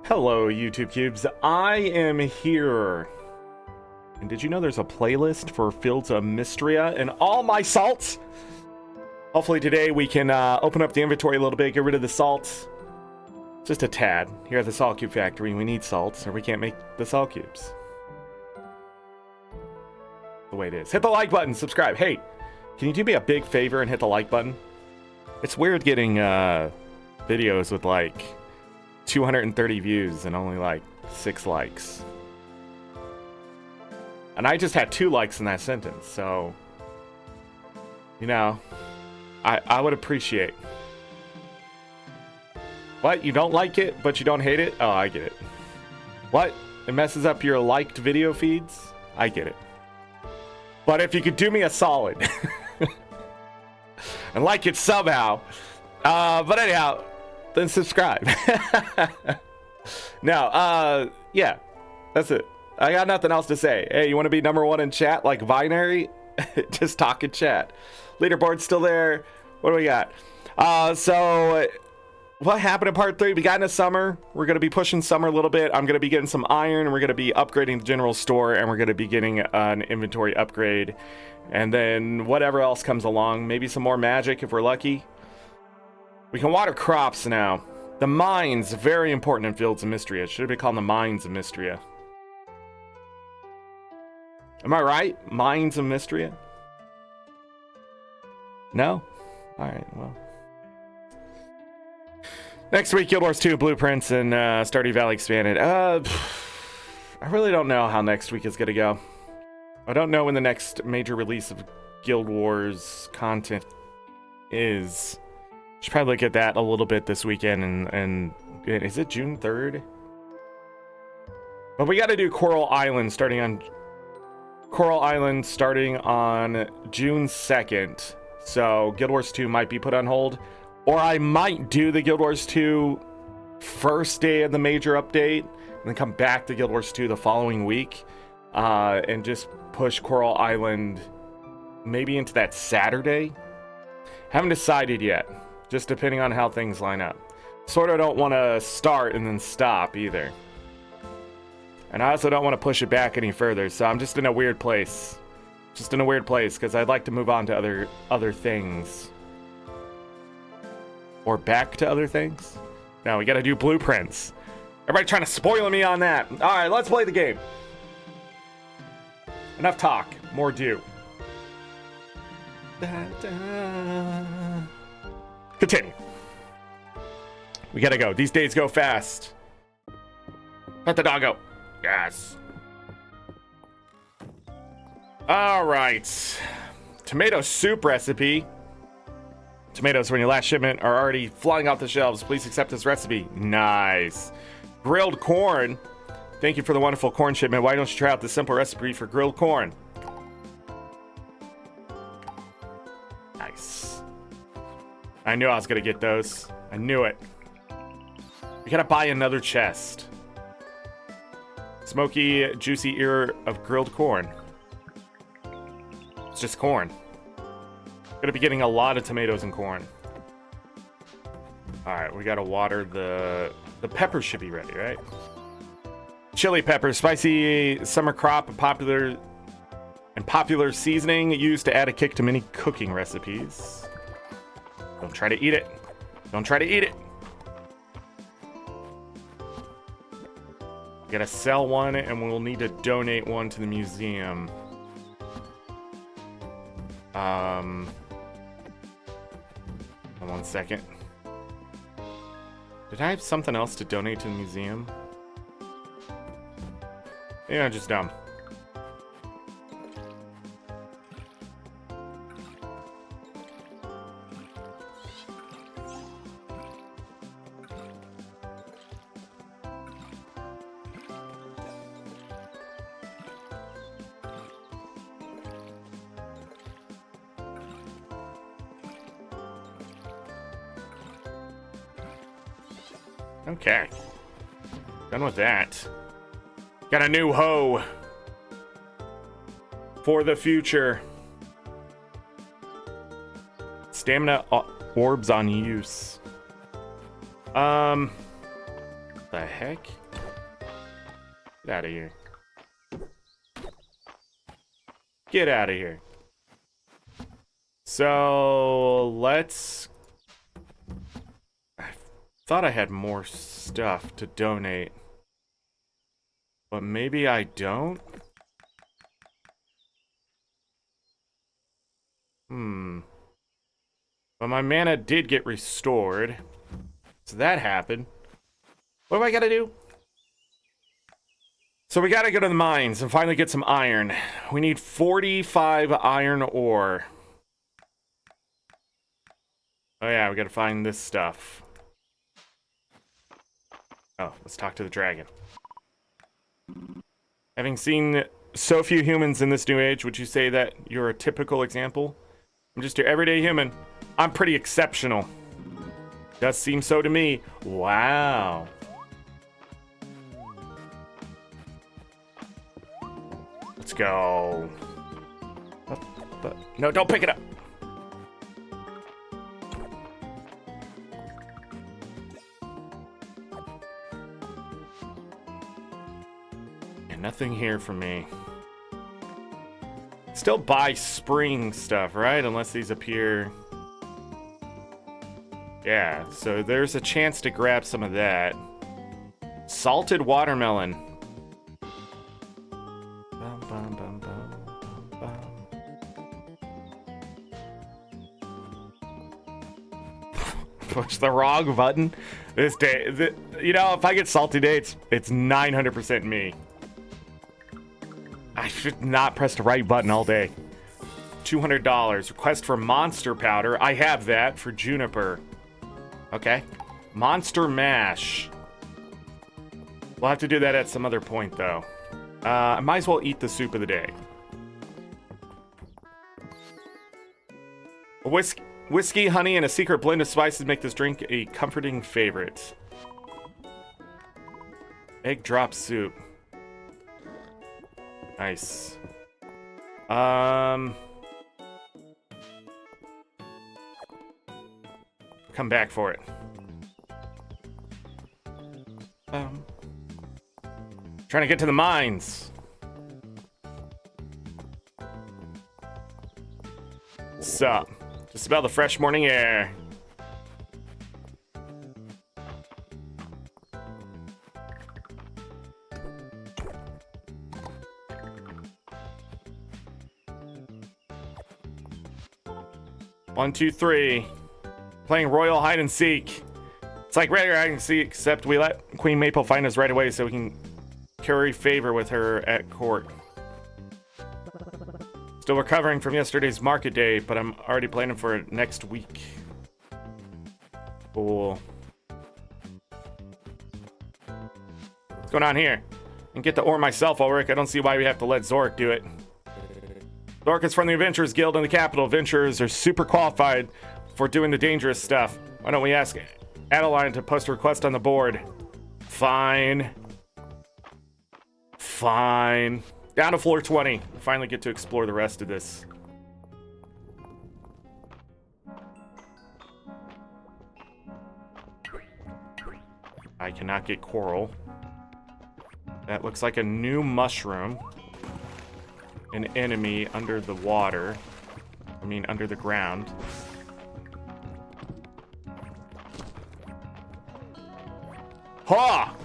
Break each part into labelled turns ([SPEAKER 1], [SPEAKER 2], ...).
[SPEAKER 1] Hello, YouTube Cubes. I am here. And did you know there's a playlist for Fields of Mistria and all my salts? Hopefully today we can open up the inventory a little bit, get rid of the salts. Just a tad. Here at the Salt Cube Factory, we need salts or we can't make the salt cubes. The way it is. Hit the like button, subscribe. Hey, can you do me a big favor and hit the like button? It's weird getting videos with like 230 views and only like 6 likes. And I just had 2 likes in that sentence, so you know, I would appreciate. What? You don't like it, but you don't hate it? Oh, I get it. What? It messes up your liked video feeds? I get it. But if you could do me a solid and like it somehow, but anyhow, then subscribe. No, yeah, that's it. I got nothing else to say. Hey, you want to be #1 in chat like Binary? Just talk in chat. Leaderboard's still there. What do we got? So what happened in part 3? We got into summer. We're going to be pushing summer a little bit. I'm going to be getting some iron, and we're going to be upgrading the general store, and we're going to be getting an inventory upgrade. And then whatever else comes along, maybe some more magic if we're lucky. We can water crops now. The mines, very important in Fields of Mistria. It should be called the Mines of Mistria. Am I right? Mines of Mistria? No? Alright, well. Next week, Guild Wars 2 Blueprints and Stardew Valley Expanded. I really don't know how next week is going to go. I don't know when the next major release of Guild Wars content is. Should probably look at that a little bit this weekend. And is it June 3rd? But we got to do Coral Island starting on June 2nd. So Guild Wars 2 might be put on hold. Or I might do the Guild Wars 2 first day of the major update and then come back to Guild Wars 2 the following week and just push Coral Island maybe into that Saturday. Haven't decided yet, just depending on how things line up. Sort of don't want to start and then stop either. And I also don't want to push it back any further, so I'm just in a weird place. Just in a weird place because I'd like to move on to other things. Or back to other things? No, we gotta do blueprints. Everybody trying to spoil me on that. Alright, let's play the game. Enough talk, more do. Continue. We gotta go. These days go fast. Let the doggo. Yes. Alright. Tomato soup recipe. Tomatoes from your last shipment are already flying off the shelves. Please accept this recipe. Nice. Grilled corn. Thank you for the wonderful corn shipment. Why don't you try out this simple recipe for grilled corn? Nice. I knew I was going to get those. I knew it. We got to buy another chest. Smoky, juicy ear of grilled corn. It's just corn. Gonna be getting a lot of tomatoes and corn. Alright, we gotta water the peppers should be ready, right? Chili pepper, spicy summer crop, popular seasoning used to add a kick to many cooking recipes. Don't try to eat it. Don't try to eat it. We gotta sell one and we'll need to donate one to the museum. 1 second. Did I have something else to donate to the museum? Yeah, I'm just dumb. Okay. Done with that. Got a new hoe. For the future. Stamina orbs on use. The heck? Get out of here. Get out of here. So let's... I thought I had more stuff to donate, but maybe I don't. But my mana did get restored, so that happened. What do I gotta do? So we gotta go to the mines and finally get some iron. We need 45 iron ore. Oh yeah, we gotta find this stuff. Oh, let's talk to the dragon. Having seen so few humans in this new age, would you say that you're a typical example? I'm just your everyday human. I'm pretty exceptional. Does seem so to me. Wow. Let's go. No, don't pick it up. And nothing here for me. Still buy spring stuff, right? Unless these appear. Yeah, so there's a chance to grab some of that. Salted watermelon. Push the wrong button. This day, you know, if I get salty dates, it's 900% me. I should not press the right button all day. $200. Request for monster powder. I have that for juniper. Okay. Monster mash. We'll have to do that at some other point, though. I might as well eat the soup of the day. Whiskey, honey, and a secret blend of spices make this drink a comforting favorite. Egg drop soup. Nice. Come back for it. Trying to get to the mines. Sup? Just smell the fresh morning air. One, two, three. Playing Royal Hide and Seek. It's like regular hide and seek, except we let Queen Maple find us right away so we can curry favor with her at court. Still recovering from yesterday's market day, but I'm already planning for next week. Cool. What's going on here? And get the ore myself, Ulrich. I don't see why we have to let Zorric do it. Zorric is from the Adventurers Guild in the capital. Adventurers are super qualified for doing the dangerous stuff. Why don't we ask Adeline to post a request on the board? Fine. Fine. Down to floor 20. Finally get to explore the rest of this. I cannot get coral. That looks like a new mushroom. An enemy under the water. I mean, under the ground. Ha!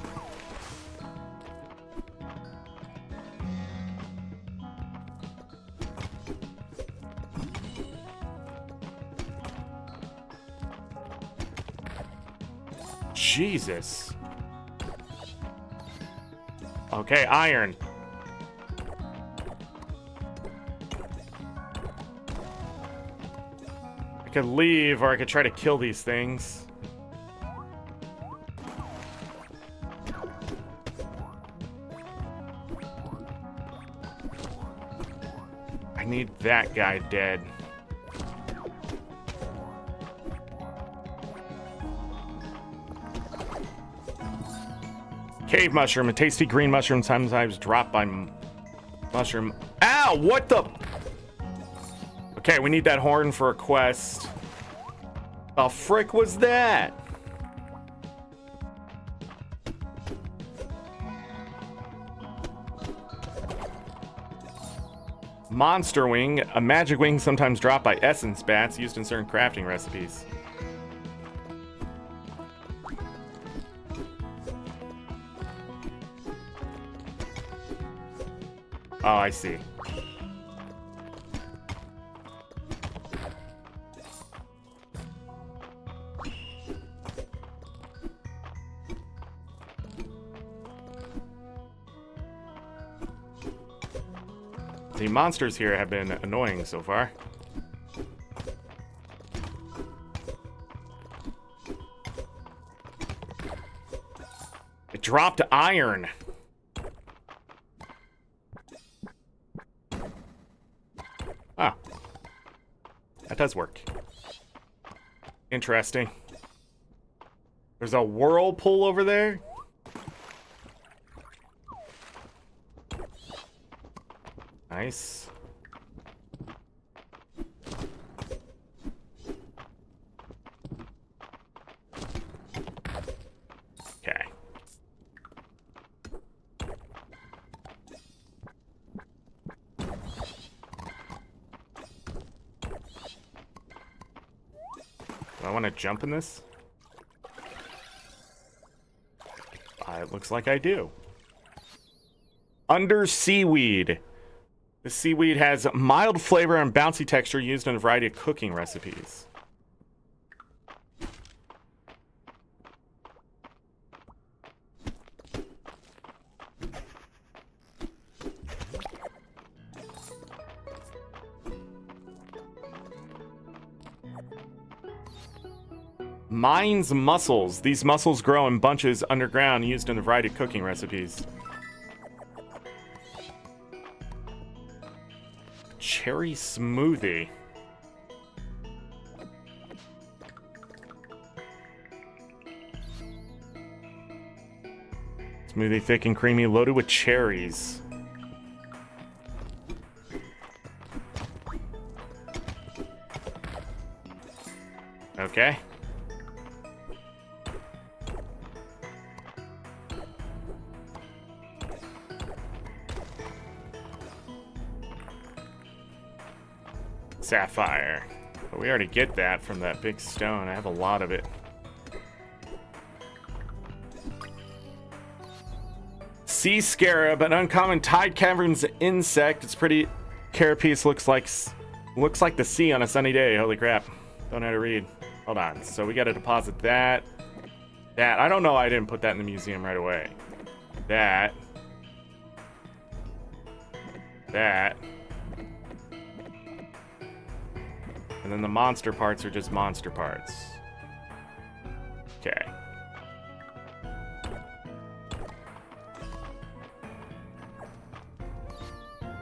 [SPEAKER 1] Jesus. Okay, iron. I could leave, or I could try to kill these things. I need that guy dead. Cave mushroom, a tasty green mushroom sometimes dropped by mushroom. Ow, what the? Okay, we need that horn for a quest. The frick was that? Monster wing, a magic wing sometimes dropped by essence bats used in certain crafting recipes. Oh, I see. The monsters here have been annoying so far. It dropped iron. Ah. That does work. Interesting. There's a whirlpool over there. Nice. Okay. Do I want to jump in this? It looks like I do. Under seaweed. The seaweed has mild flavor and bouncy texture used in a variety of cooking recipes. Mines mussels. These mussels grow in bunches underground used in a variety of cooking recipes. Cherry smoothie. Smoothie thick and creamy, loaded with cherries. Okay. Sapphire. But we already get that from that big stone. I have a lot of it. Sea scarab, an uncommon tide caverns insect. It's pretty. Carapace looks like the sea on a sunny day. Holy crap. Don't know how to read. Hold on. So we got to deposit that. That. I don't know. I didn't put that in the museum right away. That. That. And then the monster parts are just monster parts. Okay.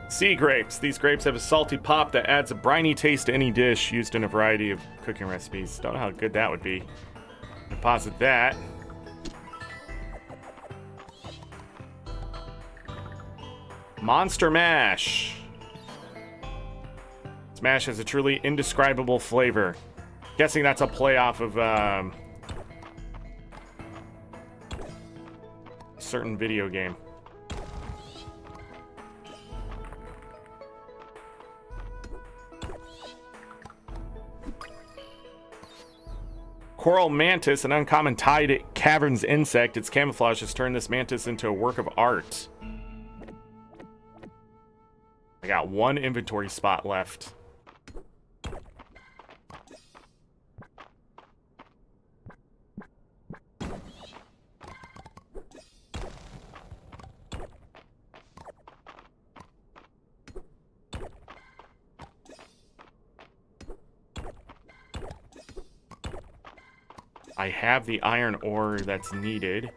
[SPEAKER 1] Sea grapes. These grapes have a salty pop that adds a briny taste to any dish used in a variety of cooking recipes. Don't know how good that would be. Deposit that. Monster mash. Mash has a truly indescribable flavor. Guessing that's a playoff of a certain video game. Coral mantis, an uncommon tide caverns insect. Its camouflage has turned this mantis into a work of art. I got one inventory spot left. I have the iron ore that's needed.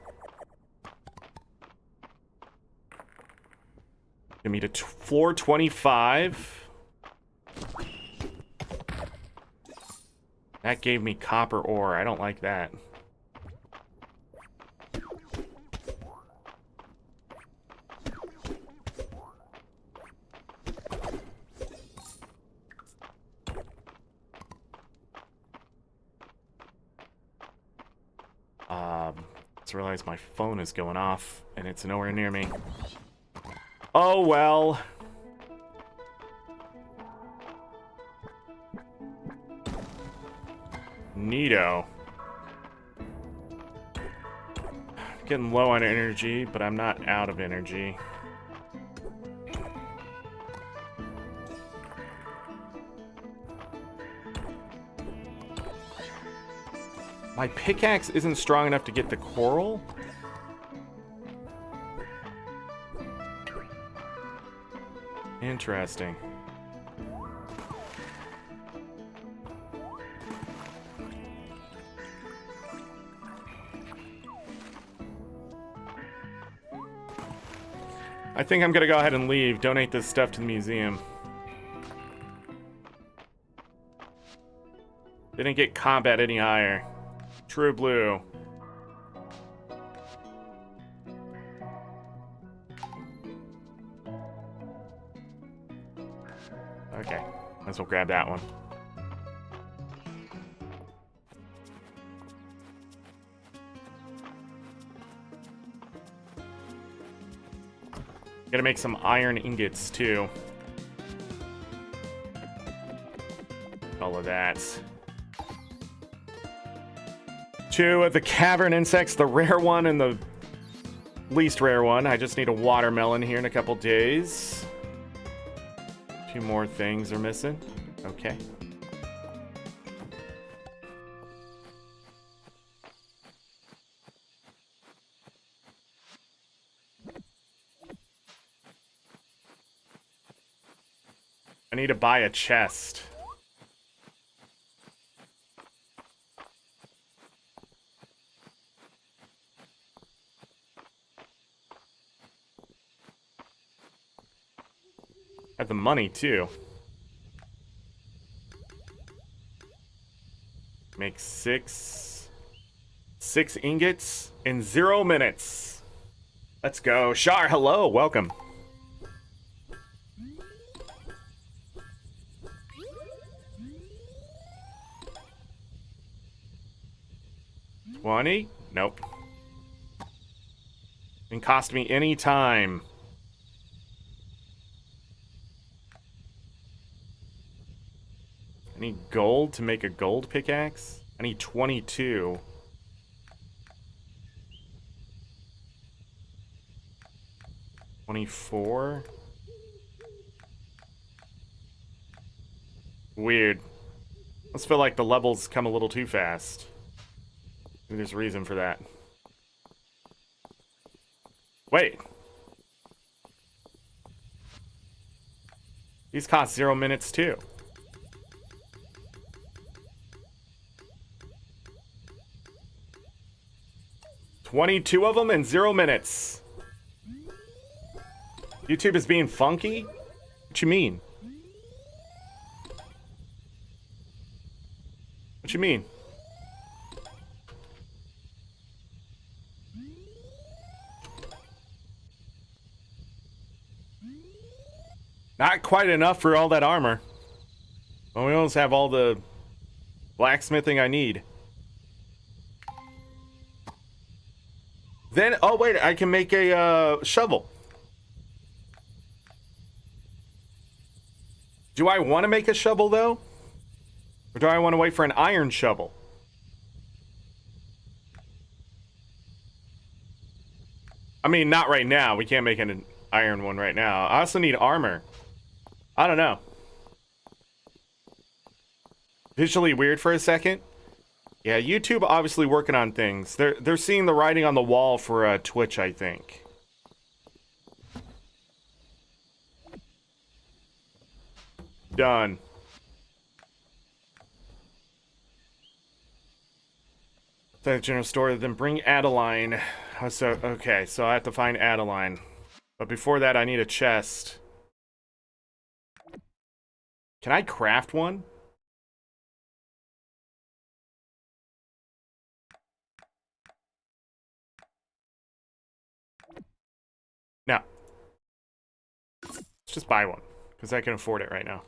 [SPEAKER 1] Give me to floor 25. That gave me copper ore. I don't like that. Just realized my phone is going off and it's nowhere near me. Oh well. Neato. Getting low on energy, but I'm not out of energy. My pickaxe isn't strong enough to get the coral? Interesting. I think I'm gonna go ahead and leave. Donate this stuff to the museum. Didn't get combat any higher. True blue. Okay, might as well grab that one. Gotta make some iron ingots too. All of that. 2 of the cavern insects, the rare one and the least rare one. I just need a watermelon here in a couple days. 2 more things are missing. Okay. I need to buy a chest. I have the money too. Make 6 ingots in 0 minutes. Let's go. Shar, hello, welcome. $20? Nope. Didn't cost me any time. I need gold to make a gold pickaxe. I need 22. $24. Weird. Must feel like the levels come a little too fast. Maybe there's a reason for that. Wait. These cost 0 minutes too. $22 of them in 0 minutes. YouTube is being funky? What you mean? What you mean? Not quite enough for all that armor. Well, we almost have all the blacksmithing I need. Then, oh wait, I can make a shovel. Do I want to make a shovel though? Or do I want to wait for an iron shovel? I mean, not right now. We can't make an iron one right now. I also need armor. I don't know. Visually weird for a second. Yeah, YouTube obviously working on things. They're seeing the writing on the wall for Twitch, I think. Done. The general store, then bring Adeline. So okay, so I have to find Adeline. But before that, I need a chest. Can I craft one? No. Let's just buy one, because I can afford it right now.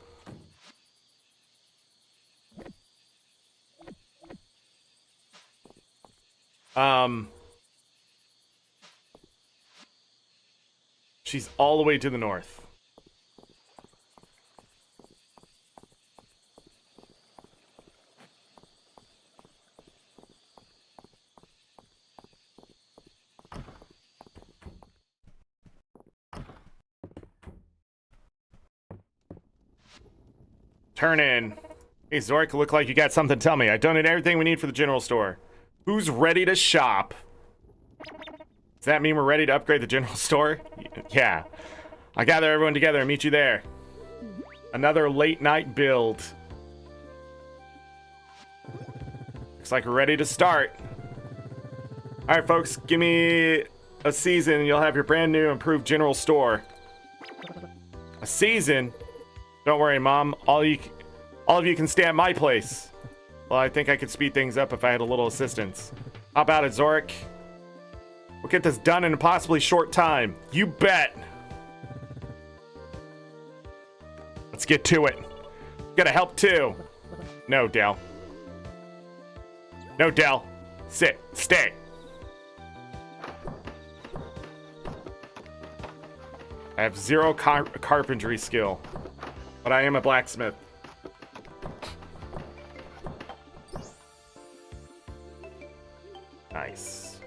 [SPEAKER 1] She's all the way to the north. Turn in. Hey, Zorric, look like you got something to tell me. I donated everything we need for the general store. Who's ready to shop? Does that mean we're ready to upgrade the general store? Yeah. I'll gather everyone together and meet you there. Another late night build. Looks like we're ready to start. Alright, folks, give me a season and you'll have your brand new improved general store. A season? Don't worry, Mom. All of you can stay at my place. Well, I think I could speed things up if I had a little assistance. How about it, Zorric? We'll get this done in a possibly short time. You bet. Let's get to it. Gotta help too. No, Dell. No, Dell. Sit. Stay. I have zero carpentry skill, but I am a blacksmith. Nice.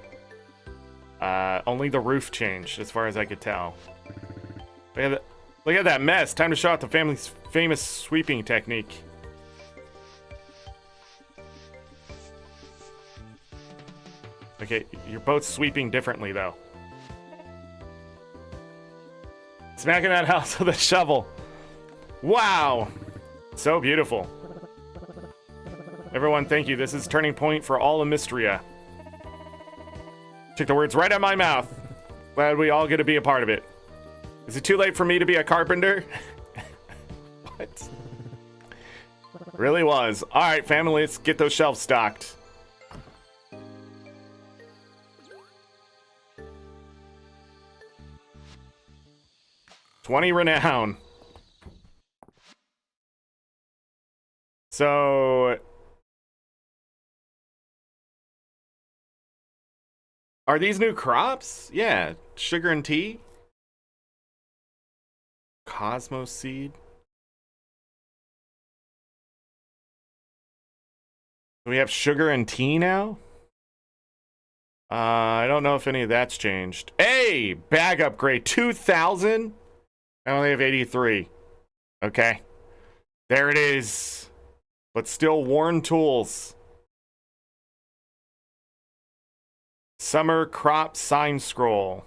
[SPEAKER 1] Only the roof changed, as far as I could tell. Look at that mess. Time to show out the family's famous sweeping technique. Okay, you're both sweeping differently, though. Smacking that house with a shovel. Wow! So beautiful. Everyone, thank you. This is turning point for all of Mistria. Took the words right out of my mouth. Glad we all get to be a part of it. Is it too late for me to be a carpenter? What? Really was. All right, family, let's get those shelves stocked. $20 renown. So... are these new crops? Yeah, sugar and tea. Cosmos seed. We have sugar and tea now? I don't know if any of that's changed. Hey, bag upgrade, 2,000? I only have 83. Okay. There it is. But still worn tools. Summer crop sign scroll.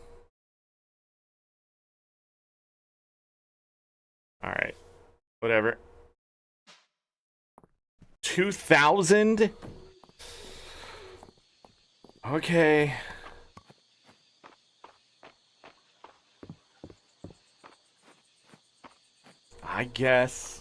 [SPEAKER 1] All right. Whatever. 2,000? Okay. I guess.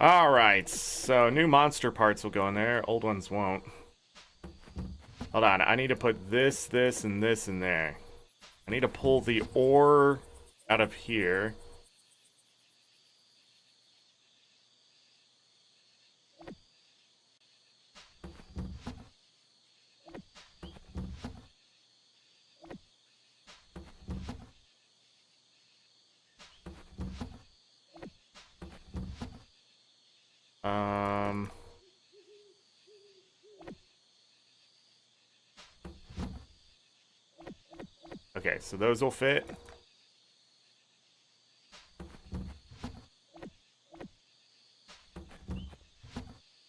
[SPEAKER 1] All right, so new monster parts will go in there. Old ones won't. Hold on, I need to put this, this, and this in there. I need to pull the ore out of here. Okay, so those will fit.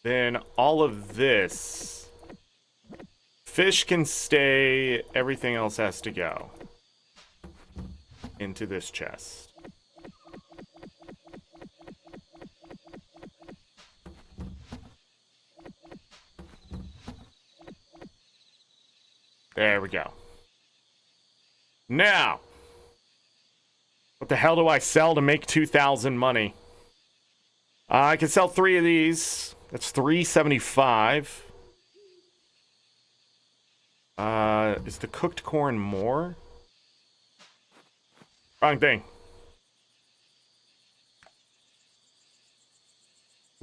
[SPEAKER 1] Then all of this. Fish can stay, everything else has to go into this chest. There we go. Now, what the hell do I sell to make 2,000 money? I can sell 3 of these. That's $375. Is the cooked corn more? Wrong thing.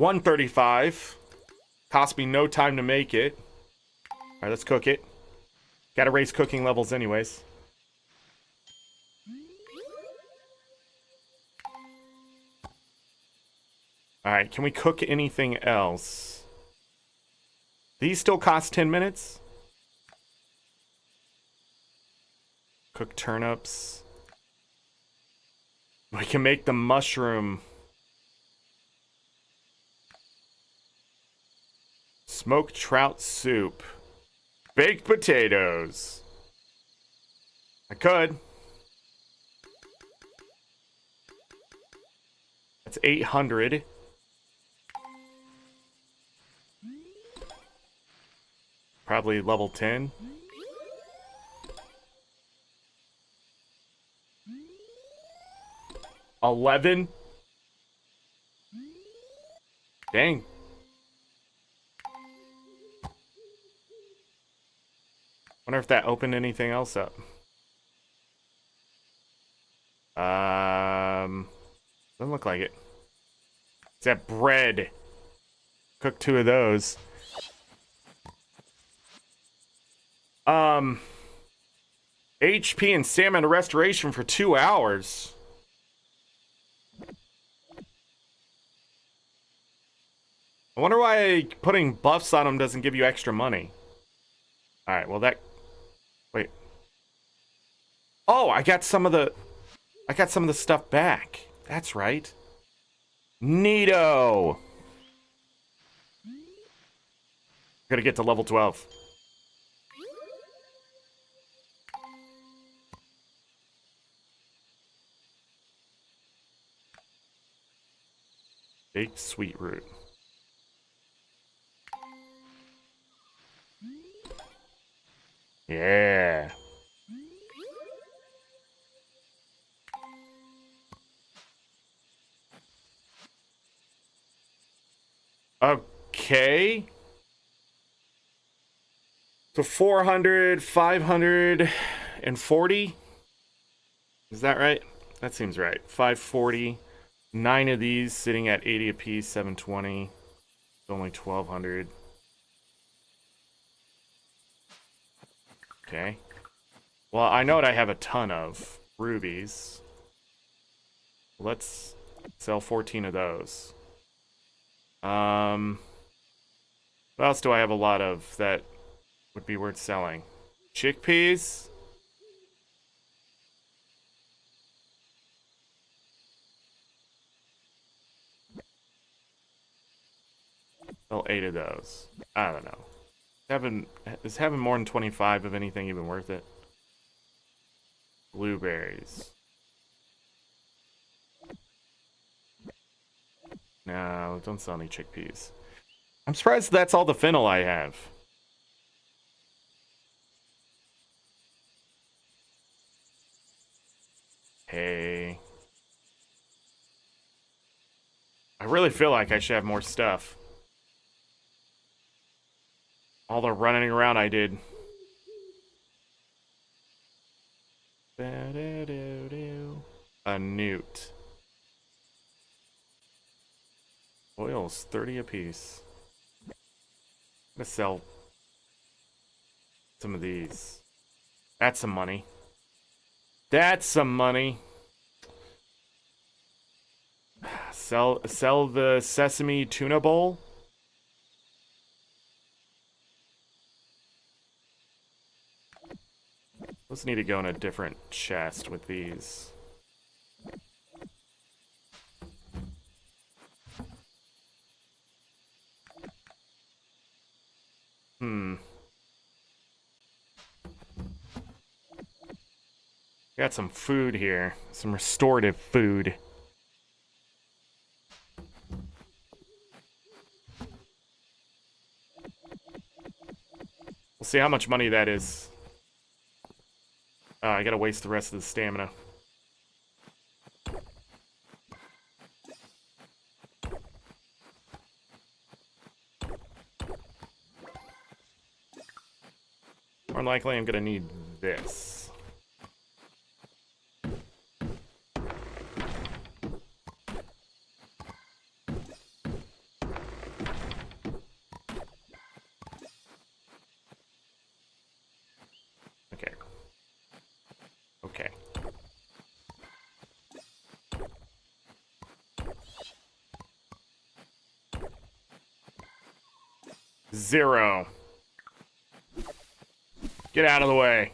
[SPEAKER 1] $135. Cost me no time to make it. All right, let's cook it. Gotta raise cooking levels anyways. Alright, can we cook anything else? These still cost 10 minutes? Cook turnips. We can make the mushroom. Smoked trout soup. Baked potatoes. I could. That's 800. Probably level 10. $11. Dang. Wonder if that opened anything else up. Doesn't look like it. Is that bread? Cook 2 of those. HP and stamina restoration for 2 hours. I wonder why putting buffs on them doesn't give you extra money. Alright, well that... Wait. Oh, I got some of the stuff back. That's right. Neato! Gotta get to level 12. Baked sweet root. Yeah. Okay. So 400, 540. Is that right? That seems right. 540. 9 of these sitting at 80 apiece, 720. It's only 1200. Okay. Well, I know what I have a ton of. Rubies. Let's sell 14 of those. What else do I have a lot of that would be worth selling? Chickpeas? Sell 8 of those. I don't know. Is having more than 25 of anything even worth it? Blueberries. No, don't sell any chickpeas. I'm surprised that's all the fennel I have. Hey. I really feel like I should have more stuff. All the running around I did. A newt. Oils, 30 apiece. I'm gonna sell some of these. That's some money. That's some money. Sell the sesame tuna bowl. Those need to go in a different chest with these. Got some food here. Some restorative food. We'll see how much money that is. I gotta waste the rest of the stamina. More likely I'm gonna need this. Okay. Okay. Zero. Get out of the way.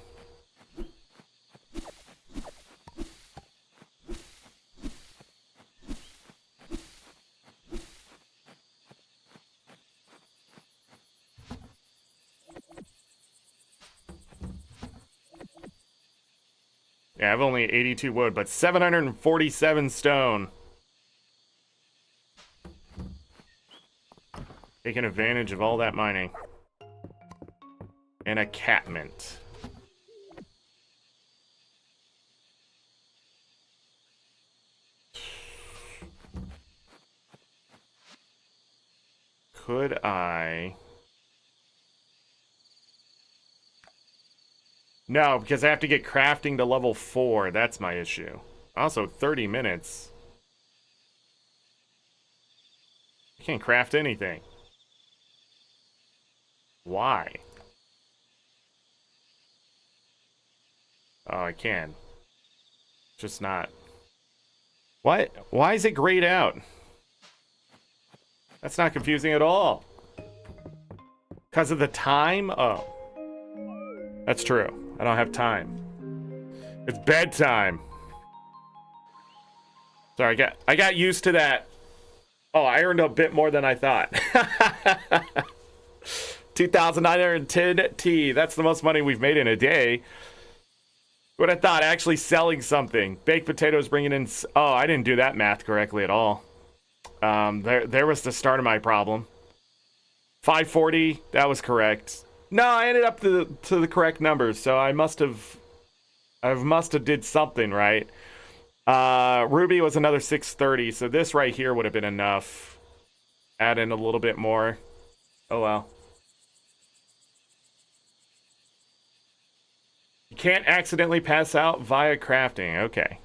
[SPEAKER 1] Yeah, I have only 82 wood, but 747 stone. Taking advantage of all that mining. And a catmint. Could I... No, because I have to get crafting to level 4. That's my issue. Also, 30 minutes. I can't craft anything. Why? Oh, I can. Just not. What? Why is it grayed out? That's not confusing at all. Because of the time? Oh. That's true. I don't have time. It's bedtime. Sorry, I got used to that. Oh, I earned a bit more than I thought. 2,910 T. That's the most money we've made in a day. What I thought, actually selling something. Baked potatoes bringing in... Oh, I didn't do that math correctly at all. There was the start of my problem. 540, that was correct. No, I ended up to the correct numbers, so I must have did something right. Ruby was another 630, so this right here would have been enough. Add in a little bit more. Oh well. You can't accidentally pass out via crafting. Okay.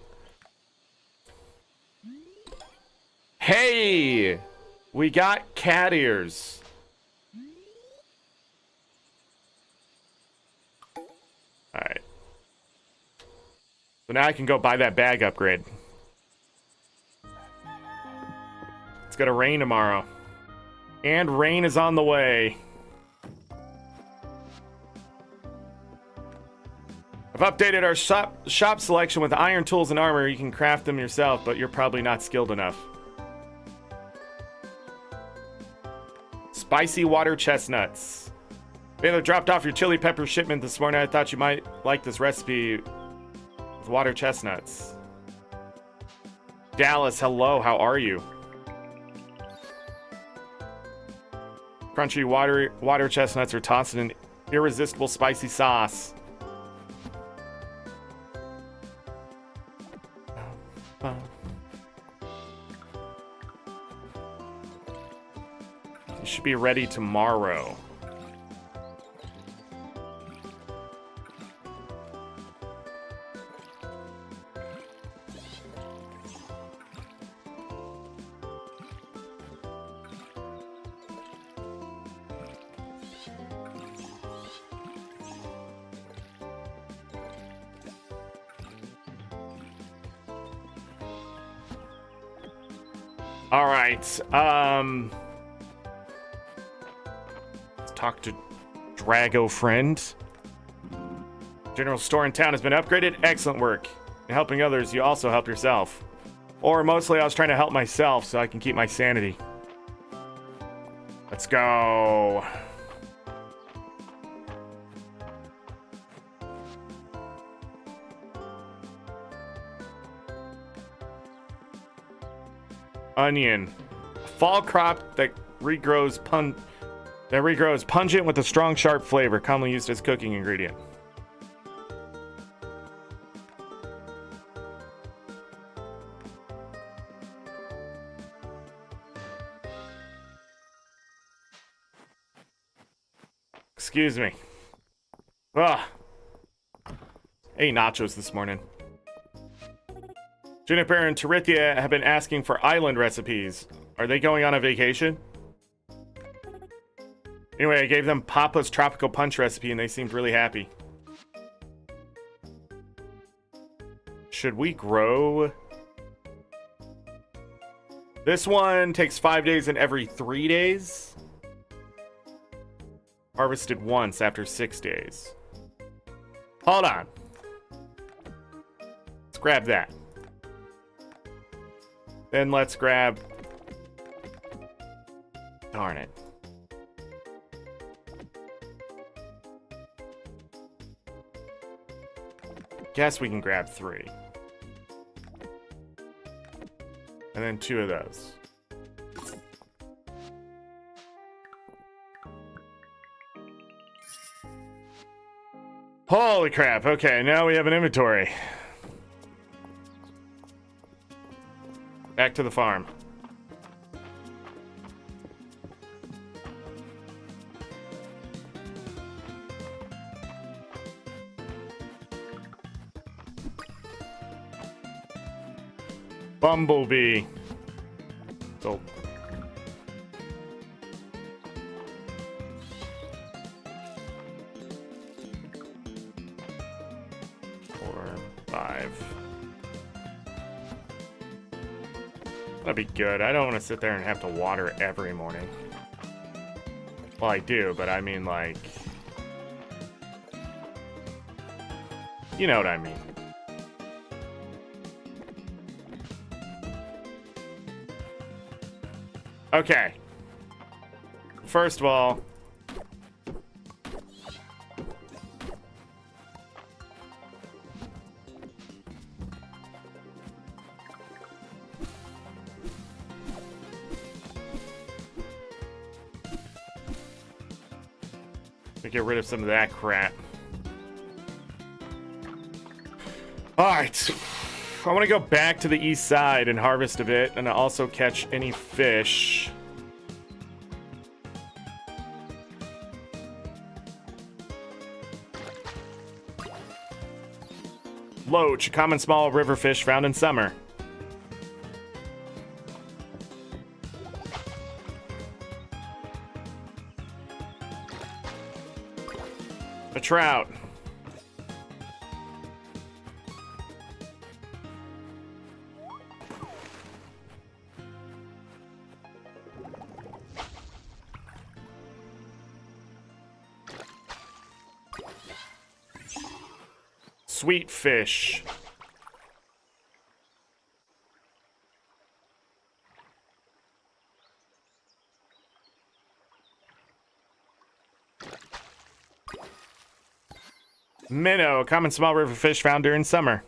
[SPEAKER 1] Hey! We got cat ears. Alright. So now I can go buy that bag upgrade. It's gonna rain tomorrow. And rain is on the way. I've updated our shop selection with iron tools and armor. You can craft them yourself, but you're probably not skilled enough. Spicy water chestnuts. Baylor dropped off your chili pepper shipment this morning. I thought you might like this recipe with water chestnuts. Dallas, hello. How are you? Crunchy water chestnuts are tossed in an irresistible spicy sauce. You should be ready tomorrow. All right. Let's talk to Drago friend. General store in town has been upgraded. Excellent work. In helping others, you also help yourself. Or mostly I was trying to help myself so I can keep my sanity. Let's go. Onion. Fall crop that regrows pungent with a strong, sharp flavor, commonly used as cooking ingredient. Excuse me. Ugh. Ate nachos this morning. Juniper and Tarithia have been asking for island recipes. Are they going on a vacation? Anyway, I gave them Papa's tropical punch recipe and they seemed really happy. Should we grow? This one takes 5 days and every 3 days. Harvested once after 6 days. Hold on. Let's grab that. Then let's grab... Darn it. guess we can grab 3. And then 2 of those. Holy crap. Okay, now we have an inventory. Back to the farm. Bumblebee. So. 4, 5. That'd be good. I don't want to sit there and have to water every morning. Well, I do, but I mean, like... You know what I mean. Okay. First of all... get rid of some of that crap. Alright. I want to go back to the east side and harvest a bit, and also catch any fish. Loach, a common small river fish found in summer. A trout. Sweet fish. Minnow, a common small river fish found during summer.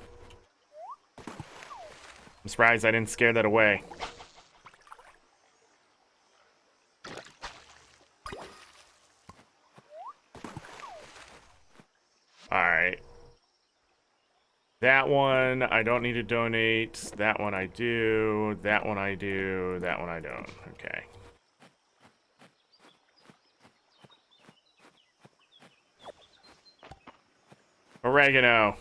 [SPEAKER 1] I'm surprised I didn't scare that away. Alright. That one I don't need to donate. That one I do. That one I do. That one I don't. Okay. Oregano.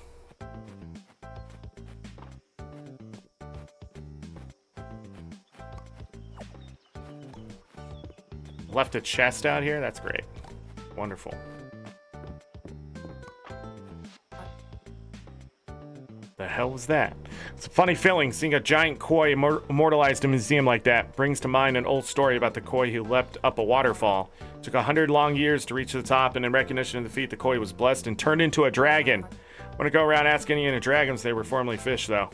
[SPEAKER 1] Left a chest out here? That's great. Wonderful. The hell was that? It's a funny feeling seeing a giant koi immortalized in a museum like that. Brings to mind an old story about the koi who leapt up a waterfall. Took 100 long years to reach the top, and in recognition of the feat, the koi was blessed and turned into a dragon. Want to go around asking any dragons, they were formerly fish, though.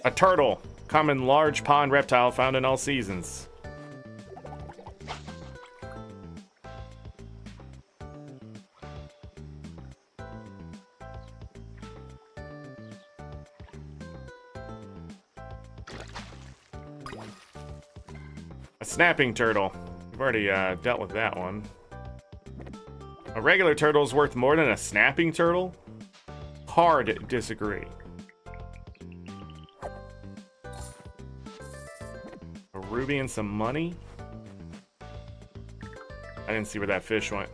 [SPEAKER 1] A turtle, common large pond reptile found in all seasons. A snapping turtle. We've already dealt with that one. A regular turtle is worth more than a snapping turtle? Hard disagree. A ruby and some money? I didn't see where that fish went.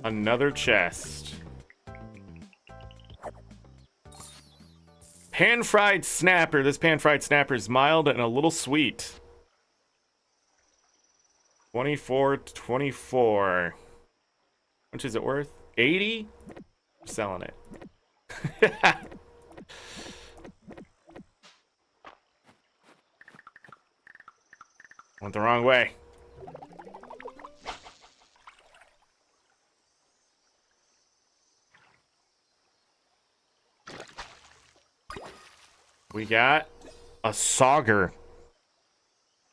[SPEAKER 1] Another chest. Pan-fried snapper. This pan-fried snapper is mild and a little sweet. 24, 24. much is it worth? 80? I'm selling it. Went the wrong way. We got a sauger.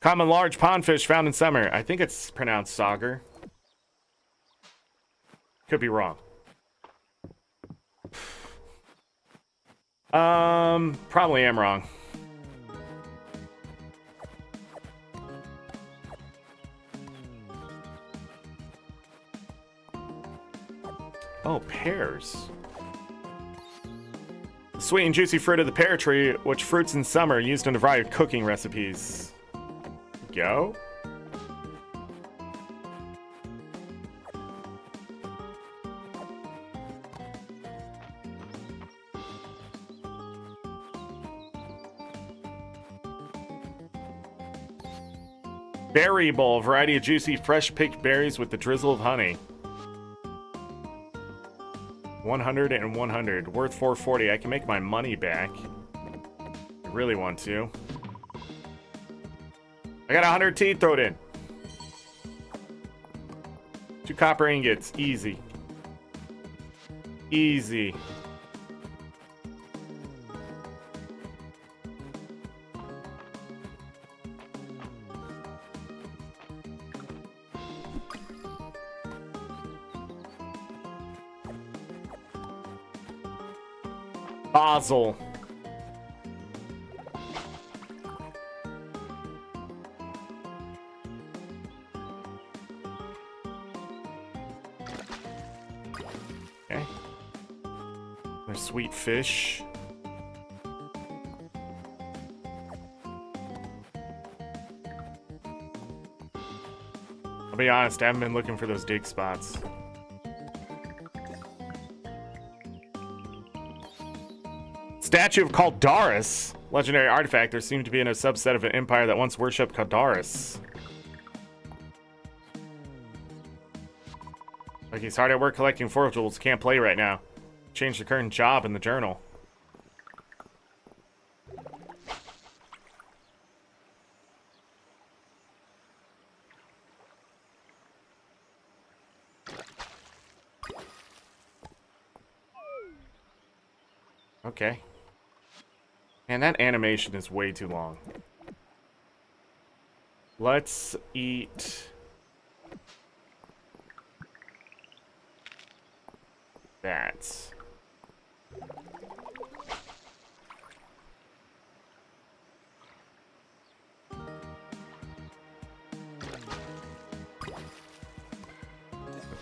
[SPEAKER 1] Common large pond fish found in summer. I think it's pronounced sauger. Could be wrong. Probably am wrong. Oh, pears. The sweet and juicy fruit of the pear tree, which fruits in summer, used in a variety of cooking recipes. Go. Berry bowl, variety of juicy, fresh picked berries with the drizzle of honey. 100 and 100, worth 440. I can make my money back. I really want to. I got 100 teeth, throw it in. 2 copper ingots, easy. Easy. Basil. Okay. There's sweet fish. I'll be honest, I haven't been looking for those dig spots. Statue of Caldaris. Legendary artifact. There seemed to be in a subset of an empire that once worshipped Caldaris. Like he's hard at work collecting forageables. Can't play right now. Change the current job in the journal. Okay. Man, that animation is way too long. Let's eat that.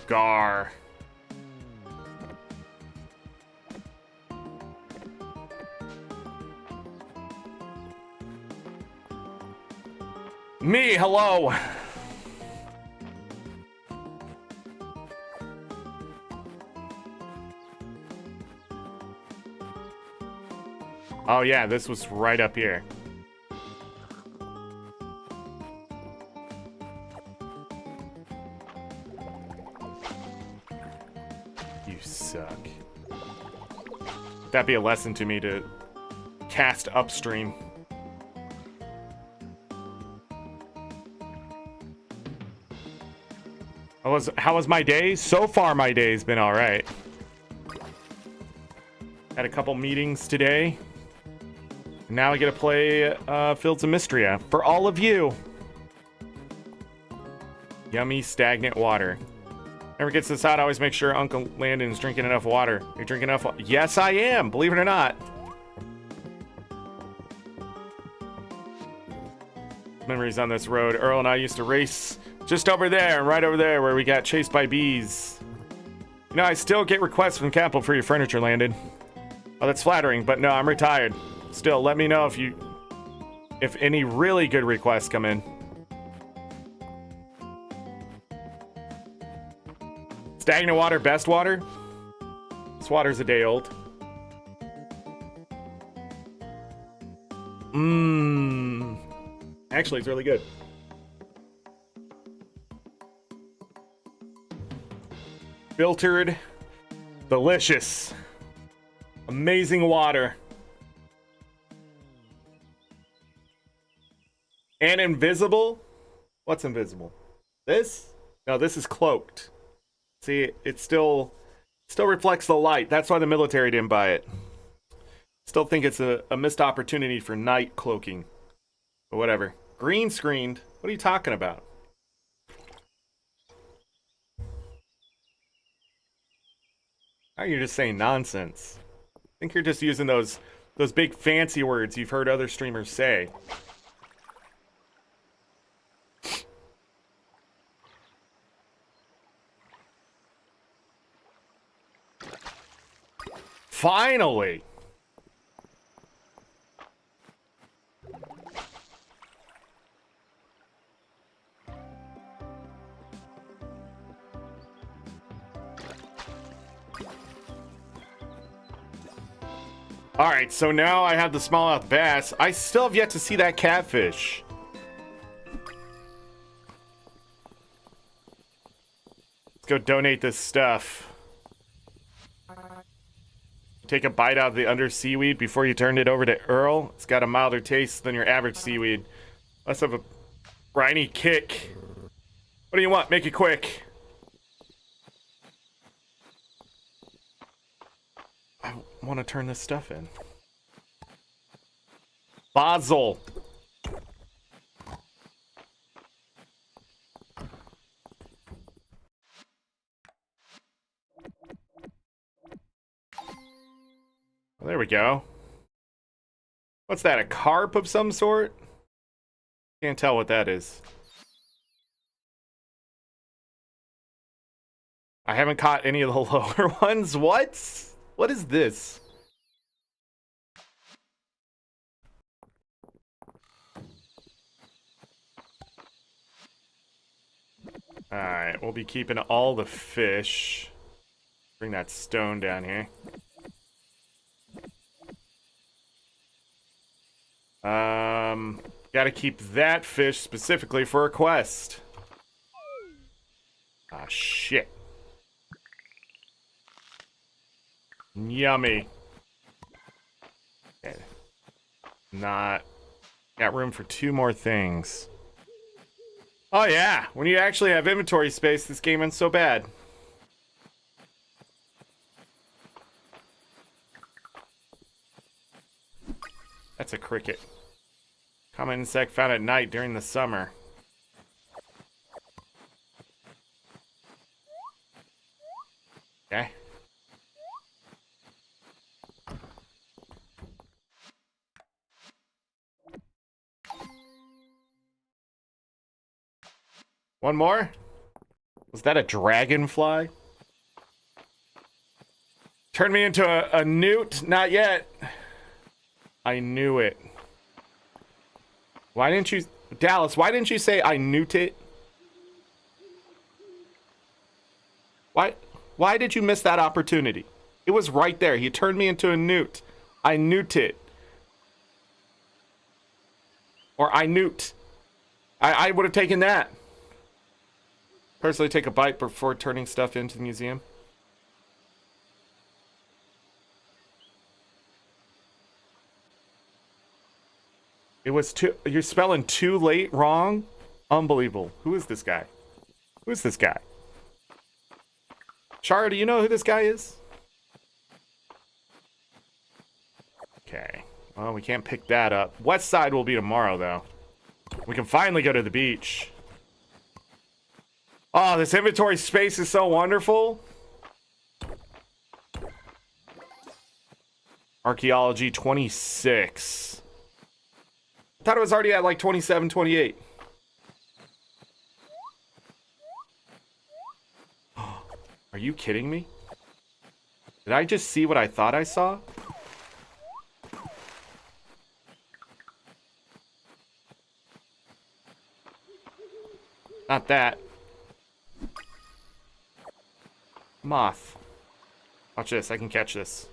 [SPEAKER 1] Gar. Me, hello. Oh yeah, this was right up here. You suck. That'd be a lesson to me to cast upstream. How was my day? So far, my day's been all right. Had a couple meetings today. Now I get to play Fields of Mistria for all of you. Yummy, stagnant water. Never gets this out. I always make sure Uncle Landon's drinking enough water. Are you drinking enough water? Yes, I am. Believe it or not. Memories on this road. Earl and I used to race just over there and right over there where we got chased by bees. You know, I still get requests from Capital for your furniture, Landon. Oh, that's flattering, but no, I'm retired. Still, let me know if any really good requests come in. Stagnant water, best water? This water's a day old. Actually, it's really good. Filtered, delicious, amazing water. And invisible? What's invisible? This? No, this is cloaked. See, it still reflects the light. That's why the military didn't buy it. Still think it's a missed opportunity for night cloaking. But whatever. Green screened? What are you talking about? Now you're just saying nonsense. I think you're just using those big fancy words you've heard other streamers say. Finally! Alright, so now I have the smallmouth bass. I still have yet to see that catfish. Let's go donate this stuff. Take a bite out of the under seaweed before you turn it over to Earl. It's got a milder taste than your average seaweed. Less of a briny kick. What do you want? Make it quick. I want to turn this stuff in. Basil. Well, there we go. What's that, a carp of some sort? Can't tell what that is. I haven't caught any of the lower ones. What? What is this? Alright, we'll be keeping all the fish. Bring that stone down here. Gotta keep that fish specifically for a quest. Ah, shit. Yummy. Okay. Not... Got room for 2 more things. Oh yeah, when you actually have inventory space, this game isn't so bad. That's a cricket. Common insect found at night during the summer. Okay. One more? Was that a dragonfly? Turn me into a newt? Not yet. I knew it. Why didn't you... Dallas, why didn't you say I newt it? Why did you miss that opportunity? It was right there. He turned me into a newt. I newt it. Or I newt. I would have taken that. Personally, take a bite before turning stuff into the museum. It was too... You're spelling too late wrong? Unbelievable. Who is this guy? Who is this guy? Shara, do you know who this guy is? Okay. Well, we can't pick that up. West side will be tomorrow, though. We can finally go to the beach. Oh, this inventory space is so wonderful. Archaeology 26. I thought it was already at like 27, 28. Are you kidding me? Did I just see what I thought I saw? Not that. Moth. Watch this. I can catch this.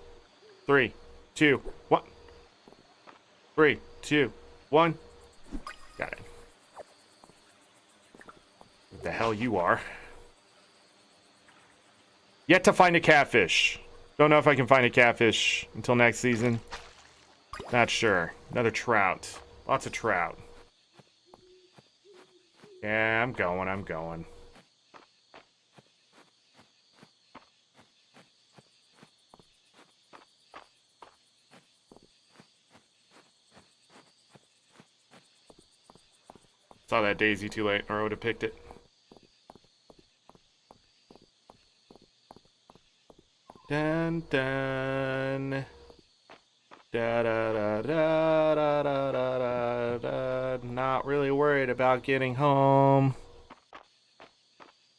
[SPEAKER 1] 3, 2, 1. 3, 2, 1. Got it. What the hell you are. Yet to find a catfish. Don't know if I can find a catfish until next season. Not sure. Another trout. Lots of trout. Yeah, I'm going. Saw that daisy too late, or I would have picked it. Dun dun. Da da da da da da da da. Not really worried about getting home.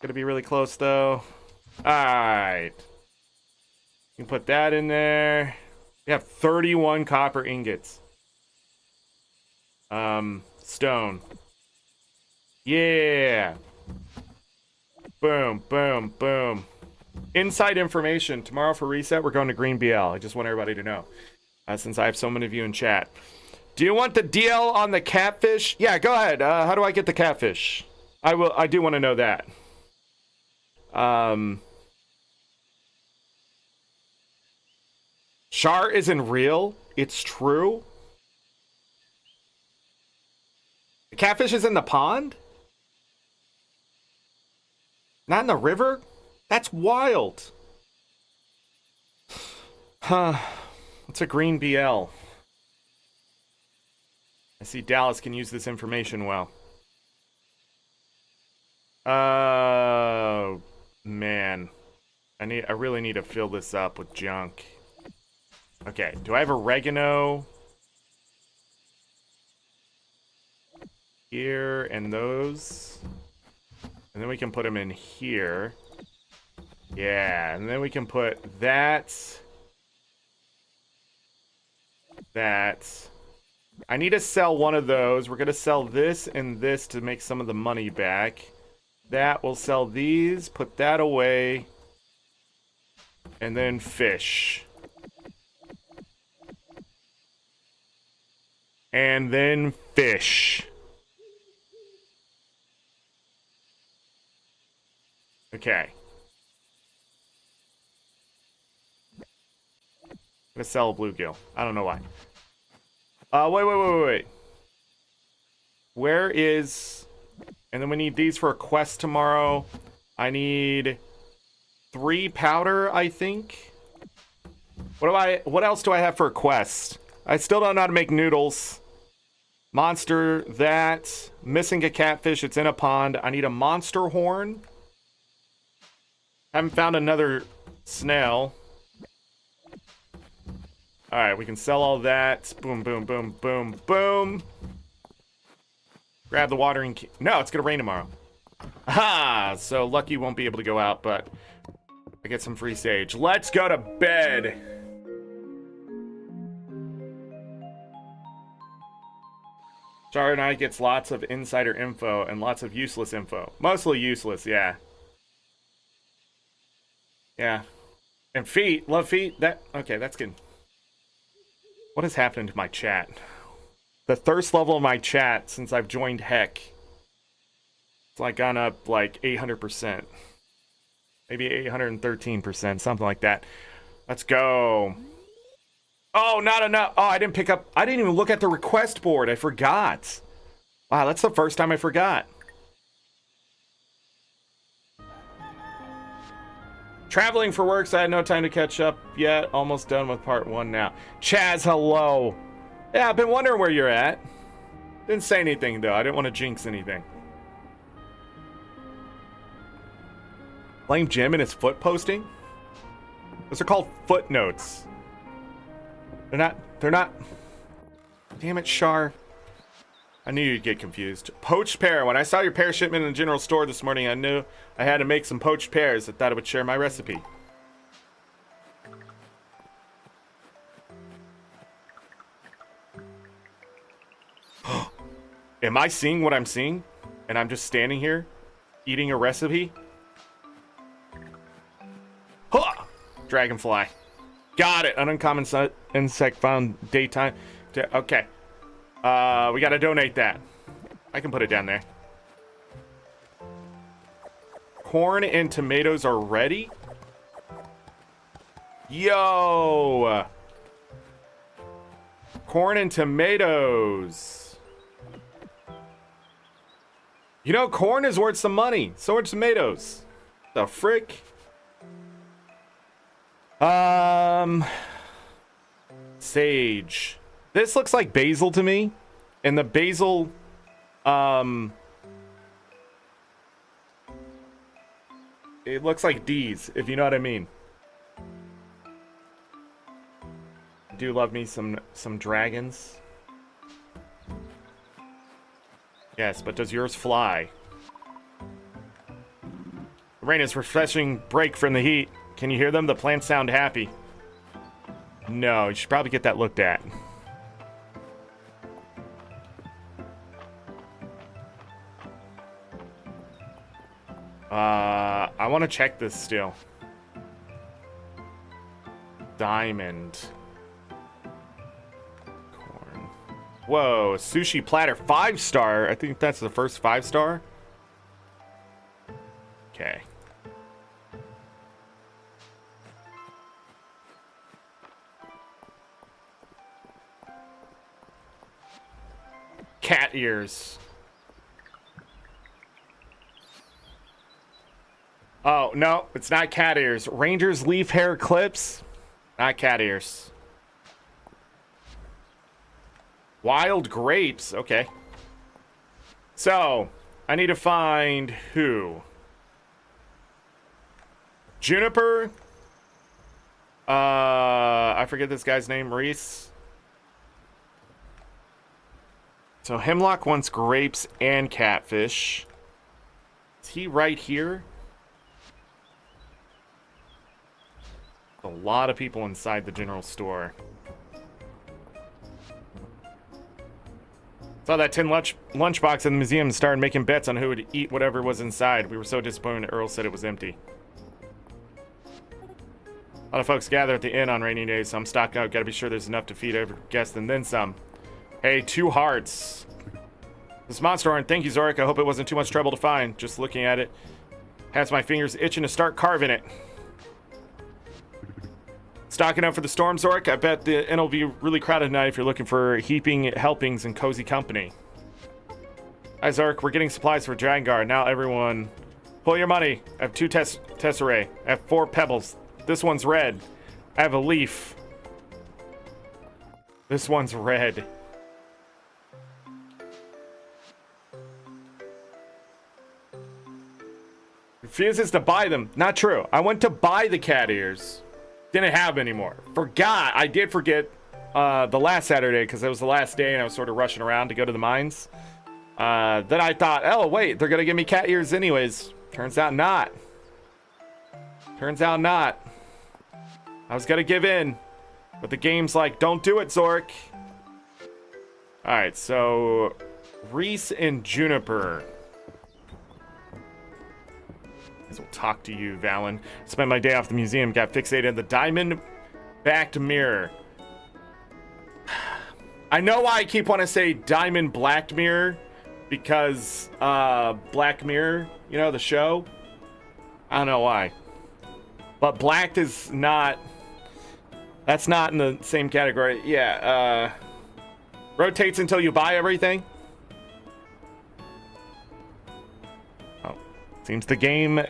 [SPEAKER 1] Gonna be really close though. Alright. You can put that in there. We have 31 copper ingots. Stone. Yeah. Boom, boom, boom. Inside information. Tomorrow for reset, we're going to Green BL. I just want everybody to know. Since I have so many of you in chat. Do you want the DL on the catfish? Yeah, go ahead. How do I get the catfish? I do want to know that. Char isn't real. It's true. The catfish is in the pond? Not in the river? That's wild. Huh. What's a green BL? I see Dallas can use this information well. Oh, man. I really need to fill this up with junk. Okay, do I have oregano? Here and those. And then we can put them in here. Yeah, and then we can put that. That. I need to sell one of those. We're going to sell this and this to make some of the money back. That, we'll sell these, put that away. And then fish. And then fish. Okay. I'm gonna sell a bluegill. I don't know why. Wait. Where is... And then we need these for a quest tomorrow. I need 3 powder, I think. What else do I have for a quest? I still don't know how to make noodles. Monster, that. Missing a catfish, it's in a pond. I need a monster horn. Haven't found another snail. Alright, we can sell all that. Boom, boom, boom, boom, boom. Grab the watering key. No, it's gonna rain tomorrow. Aha! So Lucky won't be able to go out, but I get some free sage. Let's go to bed. Char and I gets lots of insider info and lots of useless info. Mostly useless, yeah. Yeah. And feet. Love feet. Okay, that's good. What has happened to my chat? The thirst level of my chat since I've joined Heck. It's like gone up like 800%. Maybe 813%, something like that. Let's go. Oh, not enough. Oh, I didn't even look at the request board. I forgot. Wow, that's the first time I forgot. Traveling for work, so I had no time to catch up yet. Almost done with part 1 now. Chaz, hello. Yeah, I've been wondering where you're at. Didn't say anything, though. I didn't want to jinx anything. Blame Jim and his foot posting? Those are called footnotes. They're not. Damn it, Char. I knew you'd get confused. Poached pear. When I saw your pear shipment in the general store this morning, I knew I had to make some poached pears. I thought it would share my recipe. Am I seeing what I'm seeing? And I'm just standing here eating a recipe? Huh! Dragonfly. Got it. An uncommon insect found daytime. Okay. We gotta donate that. I can put it down there. Corn and tomatoes are ready. Yo! Corn and tomatoes. You know, corn is worth some money. So are tomatoes. The frick? Sage. This looks like basil to me. And the basil, it looks like D's, if you know what I mean. Do love me some dragons. Yes, but does yours fly? The rain is refreshing break from the heat. Can you hear them? The plants sound happy. No, you should probably get that looked at. I want to check this still. Diamond. Corn. Whoa, sushi platter 5-star. I think that's the first 5-star. Okay. Cat ears. Oh, no, it's not cat ears. Ranger's leaf hair clips. Not cat ears. Wild grapes. Okay. So, I need to find who? Juniper. I forget this guy's name. Reese. So, Hemlock wants grapes and catfish. Is he right here? A lot of people inside the general store. Saw that tin lunchbox in the museum and started making bets on who would eat whatever was inside. We were so disappointed Earl said it was empty. A lot of folks gather at the inn on rainy days, so I'm stocking up. Gotta be sure there's enough to feed every guest and then some. Hey, 2 hearts. This monster horn, thank you, Zorric. I hope it wasn't too much trouble to find. Just looking at it has my fingers itching to start carving it. Stocking up for the storm, Zorric. I bet the inn will be really crowded tonight if you're looking for heaping helpings and cozy company. Hi, Zorric. We're getting supplies for Dragon Guard. Now, everyone, pull your money. I have 2 tesserae. I have 4 pebbles. This one's red. I have a leaf. This one's red. Refuses to buy them. Not true. I went to buy the cat ears. Didn't have them anymore. Forgot. I did forget the last Saturday because it was the last day and I was sort of rushing around to go to the mines. Then I thought, oh, wait, they're going to give me cat ears anyways. Turns out not. Turns out not. I was going to give in. But the game's like, don't do it, Zorric. Alright, so Reese and Juniper. We'll talk to you, Valen. Spent my day off the museum, got fixated in the diamond-backed mirror. I know why I keep wanting to say diamond-blacked mirror, because Black Mirror, you know, the show. I don't know why. But blacked is not... That's not in the same category. Yeah, rotates until you buy everything. Oh, seems the game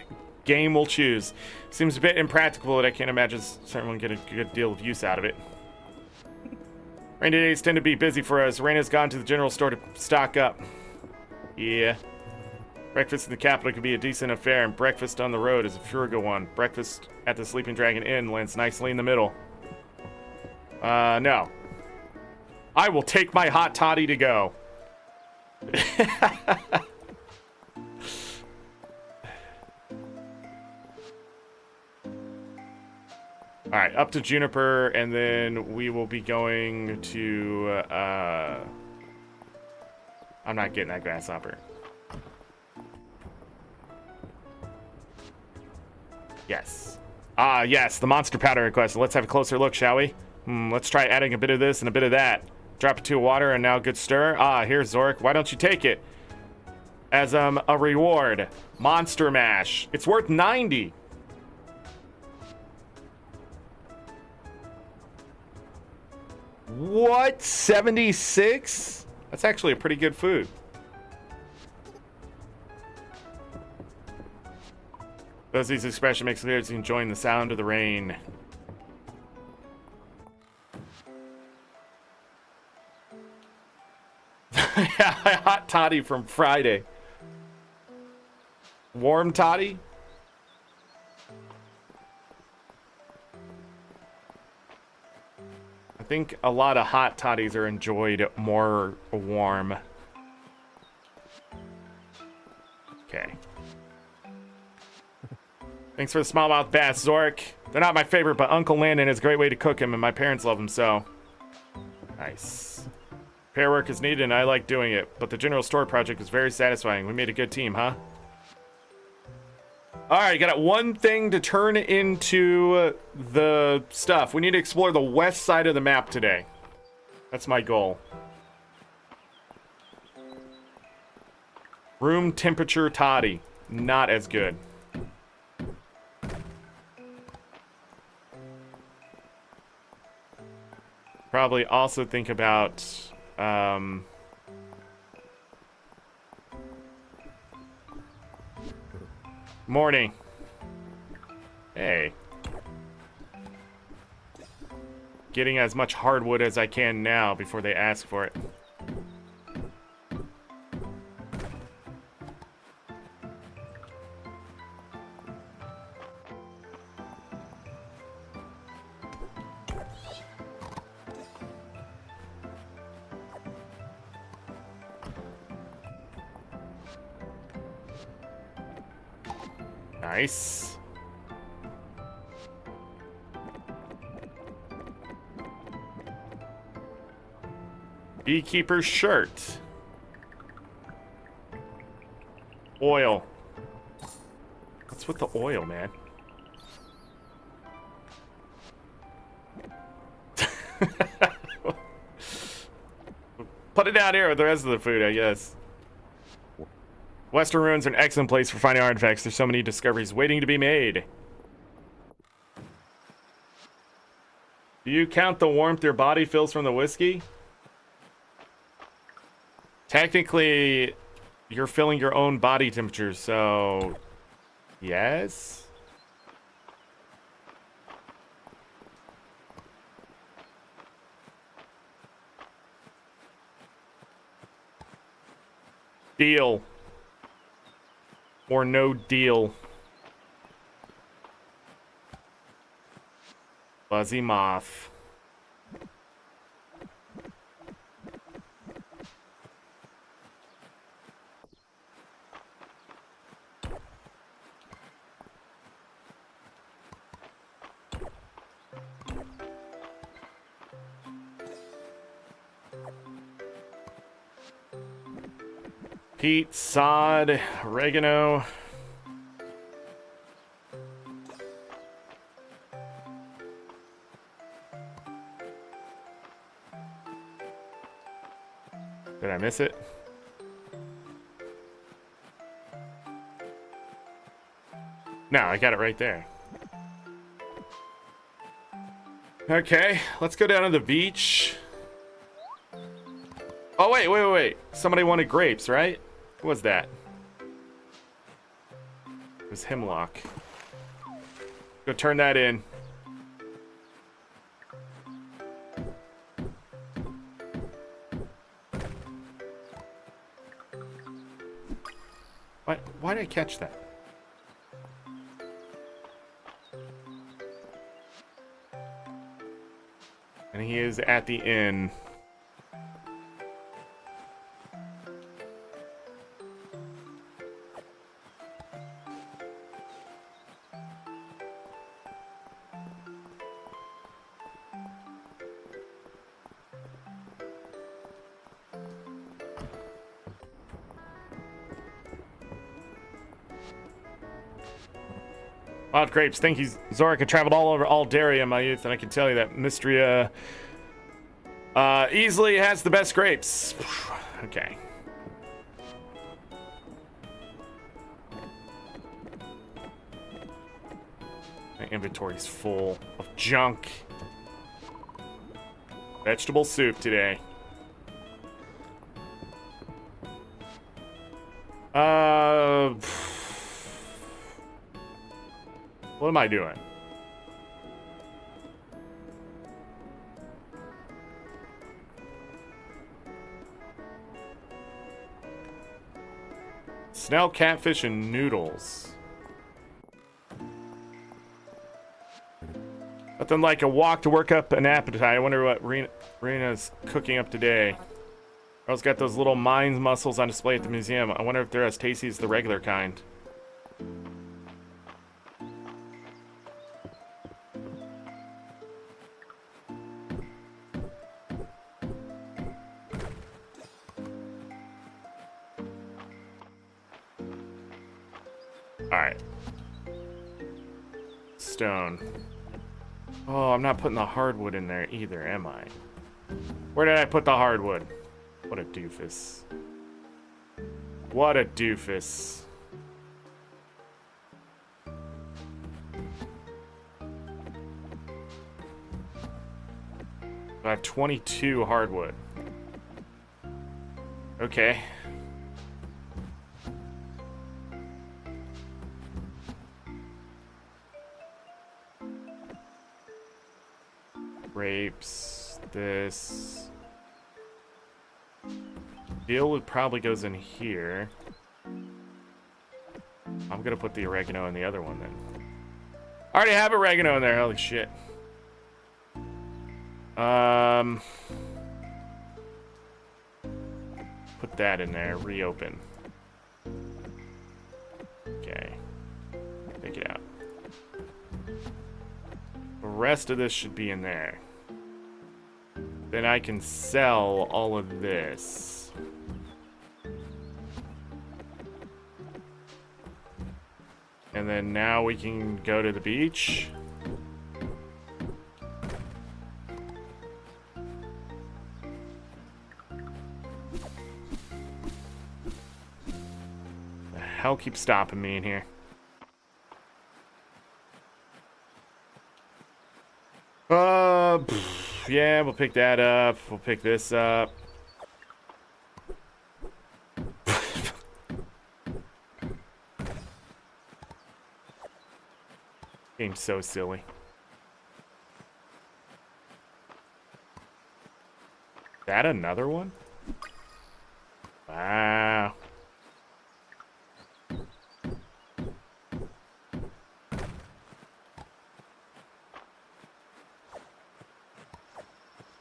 [SPEAKER 1] will choose. Seems a bit impractical, but I can't imagine someone get a good deal of use out of it. Rainy days tend to be busy for us. Raina's gone to the general store to stock up. Yeah. Breakfast in the capital could be a decent affair, and breakfast on the road is a frugal one. Breakfast at the Sleeping Dragon Inn lands nicely in the middle. No. I will take my hot toddy to go. Alright, up to Juniper, and then we will be going to, I'm not getting that grasshopper. Yes. Ah, yes, the monster powder request. Let's have a closer look, shall we? Let's try adding a bit of this and a bit of that. Drop it to water and now good stir. Ah, here's Zorric. Why don't you take it? As, a reward. Monster Mash. It's worth 90. What? 76? That's actually a pretty good food. Buzzy's expression makes clear he's enjoying the sound of the rain. Yeah, hot toddy from Friday. Warm toddy? I think a lot of hot toddies are enjoyed more warm. Okay. Thanks for the smallmouth bass, Zorric. They're not my favorite, but Uncle Landon is a great way to cook them, and my parents love them, so. Nice. Pair work is needed, and I like doing it, but the general store project is very satisfying. We made a good team, huh? Alright, got one thing to turn into the stuff. We need to explore the west side of the map today. That's my goal. Room temperature toddy. Not as good. Probably also think about morning. Hey. Getting as much hardwood as I can now before they ask for it. Nice. Beekeeper's shirt. Oil. What's with the oil, man? Put it down here with the rest of the food, I guess. Western Ruins are an excellent place for finding artifacts. There's so many discoveries waiting to be made. Do you count the warmth your body feels from the whiskey? Technically, you're feeling your own body temperature, so yes. Deal. Or no deal. Fuzzy moth. Peat, sod, oregano. Did I miss it? No, I got it right there. Okay, let's go down to the beach. Oh, wait. Somebody wanted grapes, right? What was that? It was hemlock. Go turn that in. What? Why did I catch that? And he is at the inn. Wild grapes. Thank you, Zorric. I traveled all over Aldaria in my youth, and I can tell you that Mistria easily has the best grapes. Okay. My inventory's full of junk. Vegetable soup today. What am I doing? Snell, catfish, and noodles. Nothing like a walk to work up an appetite. I wonder what Rena's cooking up today. Girl's got those little mind mussels on display at the museum. I wonder if they're as tasty as the regular kind. Alright. Stone. Oh, I'm not putting the hardwood in there either, am I? Where did I put the hardwood? What a doofus. What a doofus. I have 22 hardwood. Okay. Grapes, this. Dill probably goes in here. I'm gonna put the oregano in the other one then. I already have oregano in there, holy shit. Put that in there, reopen. Okay. Take it out. The rest of this should be in there. Then I can sell all of this. And then now we can go to the beach. The hell keeps stopping me in here? Yeah, we'll pick that up. We'll pick this up. Game's so silly. That another one? Wow.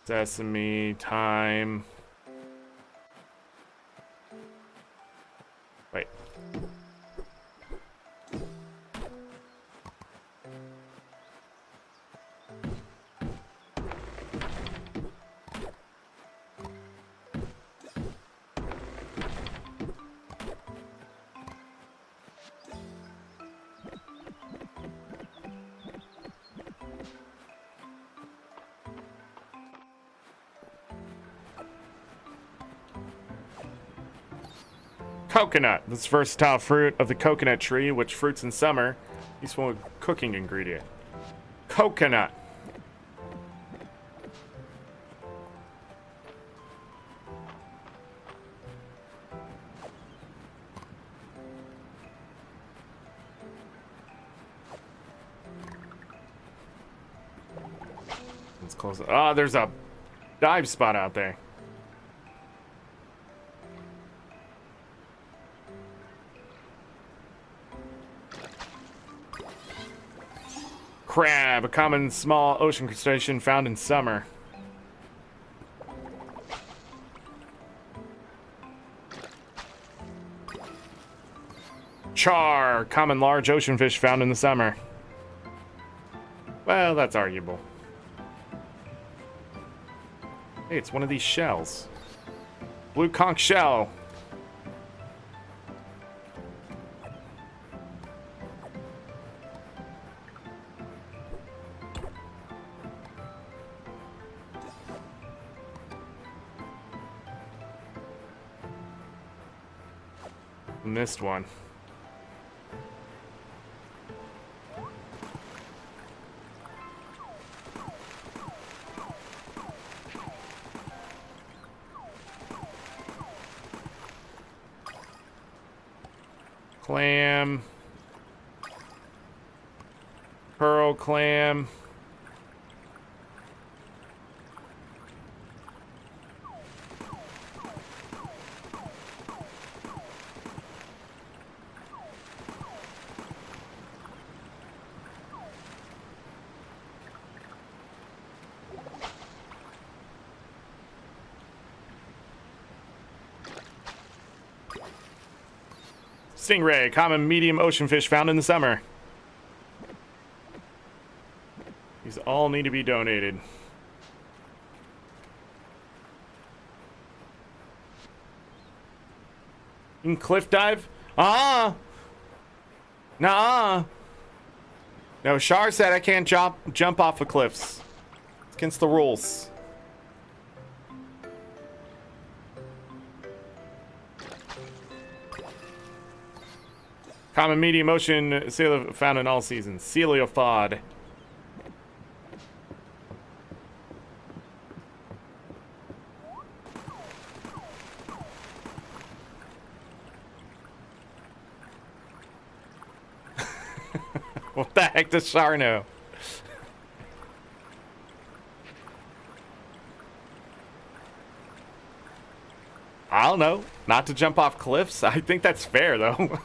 [SPEAKER 1] Sesame time. Wait. Coconut. This versatile fruit of the coconut tree, which fruits in summer. Useful cooking ingredient. Coconut. Let's close it. Oh, there's a dive spot out there. Crab, a common small ocean crustacean found in summer. Char, common large ocean fish found in the summer. Well, that's arguable. Hey, it's one of these shells. Blue conch shell. Missed one. Clam. Pearl clam. Stingray, common medium ocean fish found in the summer. These all need to be donated. You can cliff dive? Nuh-uh. No, Shar said I can't jump off of cliffs. It's against the rules. Common medium ocean seal found in all seasons. Celeophod. What the heck does Shar know? I don't know. Not to jump off cliffs? I think that's fair, though.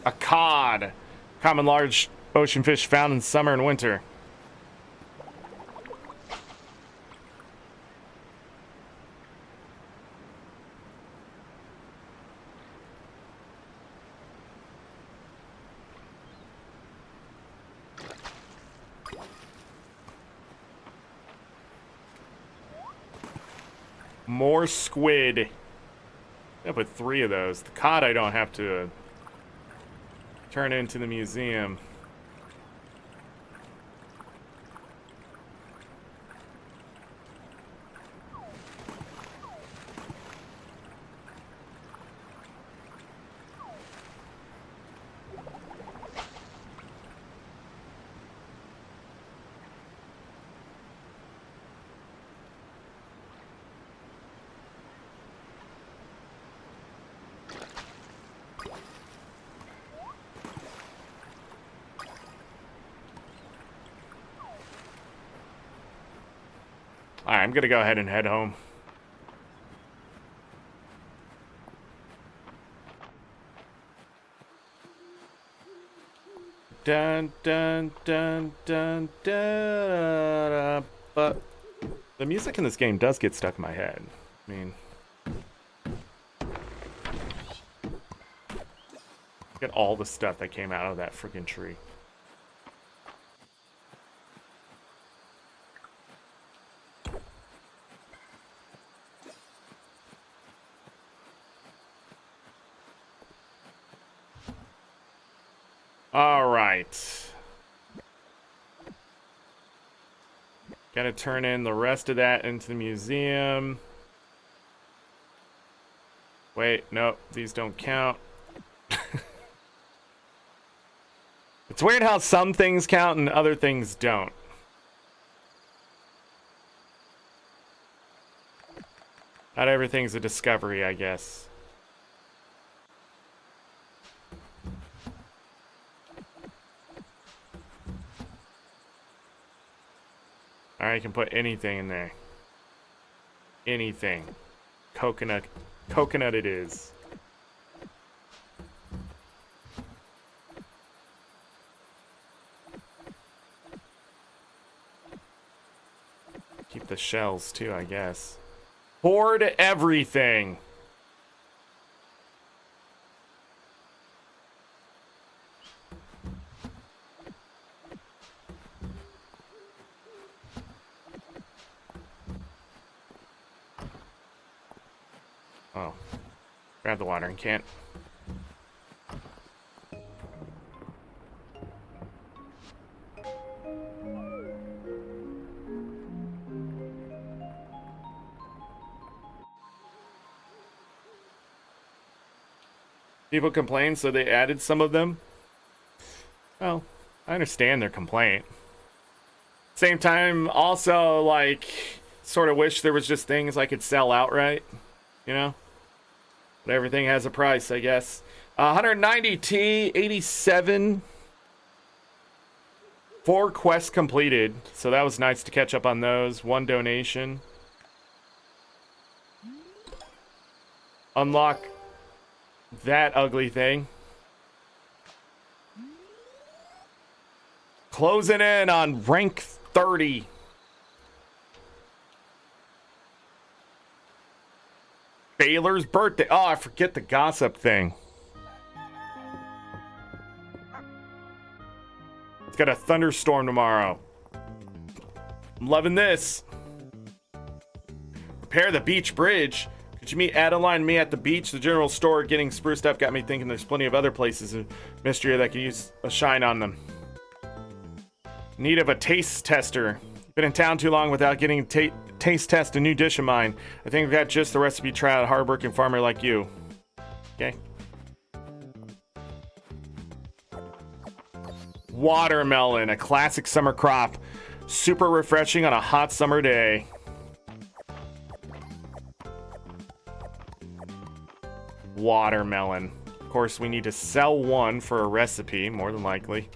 [SPEAKER 1] A cod. Common large ocean fish found in summer and winter. More squid. I put 3 of those. The cod I don't have to turn into the museum. Alright, I'm gonna go ahead and head home. Dun dun dun dun dun. But the music in this game does get stuck in my head. I mean, look at all the stuff that came out of that freaking tree. All right. Gotta turn in the rest of that into the museum. Wait, no, these don't count. It's weird how some things count and other things don't. Not everything's a discovery, I guess. Alright, I can put anything in there. Anything. Coconut. Coconut it is. Keep the shells too, I guess. Hoard everything. Oh. Grab the watering can. People complain, so they added some of them. Well, I understand their complaint. Same time, also, like, sort of wish there was just things I could sell outright, you know? But everything has a price, I guess. 190 T, 87. 4 quests completed, so that was nice to catch up on those. 1 donation. Unlock that ugly thing. Closing in on rank 30. Baylor's birthday. Oh, I forget the gossip thing. It's got a thunderstorm tomorrow. I'm loving this. Repair the beach bridge. Could you meet Adeline and me at the beach? The general store getting spruced up got me thinking there's plenty of other places in Mistria that could use a shine on them. Need of a taste tester. Been in town too long without getting a taste test a new dish of mine. I think I've got just the recipe to try out a hardworking farmer like you. Okay. Watermelon, a classic summer crop. Super refreshing on a hot summer day. Watermelon. Of course, we need to sell 1 for a recipe, more than likely.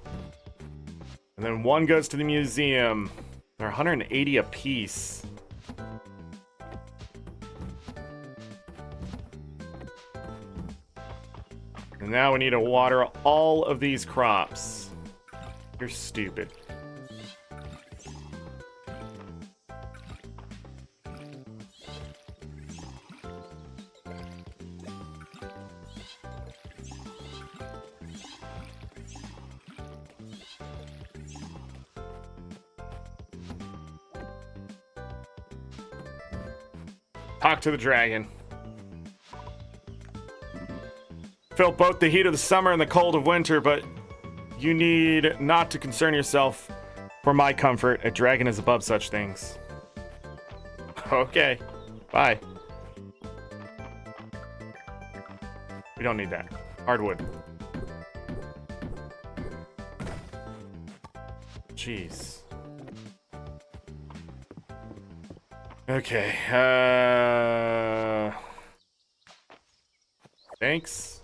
[SPEAKER 1] And then 1 goes to the museum. They're 180 a piece. And now we need to water all of these crops. You're stupid. Talk to the dragon. Felt both the heat of the summer and the cold of winter, but you need not to concern yourself for my comfort. A dragon is above such things. Okay. Bye. We don't need that. Hardwood. Jeez. Okay, thanks.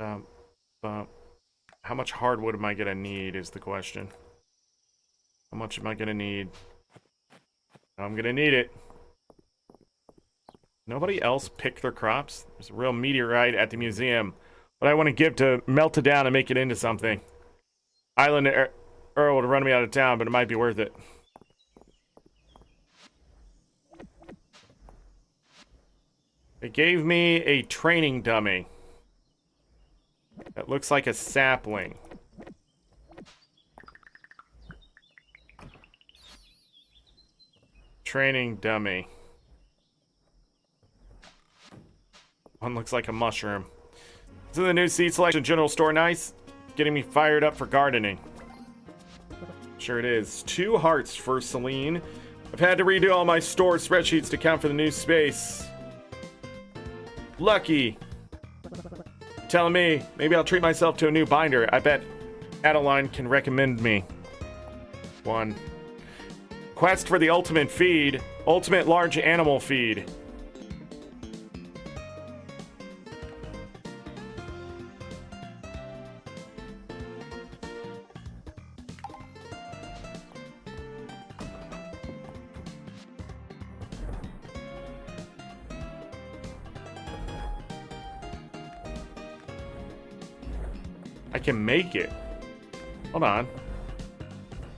[SPEAKER 1] How much hardwood am I gonna need is the question. How much am I gonna need? I'm gonna need it. Nobody else picked their crops? There's a real meteorite at the museum. What I want to give to melt it down and make it into something. Island Earl would run me out of town, but it might be worth it. It gave me a training dummy. That looks like a sapling. Training dummy. One looks like a mushroom. Isn't the new seed selection general store nice? Getting me fired up for gardening. Sure it is. 2 hearts for Celine. I've had to redo all my store spreadsheets to count for the new space. Lucky. Telling me, maybe I'll treat myself to a new binder. I bet Adeline can recommend me. 1. Quest for the ultimate feed. Ultimate large animal feed. I can make it. Hold on.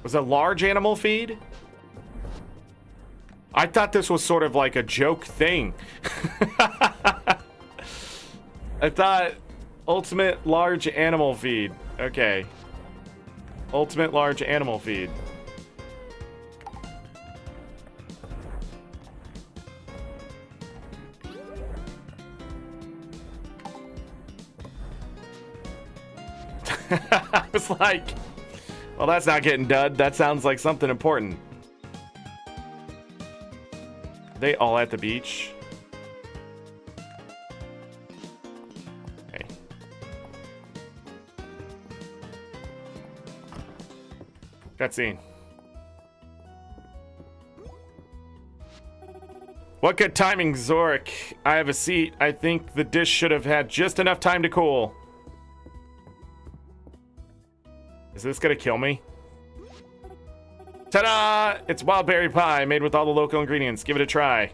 [SPEAKER 1] Was it large animal feed? I thought this was sort of like a joke thing. I thought ultimate large animal feed. Okay. Ultimate large animal feed. I was like, well, that's not getting done. That sounds like something important. Are they all at the beach? Cutscene. What good timing, Zorric. I have a seat. I think the dish should have had just enough time to cool. Is this gonna kill me? Ta-da! It's wild berry pie made with all the local ingredients. Give it a try.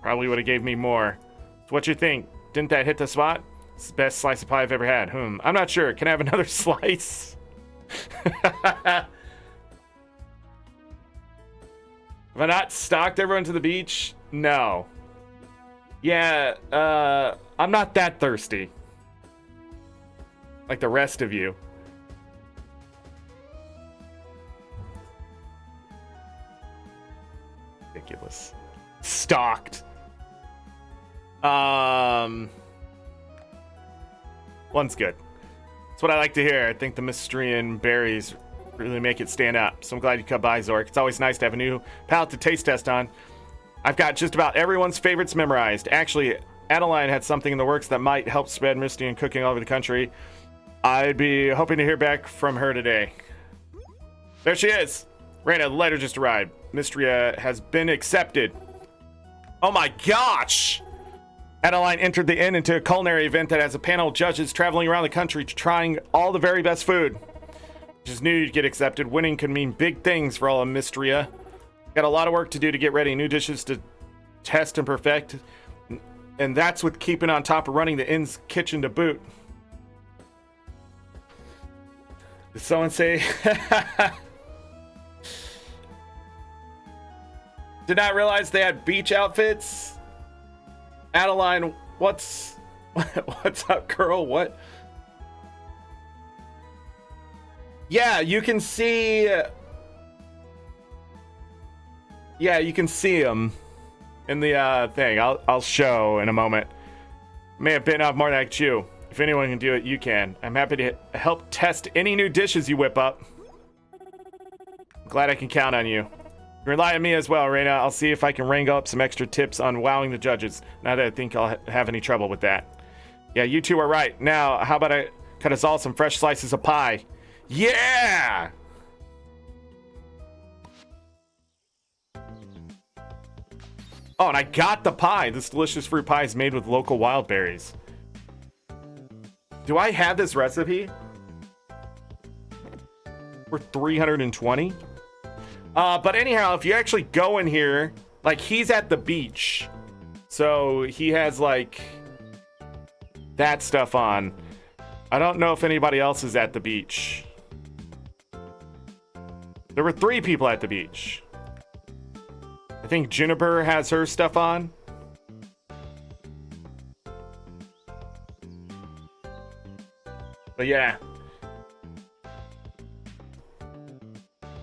[SPEAKER 1] Probably would have gave me more. So what you think? Didn't that hit the spot? It's the best slice of pie I've ever had. I'm not sure. Can I have another slice? Have I not stalked everyone to the beach? No. Yeah, I'm not that thirsty. Like the rest of you. Ridiculous. Stalked. One's good. That's what I like to hear. I think the Mistrian berries really make it stand out. So I'm glad you cut by, Zorric. It's always nice to have a new palate to taste test on. I've got just about everyone's favorites memorized. Actually, Adeline had something in the works that might help spread Mistrian cooking all over the country. I'd be hoping to hear back from her today. There she is. Raina, the letter just arrived. Mistria has been accepted. Oh my gosh! Adeline entered the inn into a culinary event that has a panel of judges traveling around the country trying all the very best food. Just knew you'd get accepted. Winning could mean big things for all of Mistria. Got a lot of work to do to get ready. New dishes to test and perfect. And that's with keeping on top of running the inn's kitchen to boot. Did someone say... Did not realize they had beach outfits? Adeline, what's up, girl? What? Yeah, you can see... Yeah, you can see them in the thing. I'll show in a moment. May have bitten off more than I could chew. If anyone can do it, you can. I'm happy to help test any new dishes you whip up. I'm glad I can count on you. Rely on me as well, Raina. I'll see if I can wrangle up some extra tips on wowing the judges. Not that I think I'll have any trouble with that. Yeah, you two are right. Now, how about I cut us all some fresh slices of pie? Yeah! Oh, and I got the pie. This delicious fruit pie is made with local wild berries. Do I have this recipe? For 320? But anyhow, if you actually go in here, like, he's at the beach. So he has, like, that stuff on. I don't know if anybody else is at the beach. There were 3 people at the beach. I think Juniper has her stuff on. But yeah.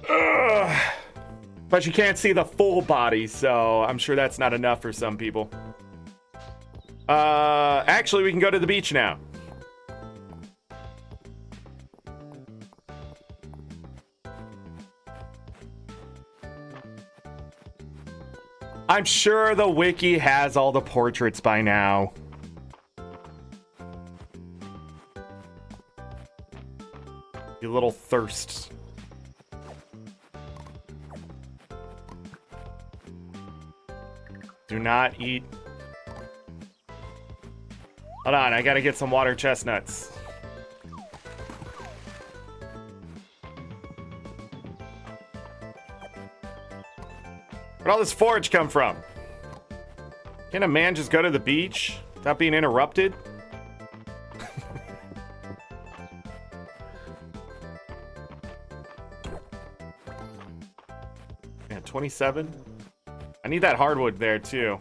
[SPEAKER 1] Ugh. But you can't see the full body, so I'm sure that's not enough for some people. Actually, we can go to the beach now. I'm sure the wiki has all the portraits by now. You little thirst. Do not eat. Hold on, I gotta get some water chestnuts. Where'd all this forage come from? Can a man just go to the beach without being interrupted? Yeah, 27. I need that hardwood there too.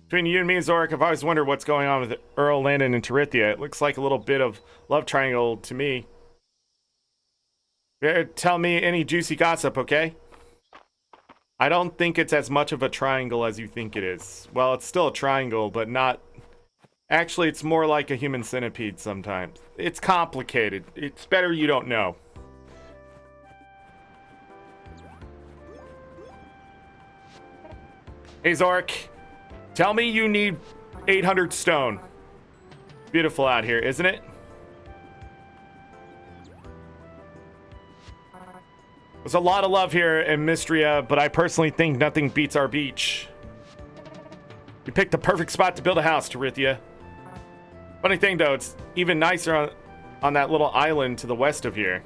[SPEAKER 1] Between you and me, Zorric, I've always wondered what's going on with Earl Landon and Terithia. It looks like a little bit of love triangle to me. Better tell me any juicy gossip, okay? I don't think it's as much of a triangle as you think it is. Well, it's still a triangle, but not... Actually, it's more like a human centipede sometimes. It's complicated. It's better you don't know. Hey, Zorric. Tell me you need 800 stone. Beautiful out here, isn't it? There's a lot of love here in Mistria, but I personally think nothing beats our beach. You picked the perfect spot to build a house, Tarithia. Funny thing though, it's even nicer on that little island to the west of here.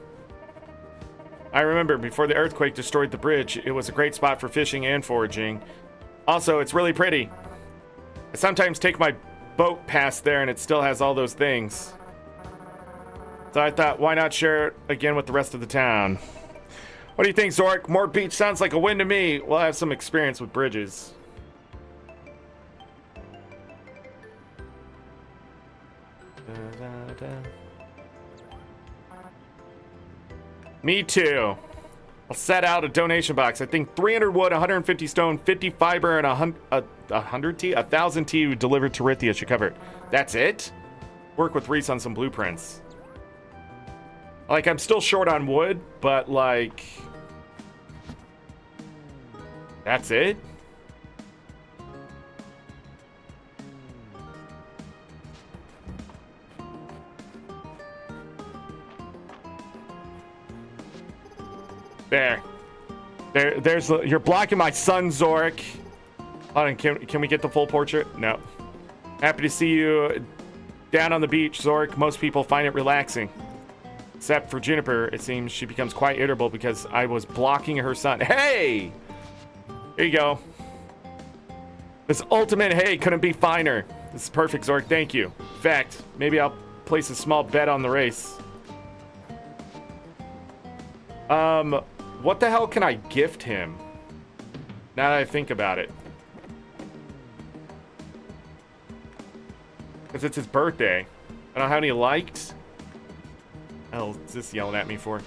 [SPEAKER 1] I remember before the earthquake destroyed the bridge, it was a great spot for fishing and foraging. Also, it's really pretty. I sometimes take my boat past there and it still has all those things. So I thought, why not share it again with the rest of the town? What do you think, Zorric? More beach sounds like a win to me. We'll have some experience with bridges. Me too. I'll set out a donation box. I think 300 wood, 150 stone, 50 fiber, and 1,000 tea delivered to Rithia should cover it. That's it? Work with Reese on some blueprints. Like, I'm still short on wood, but like... That's it? There's you're blocking my sun, Zorric. Hold on, can we get the full portrait? No. Happy to see you down on the beach, Zorric. Most people find it relaxing. Except for Juniper, it seems she becomes quite irritable because I was blocking her sun. Hey! Here you go. This ultimate hey couldn't be finer. This is perfect, Zorric. Thank you. In fact, maybe I'll place a small bet on the race. What the hell can I gift him? Now that I think about it. Because it's his birthday. I don't have any likes. What the hell is this yelling at me for?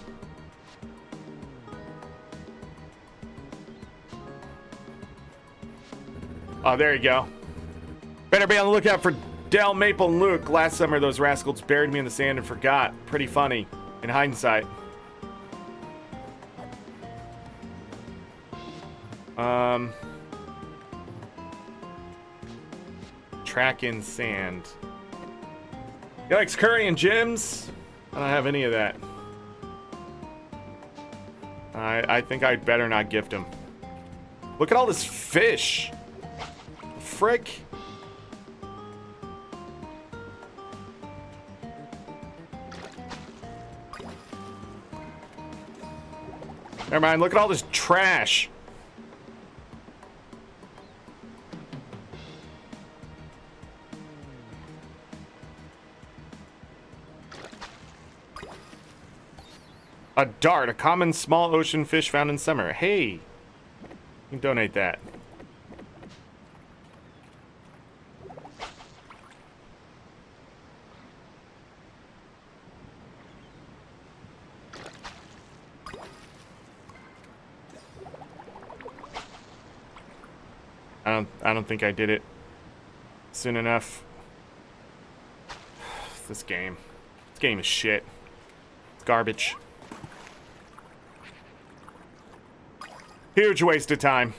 [SPEAKER 1] Oh, there you go. Better be on the lookout for Del, Maple, and Luke. Last summer, those rascals buried me in the sand and forgot. Pretty funny, in hindsight. Track in sand. He likes curry and gyms. I don't have any of that. I think I'd better not gift him. Look at all this fish. Frick. Never mind, look at all this trash. A dart, a common small ocean fish found in summer. Hey, you can donate that. I don't think I did it soon enough. This game is shit. It's garbage. Huge waste of time.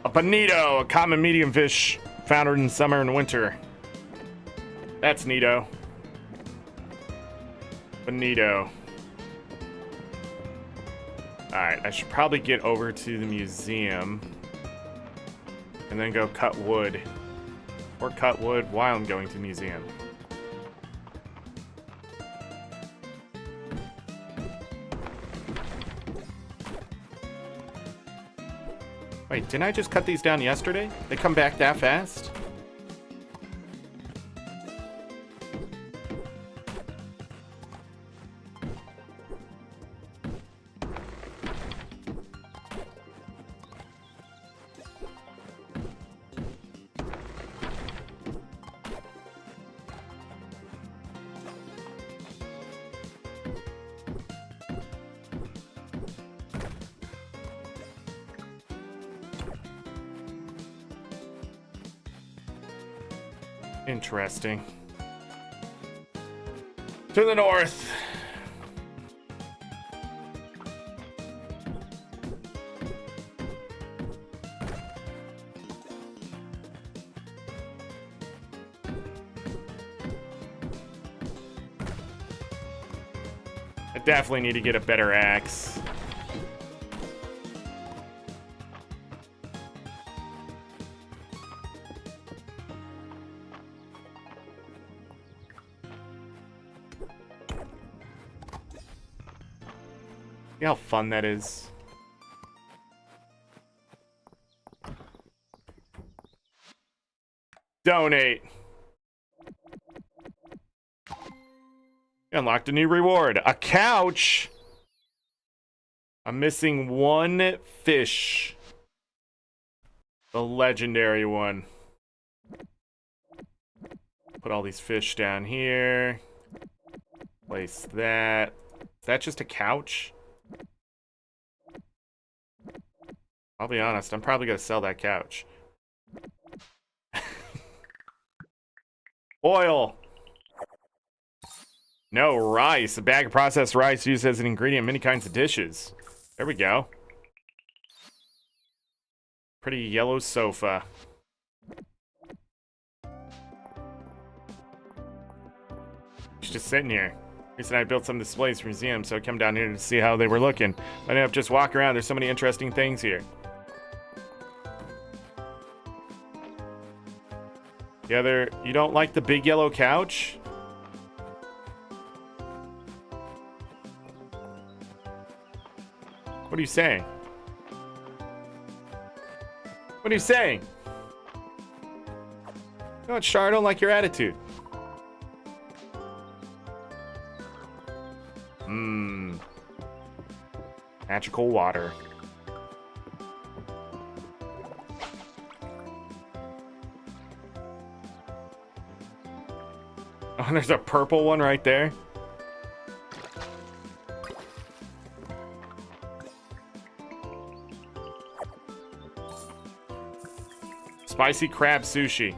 [SPEAKER 1] A bonito, a common medium fish found in summer and winter. That's neato. Bonito. Alright, I should probably get over to the museum and then go cut wood. Or cut wood while I'm going to the museum. Wait, didn't I just cut these down yesterday? They come back that fast? Interesting. To the north. I definitely need to get a better axe. See how fun that is? Donate. Unlocked a new reward. A couch. I'm missing one fish. The legendary one. Put all these fish down here. Place that. Is that just a couch? I'll be honest, I'm probably gonna sell that couch. Oil. No, rice. A bag of processed rice used as an ingredient in many kinds of dishes. There we go. Pretty yellow sofa. It's just sitting here. Lisa and I built some displays for museums, so I come down here to see how they were looking. I ended up just walking around. There's so many interesting things here. You don't like the big yellow couch? What are you saying? What are you saying? You know what, Char? I don't like your attitude. Magical water. Oh, there's a purple one right there. Spicy crab sushi.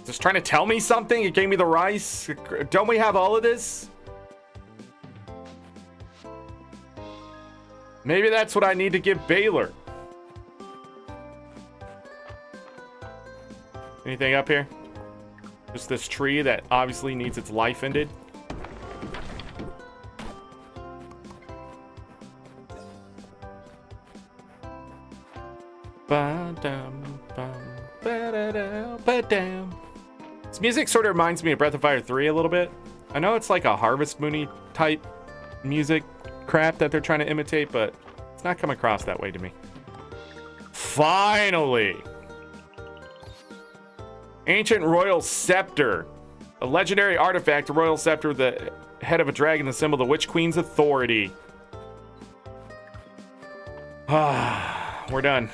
[SPEAKER 1] Just trying to tell me something? It gave me the rice. Don't we have all of this? Maybe that's what I need to give Baylor. Anything up here? Just this tree that obviously needs its life ended. This music sort of reminds me of Breath of Fire 3 a little bit. I know it's like a Harvest Moon-y type music crap that they're trying to imitate, but it's not come across that way to me. Finally! Ancient Royal Scepter. A legendary artifact, a royal scepter with the head of a dragon, the symbol of the Witch Queen's authority. We're done.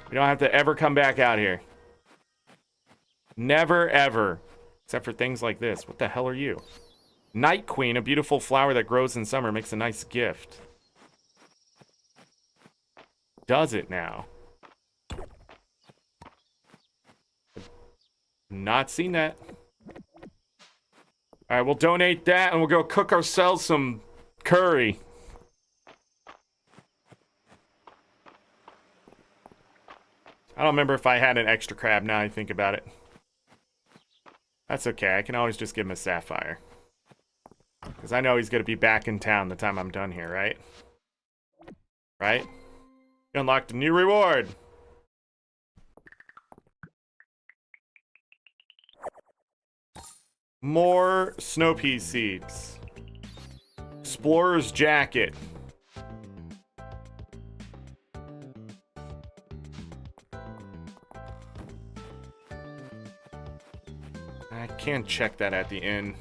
[SPEAKER 1] We don't have to ever come back out here. Never, ever. Except for things like this. What the hell are you? Night Queen, a beautiful flower that grows in summer, makes a nice gift. Does it now? Not seen that. Alright, we'll donate that and we'll go cook ourselves some curry. I don't remember if I had an extra crab now I think about it. That's okay, I can always just give him a sapphire. Because I know he's going to be back in town the time I'm done here, right? Right? You unlocked a new reward! More snow pea seeds. Explorer's jacket. I can't check that at the inn.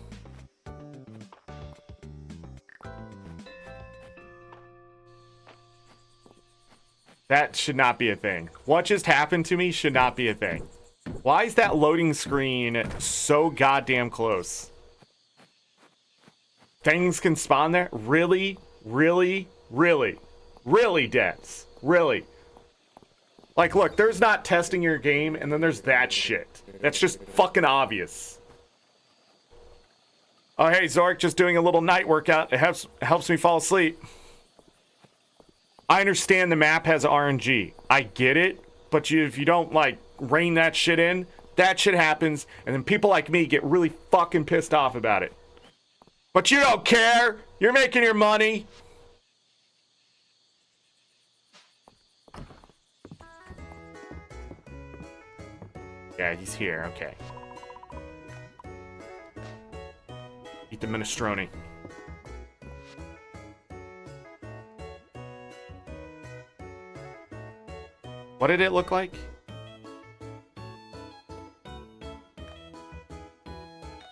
[SPEAKER 1] That should not be a thing. What just happened to me should not be a thing. Why is that loading screen so goddamn close? Things can spawn there? Really? Really? Really? Really, devs? Really? Like, look, there's not testing your game, and then there's that shit. That's just fucking obvious. Oh, hey, Zorric, just doing a little night workout. It helps me fall asleep. I understand the map has RNG. I get it, but if you don't, like, rein that shit in, that shit happens, and then people like me get really fucking pissed off about it. But you don't care. You're making your money. Yeah, he's here. Okay. Eat the minestrone. What did it look like?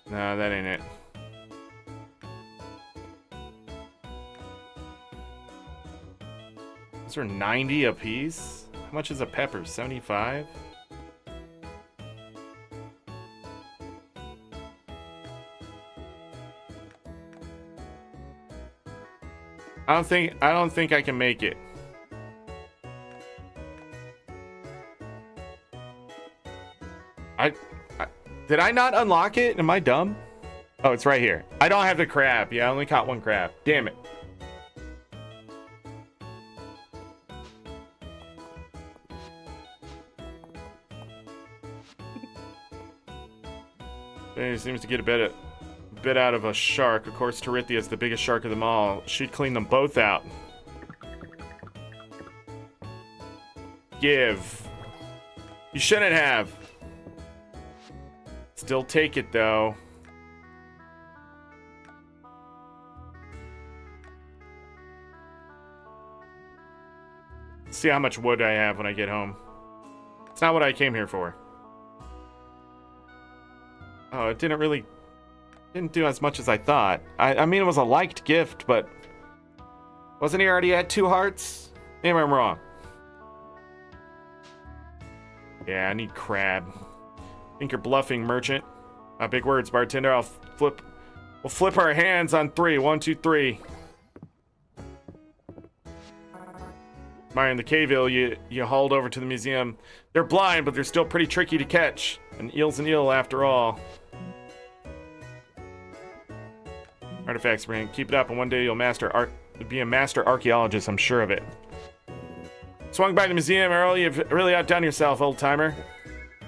[SPEAKER 1] No, that ain't it. Those are 90 a piece? How much is a pepper? 75? I don't think I can make it. Did I not unlock it? Am I dumb? Oh, it's right here. I don't have the crab. Yeah, I only caught one crab. Damn it. He seems to get a bit out of a shark. Of course, Tarithia is the biggest shark of them all. She'd clean them both out. Give. You shouldn't have. Still take it, though. Let's see how much wood I have when I get home. It's not what I came here for. Oh, it didn't do as much as I thought. I mean, it was a liked gift, but wasn't he already at 2 hearts? Maybe I'm wrong. Yeah, I need crab. Think you're bluffing, merchant. Big words, bartender. We'll flip our hands on 3. 1, 2, 3. Admiring the cave-eel you hauled over to the museum. They're blind, but they're still pretty tricky to catch. An eel's an eel, after all. Artifacts, man. Keep it up, and one day you'll be a master archaeologist, I'm sure of it. Swung by the museum, Earl. You've really outdone yourself, old-timer.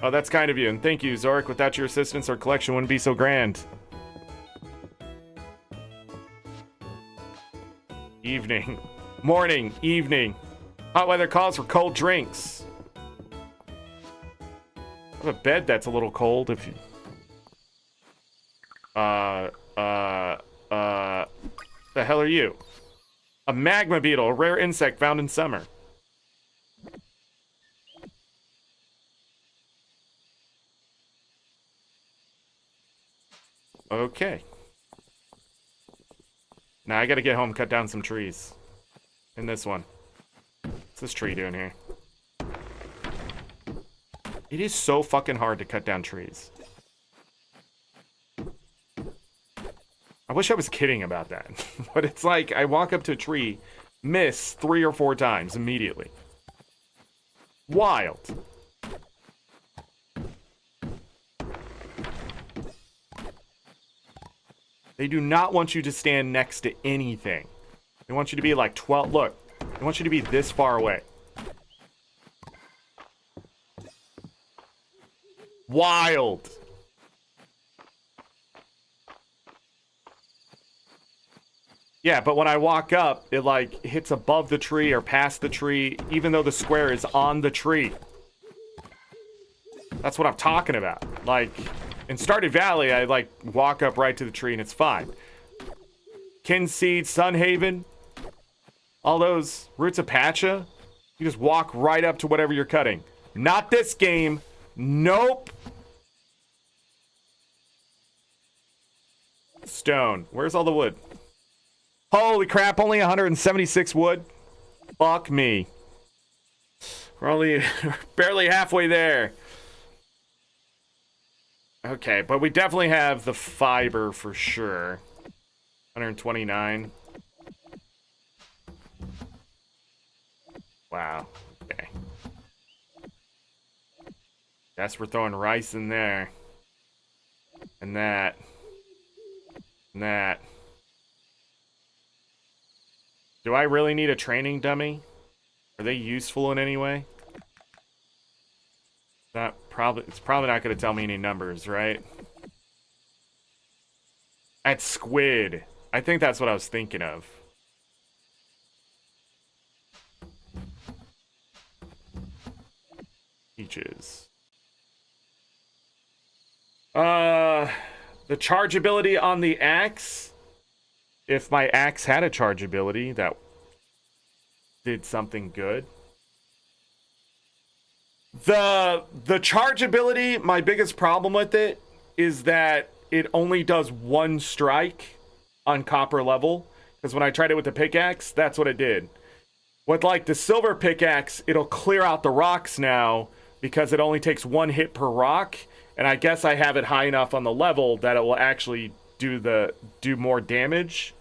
[SPEAKER 1] Oh, that's kind of you, and thank you, Zorric. Without your assistance, our collection wouldn't be so grand. Evening. Morning. Evening. Hot weather calls for cold drinks. I have a bed that's a little cold if you... The hell are you? A magma beetle, a rare insect found in summer. Okay. Now I gotta get home, cut down some trees. In this one. What's this tree doing here? It is so fucking hard to cut down trees. I wish I was kidding about that. But it's like, I walk up to a tree, miss 3 or 4 times immediately. Wild. They do not want you to stand next to anything. They want you to be like 12. Look, they want you to be this far away. Wild. Yeah, but when I walk up, it like hits above the tree or past the tree, even though the square is on the tree. That's what I'm talking about. Like, in Stardew Valley, I like walk up right to the tree and it's fine. Kinseed, Sunhaven, all those roots of Pacha, you just walk right up to whatever you're cutting. Not this game. Nope. Stone. Where's all the wood? Holy crap, only 176 wood? Fuck me. We're only barely halfway there. Okay, but we definitely have the fiber for sure. 129. Wow. Okay. Guess we're throwing rice in there. And that. And that. Do I really need a training dummy? Are they useful in any way? It's probably not going to tell me any numbers, right? At squid. I think that's what I was thinking of. Peaches. The charge ability on the axe. If my axe had a charge ability that did something good. The charge ability, my biggest problem with it is that it only does one strike on copper level. Because when I tried it with the pickaxe, that's what it did. With like the silver pickaxe, it'll clear out the rocks now because it only takes one hit per rock. And I guess I have it high enough on the level that it will actually do more damage.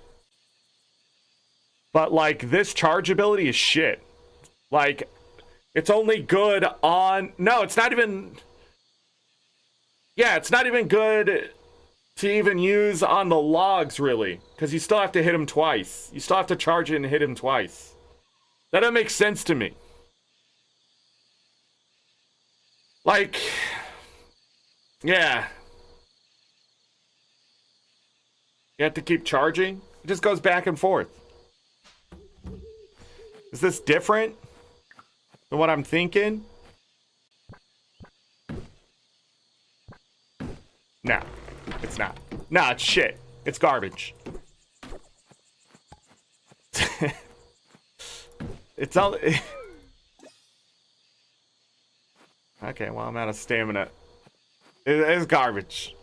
[SPEAKER 1] But like this charge ability is shit. Like it's only good on... No, it's not even... Yeah, it's not even good to even use on the logs, really. Because you still have to hit him twice. You still have to charge it and hit him twice. That doesn't make sense to me. Like... Yeah. You have to keep charging? It just goes back and forth. Is this different than what I'm thinking? No, it's not. No, it's shit. It's garbage. It's all... Okay, well, I'm out of stamina. It's garbage.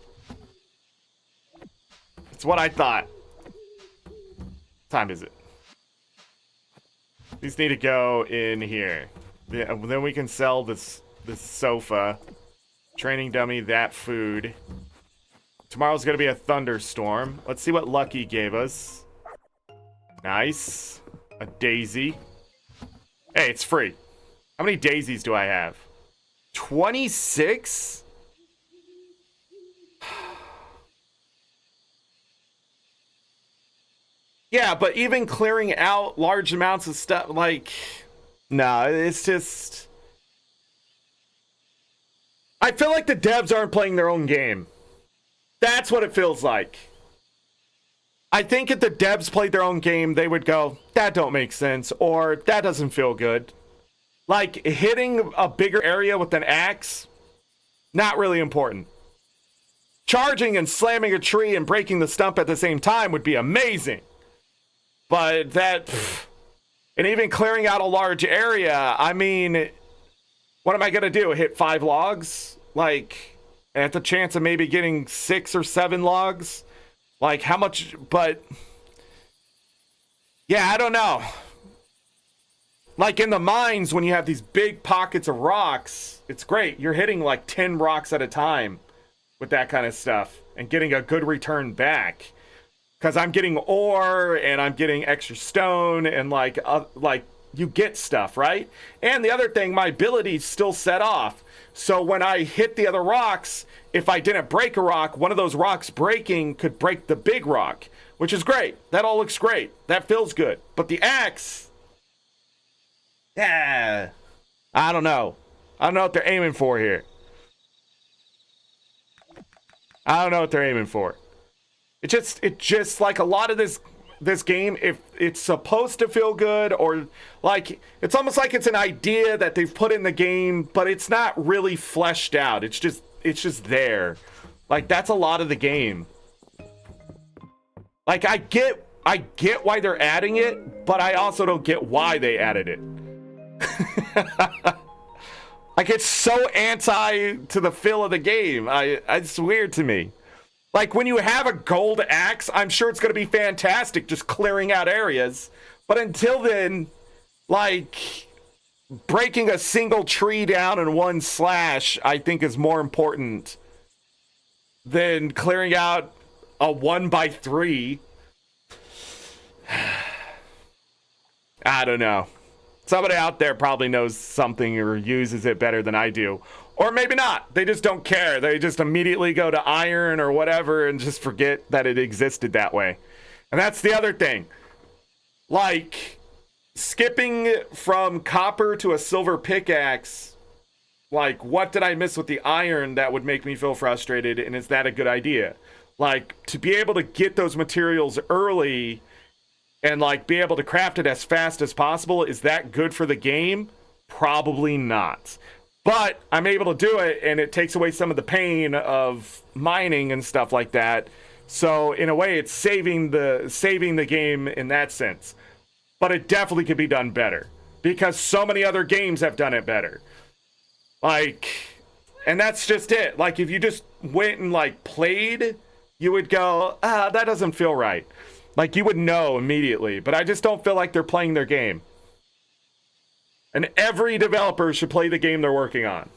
[SPEAKER 1] It's what I thought. What time is it? These need to go in here. Then we can sell this sofa. Training dummy, that food. Tomorrow's gonna be a thunderstorm. Let's see what Lucky gave us. Nice. A daisy. Hey, it's free. How many daisies do I have? 26? Yeah, but even clearing out large amounts of stuff, like... No, it's just... I feel like the devs aren't playing their own game. That's what it feels like. I think if the devs played their own game, they would go, that don't make sense, or that doesn't feel good. Like, hitting a bigger area with an axe, not really important. Charging and slamming a tree and breaking the stump at the same time would be amazing. But that... And even clearing out a large area, I mean... What am I going to do? Hit 5 logs? Like, at the chance of maybe getting 6 or 7 logs? Like, how much... But... Yeah, I don't know. Like, in the mines, when you have these big pockets of rocks, it's great. You're hitting, like, 10 rocks at a time with that kind of stuff. And getting a good return back. Because I'm getting ore, and I'm getting extra stone, and, like, you get stuff, right? And the other thing, my ability's still set off. So when I hit the other rocks, if I didn't break a rock, one of those rocks breaking could break the big rock, which is great. That all looks great. That feels good. But the axe, yeah, I don't know. I don't know what they're aiming for here. I don't know what they're aiming for. It just like a lot of this game, if it's supposed to feel good, or like it's almost like it's an idea that they've put in the game, but it's not really fleshed out. It's just there. Like that's a lot of the game. Like I get why they're adding it, but I also don't get why they added it. Like it's so anti to the feel of the game. It's weird to me. Like, when you have a gold axe, I'm sure it's going to be fantastic just clearing out areas. But until then, like, breaking a single tree down in one slash, I think is more important than clearing out a 1x3. I don't know. Somebody out there probably knows something or uses it better than I do. Or maybe not. They just don't care. They just immediately go to iron or whatever and just forget that it existed that way. And that's the other thing. Like, skipping from copper to a silver pickaxe, like, what did I miss with the iron that would make me feel frustrated? And is that a good idea? Like, to be able to get those materials early and, like, be able to craft it as fast as possible, is that good for the game? Probably not. But I'm able to do it, and it takes away some of the pain of mining and stuff like that. So in a way, it's saving the game in that sense. But it definitely could be done better, because so many other games have done it better. Like, and that's just it. Like, if you just went and, like, played, you would go, that doesn't feel right. Like, you would know immediately. But I just don't feel like they're playing their game. And every developer should play the game they're working on.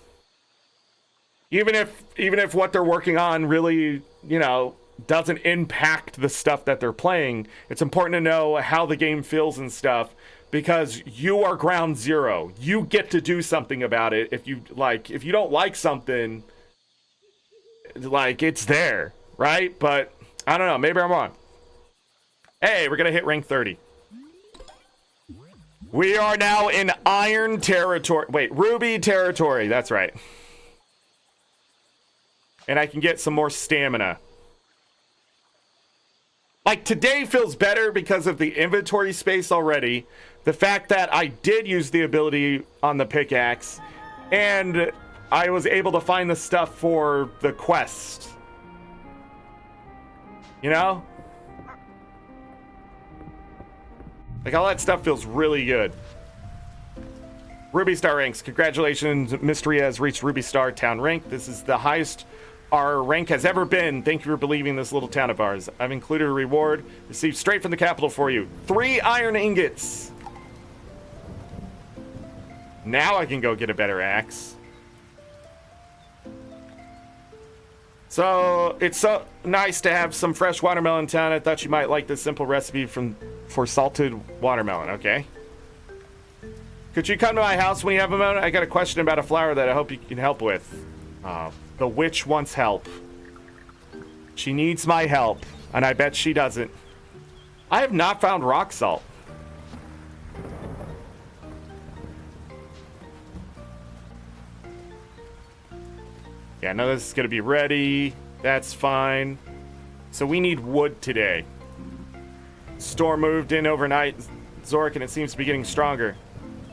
[SPEAKER 1] Even if what they're working on really, you know, doesn't impact the stuff that they're playing, it's important to know how the game feels and stuff, because you are ground zero. You get to do something about it. If you don't like something, like, it's there, right? But I don't know, maybe I'm wrong. Hey, we're gonna hit rank 30. We are now in iron territory. Wait, ruby territory. That's right. And I can get some more stamina. Like, today feels better because of the inventory space already. The fact that I did use the ability on the pickaxe. And I was able to find the stuff for the quest. You know? Like, all that stuff feels really good. Ruby Star ranks. Congratulations, Mistria has reached Ruby Star town rank. This is the highest our rank has ever been. Thank you for believing in this little town of ours. I've included a reward received straight from the capital for you. 3 iron ingots. Now I can go get a better axe. So, it's so nice to have some fresh watermelon in town. I thought you might like this simple recipe for salted watermelon, okay? Could you come to my house when you have a moment? I got a question about a flower that I hope you can help with. The witch wants help. She needs my help, and I bet she doesn't. I have not found rock salt. Yeah, no, this is gonna be ready. That's fine. So we need wood today. Storm moved in overnight, Zorric, and it seems to be getting stronger.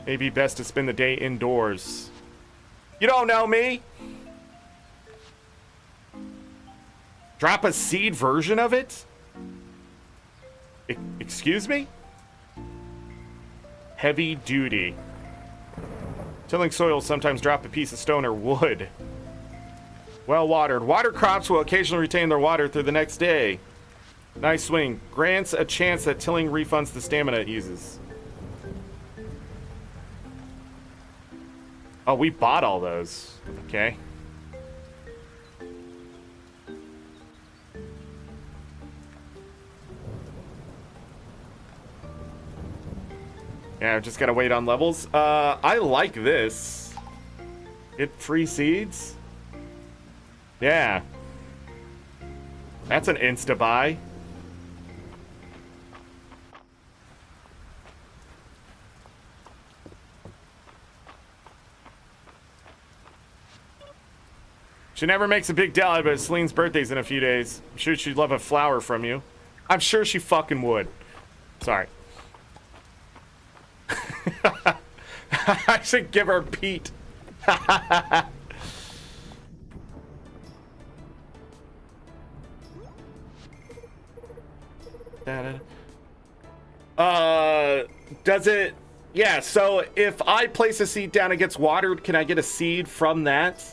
[SPEAKER 1] Maybe best to spend the day indoors. You don't know me. Drop a seed version of it? Excuse me? Heavy duty. Tilling soil sometimes drop a piece of stone or wood. Well watered. Water crops will occasionally retain their water through the next day. Nice swing. Grants a chance that tilling refunds the stamina it uses. Oh, we bought all those. Okay. Yeah, I've just gotta wait on levels. I like this. Get free seeds. Yeah. That's an insta-buy. She never makes a big deal out of it. Celine's birthday's in a few days. I'm sure she'd love a flower from you. I'm sure she fucking would. Sorry. I should give her Pete. Does it? Yeah, so if I place a seed down and it gets watered, can I get a seed from that?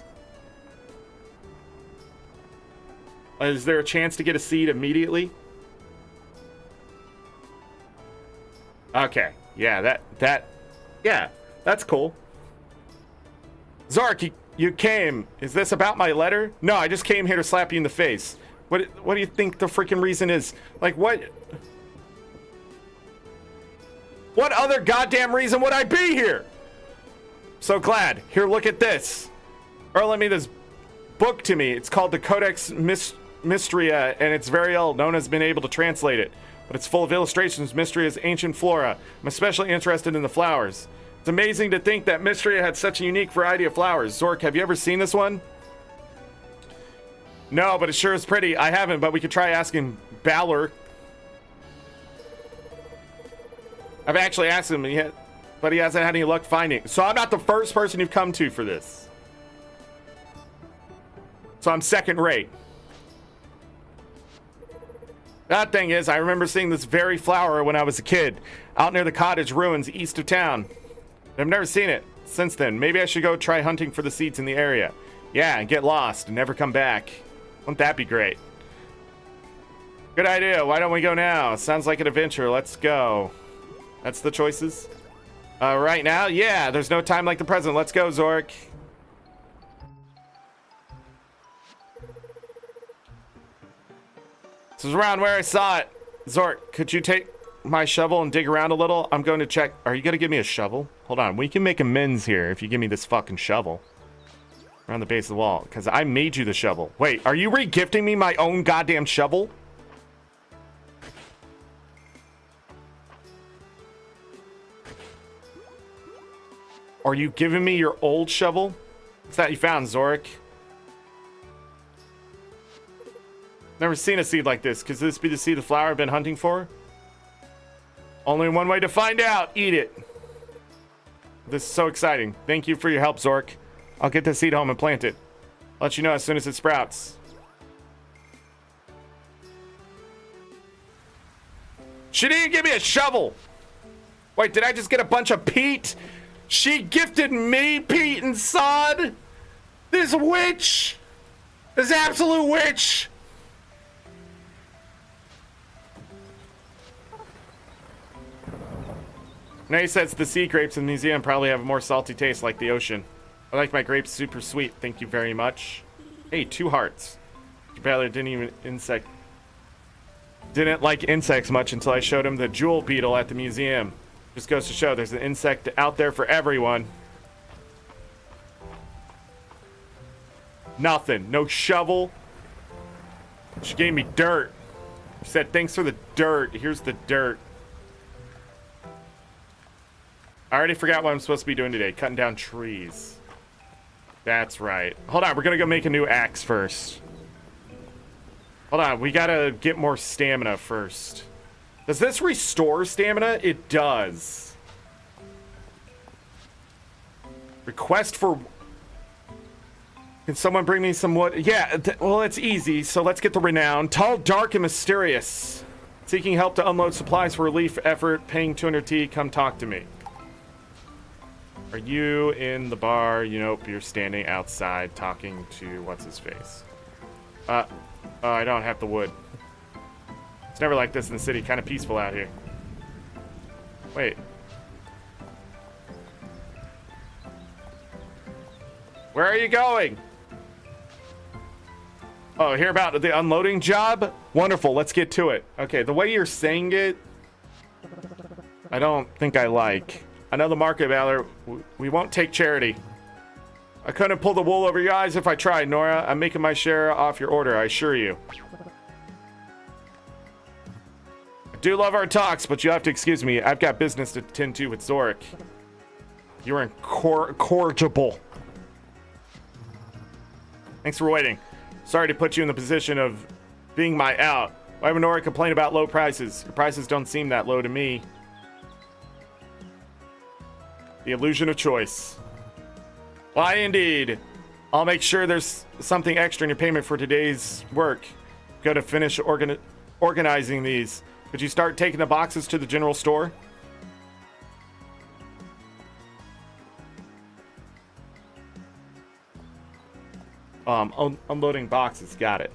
[SPEAKER 1] Is there a chance to get a seed immediately? Okay. Yeah, yeah, that's cool. Zorric, you came. Is this about my letter? No, I just came here to slap you in the face. What do you think the freaking reason is? Like, what other goddamn reason would I be here? So glad. Here, look at this. Earl lent me this book to me. It's called the Codex Mistria, and it's very old. No one has been able to translate it. But it's full of illustrations of Mistria's ancient flora. I'm especially interested in the flowers. It's amazing to think that Mistria had such a unique variety of flowers. Zorric, have you ever seen this one? No, but it sure is pretty. I haven't, but we could try asking Balor. I've actually asked him yet, but he hasn't had any luck finding it. So I'm not the first person you've come to for this. So I'm second rate. That thing is, I remember seeing this very flower when I was a kid, out near the cottage ruins east of town. I've never seen it since then. Maybe I should go try hunting for the seeds in the area. Yeah, and get lost and never come back. Wouldn't that be great? Good idea. Why don't we go now? Sounds like an adventure. Let's go. That's the choices. Right now? Yeah, there's no time like the present. Let's go, Zorric. This is around where I saw it. Zorric, could you take my shovel and dig around a little? I'm going to check. Are you going to give me a shovel? Hold on. We can make amends here if you give me this fucking shovel. Around the base of the wall. Because I made you the shovel. Wait, are you re-gifting me my own goddamn shovel? Are you giving me your old shovel? What's that you found, Zorric? Never seen a seed like this. Could this be the seed of flower I've been hunting for? Only one way to find out. Eat it. This is so exciting. Thank you for your help, Zorric. I'll get the seed home and plant it. I'll let you know as soon as it sprouts. She didn't give me a shovel. Wait, did I just get a bunch of peat? She gifted me peat and sod? This witch! This absolute witch! Now he says the sea grapes in the museum probably have a more salty taste like the ocean. I like my grapes super sweet. Thank you very much. Hey, 2 hearts. Baylor didn't like insects much until I showed him the jewel beetle at the museum. Just goes to show there's an insect out there for everyone. Nothing. No shovel. She gave me dirt. She said, thanks for the dirt. Here's the dirt. I already forgot what I'm supposed to be doing today. Cutting down trees. That's right. Hold on. We're going to go make a new axe first. Hold on. We got to get more stamina first. Does this restore stamina? It does. Request for... Can someone bring me some wood? Yeah, well, it's easy. So let's get the renown. Tall, dark, and mysterious. Seeking help to unload supplies for relief effort. Paying 200 T. Come talk to me. Are you in the bar? Nope, you're standing outside talking to what's-his-face. I don't have the wood. It's never like this in the city. Kind of peaceful out here. Wait. Where are you going? Oh, hear about the unloading job? Wonderful, let's get to it. Okay, the way you're saying it, I don't think I like. I know the market, Valor. We won't take charity. I couldn't pull the wool over your eyes if I tried, Nora. I'm making my share off your order, I assure you. I do love our talks, but you have to excuse me. I've got business to tend to with Zorric. You're incorrigible. Thanks for waiting. Sorry to put you in the position of being my out. Why would Nora complain about low prices? Your prices don't seem that low to me. The illusion of choice. Why indeed. I'll make sure there's something extra in your payment for today's work. Go to finish organizing these. Could you start taking the boxes to the general store? Unloading boxes. Got it.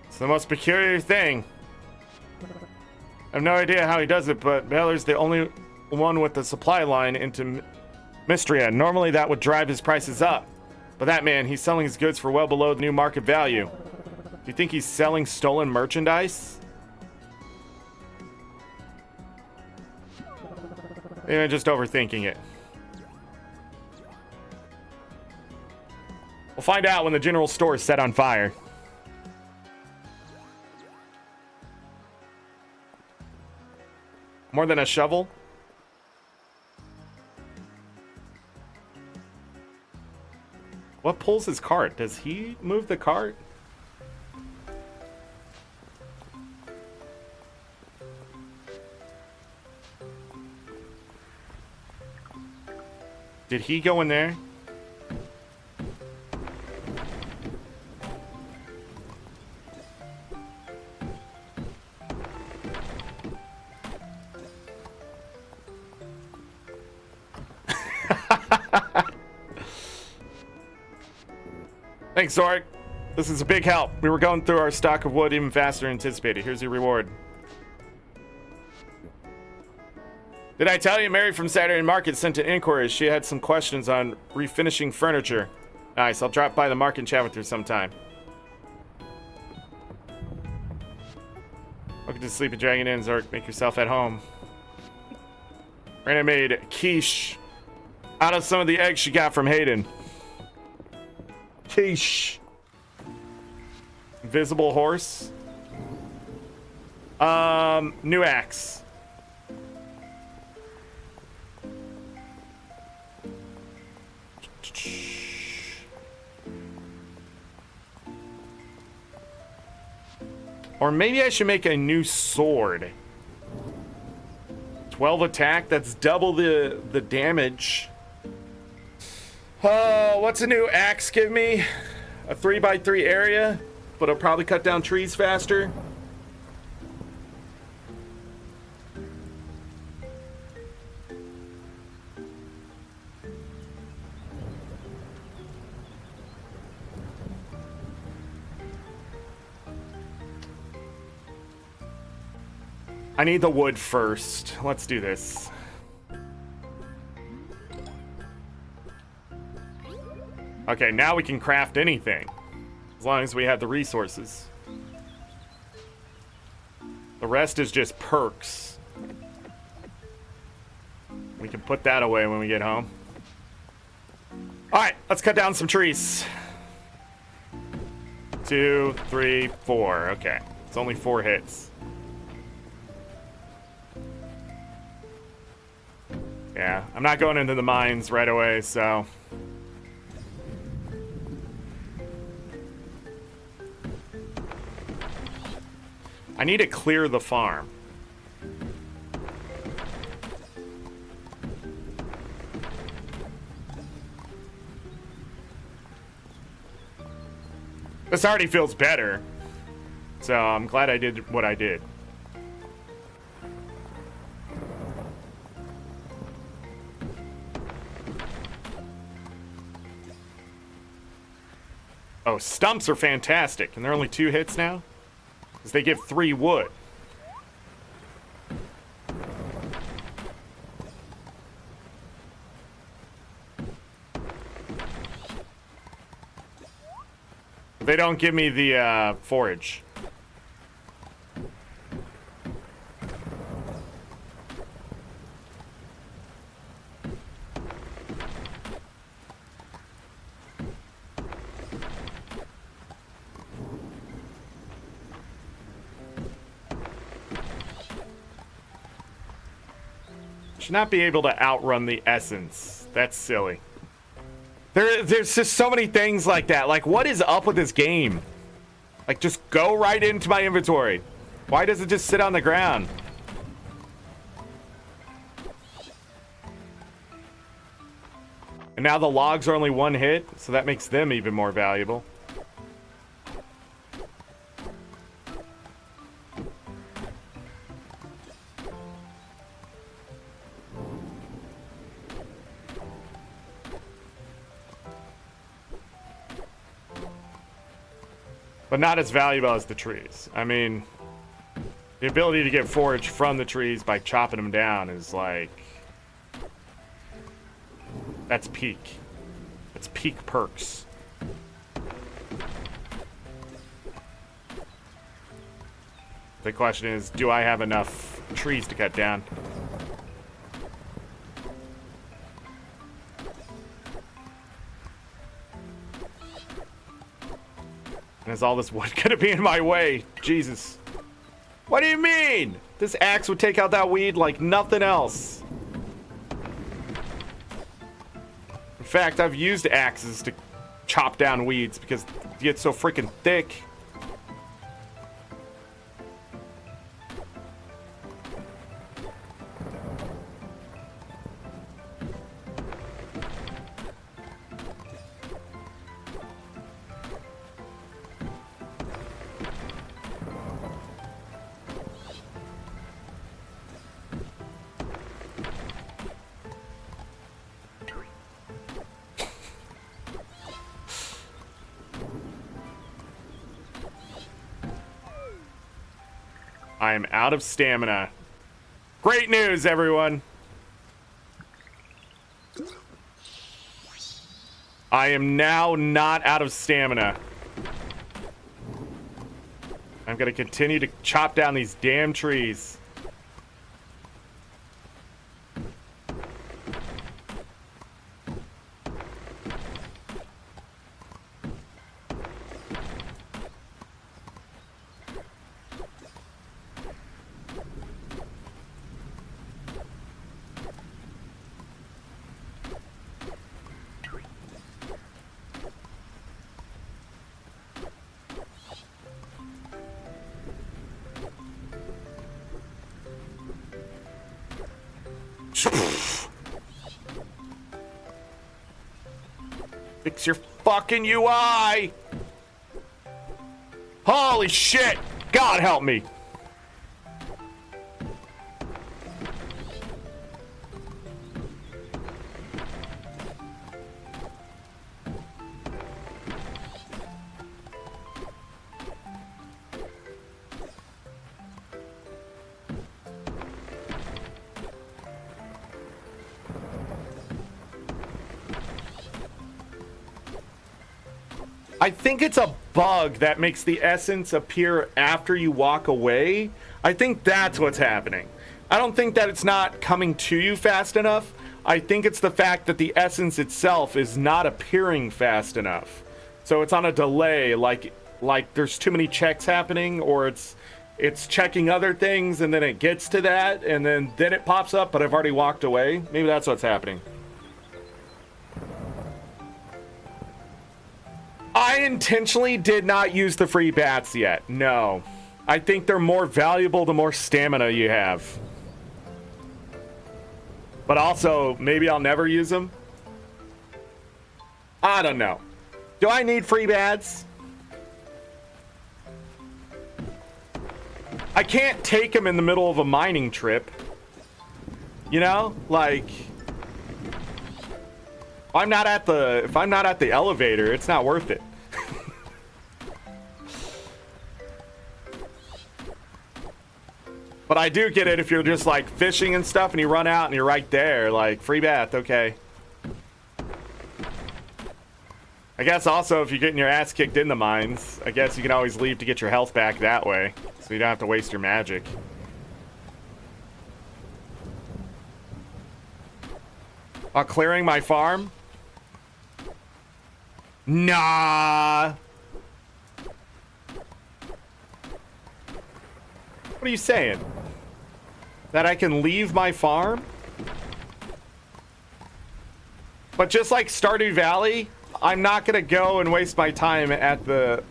[SPEAKER 1] It's the most peculiar thing. I have no idea how he does it, but Baylor's the only one with the supply line into Mistria. Normally that would drive his prices up. But that man, he's selling his goods for well below the new market value. Do you think he's selling stolen merchandise? Maybe I'm just overthinking it. We'll find out when the general store is set on fire. More than a shovel? What pulls his cart? Does he move the cart? Did he go in there? Thanks, Zorric. This is a big help. We were going through our stock of wood even faster than anticipated. Here's your reward. Did I tell you Mary from Saturday Market sent an inquiry? She had some questions on refinishing furniture. Nice. I'll drop by the market and chat with her sometime. Welcome to Sleepy Dragon Inn, Zorric. Make yourself at home. Rana made quiche out of some of the eggs she got from Hayden. Quiche. Invisible horse. New axe. Or maybe I should make a new sword. 12 attack, that's double the damage. Oh, what's a new axe give me? A 3x3 area, but it'll probably cut down trees faster. I need the wood first. Let's do this. Okay, now we can craft anything. As long as we have the resources. The rest is just perks. We can put that away when we get home. Alright, let's cut down some trees. 2, 3, 4. Okay, it's only 4 hits. Yeah, I'm not going into the mines right away, so... I need to clear the farm. This already feels better. So I'm glad I did what I did. Oh, stumps are fantastic. And they're only 2 hits now? Because they give 3 wood. They don't give me the forage. Should not be able to outrun the essence. That's silly. There's just so many things like that. Like, what is up with this game? Like, just go right into my inventory. Why does it just sit on the ground? And now the logs are only 1 hit, so that makes them even more valuable. But not as valuable as the trees. I mean, the ability to get forage from the trees by chopping them down is like... That's peak. That's peak perks. The question is, do I have enough trees to cut down? And is all this wood gonna be in my way? Jesus. What do you mean? This axe would take out that weed like nothing else. In fact, I've used axes to chop down weeds because they get so freaking thick. I am out of stamina. Great news, everyone. I am now not out of stamina. I'm gonna continue to chop down these damn trees. Fix your fucking UI! Holy shit! God help me! I think it's a bug that makes the essence appear after you walk away. I think that's what's happening. I don't think that it's not coming to you fast enough. I think it's the fact that the essence itself is not appearing fast enough. So it's on a delay, like there's too many checks happening, or it's checking other things and then it gets to that and then it pops up, but I've already walked away. Maybe that's what's happening. I intentionally did not use the free bats yet. No. I think they're more valuable the more stamina you have. But also, maybe I'll never use them. I don't know. Do I need free bats? I can't take them in the middle of a mining trip. You know? Like, if I'm not at the elevator, it's not worth it. But I do get it if you're just like fishing and stuff and you run out and you're right there, like free bath, okay. I guess also if you're getting your ass kicked in the mines, I guess you can always leave to get your health back that way, so you don't have to waste your magic. While clearing my farm? Nah. What are you saying? That I can leave my farm? But just like Stardew Valley, I'm not gonna go and waste my time at the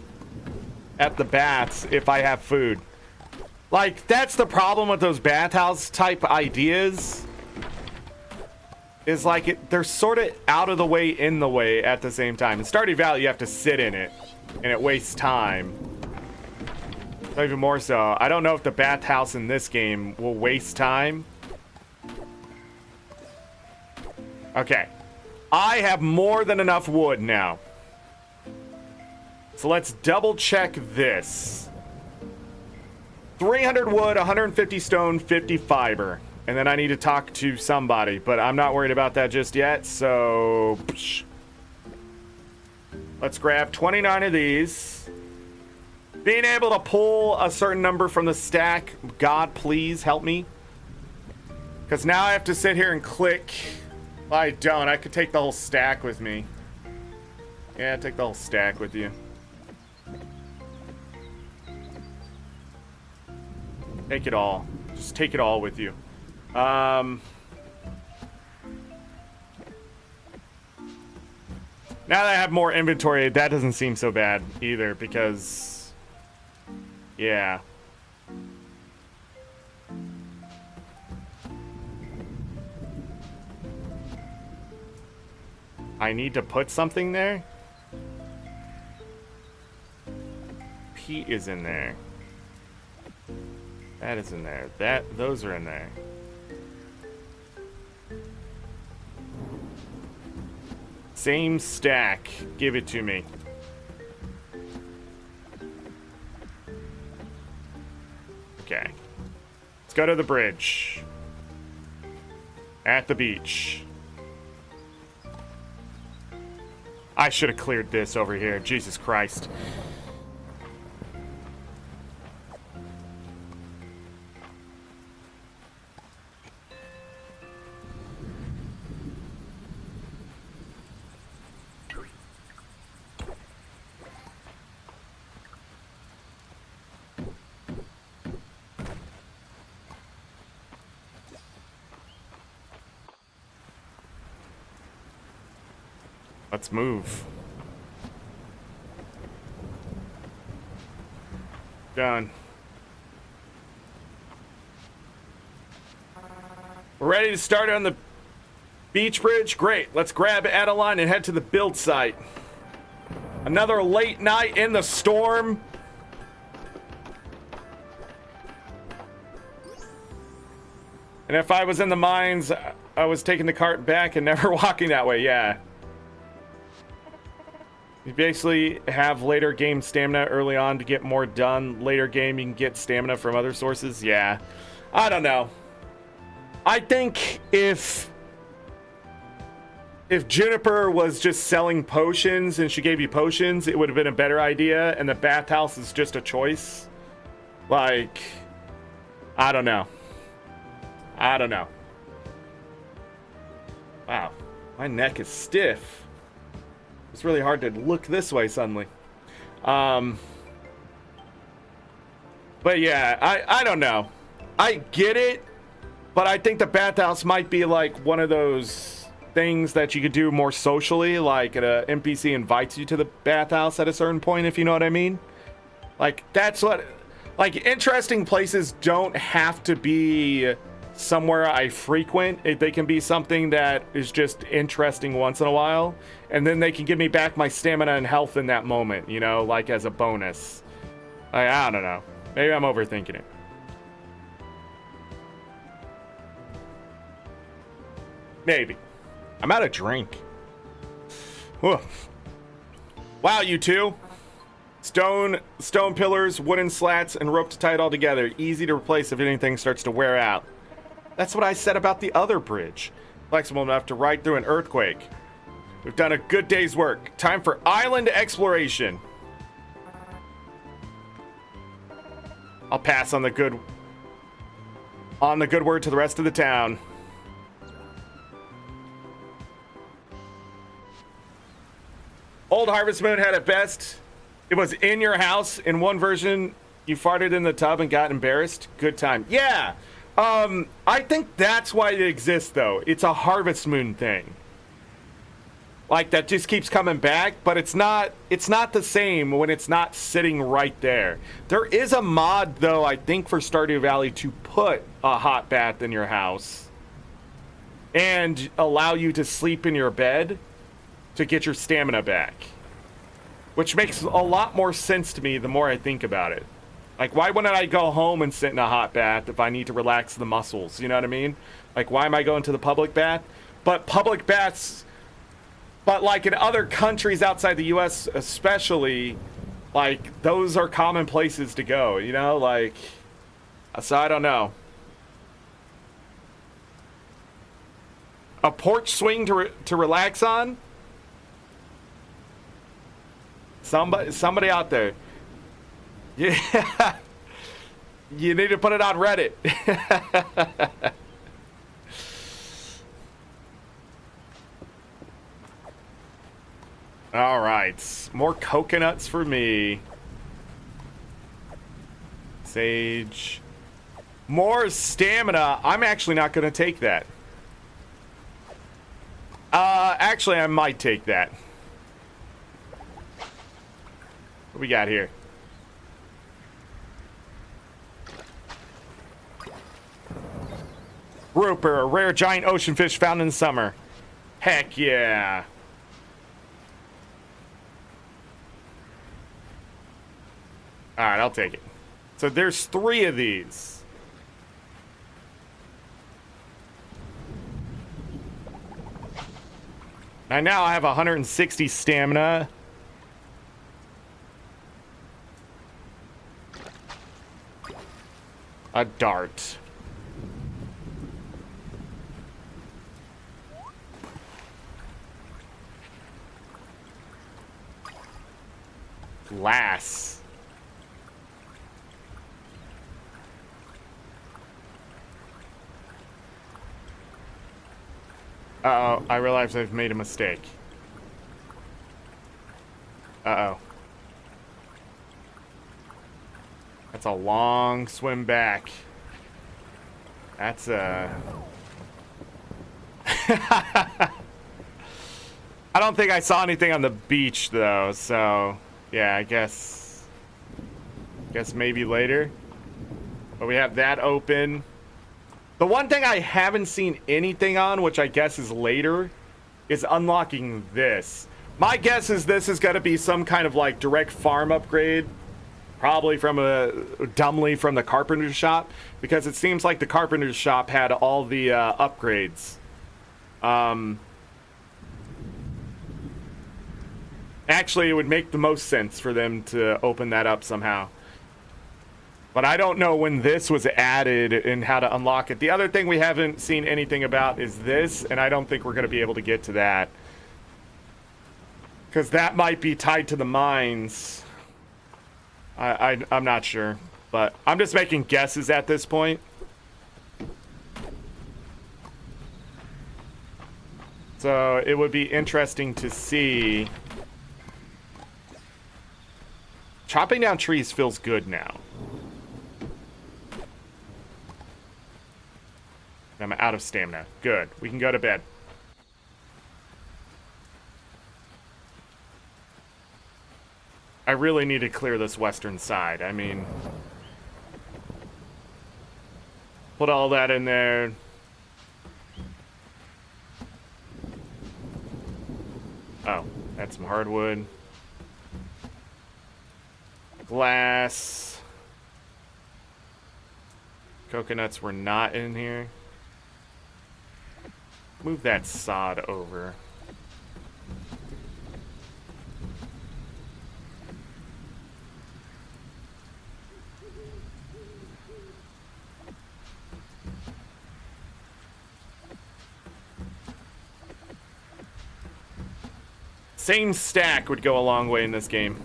[SPEAKER 1] bats if I have food. Like, that's the problem with those bathhouse type ideas. Is like they're sort of out of the way, in the way at the same time. In Stardew Valley, you have to sit in it, and it wastes time. So even more so, I don't know if the bathhouse in this game will waste time. Okay, I have more than enough wood now. So let's double check this. 300 wood, 150 stone, 50 fiber. And then I need to talk to somebody, but I'm not worried about that just yet, so... Let's grab 29 of these. Being able to pull a certain number from the stack, God, please help me. Because now I have to sit here and click. Well, I don't. I could take the whole stack with me. Yeah, take the whole stack with you. Take it all. Just take it all with you. Now that I have more inventory, that doesn't seem so bad either, because... Yeah. I need to put something there? Peat is in there. That is in there. Those are in there. Same stack. Give it to me. Okay. Let's go to the bridge. At the beach. I should have cleared this over here. Jesus Christ. Let's move. Done. We're ready to start on the beach bridge? Great. Let's grab Adeline and head to the build site. Another late night in the storm. And if I was in the mines, I was taking the cart back and never walking that way. Yeah. You basically have later game stamina early on to get more done. Later game, you can get stamina from other sources. Yeah. I don't know. I think if Juniper was just selling potions and she gave you potions, it would have been a better idea. And the bathhouse is just a choice. Like, I don't know. I don't know. Wow. My neck is stiff. It's really hard to look this way suddenly. But yeah, I don't know. I get it, but I think the bathhouse might be like one of those things that you could do more socially, like an NPC invites you to the bathhouse at a certain point, if you know what I mean. Like, that's what... Like, interesting places don't have to be somewhere I frequent. They can be something that is just interesting once in a while, and then they can give me back my stamina and health in that moment, you know, like as a bonus. I don't know. Maybe I'm overthinking it. Maybe. I'm out of drink. Whew. Wow, you two. Stone pillars, wooden slats, and rope to tie it all together. Easy to replace if anything starts to wear out. That's what I said about the other bridge. Flexible enough to ride through an earthquake. We've done a good day's work. Time for island exploration. I'll pass on the good word to the rest of the town. Old Harvest Moon had it best. It was in your house. In one version, you farted in the tub and got embarrassed. Good time. Yeah. I think that's why it exists, though. It's a Harvest Moon thing. Like, that just keeps coming back, but it's not the same when it's not sitting right there. There is a mod, though, I think, for Stardew Valley to put a hot bath in your house and allow you to sleep in your bed to get your stamina back. Which makes a lot more sense to me the more I think about it. Like, why wouldn't I go home and sit in a hot bath if I need to relax the muscles? You know what I mean? Like, why am I going to the public bath? But public baths, but like in other countries outside the US especially, like, those are common places to go, you know? Like, so I don't know. A porch swing to relax on? Somebody out there. Yeah. You need to put it on Reddit. All right. More coconuts for me. Sage. More stamina. I'm actually not going to take that. Actually, I might take that. What we got here? Grouper, a rare giant ocean fish found in the summer. Heck yeah. Alright, I'll take it. So there's 3 of these. And now I have 160 stamina. A dart. Glass. Uh-oh, I realize I've made a mistake. Uh-oh. That's a long swim back. That's a... I don't think I saw anything on the beach, though, so... Yeah, I guess maybe later. But we have that open. The one thing I haven't seen anything on, which I guess is later, is unlocking this. My guess is this is going to be some kind of like direct farm upgrade. Probably dumbly from the carpenter's shop. Because it seems like the carpenter's shop had all the upgrades. Actually, it would make the most sense for them to open that up somehow. But I don't know when this was added and how to unlock it. The other thing we haven't seen anything about is this, and I don't think we're going to be able to get to that. Because that might be tied to the mines. I'm not sure. But I'm just making guesses at this point. So it would be interesting to see. Chopping down trees feels good now. I'm out of stamina. Good. We can go to bed. I really need to clear this western side. I mean... Put all that in there. Oh, that's some hardwood. Glass. Coconuts were not in here. Move that sod over. Same stack would go a long way in this game.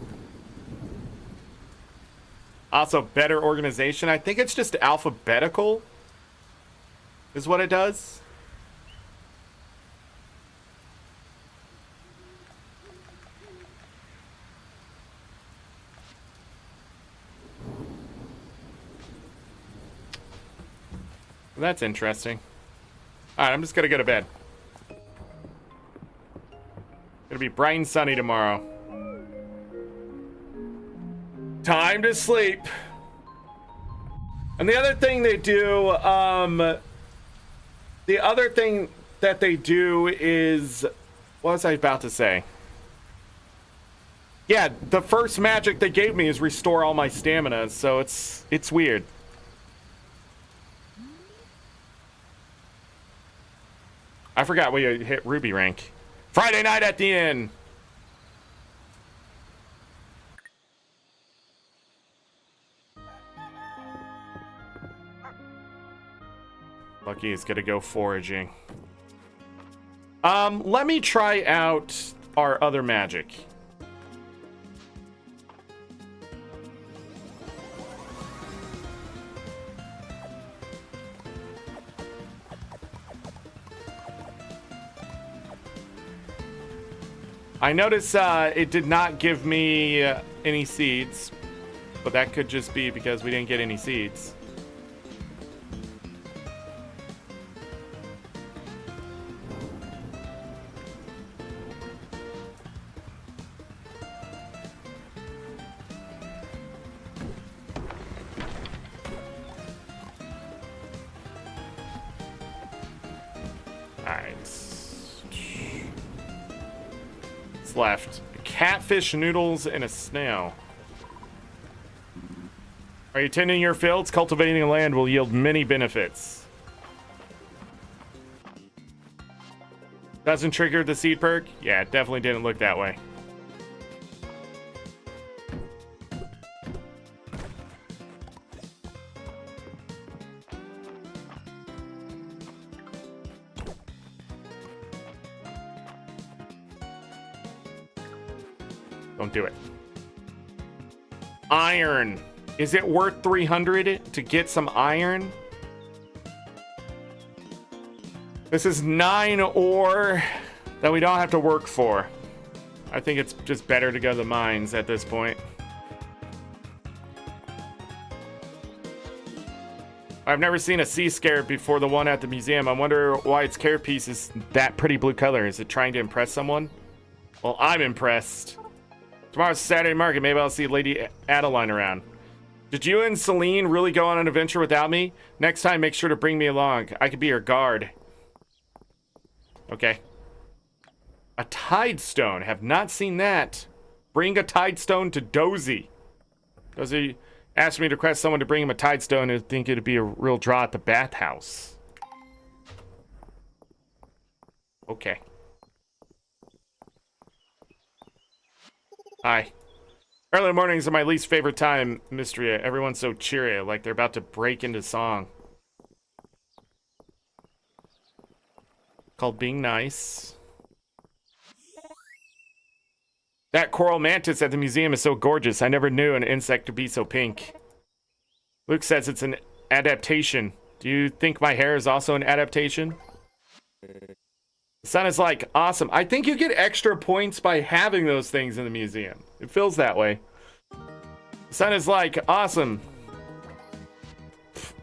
[SPEAKER 1] Also, better organization. I think it's just alphabetical is what it does. That's interesting. Alright, I'm just gonna go to bed. It'll be bright and sunny tomorrow. Time to sleep. And the other thing they do, the other thing that they do is, what was I about to say? Yeah, the first magic they gave me is restore all my stamina, so it's weird. I forgot we hit Ruby rank. Friday night at the inn. Lucky is gonna go foraging. Let me try out our other magic. I notice it did not give me any seeds, but that could just be because we didn't get any seeds. items left. Catfish, noodles, and a snail. Are you tending your fields? Cultivating the land will yield many benefits. Doesn't trigger the seed perk? Yeah, it definitely didn't look that way. Don't do it. Iron. Is it worth 300 to get some iron? This is 9 ore that we don't have to work for. I think it's just better to go to the mines at this point. I've never seen a sea scarab before the one at the museum. I wonder why its carapace is that pretty blue color. Is it trying to impress someone? Well, I'm impressed. Tomorrow's Saturday market. Maybe I'll see Lady Adeline around. Did you and Celine really go on an adventure without me? Next time, make sure to bring me along. I could be your guard. Okay. A tide stone. Have not seen that. Bring a tide stone to Dozy. Dozy asked me to request someone to bring him a tide stone and think it'd be a real draw at the bathhouse. Okay. Hi. Early mornings are my least favorite time, Mistria. Everyone's so cheery, like they're about to break into song. Called being nice. That coral mantis at the museum is so gorgeous. I never knew an insect could be so pink. Luke says it's an adaptation. Do you think my hair is also an adaptation? The sun is like, awesome. I think you get extra points by having those things in the museum. It feels that way. The sun is like, awesome.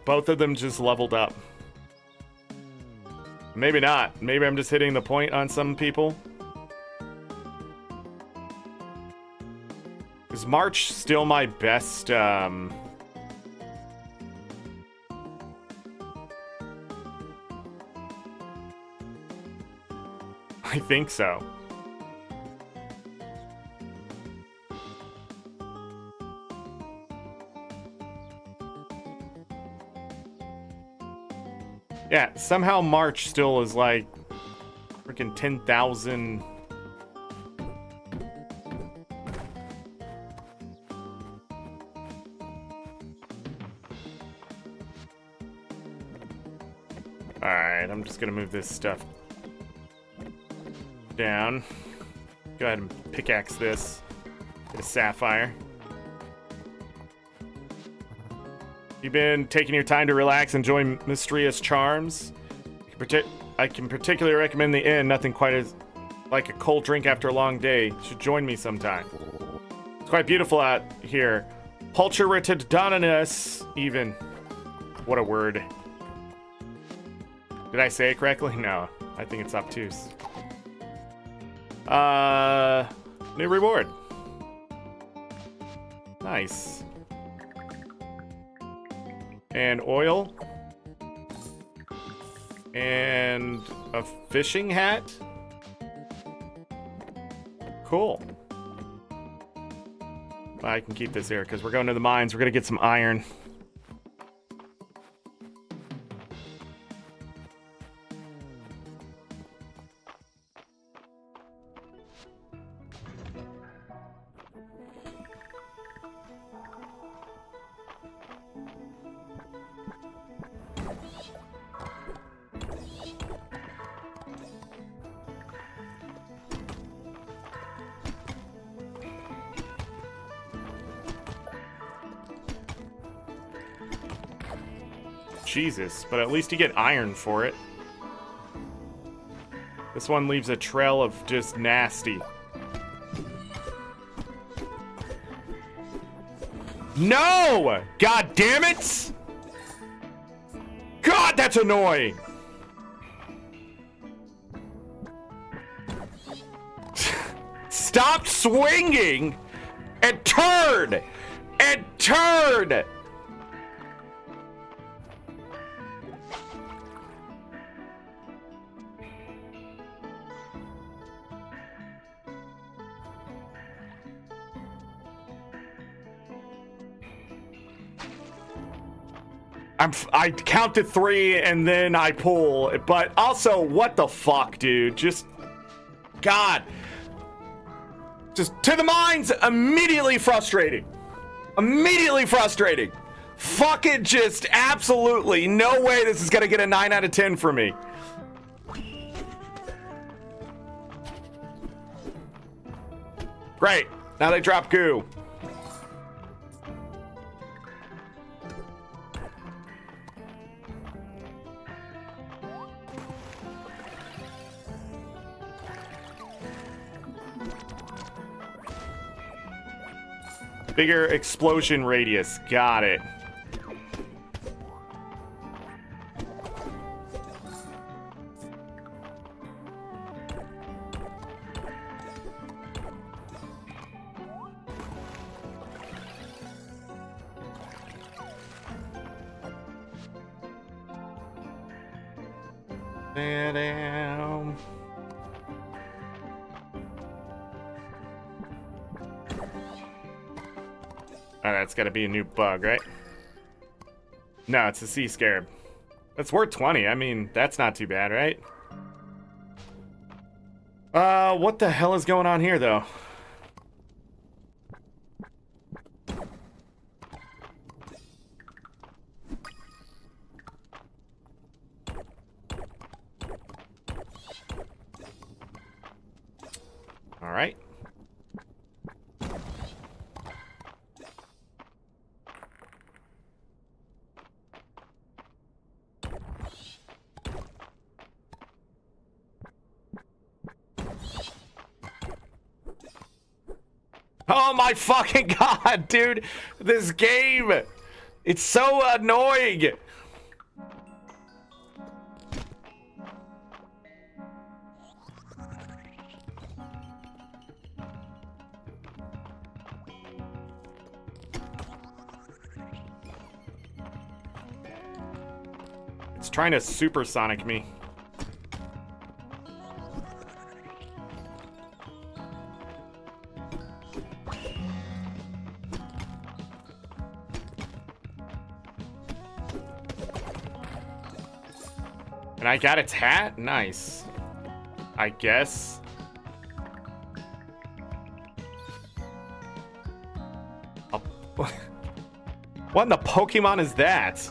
[SPEAKER 1] Both of them just leveled up. Maybe not. Maybe I'm just hitting the point on some people. Is March still my best, I think so. Yeah, somehow March still is like freaking 10,000. Alright, I'm just gonna move this stuff down. Go ahead and pickaxe this. Get a sapphire. You've been taking your time to relax, enjoy Mistria's charms. I can particularly recommend the inn. Nothing quite as like a cold drink after a long day. You should join me sometime. It's quite beautiful out here. Pulcheritodonus, even. What a word. Did I say it correctly? No. I think it's obtuse. New reward. Nice. And oil. And a fishing hat. Cool. I can keep this here because we're going to the mines. We're going to get some iron. Jesus, but at least you get iron for it. This one leaves a trail of just nasty. No! God damn it! God, that's annoying! Stop swinging and turn! And turn! I count to 3 and then I pull. But also, what the fuck, dude? Just, God. Just to the mines, immediately frustrating. Immediately frustrating. Fuck it, just absolutely no way this is gonna get a 9 out of 10 for me. Great. Now they drop goo. Bigger explosion radius. Got it. Down. Oh, that's gotta be a new bug, right? No, it's a sea scarab. That's worth 20. I mean, that's not too bad, right? What the hell is going on here, though? All right. Oh my fucking god, dude. This game. It's so annoying. It's trying to supersonic me. And I got its hat? Nice. I guess. Oh. What in the Pokemon is that?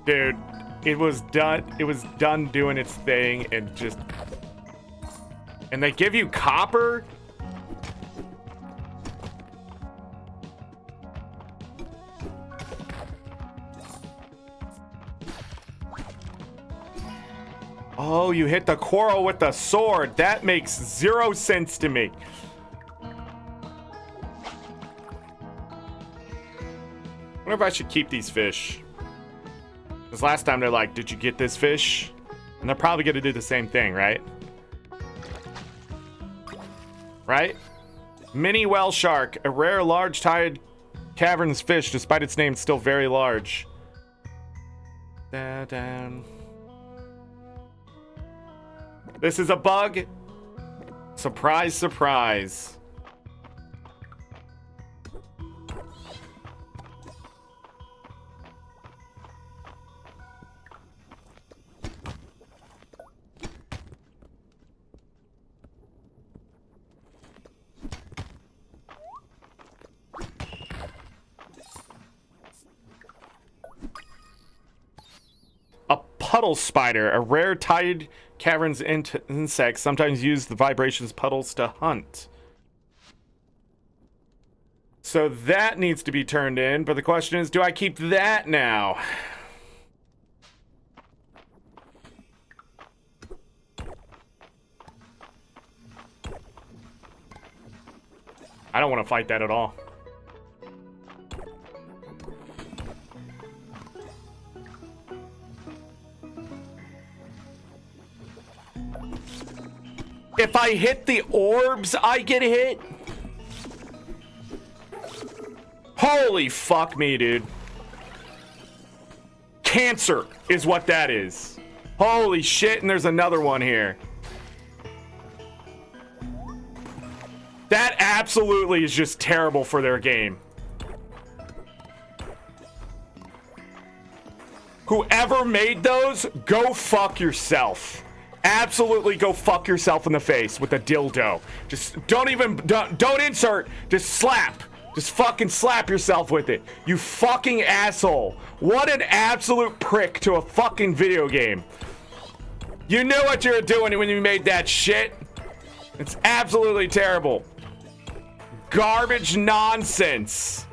[SPEAKER 1] Dude, it was done doing its thing and just... And they give you copper? Oh, you hit the coral with the sword. That makes 0 sense to me. I wonder if I should keep these fish. Because last time they're like, did you get this fish? And they're probably going to do the same thing, right? Right? Mini whale shark, a rare large tide caverns fish. Despite its name, it's still very large. Da-da. This is a bug. Surprise, surprise. Puddle spider, a rare tide caverns insect, sometimes use the vibrations puddles to hunt. So that needs to be turned in, but the question is, do I keep that now? I don't want to fight that at all. If I hit the orbs, I get hit. Holy fuck me, dude. Cancer is what that is. Holy shit, and there's another one here. That absolutely is just terrible for their game. Whoever made those, go fuck yourself. Absolutely go fuck yourself in the face with a dildo. Just don't insert, just slap. Just fucking slap yourself with it. You fucking asshole. What an absolute prick to a fucking video game. You knew what you were doing when you made that shit. It's absolutely terrible. Garbage nonsense.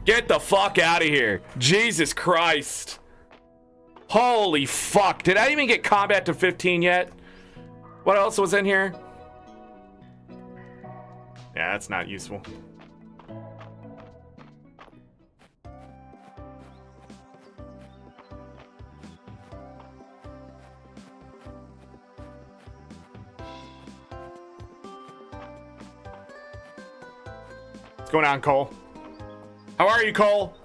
[SPEAKER 1] Get the fuck out of here. Jesus Christ. Holy fuck. Did I even get combat to 15 yet? What else was in here? Yeah, that's not useful. What's going on, Cole? How are you, Cole?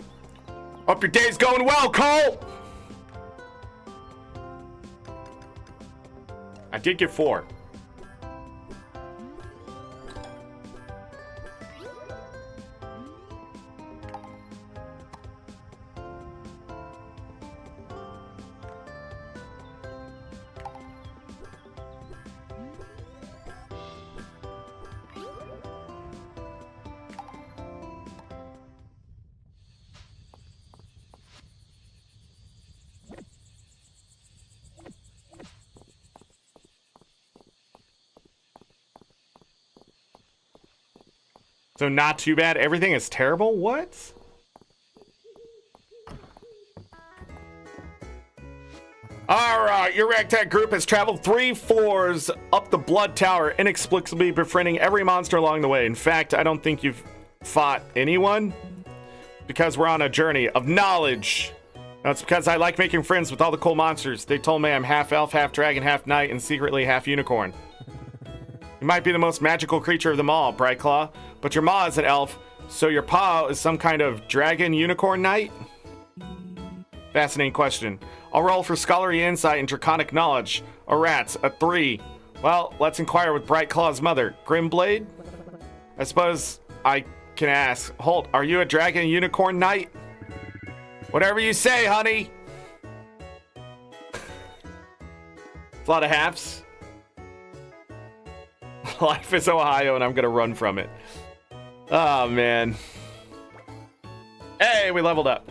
[SPEAKER 1] Hope your day's going well, Cole! I did get 4. So not too bad. Everything is terrible? What? Alright, your ragtag group has traveled 3 floors up the Blood Tower, inexplicably befriending every monster along the way. In fact, I don't think you've fought anyone, because we're on a journey of knowledge. No, it's because I like making friends with all the cool monsters. They told me I'm half elf, half dragon, half knight, and secretly half unicorn. You might be the most magical creature of them all, Brightclaw, but your ma is an elf, so your pa is some kind of dragon unicorn knight? Fascinating question. I'll roll for scholarly insight and draconic knowledge. A rat's a 3. Well, let's inquire with Brightclaw's mother. Grimblade? I suppose I can ask. Holt, are you a dragon unicorn knight? Whatever you say, honey. It's a lot of halves. Life is Ohio, and I'm gonna run from it. Oh, man. Hey, we leveled up.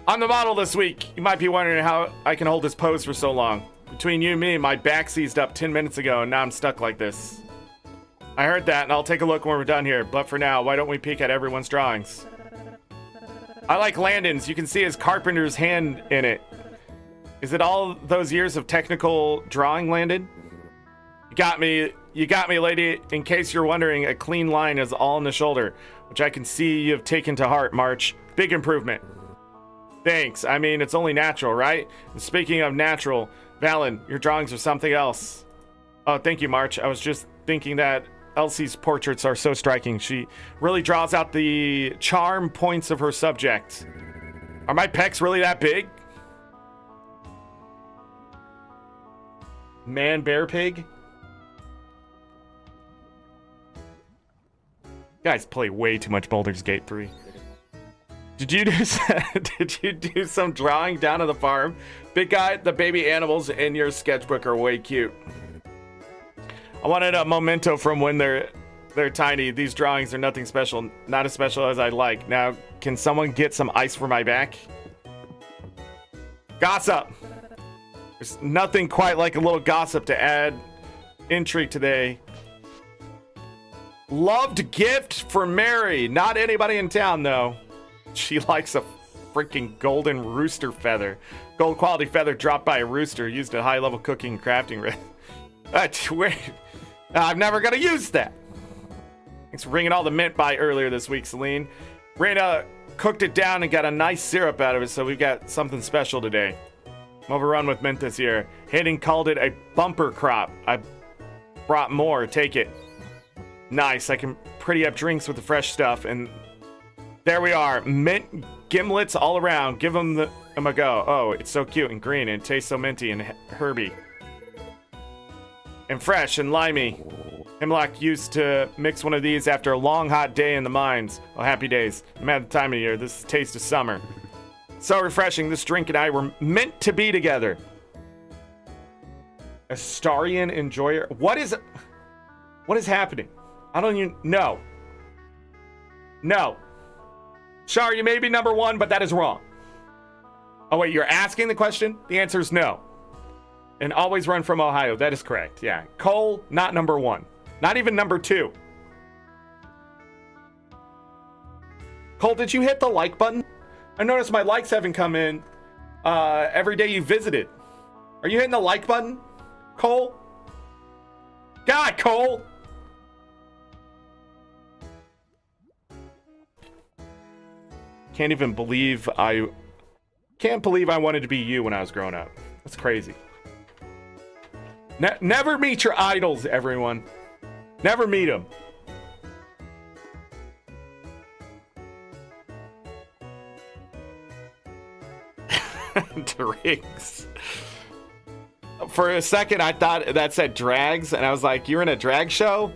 [SPEAKER 1] I'm the model this week. You might be wondering how I can hold this pose for so long. Between you and me, my back seized up 10 minutes ago, and now I'm stuck like this. I heard that, and I'll take a look when we're done here. But for now, why don't we peek at everyone's drawings? I like Landon's. You can see his carpenter's hand in it. Is it all those years of technical drawing, Landon? You got me, lady. In case you're wondering, a clean line is all in the shoulder, which I can see you have taken to heart, March. Big improvement. Thanks. I mean, it's only natural, right? And speaking of natural, Valen, your drawings are something else. Oh, thank you, March. I was just thinking that Elsie's portraits are so striking. She really draws out the charm points of her subject. Are my pecs really that big? Man, bear, pig? Guys play way too much Baldur's Gate 3. Did you do some drawing down at the farm? Big guy, the baby animals in your sketchbook are way cute. I wanted a memento from when they're tiny. These drawings are nothing special, not as special as I'd like. Now, can someone get some ice for my back? Gossip! There's nothing quite like a little gossip to add intrigue today. Loved gift for Mary. Not anybody in town, though. She likes a freaking golden rooster feather. Gold quality feather dropped by a rooster used at high-level cooking and crafting. I'm never going to use that. Thanks for bringing all the mint by earlier this week, Celine. Raina cooked it down and got a nice syrup out of it, so we've got something special today. I'm overrun with mint this year. Hayden called it a bumper crop. I brought more. Take it. Nice, I can pretty up drinks with the fresh stuff, and there we are. Mint gimlets all around. Give them a go. Oh, it's so cute and green, and it tastes so minty and herby. And fresh and limey. Hemlock used to mix one of these after a long hot day in the mines. Oh, happy days. No matter the time of year, this is the taste of summer. So refreshing, this drink and I were meant to be together. Astarian enjoyer. What is happening? I don't even know. No. Char, you may be number one, but that is wrong. Oh wait, you're asking the question? The answer is no. And always run from Ohio. That is correct. Yeah. Cole, not number one. Not even number two. Cole, did you hit the like button? I noticed my likes haven't come in every day you visited. Are you hitting the like button, Cole? God, Cole! Can't believe I wanted to be you when I was growing up. That's crazy. Never meet your idols, everyone. Never meet them. Drinks. For a second, I thought that said drags, and I was like, you're in a drag show?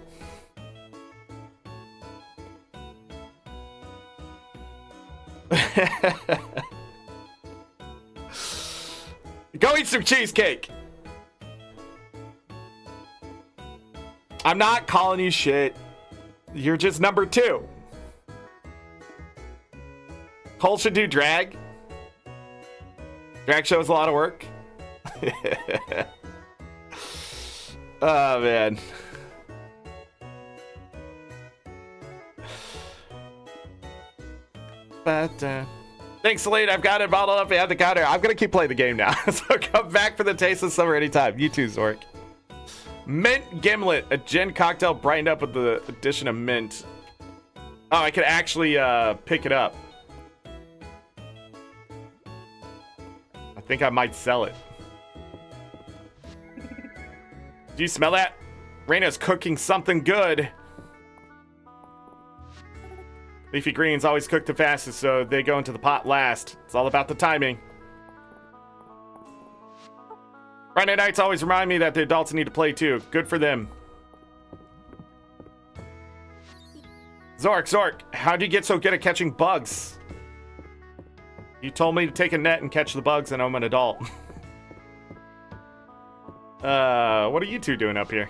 [SPEAKER 1] Go eat some cheesecake. I'm not calling you shit. You're just number two. Cole should do drag. Drag show is a lot of work. Oh, man. But, thanks, Celine. I've got it bottled up at the counter. I'm going to keep playing the game now. So come back for the taste of summer anytime. You too, Zork. Mint Gimlet, a gin cocktail brightened up with the addition of mint. Oh, I could actually pick it up. I think I might sell it. Do you smell that? Raina's cooking something good. Leafy greens always cook the fastest, so they go into the pot last. It's all about the timing. Friday nights always remind me that the adults need to play too. Good for them. Zork, how'd you get so good at catching bugs? You told me to take a net and catch the bugs, and I'm an adult. What are you two doing up here?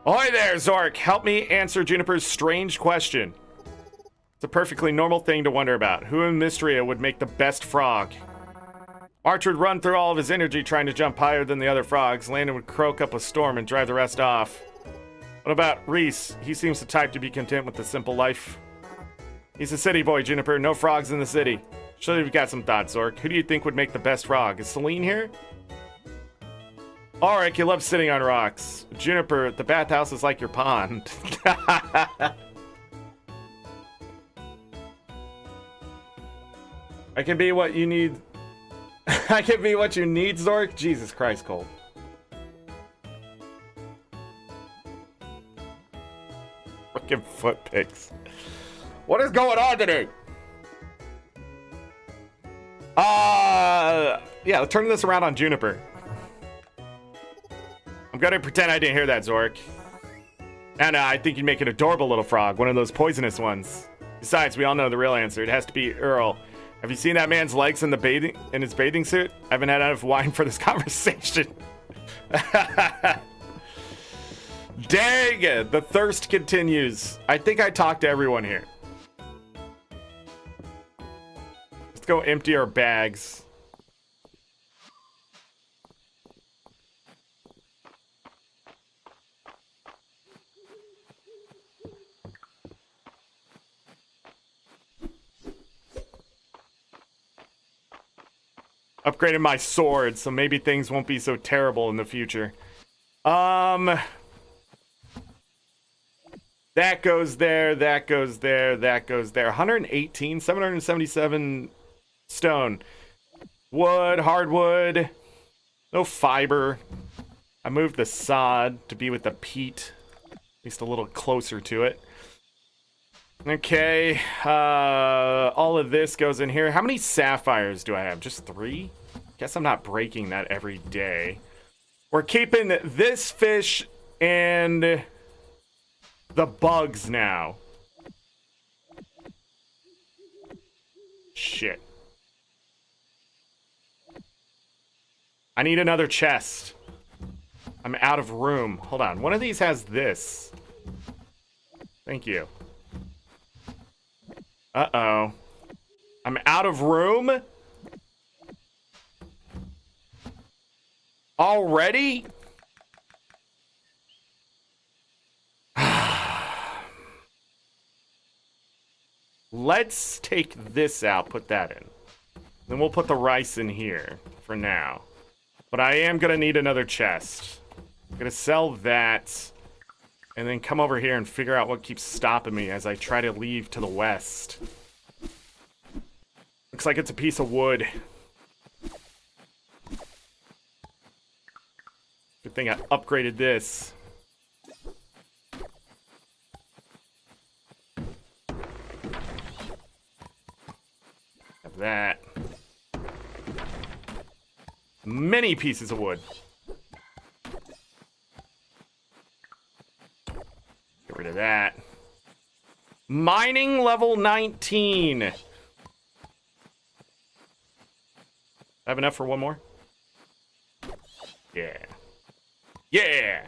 [SPEAKER 1] Ahoy there, Zork! Help me answer Juniper's strange question. It's a perfectly normal thing to wonder about. Who in Mistria would make the best frog? Arch would run through all of his energy trying to jump higher than the other frogs. Landon would croak up a storm and drive the rest off. What about Reese? He seems the type to be content with the simple life. He's a city boy, Juniper. No frogs in the city. Surely you've got some thoughts, Zork. Who do you think would make the best frog? Is Celine here? Ulrich, you love sitting on rocks. Juniper, the bathhouse is like your pond. I can be what you need. I can be what you need, Zork? Jesus Christ, Cole. Fucking foot pics. What is going on today? Yeah, let's turn this around on Juniper. I'm gonna pretend I didn't hear that, Zork. And I think you'd make an adorable little frog, one of those poisonous ones. Besides, we all know the real answer. It has to be Earl. Have you seen that man's legs in his bathing suit? I haven't had enough wine for this conversation. Dang, the thirst continues. I think I talked to everyone here. Let's go empty our bags. Upgraded my sword, so maybe things won't be so terrible in the future. That goes there, that goes there, that goes there. 118, 777 stone. Wood, hardwood, no fiber. I moved the sod to be with the peat. At least a little closer to it. Okay, all of this goes in here. How many sapphires do I have? Just 3? Guess I'm not breaking that every day. We're keeping this fish and the bugs now. Shit. I need another chest. I'm out of room. Hold on. One of these has this. Thank you. Uh-oh. I'm out of room? Already? Let's take this out, put that in. Then we'll put the rice in here for now. But I am gonna need another chest. I'm gonna sell that and then come over here and figure out what keeps stopping me as I try to leave to the west. Looks like it's a piece of wood. Good thing I upgraded this. Have that. Many pieces of wood. Get rid of that. Mining level 19. I have enough for one more? Yeah. Yeah!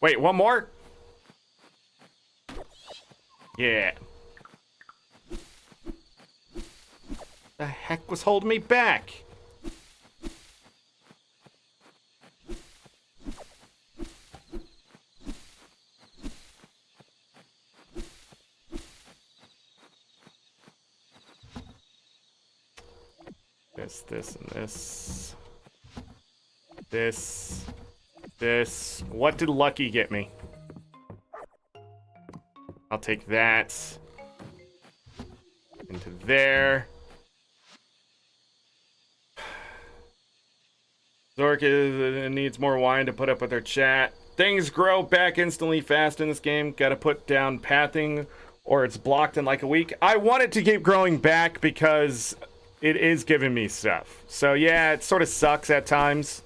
[SPEAKER 1] Wait, one more? Yeah. The heck was holding me back? This, and this. This. What did Lucky get me? I'll take that. Into there. Zorric needs more wine to put up with her chat. Things grow back instantly fast in this game. Gotta put down pathing or it's blocked in like a week. I want it to keep growing back because it is giving me stuff. So yeah, it sort of sucks at times.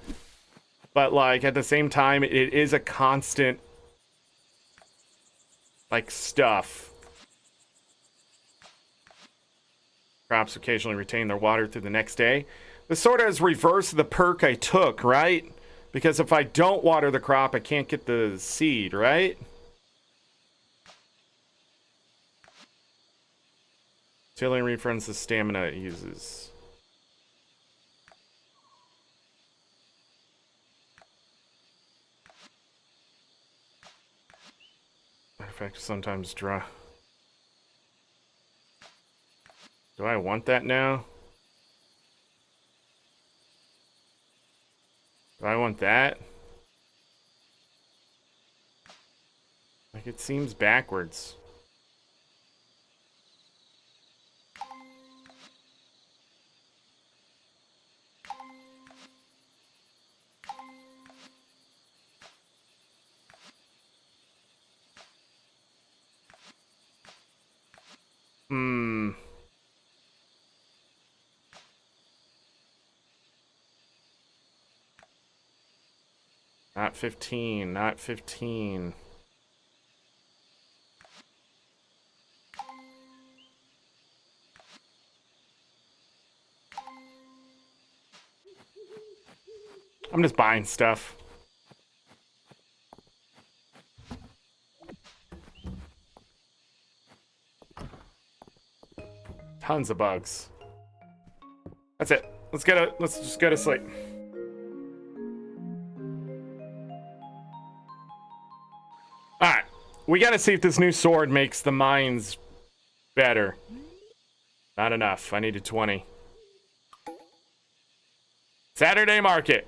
[SPEAKER 1] But like at the same time, it is a constant like stuff. Crops occasionally retain their water through the next day. This sort of has reversed the perk I took, right? Because if I don't water the crop, I can't get the seed, right? Tilling refrees the stamina it uses. Matter of fact, sometimes draw. Do I want that now? Do I want that? Like, it seems backwards. Not 15, not 15. I'm just buying stuff. Tons of bugs. That's it. Let's just go to sleep. Alright. We gotta see if this new sword makes the mines better. Not enough. I needed 20. Saturday market.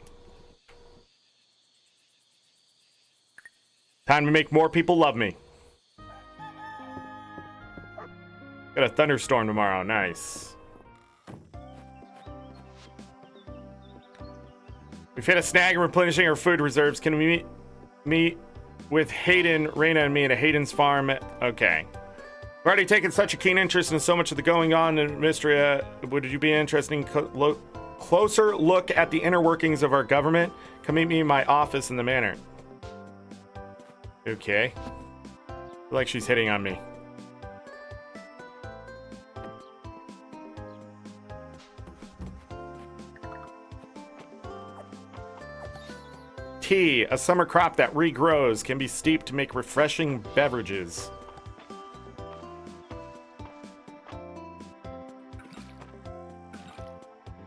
[SPEAKER 1] Time to make more people love me. Got a thunderstorm tomorrow. Nice. We've hit a snag in replenishing our food reserves. Can we meet with Hayden, Raina, and me at Hayden's farm. Okay. I've already taken such a keen interest in so much of the going on in Mistria. Would you be interested in closer look at the inner workings of our government? Come meet me in my office in the manor. Okay. I feel like she's hitting on me. Tea, a summer crop that regrows, can be steeped to make refreshing beverages.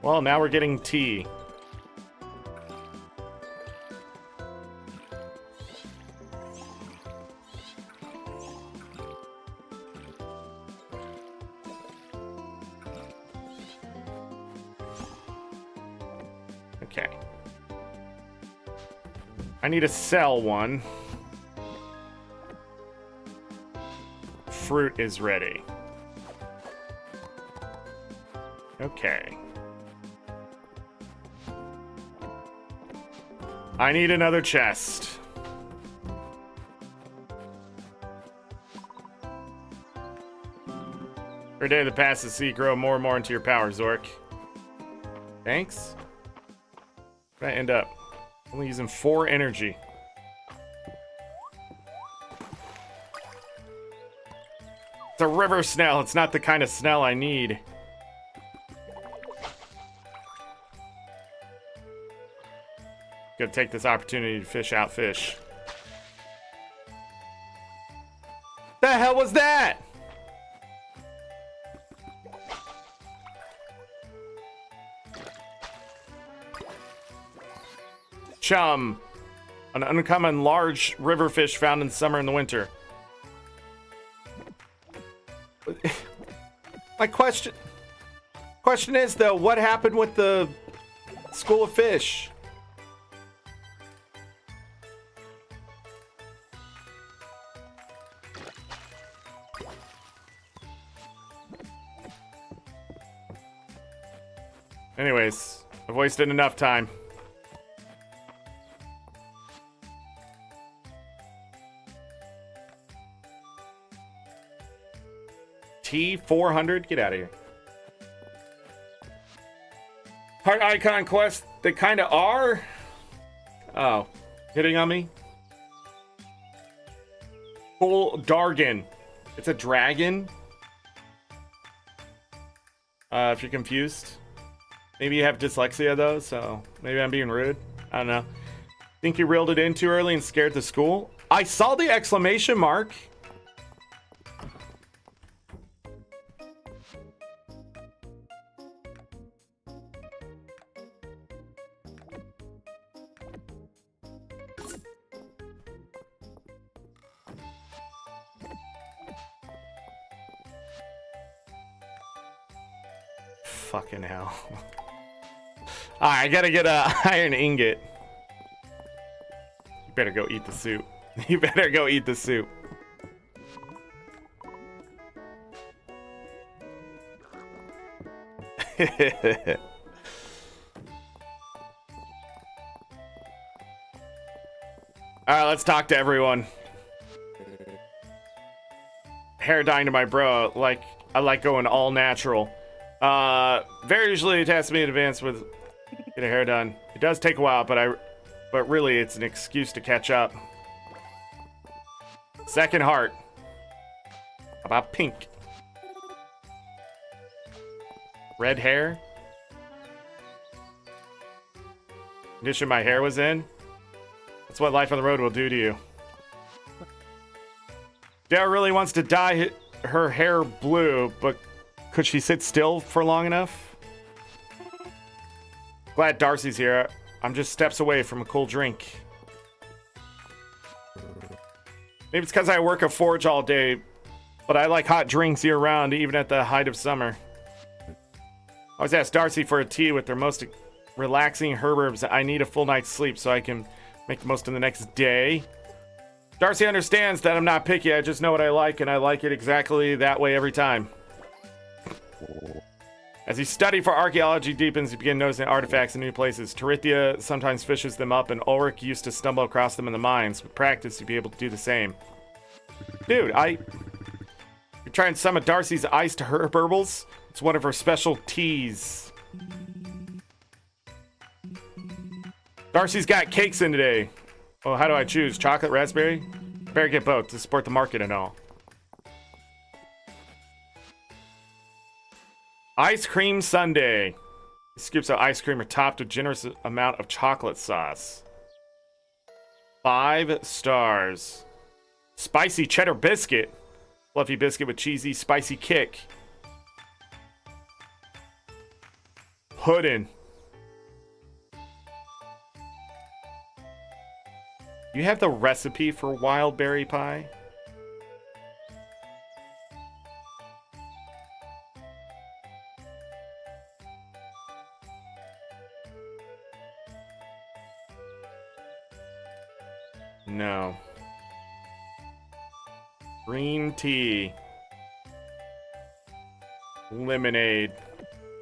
[SPEAKER 1] Well, now we're getting tea. Okay. I need to sell one. Fruit is ready. Okay. I need another chest. Every day that passes, see grow more and more into your power, Zork. Thanks. Where'd I end up? Only using 4 energy. It's a river snail. It's not the kind of snail I need. Gonna take this opportunity to fish out fish. The hell was that? Chum, an uncommon large river fish found in summer and the winter. My question is though, what happened with the school of fish? Anyways, I've wasted enough time. T400, get out of here. Heart icon quest, they kind of are. Oh, hitting on me. Full Dargan. It's a dragon. If you're confused. Maybe you have dyslexia though, so maybe I'm being rude. I don't know. Think you reeled it in too early and scared the school? I saw the exclamation mark. Fucking hell. Alright, I gotta get a iron ingot. You better go eat the soup. You better go eat the soup. Alright, let's talk to everyone. Hair dyeing to my bro. Like, I like going all natural. Very usually it has to be in advance with get a hair done. It does take a while, but really it's an excuse to catch up. Second heart. How about pink? Red hair. Condition my hair was in. That's what life on the road will do to you. Dale really wants to dye her hair blue, but could she sit still for long enough? Glad Darcy's here. I'm just steps away from a cool drink. Maybe it's because I work a forge all day, but I like hot drinks year-round, even at the height of summer. I always ask Darcy for a tea with their most relaxing herbs. I need a full night's sleep so I can make the most of the next day. Darcy understands that I'm not picky. I just know what I like, and I like it exactly that way every time. As he studied for archaeology deepens, he began noticing artifacts in new places. Terithia sometimes fishes them up, and Ulrich used to stumble across them in the mines. With practice, he'd be able to do the same. Dude, you're trying some of Darcy's ice to her burbles? It's one of her special teas. Darcy's got cakes in today. Oh, how do I choose? Chocolate, raspberry? Better get both to support the market and all. Ice cream sundae. Scoops of ice cream are topped with a generous amount of chocolate sauce. 5 stars. Spicy cheddar biscuit. Fluffy biscuit with cheesy, spicy kick. Pudding. You have the recipe for wild berry pie? No. Green tea. Lemonade.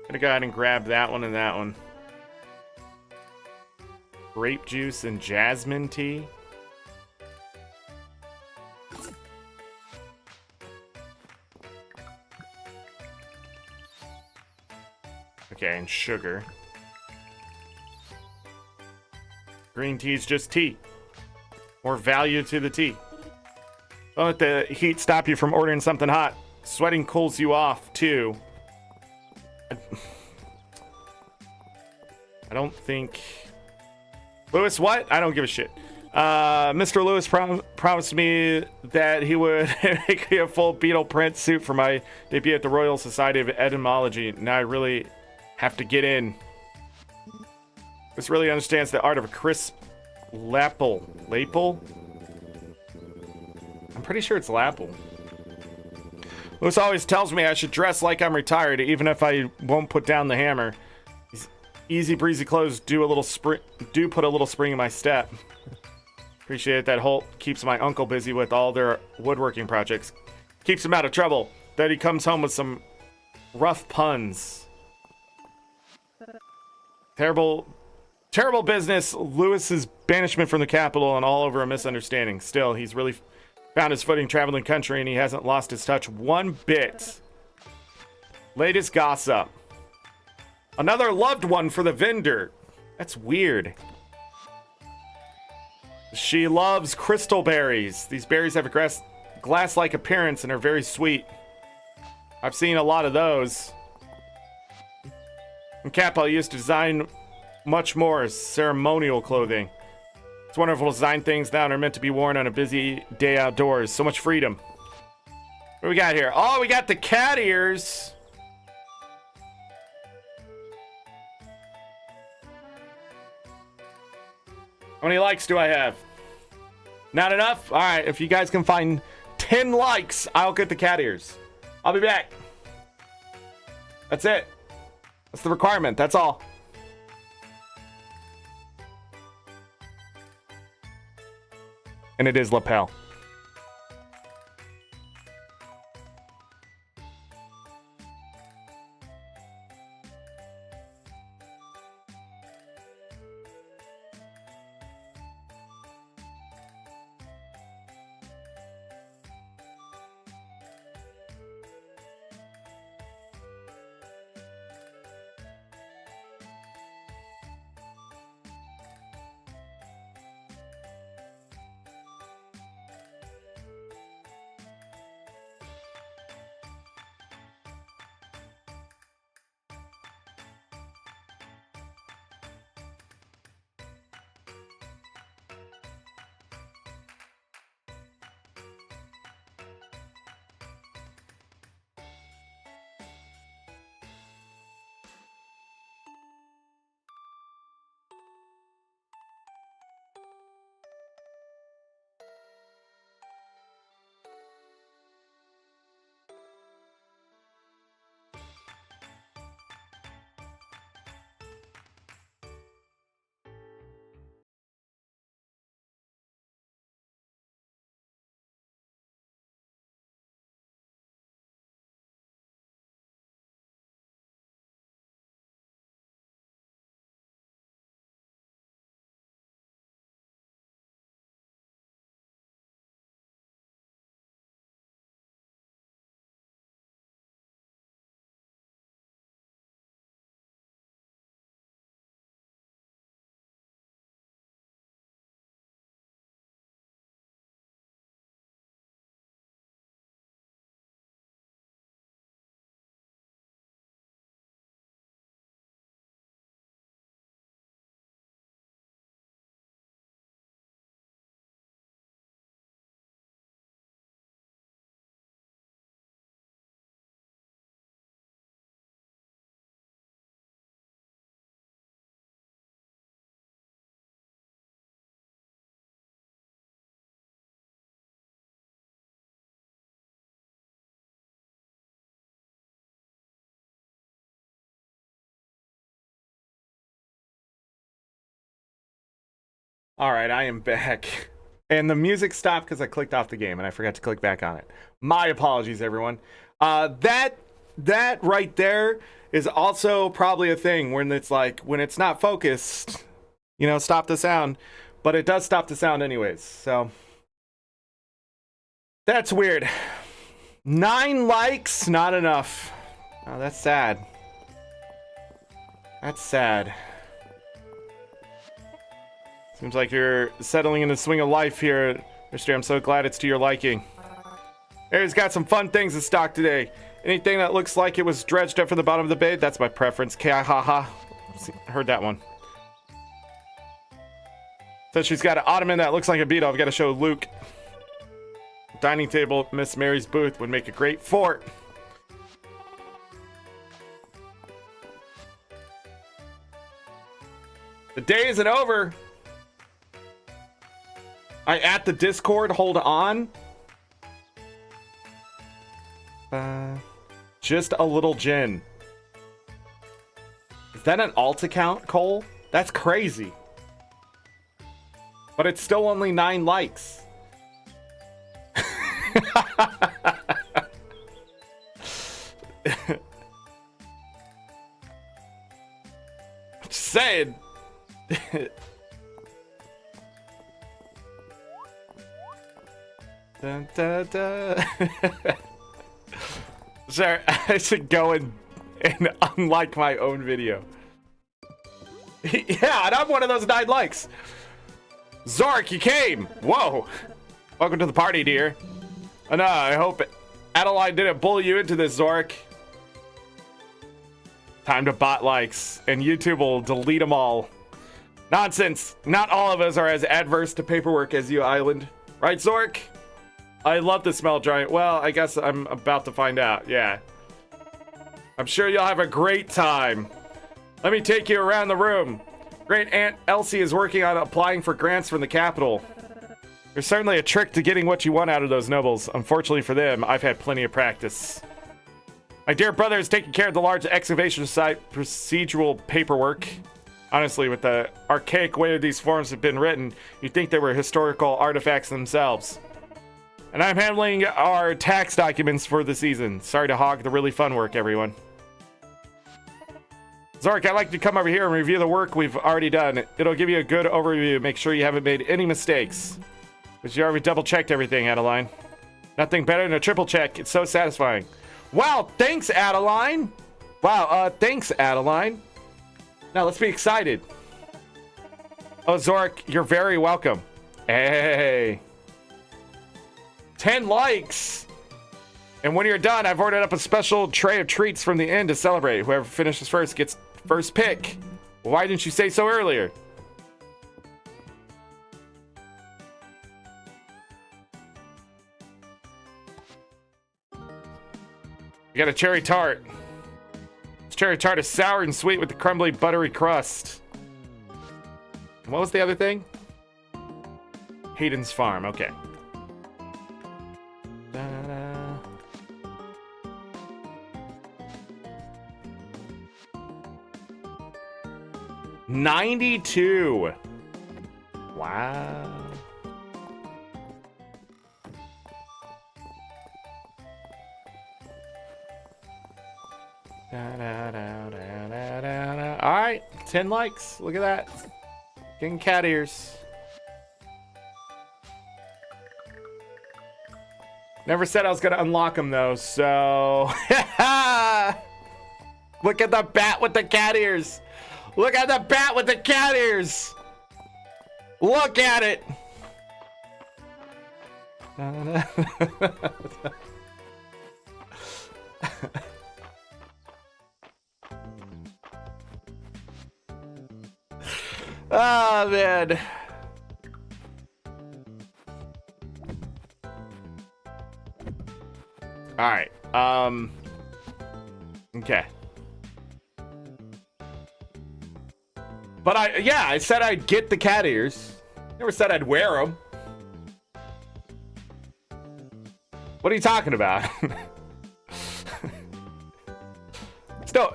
[SPEAKER 1] Gonna go ahead and grab that one and that one. Grape juice and jasmine tea. Okay, and sugar. Green tea is just tea. More value to the tea. Don't let the heat stop you from ordering something hot. Sweating cools you off, too. I don't think... Lewis, what? I don't give a shit. Mr. Lewis promised me that he would make me a full beetle print suit for my debut at the Royal Society of Etymology. Now I really have to get in. This really understands the art of a crisp lapel. Lapel? I'm pretty sure it's lapel. Lewis always tells me I should dress like I'm retired, even if I won't put down the hammer. These easy breezy clothes do put a little spring in my step. Appreciate that Holt keeps my uncle busy with all their woodworking projects. Keeps him out of trouble. That he comes home with some rough puns. Terrible business. Lewis's banishment from the capital and all over a misunderstanding. Still, he's really found his footing traveling country and he hasn't lost his touch one bit. Latest gossip. Another loved one for the vendor. That's weird. She loves crystal berries. These berries have a glass-like appearance and are very sweet. I've seen a lot of those. In Kappa, I used to design much more ceremonial clothing. It's wonderful to design things that are meant to be worn on a busy day outdoors. So much freedom. What do we got here? Oh, we got the cat ears. How many likes do I have? Not enough? All right, if you guys can find 10 likes, I'll get the cat ears. I'll be back. That's it. That's the requirement. That's all. And it is lapel. All right, I am back. And the music stopped because I clicked off the game and I forgot to click back on it. My apologies, everyone. That right there is also probably a thing when it's like, when it's not focused, you know, stop the sound. But it does stop the sound anyways, so. That's weird. 9 likes, not enough. Oh, that's sad. That's sad. Seems like you're settling in the swing of life here, Mr. I'm so glad it's to your liking. Area's got some fun things in stock today. Anything that looks like it was dredged up from the bottom of the bay, that's my preference. Haha. Heard that one. So she's got an ottoman that looks like a beetle. I've got to show Luke. Dining table, Miss Mary's booth would make a great fort. The day isn't over. I at the Discord, hold on. Just a little gin. Is that an alt account, Cole? That's crazy. But it's still only 9 likes. Just saying. Dun, dun, dun. Sorry, I should go and unlike my own video. Yeah, and I'm one of those 9 likes. Zorric, you came! Whoa! Welcome to the party, dear. Oh no, I hope Adeline didn't bully you into this, Zorric. Time to bot likes, and YouTube will delete them all. Nonsense! Not all of us are as adverse to paperwork as you, Island. Right, Zorric? I love the smell giant. Well, I guess I'm about to find out, yeah. I'm sure you'll have a great time. Let me take you around the room. Great Aunt Elsie is working on applying for grants from the capital. There's certainly a trick to getting what you want out of those nobles. Unfortunately for them, I've had plenty of practice. My dear brother is taking care of the large excavation site procedural paperwork. Honestly, with the archaic way these forms have been written, you'd think they were historical artifacts themselves. And I'm handling our tax documents for the season. Sorry to hog the really fun work, everyone. Zorric, I'd like to come over here and review the work we've already done. It'll give you a good overview. Make sure you haven't made any mistakes. But you already double-checked everything, Adeline. Nothing better than a triple check. It's so satisfying. Wow, thanks, Adeline. Wow, thanks, Adeline. Now, let's be excited. Oh, Zorric, you're very welcome. Hey. 10 likes. And when you're done, I've ordered up a special tray of treats from the inn to celebrate. Whoever finishes first gets first pick. Why didn't you say so earlier? You got a cherry tart. This cherry tart is sour and sweet with the crumbly, buttery crust. And what was the other thing? Hayden's Farm. Okay. Da-da. 92. Wow. All right, 10 likes. Look at that. Getting cat ears. Never said I was gonna unlock them though, so look at the bat with the cat ears. Look at the bat with the cat ears. Look at it. Oh, man. All right. Okay. But I said I'd get the cat ears. Never said I'd wear them. What are you talking about?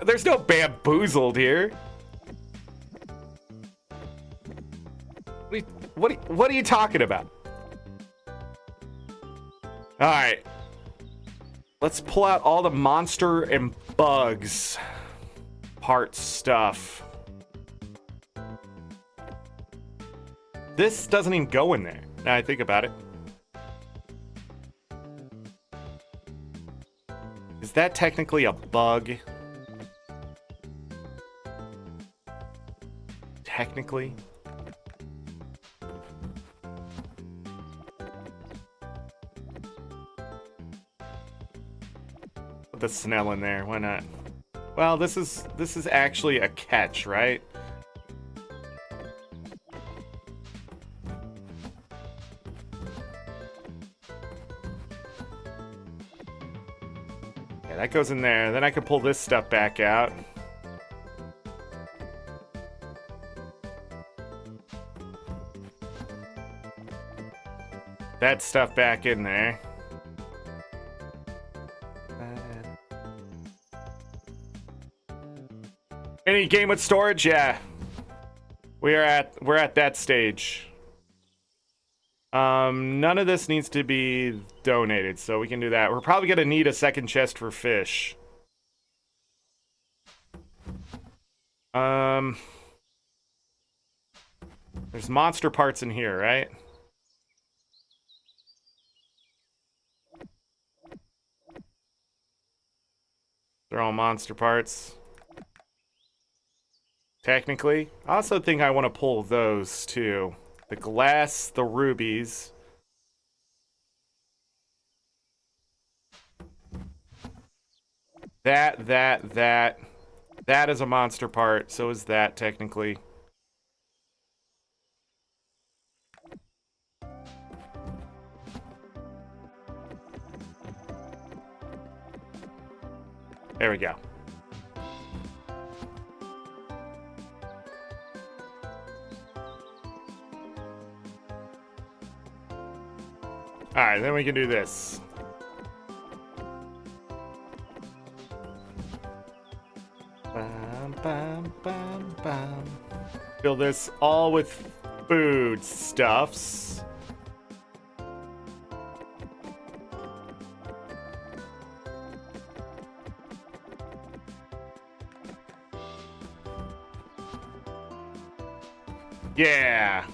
[SPEAKER 1] There's no bamboozled here. What are you talking about? All right. Let's pull out all the monster and bugs part stuff. This doesn't even go in there, now I think about it. Is that technically a bug? Technically? Put the snail in there, why not? Well, this is actually a catch, right? Yeah, that goes in there. Then I could pull this stuff back out. That stuff back in there. Any game with storage? Yeah. We're at that stage. None of this needs to be donated, so we can do that. We're probably gonna need a second chest for fish. There's monster parts in here, right? They're all monster parts. Technically. I also think I want to pull those too. The glass, the rubies. That is a monster part. So is that technically. There we go. All right, then we can do this. Bam, bam, bam, bam. Fill this all with food stuffs. Yeah.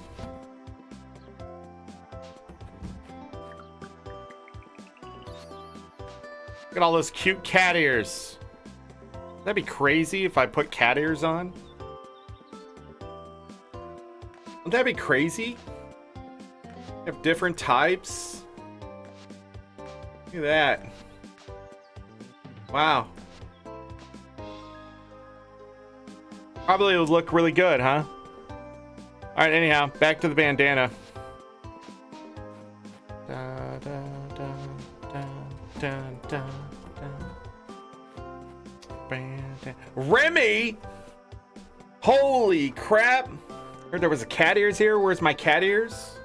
[SPEAKER 1] Look at all those cute cat ears. That'd be crazy if I put cat ears on. Wouldn't that be crazy? You have different types. Look at that. Wow. Probably would look really good, huh? Alright, anyhow, back to the bandana. Da, da, da, da, da, da, da. Remy! Holy crap! Heard there was a cat ears here. Where's my cat ears?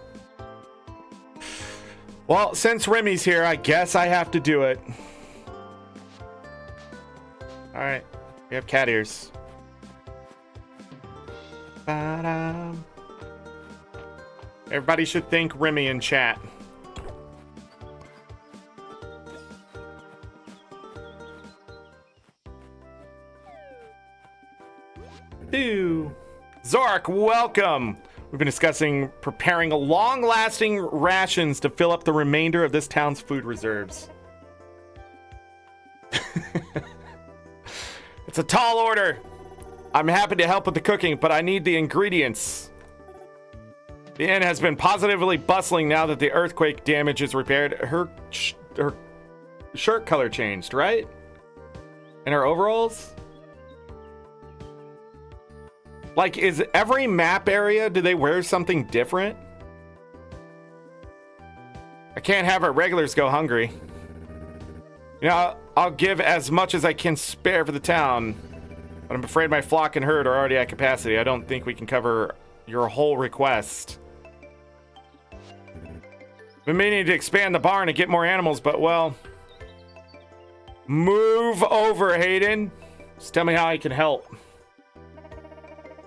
[SPEAKER 1] Well, since Remy's here, I guess I have to do it. Alright, we have cat ears. Ba-da. Everybody should thank Remy in chat. Ew. Zorric, welcome! We've been discussing preparing long-lasting rations to fill up the remainder of this town's food reserves. It's a tall order. I'm happy to help with the cooking, but I need the ingredients. The inn has been positively bustling now that the earthquake damage is repaired. Her shirt color changed, right? And her overalls? Like, is every map area, do they wear something different? I can't have our regulars go hungry. You know, I'll give as much as I can spare for the town, but I'm afraid my flock and herd are already at capacity. I don't think we can cover your whole request. Been meaning to expand the barn and get more animals, but well, move over, Hayden. Just tell me how I can help.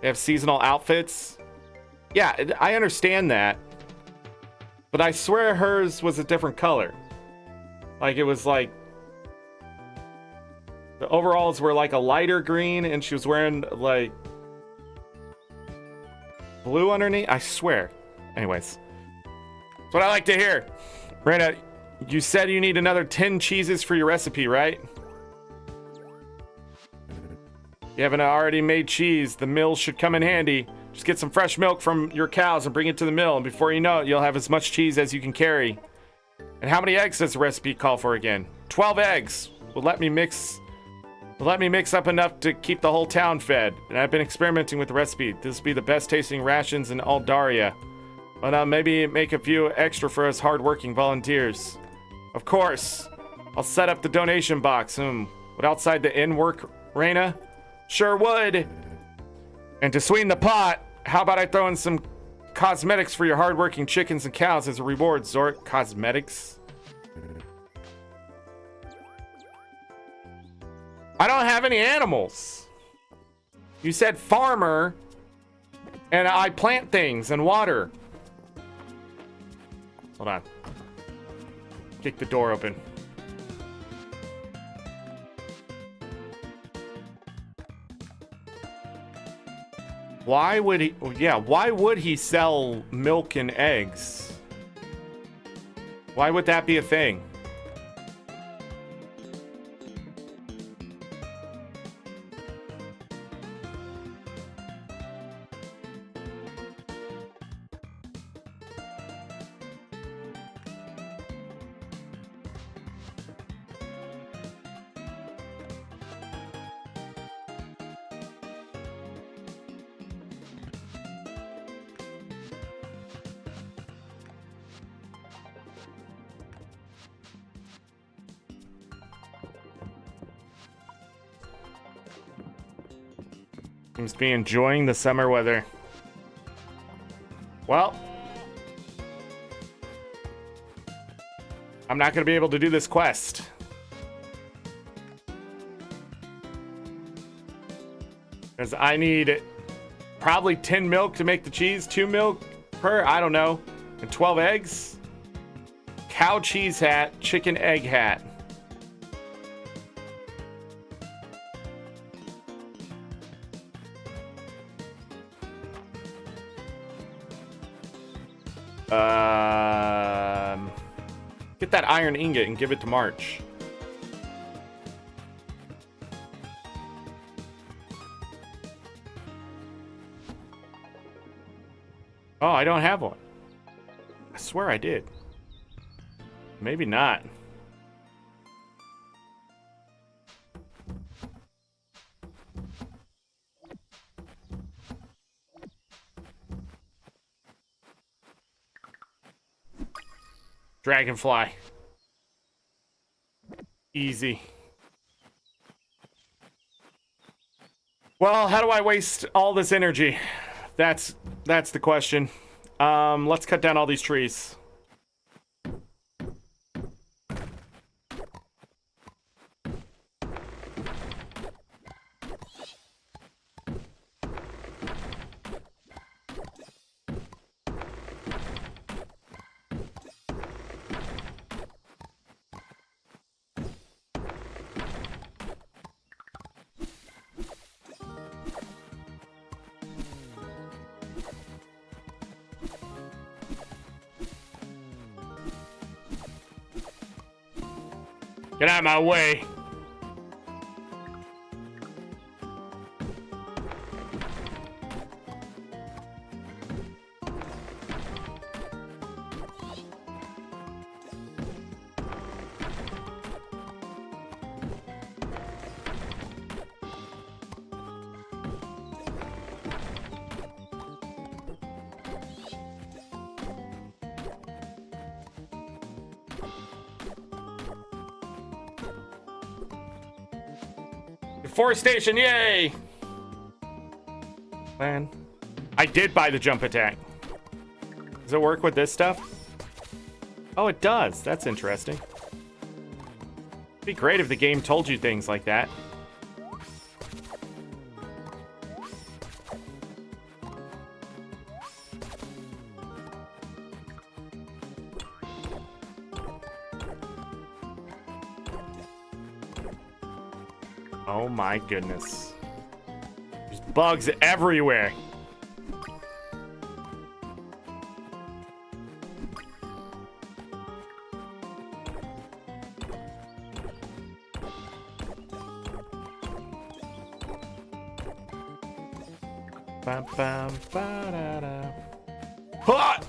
[SPEAKER 1] They have seasonal outfits. Yeah, I understand that. But I swear hers was a different color. Like, it was like... The overalls were like a lighter green, and she was wearing, like... blue underneath? I swear. Anyways. That's what I like to hear. Rena, you said you need another 10 cheeses for your recipe, right? You haven't already made cheese. The mill should come in handy. Just get some fresh milk from your cows and bring it to the mill, and before you know it, you'll have as much cheese as you can carry. And how many eggs does the recipe call for again? 12 eggs. Will let me mix up enough to keep the whole town fed. And I've been experimenting with the recipe. This will be the best tasting rations in all Daria. But maybe make a few extra for us hardworking volunteers. Of course. I'll set up the donation box. Would outside the inn work, Rena? Sure would. And to sweeten the pot, how about I throw in some cosmetics for your hardworking chickens and cows as a reward, Zorric? Cosmetics? I don't have any animals. You said farmer, and I plant things and water. Hold on. Kick the door open. Why would he? Yeah, why would he sell milk and eggs? Why would that be a thing? Seems to be enjoying the summer weather. Well, I'm not going to be able to do this quest. Because I need probably 10 milk to make the cheese, 2 milk per, I don't know, and 12 eggs. Cow cheese hat, chicken egg hat. Get that iron ingot and give it to March. Oh, I don't have one. I swear I did. Maybe not. Dragonfly. Easy. Well, how do I waste all this energy? That's the question. Let's cut down all these trees. Get out of my way. Deforestation, yay! Man, I did buy the jump attack. Does it work with this stuff? Oh, it does. That's interesting. It'd be great if the game told you things like that. Oh my goodness. There's bugs everywhere. Bam, bam, ba-da-da. Ha!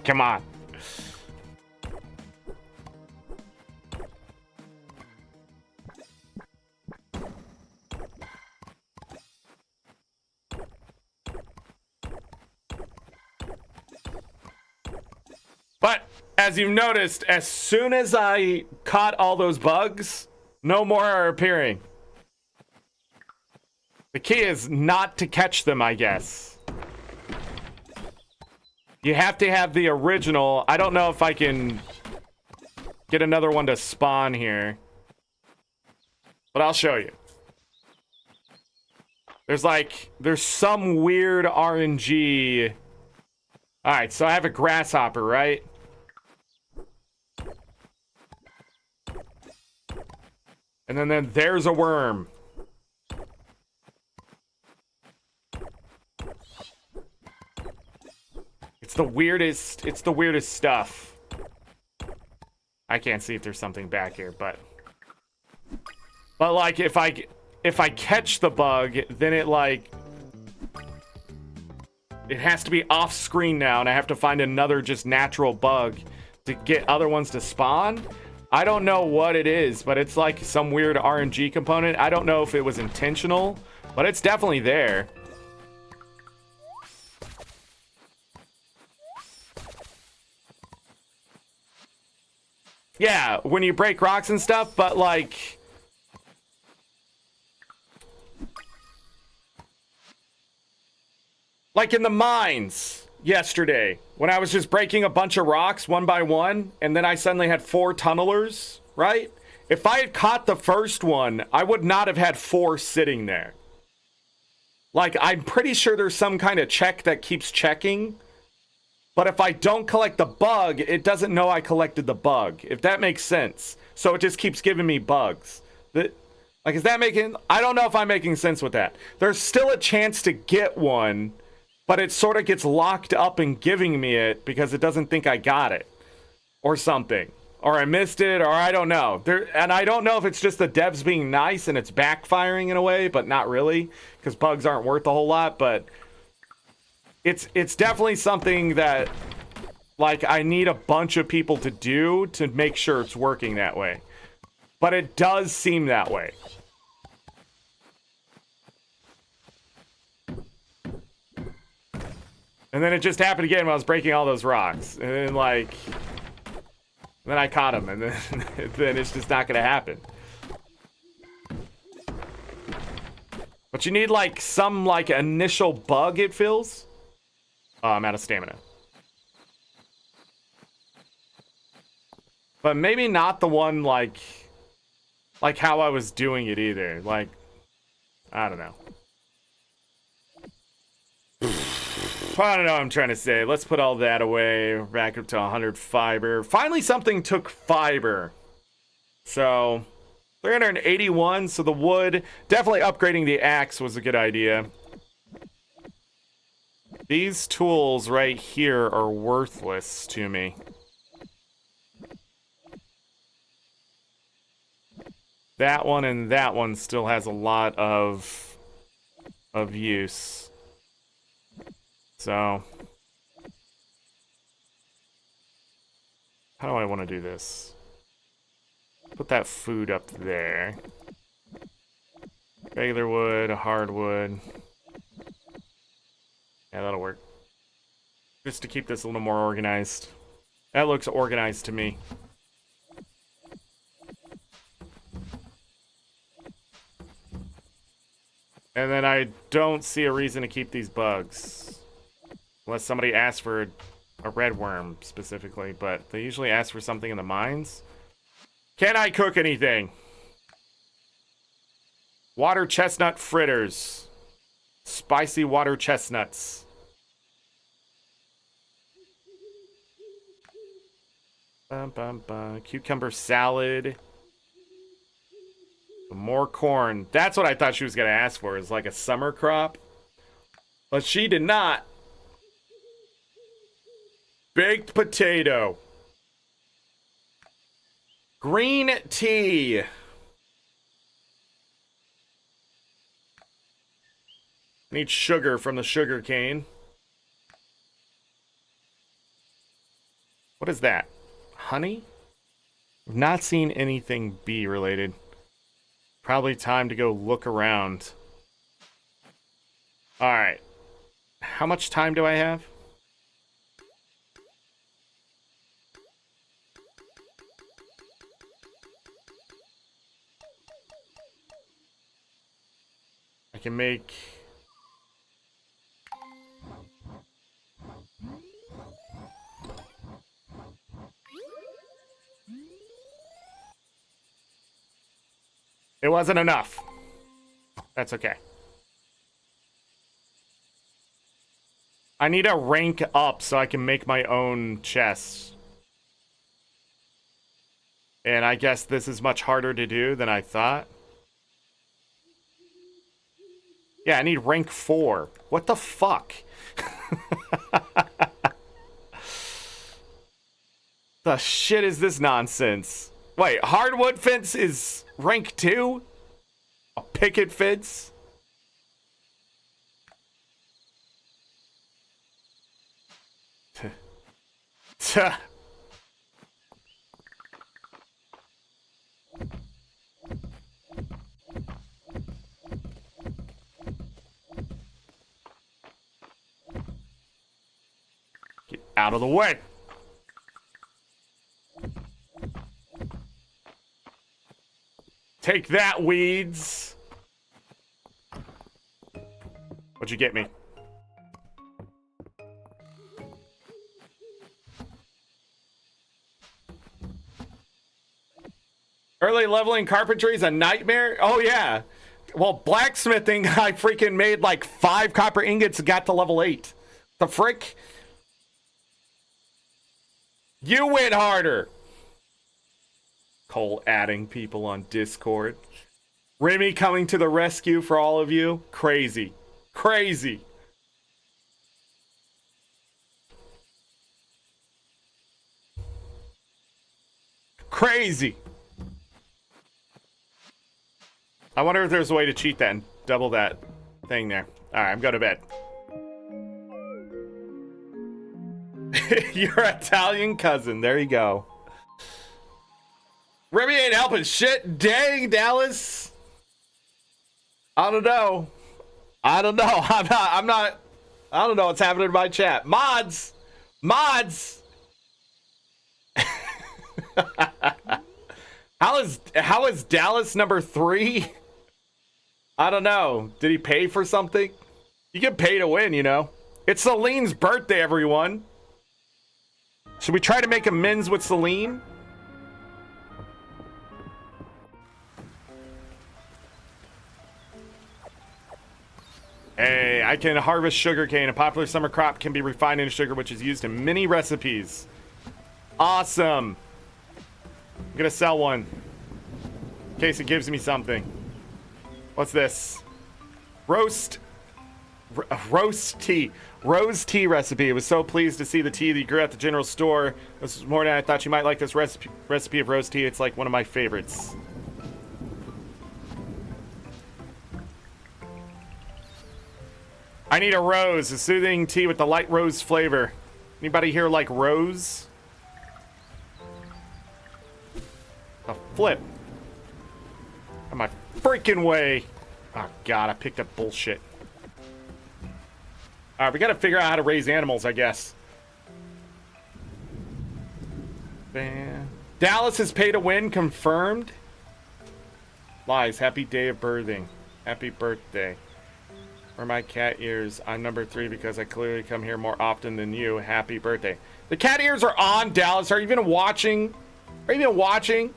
[SPEAKER 1] Come on. But as you've noticed, as soon as I caught all those bugs, no more are appearing. The key is not to catch them, I guess. You have to have the original. I don't know if I can get another one to spawn here, but I'll show you. There's some weird RNG. All right, so I have a grasshopper, right? And then there's a worm. It's the weirdest stuff. I can't see if there's something back here, but like if I catch the bug, then it has to be off screen now, and I have to find another just natural bug to get other ones to spawn. I don't know what it is, but it's like some weird RNG component. I don't know if it was intentional, but it's definitely there. Yeah, when you break rocks and stuff, but like in the mines yesterday, when I was just breaking a bunch of rocks one by one, and then I suddenly had 4 tunnelers, right? If I had caught the first one, I would not have had 4 sitting there. Like, I'm pretty sure there's some kind of check that keeps checking. But if I don't collect the bug, it doesn't know I collected the bug, if that makes sense. So it just keeps giving me bugs. Is that making... I don't know if I'm making sense with that. There's still a chance to get one, but it sort of gets locked up in giving me it because it doesn't think I got it. Or something. Or I missed it, or I don't know. And I don't know if it's just the devs being nice and it's backfiring in a way, but not really. Because bugs aren't worth a whole lot, but... It's definitely something that, like, I need a bunch of people to do to make sure it's working that way. But it does seem that way. And then it just happened again when I was breaking all those rocks. And then, like... Then I caught him, and then it's just not gonna happen. But you need, like, some, like, initial bug, it feels. Oh, I'm out of stamina. But maybe not the one, like how I was doing it either. Like, I don't know. I don't know what I'm trying to say. Let's put all that away. Back up to 100 fiber. Finally, something took fiber. So, 381. So the wood. Definitely upgrading the axe was a good idea. These tools right here are worthless to me. That one and that one still has a lot of use. So, how do I want to do this? Put that food up there. Regular wood, hardwood. Yeah, that'll work. Just to keep this a little more organized. That looks organized to me. And then I don't see a reason to keep these bugs. Unless somebody asks for a red worm, specifically. But they usually ask for something in the mines. Can I cook anything? Water chestnut fritters. Spicy water chestnuts. Cucumber salad. More corn. That's what I thought she was going to ask for, is like a summer crop. But she did not. Baked potato. Green tea. Need sugar from the sugar cane. What is that? Honey? I've not seen anything bee related. Probably time to go look around. Alright. How much time do I have? I can make... It wasn't enough. That's okay. I need to rank up so I can make my own chests. And I guess this is much harder to do than I thought. Yeah, I need rank 4. What the fuck? The shit is this nonsense? Wait, hardwood fence is rank 2? A picket fence? Get out of the way. Take that, weeds. What'd you get me? Early leveling carpentry is a nightmare? Oh, yeah. Well, blacksmithing, I freaking made like 5 copper ingots and got to level 8. The frick? You went harder. Cole adding people on Discord. Remy coming to the rescue for all of you. Crazy. Crazy. Crazy. I wonder if there's a way to cheat that and double that thing there. Alright, I'm going to bed. Your Italian cousin. There you go. Remy ain't helping shit. Dang, Dallas. I don't know. I don't know. I'm not. I don't know what's happening in my chat. Mods. Mods. How is Dallas number 3? I don't know. Did he pay for something? You get pay to win, you know. It's Celine's birthday, everyone. Should we try to make amends with Celine? Hey, I can harvest sugarcane. A popular summer crop can be refined into sugar, which is used in many recipes. Awesome. I'm gonna sell one in case it gives me something. What's this? Roast tea. Rose tea recipe. I was so pleased to see the tea that you grew at the general store this morning. I thought you might like this recipe of rose tea. It's like one of my favorites. I need a rose, a soothing tea with the light rose flavor. Anybody here like rose? A flip. On my freaking way. Oh god, I picked up bullshit. Alright, we gotta figure out how to raise animals, I guess. Dallas is pay to win, confirmed. Lies, happy day of birthing. Happy birthday. Or my cat ears. I'm number 3 because I clearly come here more often than you. Happy birthday. The cat ears are on, Dallas. Are you even watching? Are you even watching?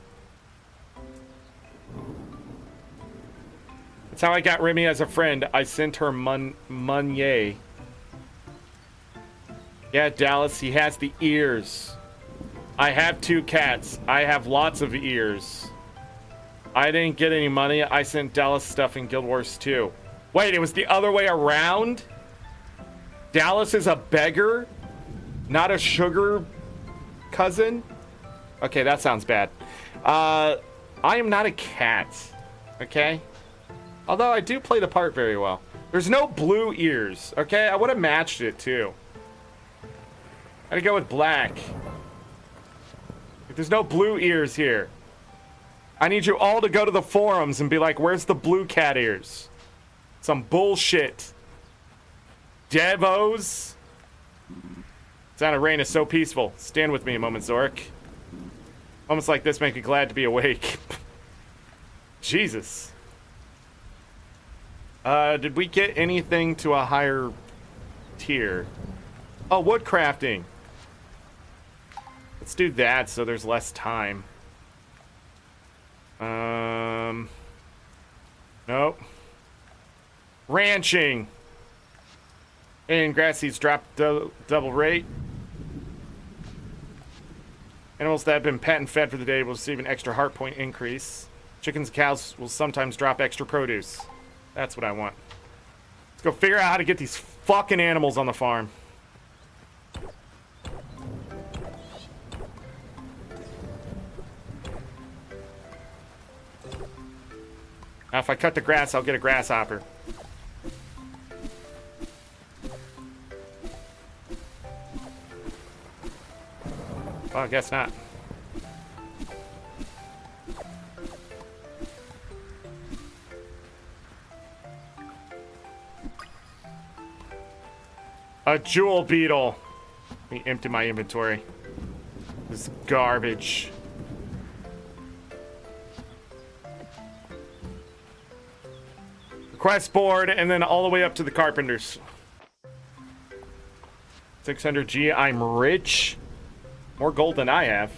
[SPEAKER 1] That's how I got Remy as a friend. I sent her Monye. Yeah, Dallas, he has the ears. I have 2 cats. I have lots of ears. I didn't get any money. I sent Dallas stuff in Guild Wars 2. Wait, it was the other way around? Dallas is a beggar? Not a sugar cousin? Okay, that sounds bad. I am not a cat. Okay? Although I do play the part very well. There's no blue ears. Okay? I would have matched it too. I'd go with black. There's no blue ears here. I need you all to go to the forums and be like, where's the blue cat ears? Some bullshit. Devos. Sound of rain is so peaceful. Stand with me a moment, Zorric. Moments like this make me glad to be awake. Jesus. Did we get anything to a higher tier? Oh, wood crafting. Let's do that so there's less time. Nope. Ranching. And grass seeds drop double rate. Animals that have been pet and fed for the day will receive an extra heart point increase. Chickens and cows will sometimes drop extra produce. That's what I want. Let's go figure out how to get these fucking animals on the farm. Now, if I cut the grass, I'll get a grasshopper. Well, I guess not. A jewel beetle. Let me empty my inventory. This is garbage. Quest board, and then all the way up to the carpenters. 600G, I'm rich. More gold than I have.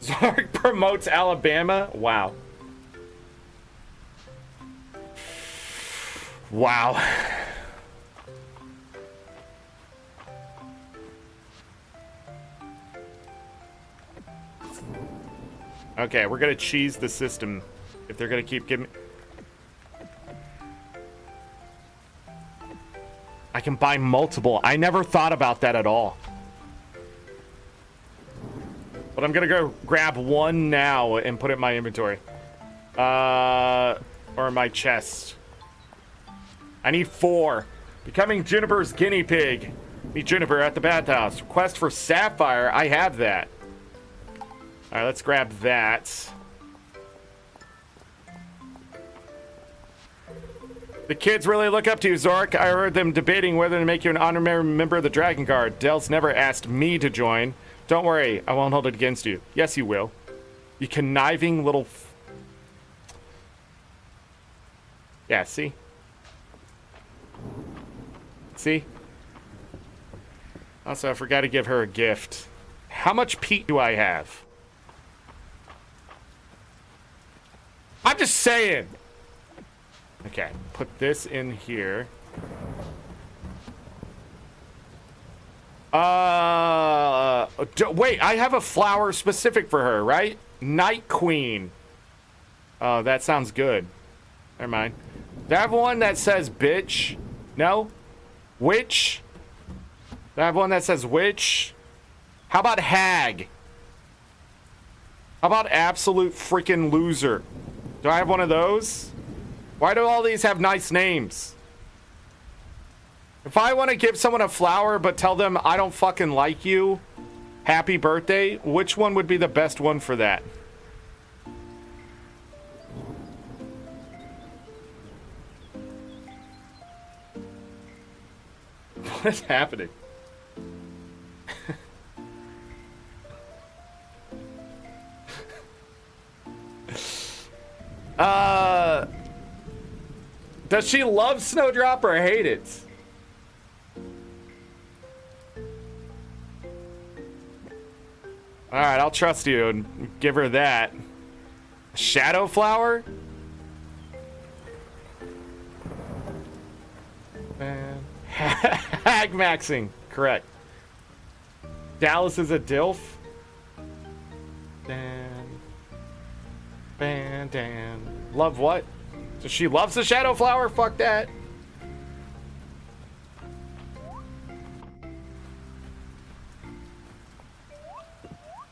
[SPEAKER 1] Zorric promotes Alabama. Wow. Wow. Okay, we're gonna cheese the system if they're gonna keep giving me... I can buy multiple. I never thought about that at all. But I'm gonna go grab one now and put it in my inventory. Or in my chest. I need 4. Becoming Juniper's guinea pig. Meet Juniper at the bathhouse. Request for Sapphire. I have that. Alright, let's grab that. The kids really look up to you, Zorric. I heard them debating whether to make you an honorary member of the Dragon Guard. Dell's never asked me to join. Don't worry, I won't hold it against you. Yes, you will. You conniving little... Yeah, see? See? Also, I forgot to give her a gift. How much peat do I have? I'm just saying! Okay, put this in here. Wait, I have a flower specific for her, right? Night Queen. Oh, that sounds good. Never mind. Do I have one that says bitch? No? Witch? Do I have one that says witch? How about hag? How about absolute freaking loser? Do I have one of those? Why do all these have nice names? If I want to give someone a flower but tell them I don't fucking like you, happy birthday, which one would be the best one for that? What is happening? Does she love Snowdrop or hate it? Alright, I'll trust you and give her that. Shadow flower? Man. Hag maxing. Correct. Dallas is a DILF. Dan. Love what? So she loves the Shadow Flower? Fuck that.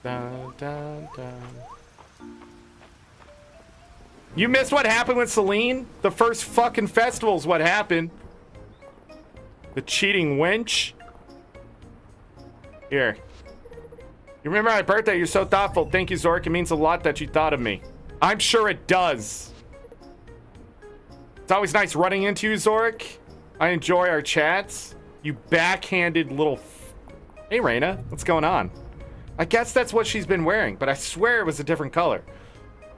[SPEAKER 1] Dun, dun, dun. You missed what happened with Celine? The first fucking festival's what happened. The cheating wench. Here. You remember my birthday? You're so thoughtful. Thank you, Zork. It means a lot that you thought of me. I'm sure it does. It's always nice running into you, Zork. I enjoy our chats. You backhanded little... Hey, Raina. What's going on? I guess that's what she's been wearing, but I swear it was a different color.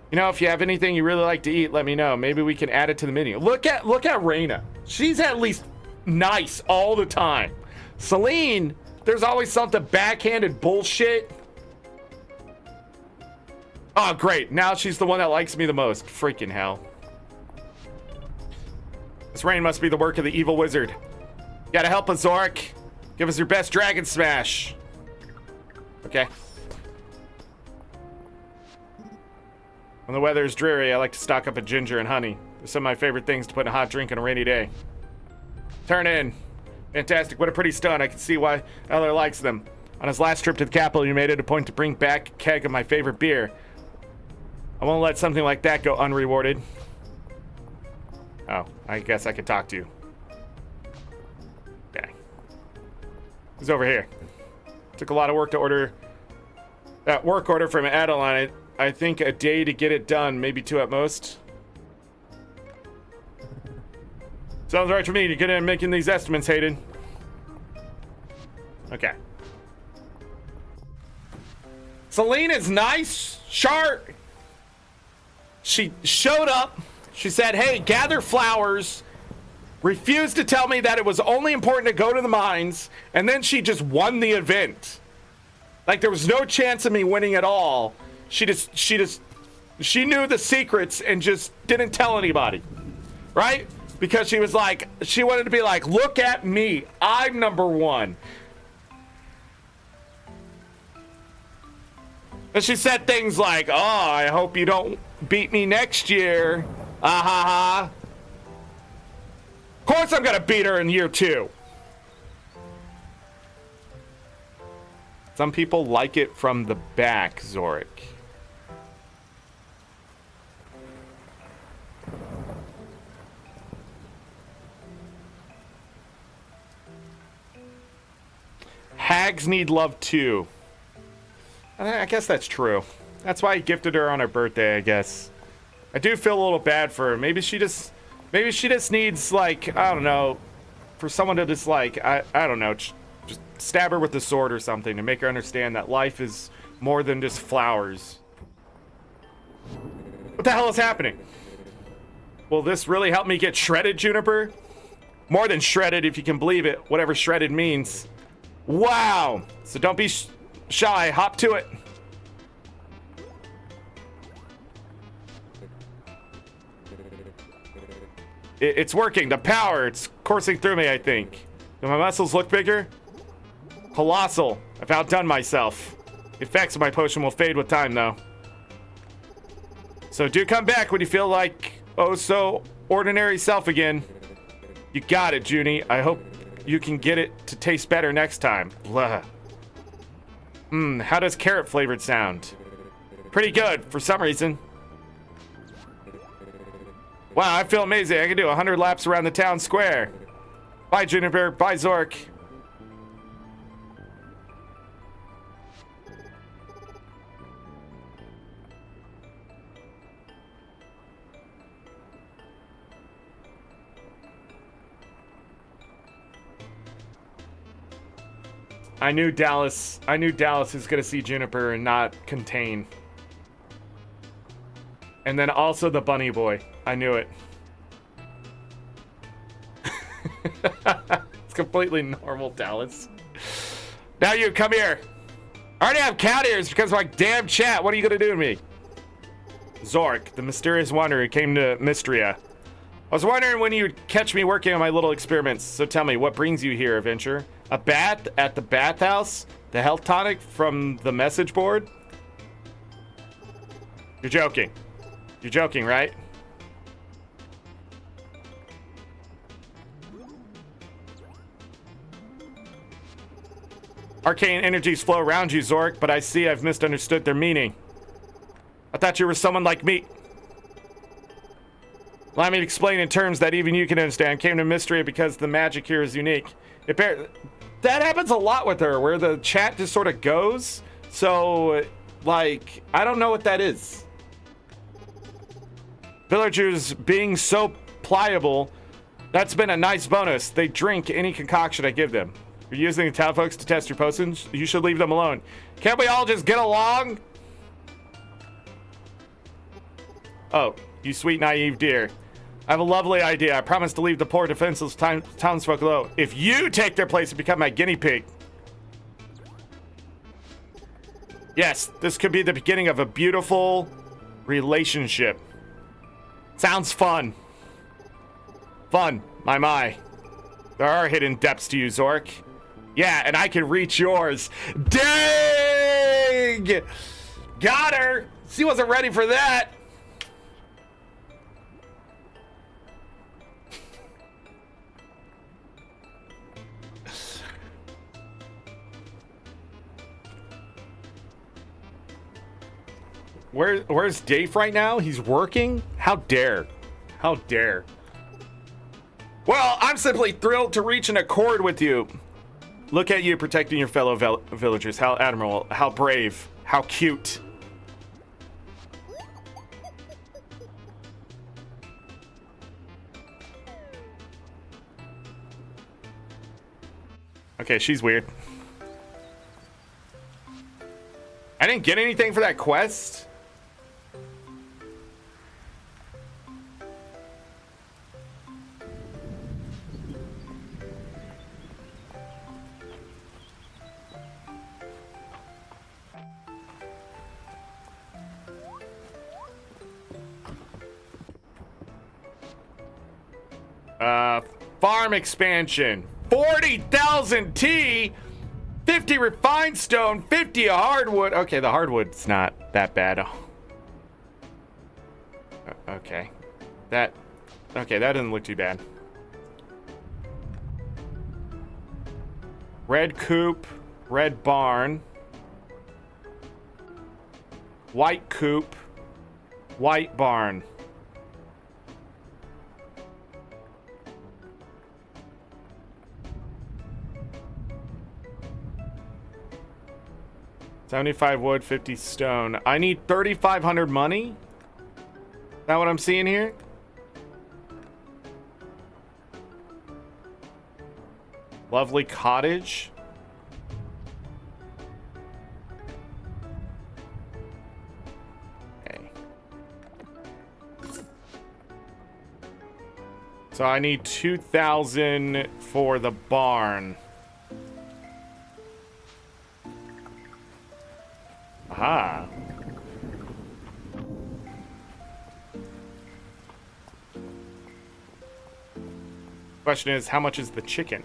[SPEAKER 1] You know, if you have anything you really like to eat, let me know. Maybe we can add it to the menu. Look at Raina. She's at least nice all the time. Celine, there's always something backhanded bullshit. Oh, great. Now she's the one that likes me the most. Freaking hell. This rain must be the work of the evil wizard. You gotta help us, Zork. Give us your best dragon smash. Okay. When the weather is dreary, I like to stock up a ginger and honey. They're some of my favorite things to put in a hot drink on a rainy day. Turn in. Fantastic. What a pretty stunt. I can see why Eller likes them. On his last trip to the capital, you made it a point to bring back a keg of my favorite beer. I won't let something like that go unrewarded. Oh, I guess I could talk to you. Okay. Who's over here? Took a lot of work to order that work order from Adeline. I think a day to get it done, maybe 2 at most. Sounds right to me to get in making these estimates, Hayden. Okay. Celine is nice, sharp. She showed up. She said, hey, gather flowers. Refused to tell me that it was only important to go to the mines. And then she just won the event. Like there was no chance of me winning at all. She knew the secrets and just didn't tell anybody. Right? Because she was like, she wanted to be like, look at me. I'm #1. And she said things like, oh, I hope you don't beat me next year. Ah ha ha. Of course I'm gonna beat her in year 2. Some people like it from the back, Zorric. Hags need love too. I guess that's true. That's why I gifted her on her birthday, I guess. I do feel a little bad for her. Maybe she just needs, like, I don't know, for someone to just, like, I don't know, just stab her with the sword or something to make her understand that life is more than just flowers. What the hell is happening? Will this really help me get shredded, Juniper? More than shredded, if you can believe it, whatever shredded means. Wow! So don't be shy, hop to it. It's working, the power, it's coursing through me, I think. Do my muscles look bigger? Colossal. I've outdone myself. The effects of my potion will fade with time, though. So do come back when you feel like, oh, so ordinary self again. You got it, Junie. I hope you can get it to taste better next time. Blah. How does carrot flavored sound? Pretty good, for some reason. Wow, I feel amazing. I can do 100 laps around the town square. Bye, Juniper. Bye, Zork. I knew Dallas is gonna see Juniper and not contain. And then also the bunny boy. I knew it. It's completely normal, Dallas. Now you, come here. I already have cat ears because of my damn chat. What are you gonna do to me? Zork, the mysterious wanderer, came to Mistria. I was wondering when you'd catch me working on my little experiments. So tell me, what brings you here, adventurer? A bath at the bathhouse? The health tonic from the message board? You're joking. You're joking, right? Arcane energies flow around you, Zorric, but I see I've misunderstood their meaning. I thought you were someone like me. Allow me to explain in terms that even you can understand. I came to Mistria because the magic here is unique. That happens a lot with her, where the chat just sort of goes. So, like, I don't know what that is. Villagers being so pliable, that's been a nice bonus. They drink any concoction I give them. You're using the town folks to test your potions? You should leave them alone. Can't we all just get along? Oh, you sweet naive dear. I have a lovely idea. I promise to leave the poor defenseless townsfolk alone if you take their place and become my guinea pig. Yes, this could be the beginning of a beautiful relationship. Sounds fun. Fun, my. There are hidden depths to you, Zorric. Yeah, and I can reach yours. Dang! Got her! She wasn't ready for that. Where's Dave right now? He's working? How dare? How dare? Well, I'm simply thrilled to reach an accord with you. Look at you protecting your fellow villagers. How admirable, how brave, how cute. Okay, she's weird. I didn't get anything for that quest. Farm expansion. 40,000 tea, 50 refined stone, 50 hardwood. Okay, the hardwood's not that bad. Okay. That doesn't look too bad. Red coop, red barn. White coop, white barn. $75 wood, 50 stone. I need 3,500 money? Is that what I'm seeing here? Lovely cottage. Okay. So I need 2,000 for the barn. Aha. Question is, how much is the chicken?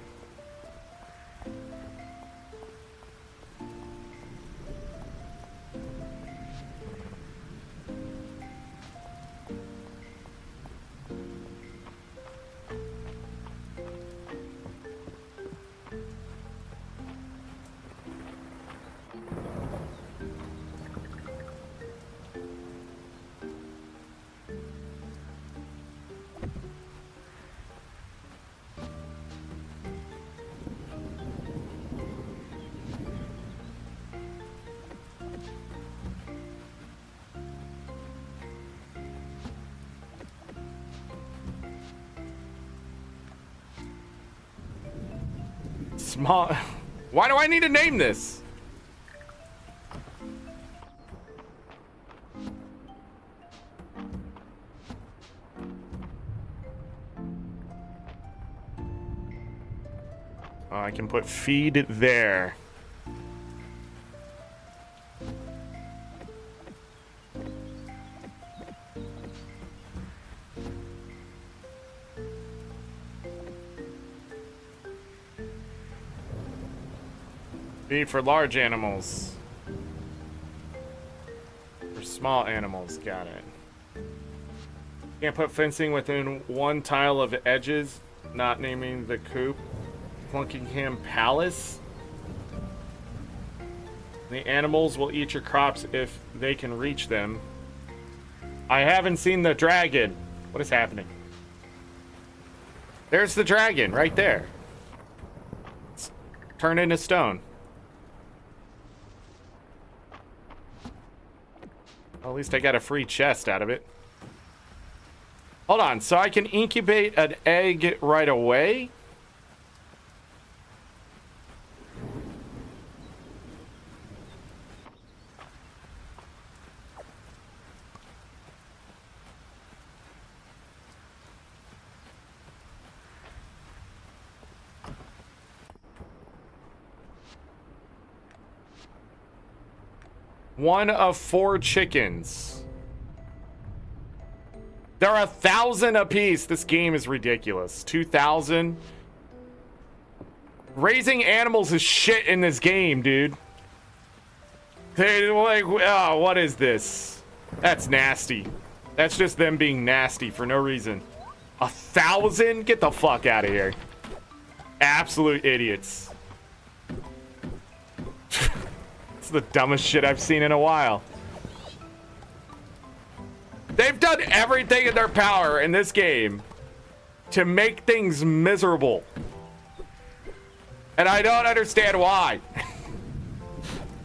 [SPEAKER 1] Small. Why do I need to name this? Oh, I can put feed there. B for large animals. For small animals, got it. Can't put fencing within one tile of edges, not naming the coop. Clunkingham Palace. The animals will eat your crops if they can reach them. I haven't seen the dragon. What is happening? There's the dragon right there. It's turned into stone. Well, at least I got a free chest out of it. Hold on, so I can incubate an egg right away? One of 4 chickens. There are 1,000 apiece. This game is ridiculous. 2,000. Raising animals is shit in this game, dude. They're like, oh, what is this? That's nasty. That's just them being nasty for no reason. 1,000? Get the fuck out of here. Absolute idiots. It's the dumbest shit I've seen in a while. They've done everything in their power in this game to make things miserable. And I don't understand why.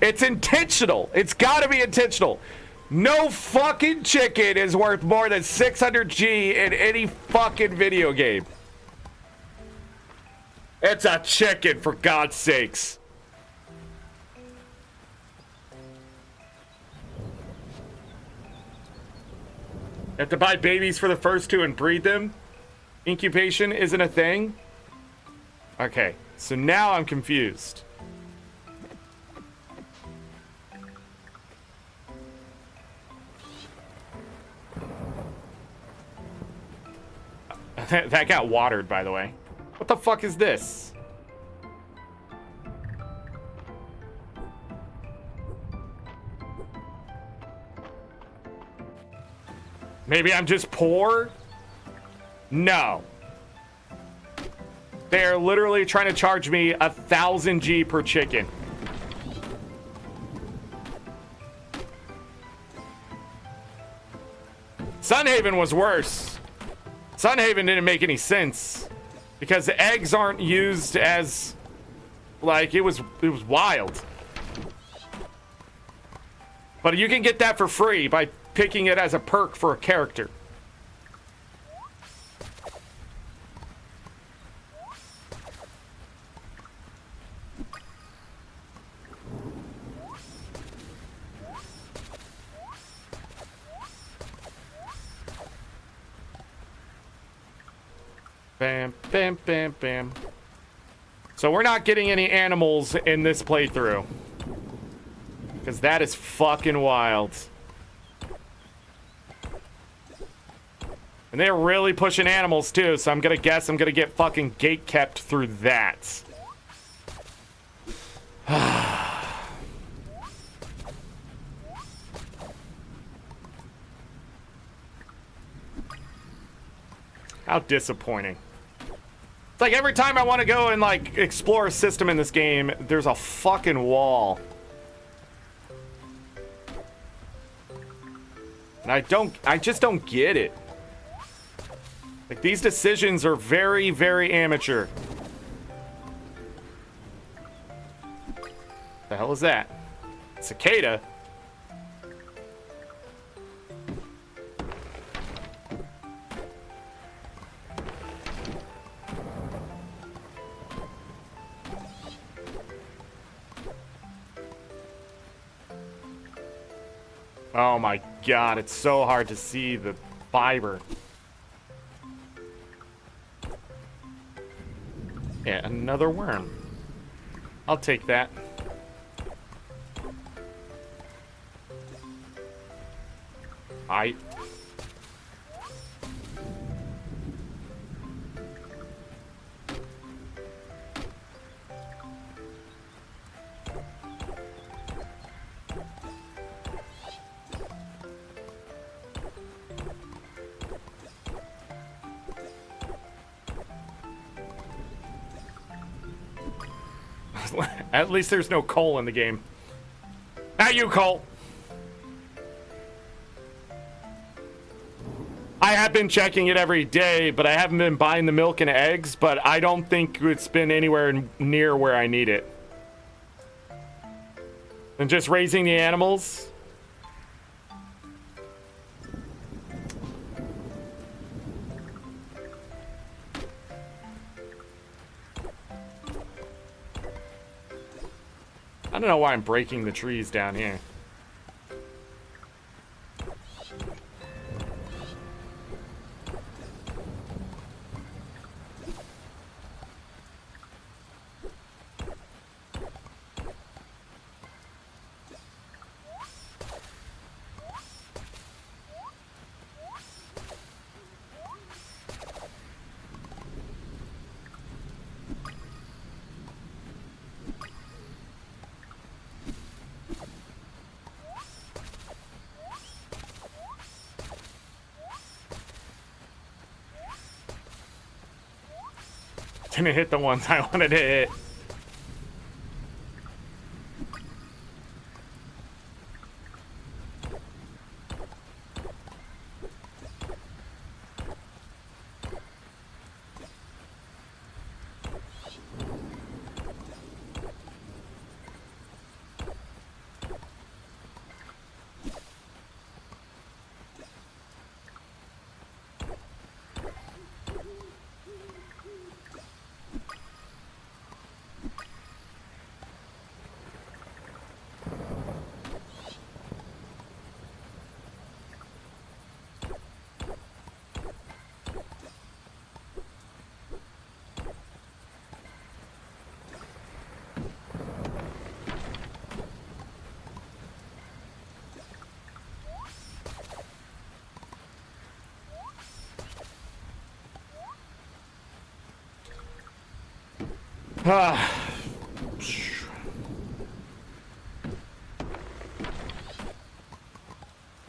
[SPEAKER 1] It's intentional. It's got to be intentional. No fucking chicken is worth more than 600G in any fucking video game. It's a chicken, for God's sakes. You have to buy babies for the first 2 and breed them? Incubation isn't a thing? Okay, so now I'm confused. That got watered, by the way. What the fuck is this? Maybe I'm just poor? No. They're literally trying to charge me 1,000 G per chicken. Sunhaven was worse. Sunhaven didn't make any sense because the eggs aren't used as, like, it was wild. But you can get that for free by picking it as a perk for a character. Bam, bam, bam, bam. So we're not getting any animals in this playthrough. Because that is fucking wild. And they're really pushing animals too, so I'm gonna guess I'm gonna get fucking gate kept through that. How disappointing. It's like every time I want to go and like explore a system in this game, there's a fucking wall. And I just don't get it. Like, these decisions are very, very amateur. The hell is that? Cicada? Oh my god, it's so hard to see the fiber. Yeah, another worm. I'll take that. At least there's no coal in the game. Not you, Cole. I have been checking it every day, but I haven't been buying the milk and eggs, but I don't think it's been anywhere near where I need it. And just raising the animals. I don't know why I'm breaking the trees down here. Didn't hit the ones I wanted to hit.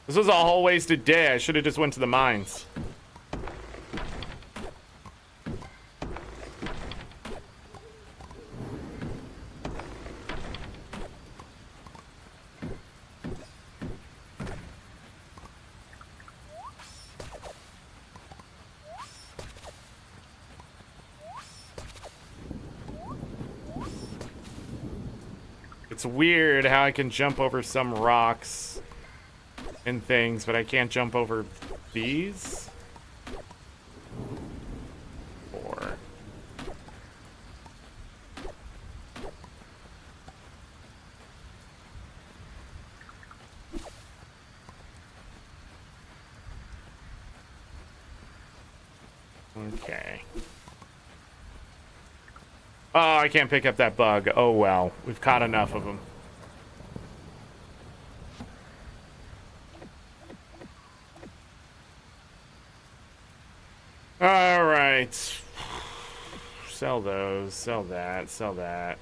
[SPEAKER 1] This was a whole wasted day. I should have just went to the mines. It's weird how I can jump over some rocks and things, but I can't jump over these. Or okay. Oh, I can't pick up that bug. Oh well, we've caught enough of them. All right. Sell those, sell that, sell that.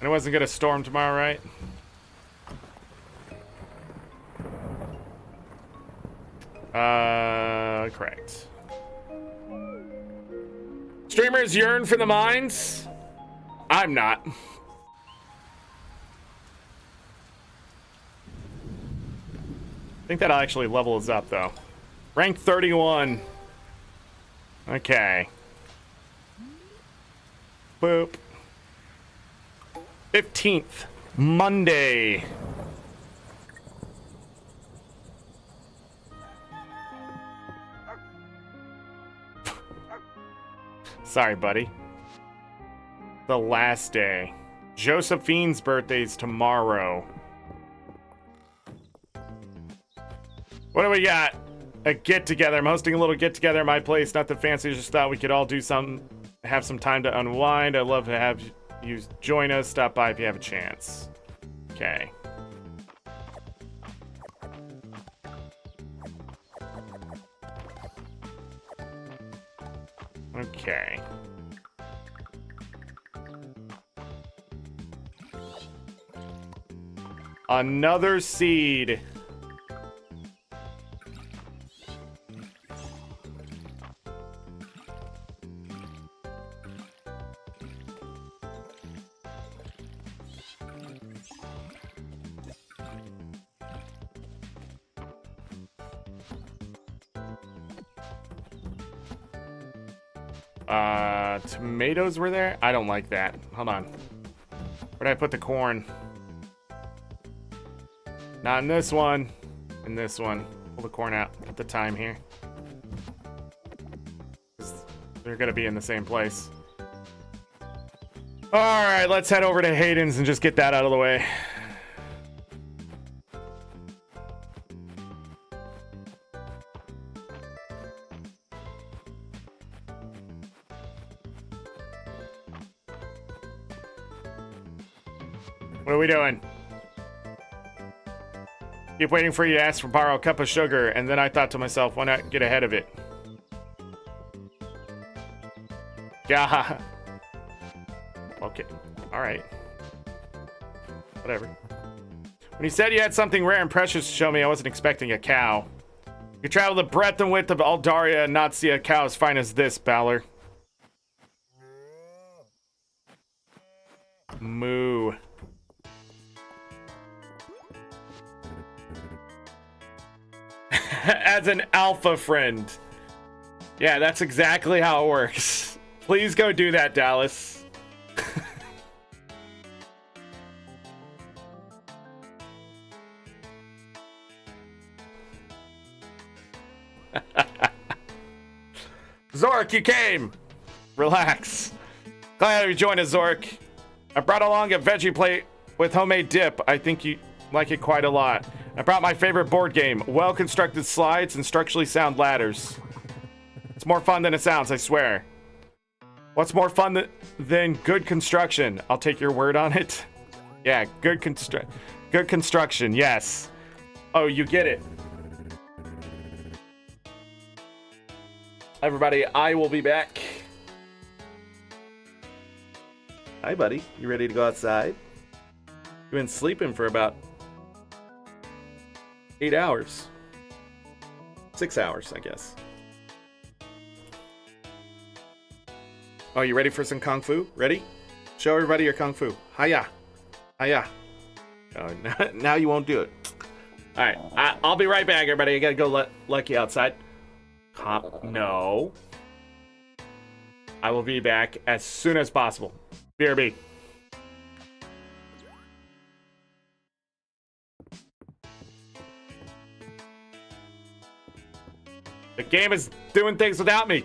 [SPEAKER 1] And it wasn't gonna storm tomorrow, right? Correct. Streamers yearn for the mines? I'm not. I think that'll actually level us up, though. Rank 31. Okay. Boop. 15th, Monday. Sorry, buddy. The last day. Josephine's birthday's tomorrow. What do we got? A get-together. I'm hosting a little get-together at my place. Nothing fancy, just thought we could all do have some time to unwind. I'd love to have you join us. Stop by if you have a chance. Okay. Okay. Another seed. Tomatoes were there? I don't like that. Hold on. Where did I put the corn? Not in this one. In this one. Pull the corn out at the time here. They're gonna be in the same place. Alright, let's head over to Hayden's and just get that out of the way. What are we doing? Keep waiting for you to ask for borrow a cup of sugar, and then I thought to myself, why not get ahead of it? Yeah. Okay. Alright. Whatever. When you said you had something rare and precious to show me, I wasn't expecting a cow. You travel the breadth and width of Aldaria and not see a cow as fine as this, Balor. Moo. As an alpha friend. Yeah, that's exactly how it works. Please go do that, Dallas. Zorric, you came! Relax. Glad you joined us, Zorric. I brought along a veggie plate with homemade dip. I think you like it quite a lot. I brought my favorite board game, well-constructed slides and structurally sound ladders. It's more fun than it sounds, I swear. What's more fun than good construction? I'll take your word on it. Yeah, good construction, yes. Oh, you get it. Everybody, I will be back. Hi, buddy. You ready to go outside? You've been sleeping for about 8 hours. 6 hours, I guess. Oh, you ready for some Kung Fu? Ready? Show everybody your Kung Fu. Hiya. Hiya. Oh, now you won't do it. Alright, I'll be right back, everybody. I gotta go let Lucky outside. No. I will be back as soon as possible. BRB. The game is doing things without me.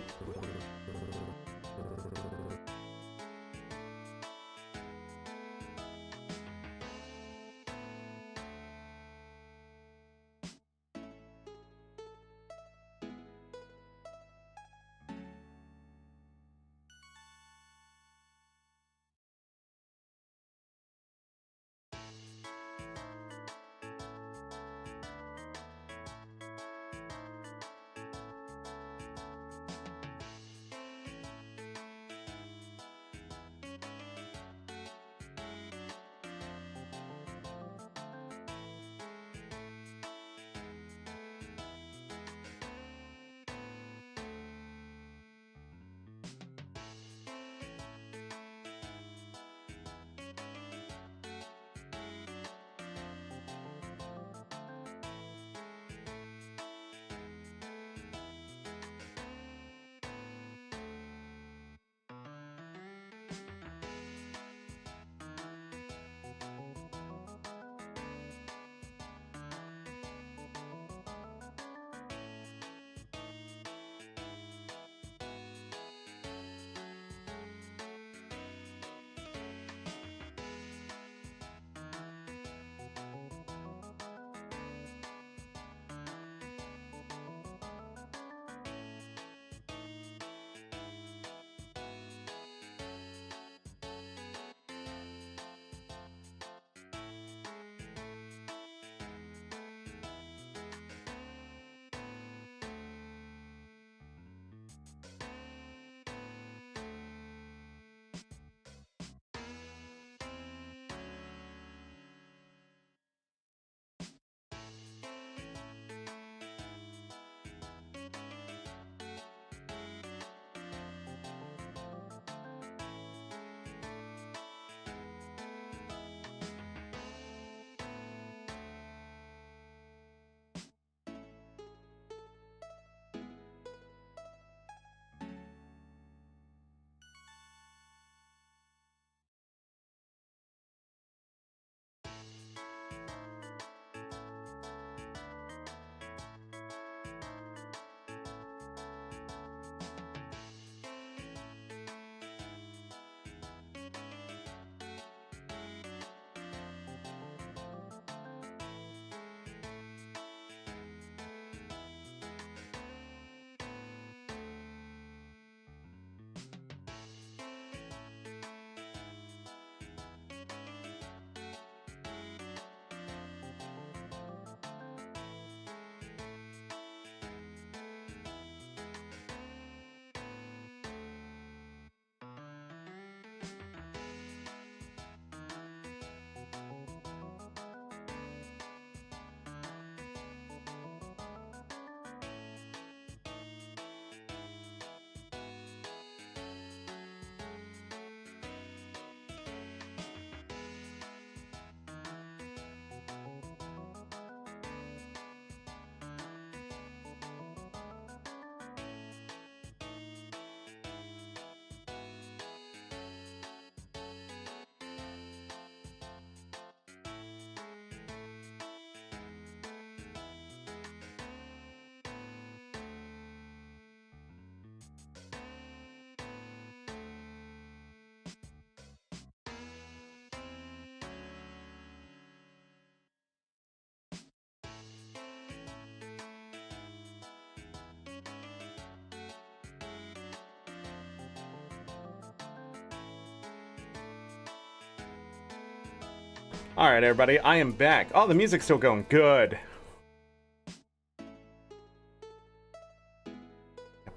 [SPEAKER 1] All right, everybody, I am back. Oh, the music's still going. Good.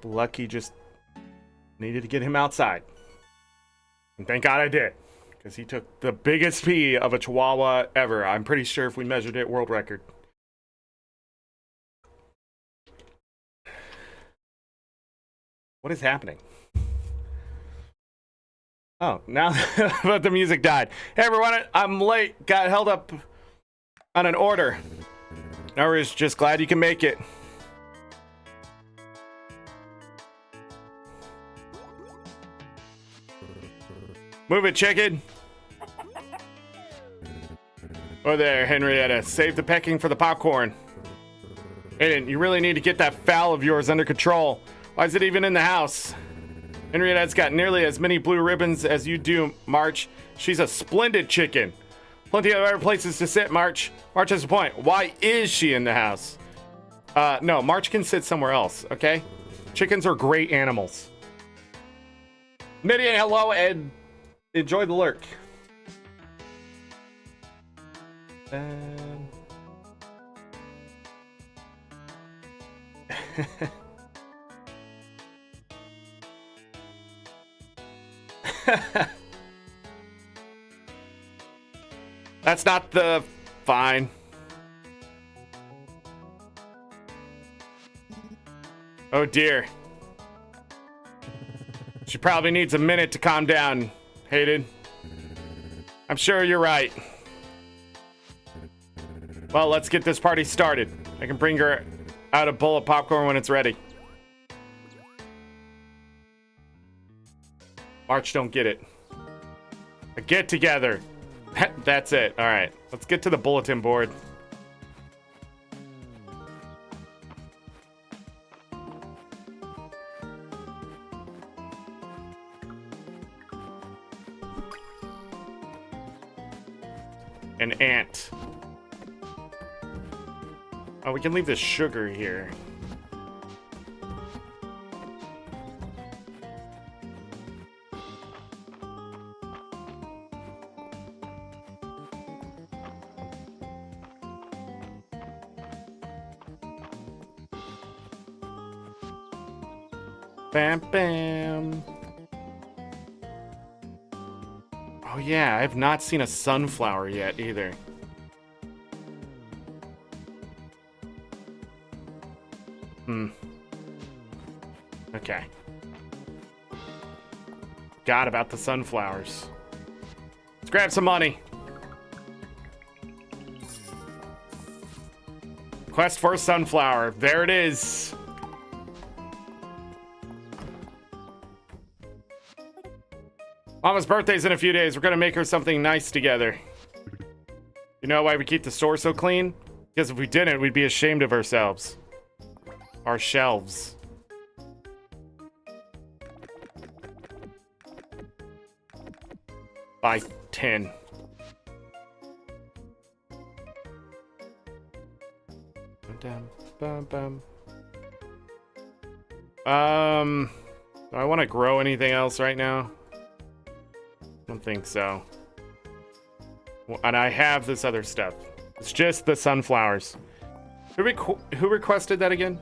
[SPEAKER 1] Lucky just needed to get him outside. And thank God I did. Because he took the biggest pee of a chihuahua ever. I'm pretty sure if we measured it, world record. What is happening? Oh, now that the music died. Hey everyone, I'm late. Got held up on an order. No worries, just glad you can make it. Move it, chicken. Oh there, Henrietta. Save the pecking for the popcorn. Aiden, you really need to get that fowl of yours under control. Why is it even in the house? Henrietta's got nearly as many blue ribbons as you do, March. She's a splendid chicken. Plenty of other places to sit, March. March has a point. Why is she in the house? No, March can sit somewhere else, okay? Chickens are great animals. Midian, hello, and enjoy the lurk. That's not the fine. Oh dear. She probably needs a minute to calm down, Hayden. I'm sure you're right. Well, let's get this party started. I can bring her out a bowl of popcorn when it's ready. March don't get it. A get together. That's it. All right, let's get to the bulletin board. An ant. Oh, we can leave the sugar here. Bam, bam. Oh yeah, I have not seen a sunflower yet either. Okay. Forgot about the sunflowers. Let's grab some money. Quest for a sunflower. There it is. Mama's birthday's in a few days. We're gonna make her something nice together. You know why we keep the store so clean? Because if we didn't, we'd be ashamed of ourselves. Our shelves. By 10. Do I want to grow anything else right now? I don't think so. Well, and I have this other stuff. It's just the sunflowers. Who requested that again?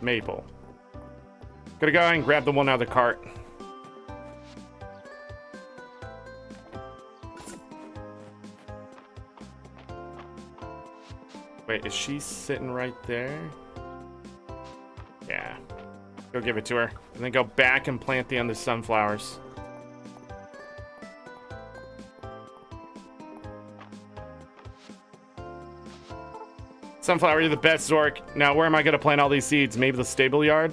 [SPEAKER 1] Maple. Gonna go ahead and grab the one out of the cart. Wait, is she sitting right there? Yeah. Go give it to her. And then go back and plant the other sunflowers. Sunflower, you're the best, Zorric. Now, where am I going to plant all these seeds? Maybe the stable yard?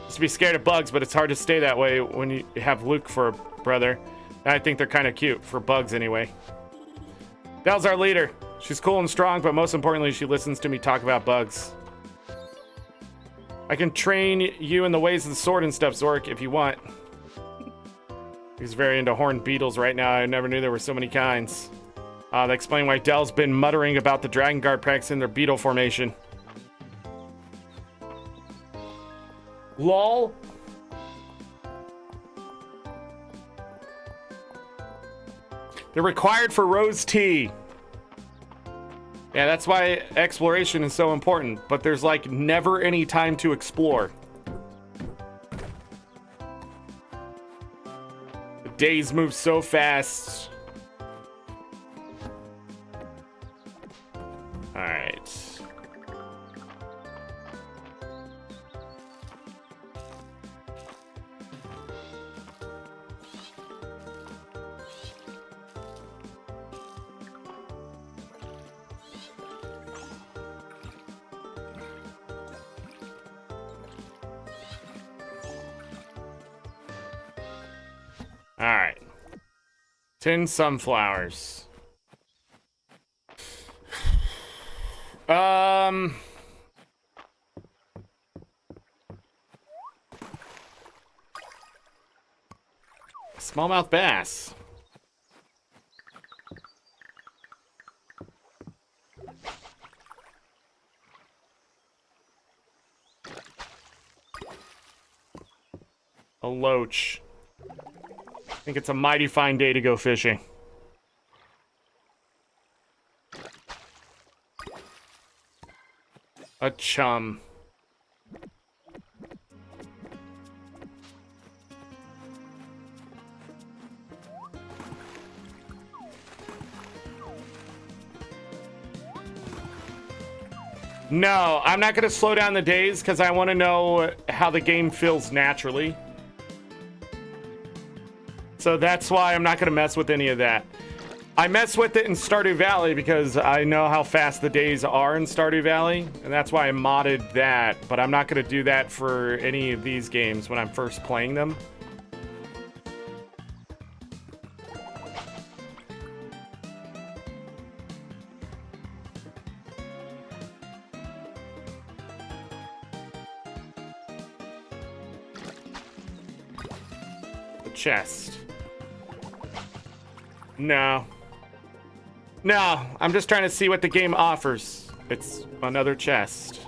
[SPEAKER 1] Used to be scared of bugs, but it's hard to stay that way when you have Luke for a brother. I think they're kind of cute, for bugs anyway. Dell's our leader. She's cool and strong, but most importantly, she listens to me talk about bugs. I can train you in the ways of the sword and stuff, Zorric, if you want. He's very into horned beetles right now. I never knew there were so many kinds. That explains why Dell's been muttering about the Dragon Guard practicing their beetle formation. LOL. They're required for rose tea. Yeah, that's why exploration is so important, but there's like never any time to explore. The days move so fast. All right. All right. 10 sunflowers. Smallmouth bass. A loach. I think it's a mighty fine day to go fishing. A chum. No, I'm not going to slow down the days because I want to know how the game feels naturally. So that's why I'm not going to mess with any of that. I mess with it in Stardew Valley because I know how fast the days are in Stardew Valley, and that's why I modded that, but I'm not going to do that for any of these games when I'm first playing them. The chest. No. No, I'm just trying to see what the game offers. It's another chest.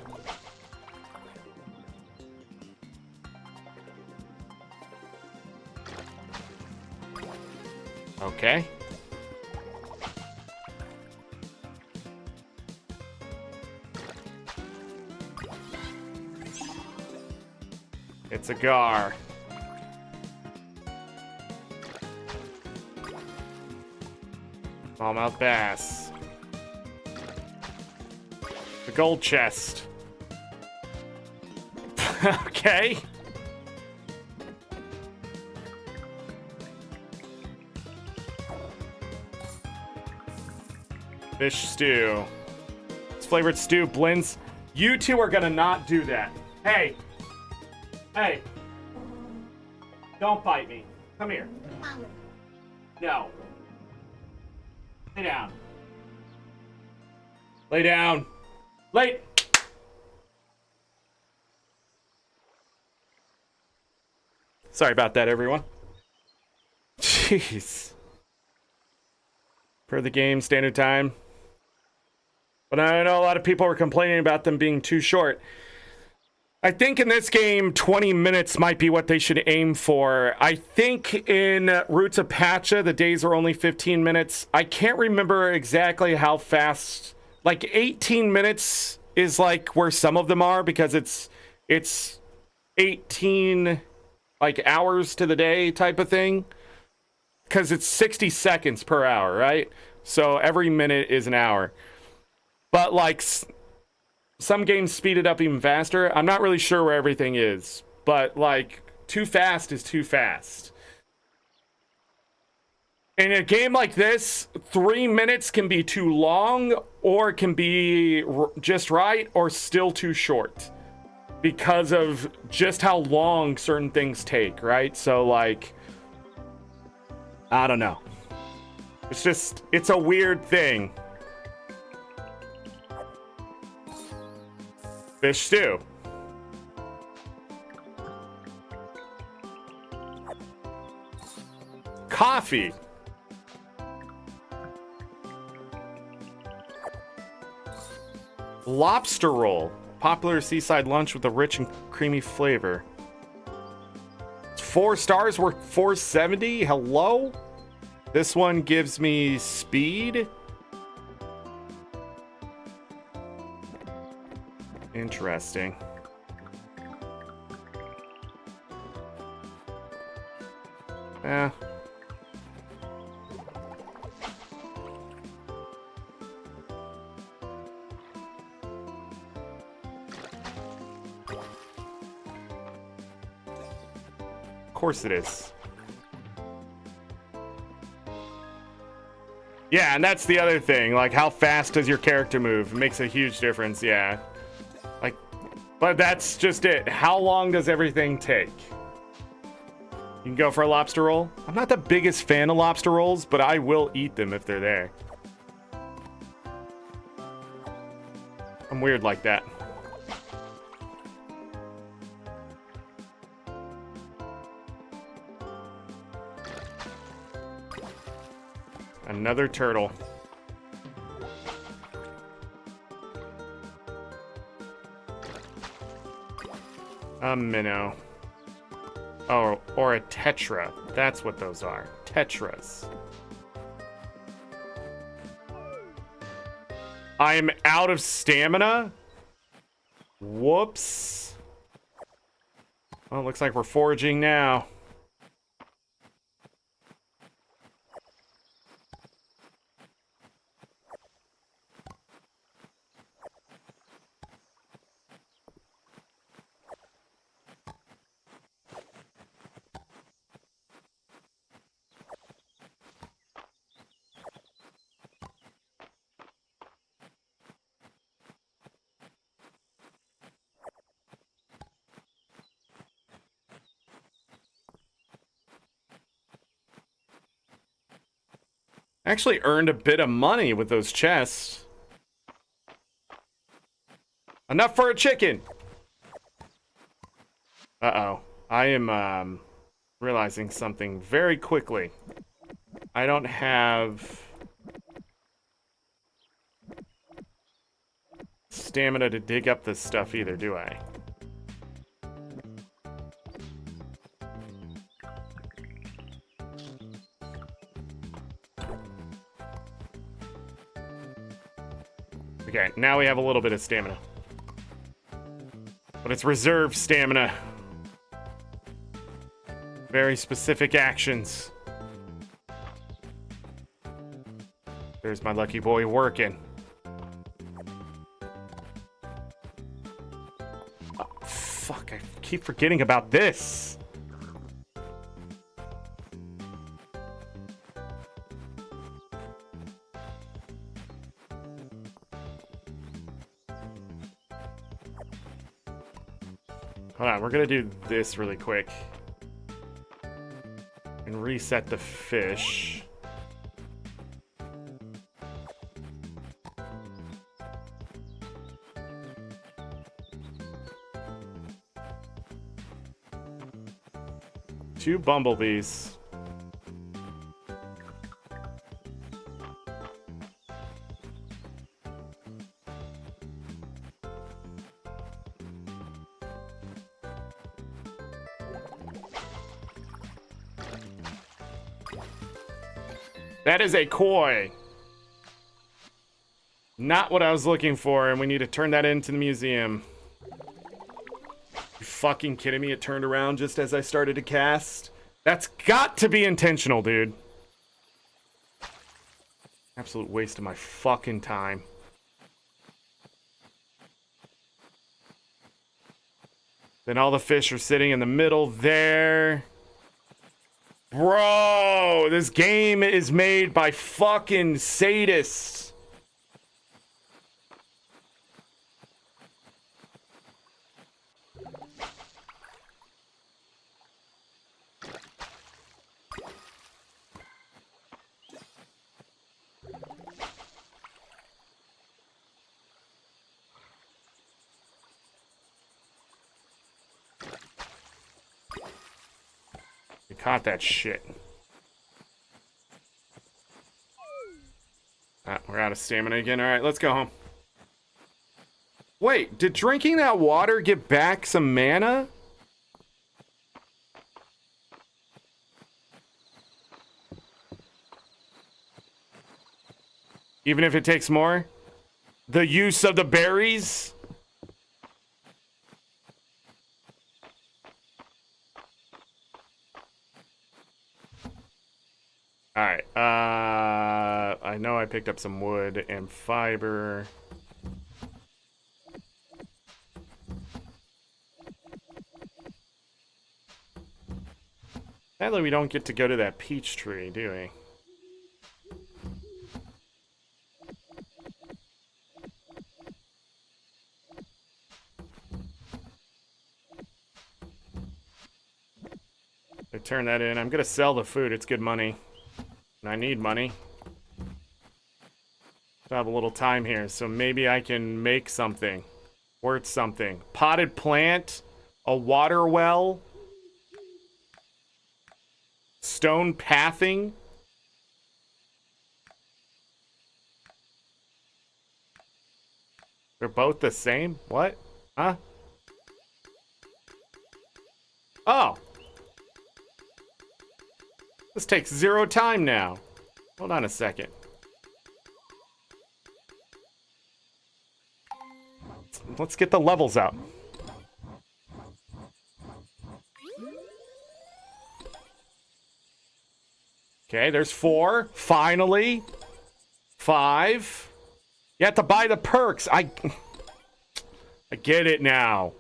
[SPEAKER 1] Okay. It's a gar. Smallmouth bass. The gold chest. Okay. Fish stew. This flavored stew blends. You two are gonna not do that. Hey. Hey. Don't bite me. Come here. No. Lay down. Lay down. Lay. Sorry about that, everyone. Jeez. Per the game, standard time. But I know a lot of people are complaining about them being too short. I think in this game, 20 minutes might be what they should aim for. I think in Roots of Pacha, the days are only 15 minutes. I can't remember exactly how fast. Like 18 minutes is like where some of them are because it's 18 like hours to the day type of thing. Because it's 60 seconds per hour, right? So every minute is an hour. But like some games speed it up even faster. I'm not really sure where everything is, but like too fast is too fast. In a game like this, 3 minutes can be too long or it can be just right or still too short because of just how long certain things take, right? So like, I don't know. It's a weird thing. Fish stew. Coffee. Lobster roll. Popular seaside lunch with a rich and creamy flavor. It's 4 stars worth $4.70. Hello? This one gives me speed. Interesting. Yeah. Of course it is. Yeah, and that's the other thing. Like, how fast does your character move? It makes a huge difference, yeah. Like, but that's just it. How long does everything take? You can go for a lobster roll. I'm not the biggest fan of lobster rolls, but I will eat them if they're there. I'm weird like that. Another turtle. A minnow. Oh, or a tetra. That's what those are. Tetras. I am out of stamina? Whoops. Well, it looks like we're foraging now. Actually earned a bit of money with those chests. Enough for a chicken. Uh-oh. I am realizing something very quickly. I don't have stamina to dig up this stuff either, do I? Okay, now we have a little bit of stamina. But it's reserved stamina. Very specific actions. There's my lucky boy working. Oh, fuck, I keep forgetting about this. Hold on, we're gonna do this really quick. And reset the fish. Two bumblebees. That is a koi. Not what I was looking for, and we need to turn that into the museum. You fucking kidding me? It turned around just as I started to cast? That's got to be intentional, dude. Absolute waste of my fucking time. Then all the fish are sitting in the middle there. Bro, this game is made by fucking sadists. You caught that shit. We're out of stamina again. All right, let's go home. Wait, did drinking that water get back some mana? Even if it takes more? The use of the berries? Alright, I know I picked up some wood and fiber. Sadly, we don't get to go to that peach tree, do we? I turn that in. I'm gonna sell the food. It's good money. And I need money. I have a little time here, so maybe I can make something worth something. Potted plant, a water well, stone pathing. They're both the same? What? Huh? Oh. This takes 0 time now. Hold on a second. Let's get the levels out. Okay, there's 4. Finally. 5. You have to buy the perks. I get it now.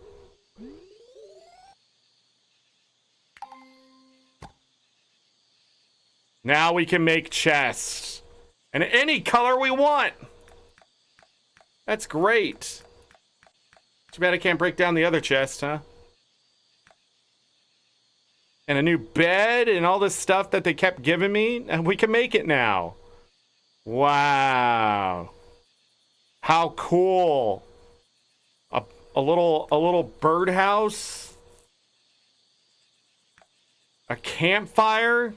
[SPEAKER 1] Now we can make chests. And any color we want. That's great. Too bad I can't break down the other chest, huh? And a new bed and all this stuff that they kept giving me. And we can make it now. Wow. How cool. A little birdhouse. A campfire.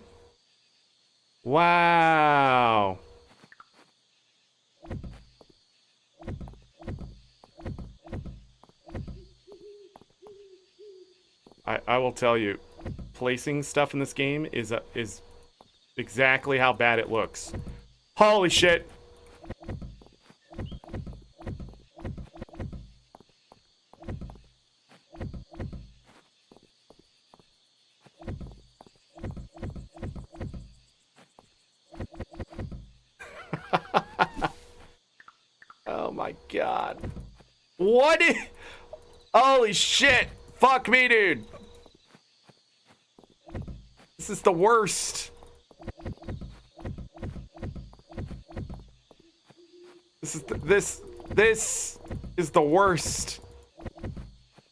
[SPEAKER 1] Wow. I will tell you, placing stuff in this game is exactly how bad it looks. Holy shit. Oh my god. What is... Holy shit. Fuck me, dude. This is the worst. This is the worst.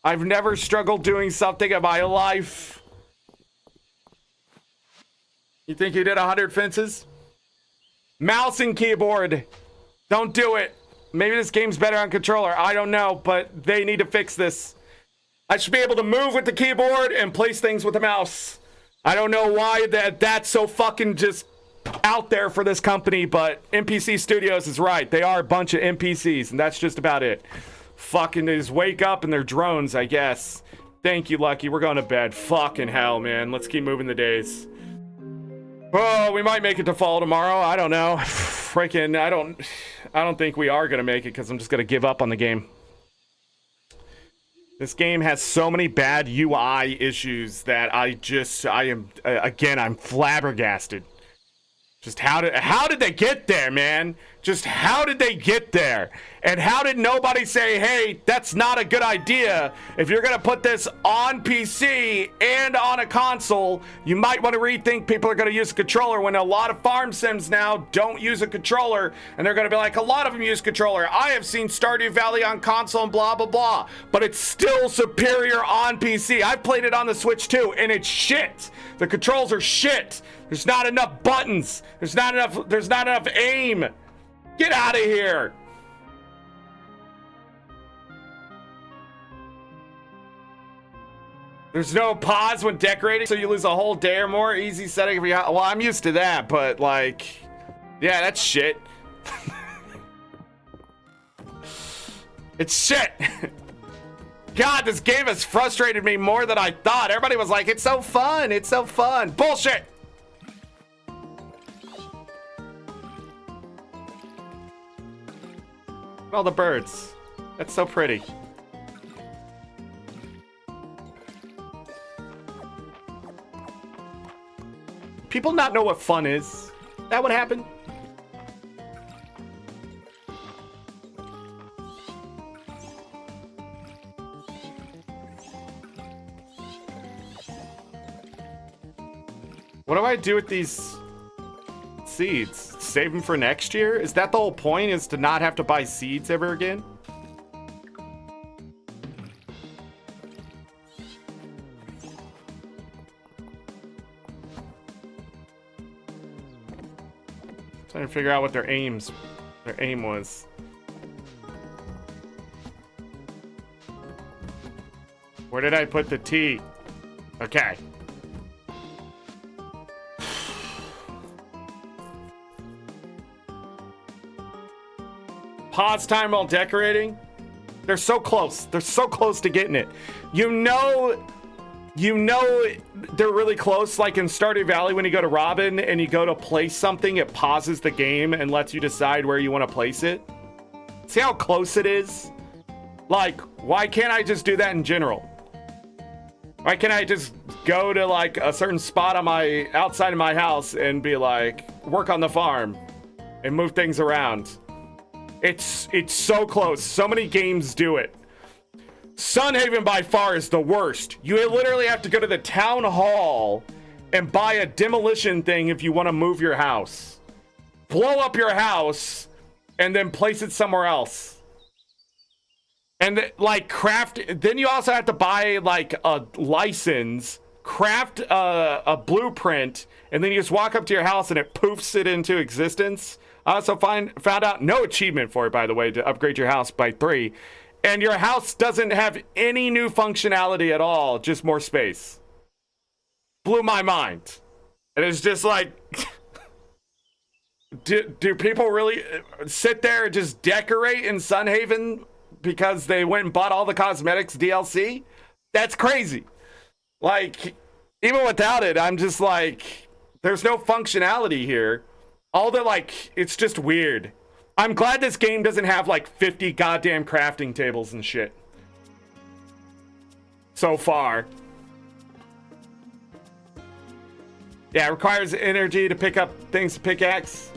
[SPEAKER 1] I've never struggled doing something in my life. You think you did 100 fences? Mouse and keyboard. Don't do it. Maybe this game's better on controller. I don't know, but they need to fix this. I should be able to move with the keyboard and place things with the mouse. I don't know why that's so fucking just out there for this company, but NPC Studios is right. They are a bunch of NPCs, and that's just about it. Fucking they just wake up and they're drones, I guess. Thank you, Lucky. We're going to bed. Fucking hell, man. Let's keep moving the days. Oh, we might make it to fall tomorrow. I don't know. Freaking, I don't think we are going to make it because I'm just going to give up on the game. This game has so many bad UI issues that I'm flabbergasted. Just how did they get there, man? Just how did they get there? And how did nobody say, hey, that's not a good idea. If you're gonna put this on PC and on a console, you might want to rethink people are gonna use a controller when a lot of farm sims now don't use a controller. And they're gonna be like, a lot of them use controller. I have seen Stardew Valley on console and blah, blah, blah. But it's still superior on PC. I've played it on the Switch too, and it's shit. The controls are shit. There's not enough buttons. There's not enough aim. Get out of here. There's no pause when decorating, so you lose a whole day or more. Easy setting. Well, I'm used to that, but like, yeah, that's shit. It's shit. God, this game has frustrated me more than I thought. Everybody was like, it's so fun. It's so fun. Bullshit. All the birds. That's so pretty. People not know what fun is. That would happen. What do I do with these seeds? Save them for next year? Is that the whole point, is to not have to buy seeds ever again? Trying to figure out what their aim was. Where did I put the T? Okay. Pause time while decorating. They're so close. They're so close to getting it. You know they're really close. Like in Stardew Valley, when you go to Robin and you go to place something, it pauses the game and lets you decide where you want to place it. See how close it is? Like, why can't I just do that in general? Why can't I just go to like a certain spot on my outside of my house and be like, work on the farm and move things around? It's so close. So many games do it. Sunhaven by far is the worst. You literally have to go to the town hall and buy a demolition thing if you want to move your house. Blow up your house and then place it somewhere else. And like craft, then you also have to buy like a license, craft a blueprint, and then you just walk up to your house and it poofs it into existence. I also found out no achievement for it, by the way, to upgrade your house by 3. And your house doesn't have any new functionality at all, just more space. Blew my mind. And it's just like, do people really sit there and just decorate in Sunhaven because they went and bought all the cosmetics DLC? That's crazy. Like, even without it, I'm just like, there's no functionality here. All the, like, it's just weird. I'm glad this game doesn't have, like, 50 goddamn crafting tables and shit. So far. Yeah, it requires energy to pick up things to pickaxe.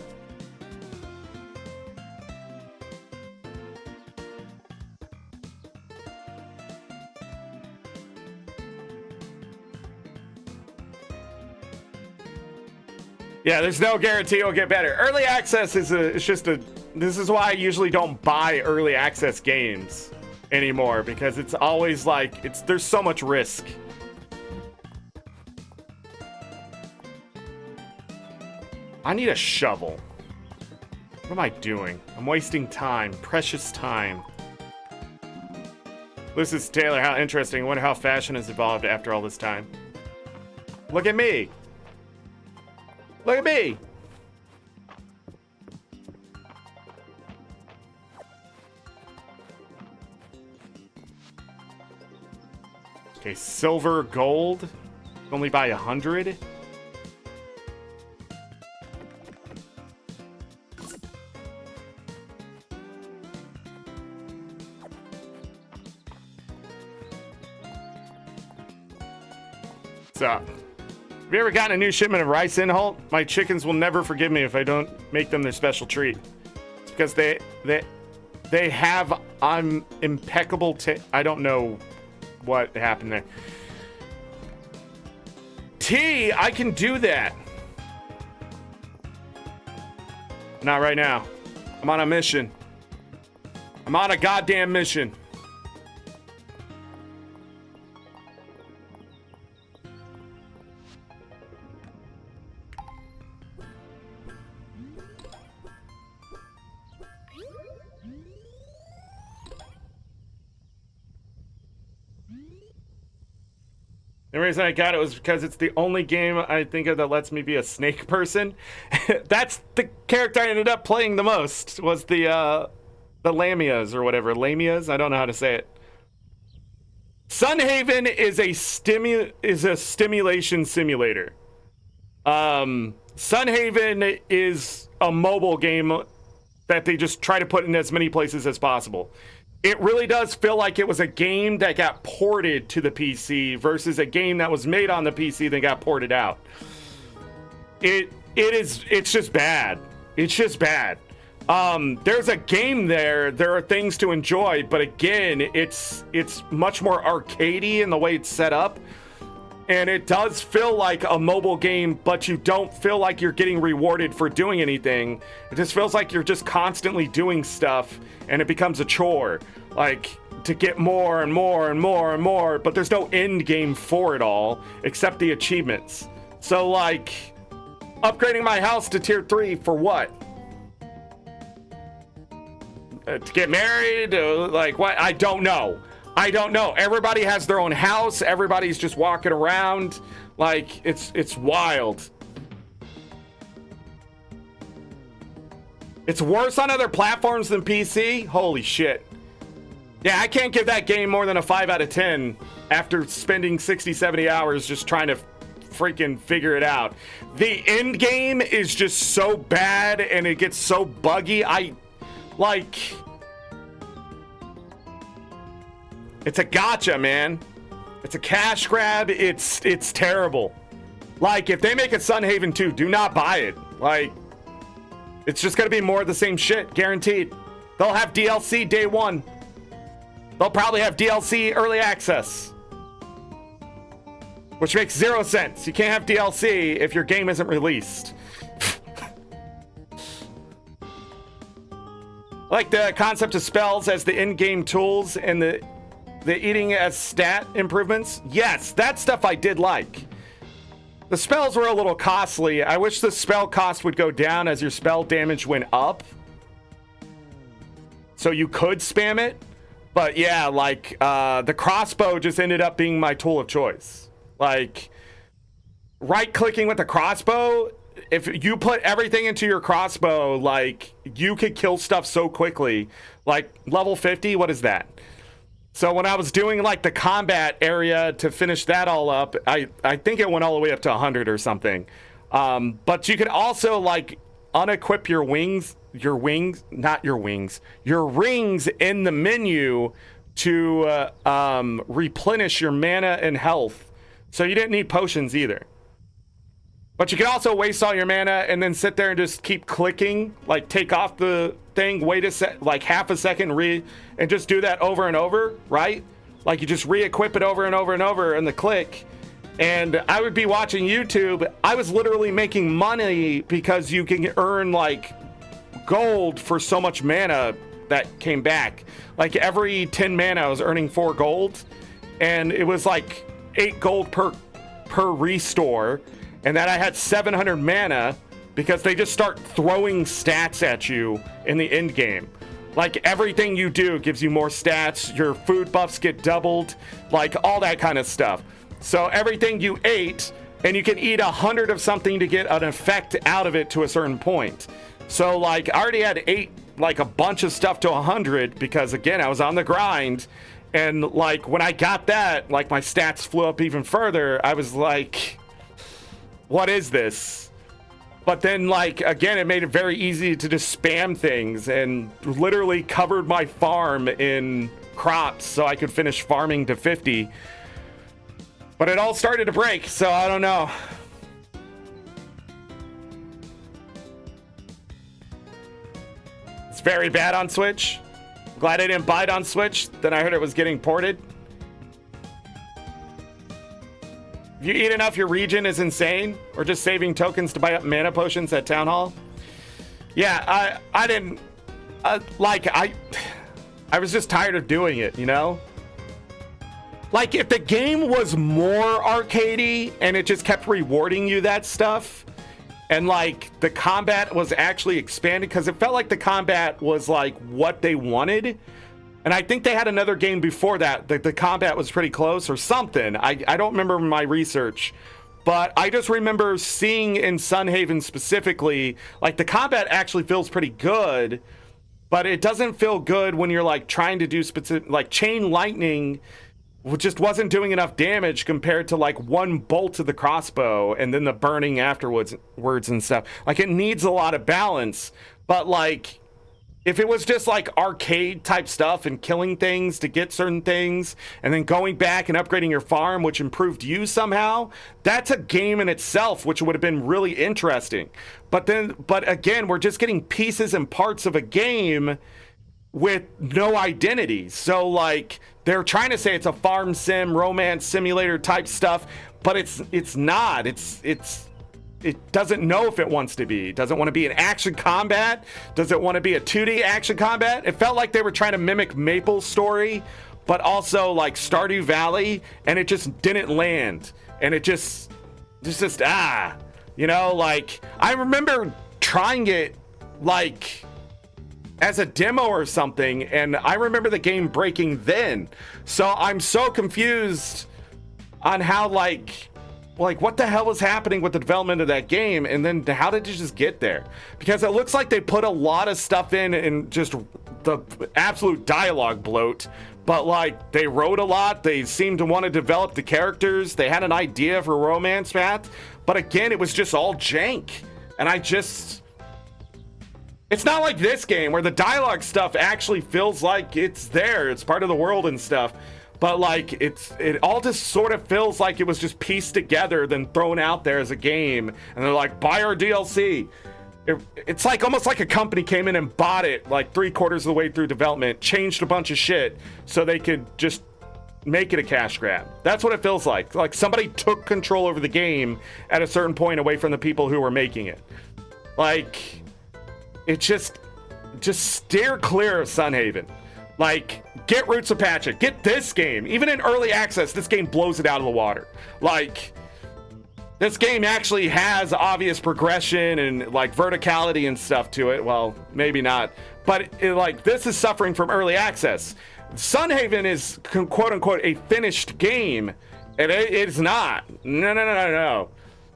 [SPEAKER 1] Yeah, there's no guarantee it'll get better. Early access is this is why I usually don't buy early access games anymore, because it's always like, there's so much risk. I need a shovel. What am I doing? I'm wasting time, precious time. This is Taylor, how interesting. I wonder how fashion has evolved after all this time. Look at me. Look at me. Okay, silver, gold. Only buy 100. What's up? Have you ever gotten a new shipment of rice in, Holt? My chickens will never forgive me if I don't make them their special treat. It's because they have impeccable I don't know what happened there. T, I can do that. Not right now. I'm on a mission. I'm on a goddamn mission. The reason I got it was because it's the only game I think of that lets me be a snake person. That's the character I ended up playing the most, was the Lamias or whatever. Lamias? I don't know how to say it. Sunhaven is a stimulation simulator. Sunhaven is a mobile game that they just try to put in as many places as possible. It really does feel like it was a game that got ported to the PC versus a game that was made on the PC that got ported out. It's just bad. It's just bad. There's a game there. There are things to enjoy, but again, it's much more arcadey in the way it's set up. And it does feel like a mobile game, but you don't feel like you're getting rewarded for doing anything. It just feels like you're just constantly doing stuff, and it becomes a chore. Like, to get more and more and more and more, but there's no end game for it all, except the achievements. So, like, upgrading my house to tier 3 for what? To get married? Like, what? I don't know. I don't know. Everybody has their own house. Everybody's just walking around. Like, it's wild. It's worse on other platforms than PC? Holy shit. Yeah, I can't give that game more than a 5 out of 10 after spending 60, 70 hours just trying to freaking figure it out. The end game is just so bad and it gets so buggy. It's a gotcha, man. It's a cash grab. It's terrible. Like, if they make a Sunhaven 2, do not buy it. Like, it's just gonna be more of the same shit, guaranteed. They'll have DLC day one. They'll probably have DLC early access, which makes 0 sense. You can't have DLC if your game isn't released. Like the concept of spells as the in-game tools and the eating as stat improvements. Yes, that stuff I did like. The spells were a little costly. I wish the spell cost would go down as your spell damage went up, so you could spam it. But yeah, like the crossbow just ended up being my tool of choice. Like, right-clicking with the crossbow, if you put everything into your crossbow, like, you could kill stuff so quickly. Like, level 50, what is that? So when I was doing, like, the combat area to finish that all up, I think it went all the way up to 100 or something. But you could also, like, unequip your rings in the menu to replenish your mana and health. So you didn't need potions either. But you can also waste all your mana and then sit there and just keep clicking, like take off the thing, wait like half a second, and just do that over and over, right? Like you just re-equip it over and over and over in the click. And I would be watching YouTube. I was literally making money because you can earn like gold for so much mana that came back. Like every 10 mana I was earning 4 gold, and it was like 8 gold per restore. And then I had 700 mana because they just start throwing stats at you in the end game. Like everything you do gives you more stats, your food buffs get doubled, like all that kind of stuff. So everything you ate, and you can eat 100 of something to get an effect out of it to a certain point. So like I already had ate like a bunch of stuff to 100 because again, I was on the grind. And like when I got that, like my stats flew up even further. I was like, what is this? But then like again, it made it very easy to just spam things and literally covered my farm in crops so I could finish farming to 50. But it all started to break, so I don't know. It's very bad on Switch. Glad I didn't buy it on Switch. Then I heard it was getting ported. If you eat enough, your region is insane. Or just saving tokens to buy up mana potions at Town Hall. Yeah, I didn't... I was just tired of doing it, you know? Like, if the game was more arcadey and it just kept rewarding you that stuff, and, like, the combat was actually expanded, because it felt like the combat was, like, what they wanted. And I think they had another game before that. The combat was pretty close or something. I don't remember my research. But I just remember seeing in Sunhaven specifically, like, the combat actually feels pretty good. But it doesn't feel good when you're, like, trying to do specific... Like, Chain Lightning just wasn't doing enough damage compared to, like, one bolt to the crossbow and then the burning afterwards and stuff. Like, it needs a lot of balance. But, like... If it was just like arcade type stuff and killing things to get certain things and then going back and upgrading your farm, which improved you somehow, that's a game in itself, which would have been really interesting. But again, we're just getting pieces and parts of a game with no identity. So like they're trying to say it's a farm sim, romance simulator type stuff, but it's not. It doesn't know if it wants to be. It doesn't want to be an action combat. Does it want to be a 2D action combat? It felt like they were trying to mimic Maple's story, but also like Stardew Valley, and it just didn't land. And it just you know, like I remember trying it like as a demo or something, and I remember the game breaking then. So I'm so confused on how like what the hell was happening with the development of that game, and then how did you just get there? Because it looks like they put a lot of stuff in and just the absolute dialogue bloat, but like they wrote a lot. They seemed to want to develop the characters. They had an idea for romance path, but again, it was just all jank. And it's not like this game where the dialogue stuff actually feels like it's there. It's part of the world and stuff. But like it all just sort of feels like it was just pieced together then thrown out there as a game, and they're like, buy our DLC. It's like almost like a company came in and bought it like 3/4 of the way through development, changed a bunch of shit so they could just make it a cash grab. That's what it feels like. Like somebody took control over the game at a certain point away from the people who were making it. Like it just steer clear of Sunhaven. Like, get Roots of Patchett. Get this game. Even in early access, this game blows it out of the water. Like, this game actually has obvious progression and, like, verticality and stuff to it. Well, maybe not. But, like, this is suffering from early access. Sunhaven is, quote-unquote, a finished game. And it's not. No.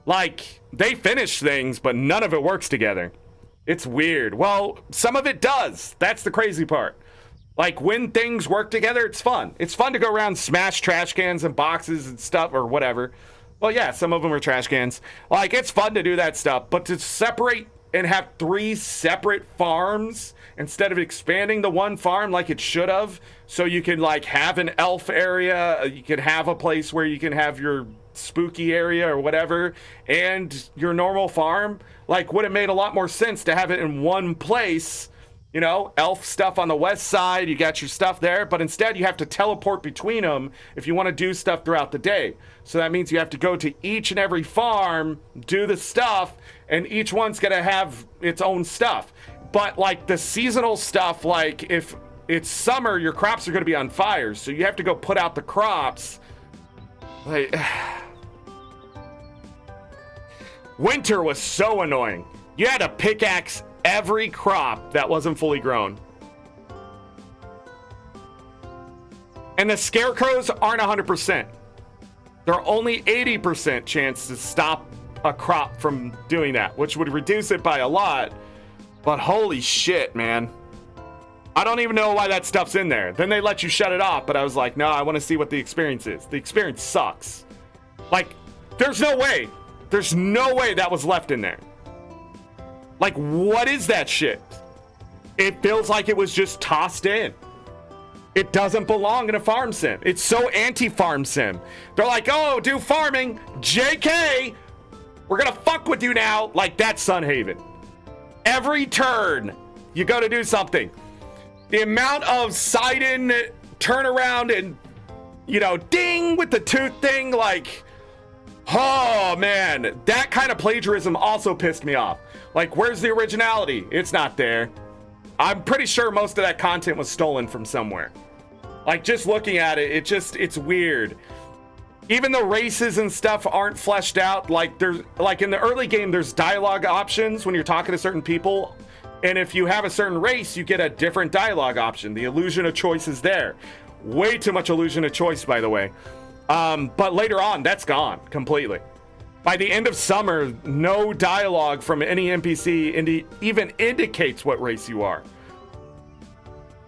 [SPEAKER 1] Like, they finish things, but none of it works together. It's weird. Well, some of it does. That's the crazy part. Like, when things work together, it's fun. It's fun to go around, smash trash cans and boxes and stuff or whatever. Well, yeah, some of them are trash cans. Like, it's fun to do that stuff. But to separate and have 3 separate farms instead of expanding the one farm like it should have, so you can, like, have an elf area, you can have a place where you can have your spooky area or whatever, and your normal farm, like, would have made a lot more sense to have it in one place. You know, elf stuff on the west side, you got your stuff there, but instead you have to teleport between them if you want to do stuff throughout the day. So that means you have to go to each and every farm, do the stuff, and each one's going to have its own stuff. But like the seasonal stuff, like if it's summer, your crops are going to be on fire, so you have to go put out the crops. Like, winter was so annoying. You had to pickaxe every crop that wasn't fully grown. And the scarecrows aren't 100%. They're only 80% chance to stop a crop from doing that, which would reduce it by a lot. But holy shit, man. I don't even know why that stuff's in there. Then they let you shut it off, but I was like, no, I want to see what the experience is. The experience sucks. Like, there's no way that was left in there. Like, what is that shit? It feels like it was just tossed in. It doesn't belong in a farm sim. It's so anti-farm sim. They're like, oh, do farming. JK, we're going to fuck with you now. Like, that's Sunhaven. Every turn, you go to do something. The amount of side-in, turnaround, and, you know, ding with the tooth thing, like, oh, man. That kind of plagiarism also pissed me off. Like, where's the originality? It's not there. I'm pretty sure most of that content was stolen from somewhere. Like, just looking at it, it's weird. Even the races and stuff aren't fleshed out. Like, there's, like, in the early game, there's dialogue options when you're talking to certain people. And if you have a certain race, you get a different dialogue option. The illusion of choice is there. Way too much illusion of choice, by the way. But later on, that's gone completely. By the end of summer, no dialogue from any NPC even indicates what race you are.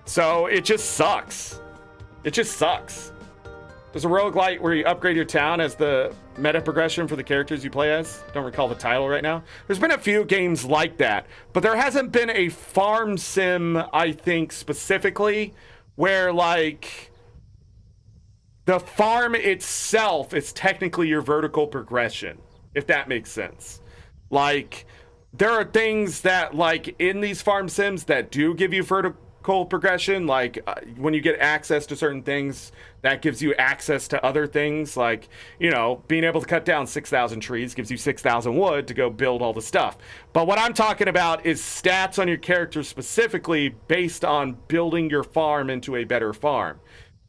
[SPEAKER 1] So it just sucks. It just sucks. There's a roguelite where you upgrade your town as the meta progression for the characters you play as. Don't recall the title right now. There's been a few games like that, but there hasn't been a farm sim, I think, specifically, where, like, the farm itself is technically your vertical progression, if that makes sense. Like, there are things that, like, in these farm sims that do give you vertical progression, like when you get access to certain things, that gives you access to other things, like, you know, being able to cut down 6,000 trees gives you 6,000 wood to go build all the stuff. But what I'm talking about is stats on your character specifically based on building your farm into a better farm.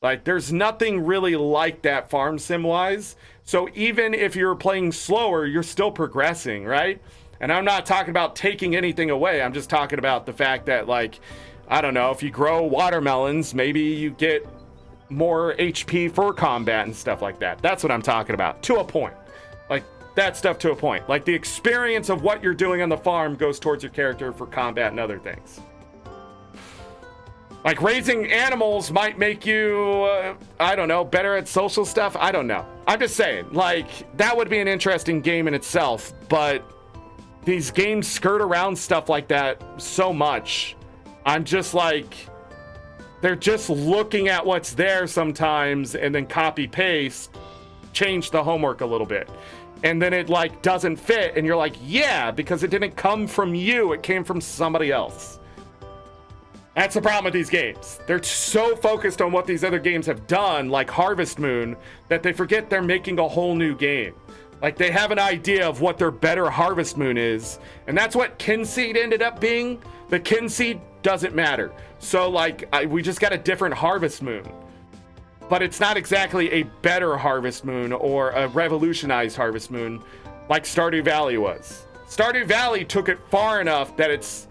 [SPEAKER 1] Like, there's nothing really like that farm sim wise. So even if you're playing slower, you're still progressing, right? And I'm not talking about taking anything away. I'm just talking about the fact that, like, I don't know, if you grow watermelons, maybe you get more HP for combat and stuff like that. That's what I'm talking about, to a point. Like, that stuff to a point. Like, the experience of what you're doing on the farm goes towards your character for combat and other things. Like, raising animals might make you, I don't know, better at social stuff. I don't know. I'm just saying, like, that would be an interesting game in itself, but these games skirt around stuff like that so much. I'm just like, they're just looking at what's there sometimes and then copy paste, change the homework a little bit. And then it, like, doesn't fit. And you're like, yeah, because it didn't come from you. It came from somebody else. That's the problem with these games. They're so focused on what these other games have done, like Harvest Moon, that they forget they're making a whole new game. Like, they have an idea of what their better Harvest Moon is. And that's what Kinseed ended up being. The Kinseed doesn't matter. So, like, we just got a different Harvest Moon. But it's not exactly a better Harvest Moon or a revolutionized Harvest Moon like Stardew Valley was. Stardew Valley took it far enough that it's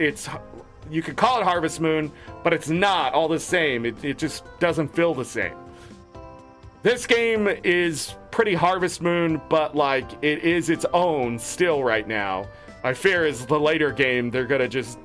[SPEAKER 1] you could call it Harvest Moon, but it's not all the same. It just doesn't feel the same. This game is pretty Harvest Moon, but, like, it is its own still right now. My fear is the later game, they're gonna just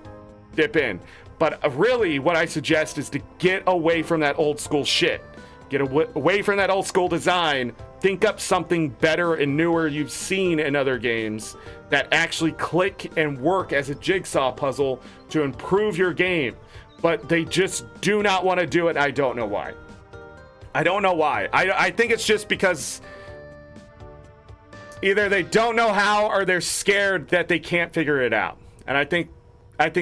[SPEAKER 1] dip in. But really, what I suggest is to get away from that old school shit. Get away from that old school design. Think up something better and newer you've seen in other games that actually click and work as a jigsaw puzzle to improve your game. But they just do not want to do it. I don't know why. I don't know why. I think it's just because either they don't know how or they're scared that they can't figure it out. And I think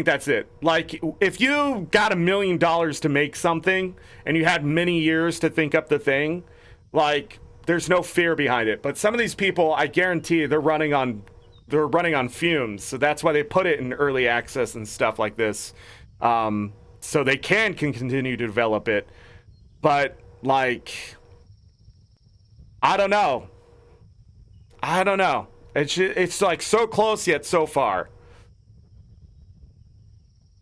[SPEAKER 1] that's it. Like, if you got $1 million to make something and you had many years to think up the thing, like, there's no fear behind it. But some of these people, I guarantee they're running on fumes. So that's why they put it in early access and stuff like this. So they can continue to develop it. But, like, I don't know. It's like so close yet so far.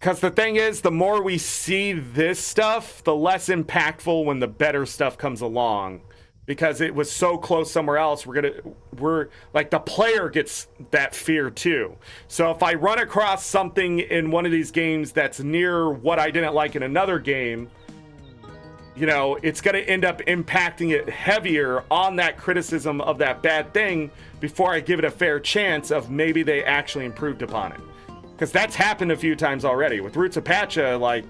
[SPEAKER 1] Because the thing is, the more we see this stuff, the less impactful when the better stuff comes along. Because it was so close somewhere else, we're like, the player gets that fear too. So if I run across something in one of these games that's near what I didn't like in another game, you know, it's going to end up impacting it heavier on that criticism of that bad thing before I give it a fair chance of maybe they actually improved upon it. Because that's happened a few times already. With Roots of Pacha, like,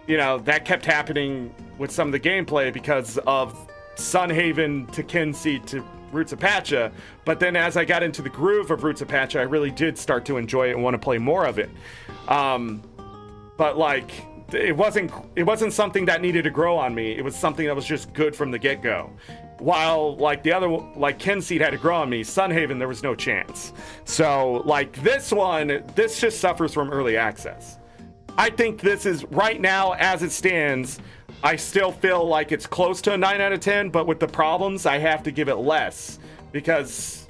[SPEAKER 1] you know, that kept happening with some of the gameplay because of Sunhaven to Kinseed to Roots of Pacha. But then as I got into the groove of Roots of Pacha, I really did start to enjoy it and want to play more of it. But, like, it wasn't something that needed to grow on me. It was something that was just good from the get-go. While, like, the other, like, Kinseed had to grow on me, Sunhaven, there was no chance. So, like, this one, this just suffers from early access. I think this is, right now, as it stands, I still feel like it's close to a 9 out of 10, but with the problems, I have to give it less, because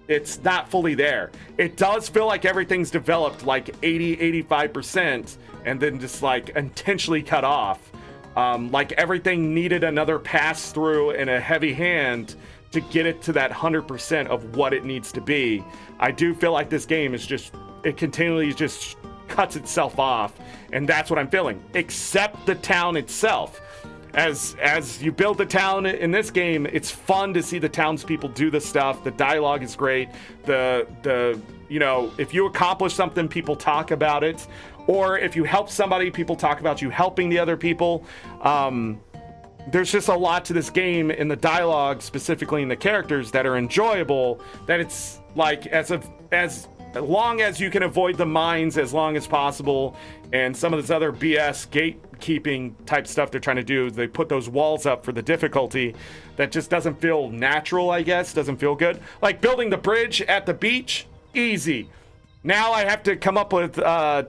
[SPEAKER 1] it's not fully there. It does feel like everything's developed like 80-85%, and then just, like, intentionally cut off. Like, everything needed another pass through and a heavy hand to get it to that 100% of what it needs to be. I do feel like this game is just, it continually just cuts itself off, and that's what I'm feeling. Except the town itself. as you build the town in this game, it's fun to see the townspeople do the stuff. The dialogue is great. The you know, if you accomplish something, people talk about it, or if you help somebody, people talk about you helping the other people. There's just a lot to this game in the dialogue, specifically in the characters, that are enjoyable, that it's like as long as you can avoid the mines as long as possible, and some of this other BS gatekeeping type stuff they're trying to do, they put those walls up for the difficulty that just doesn't feel natural, I guess, doesn't feel good. Like building the bridge at the beach, easy. Now I have to come up with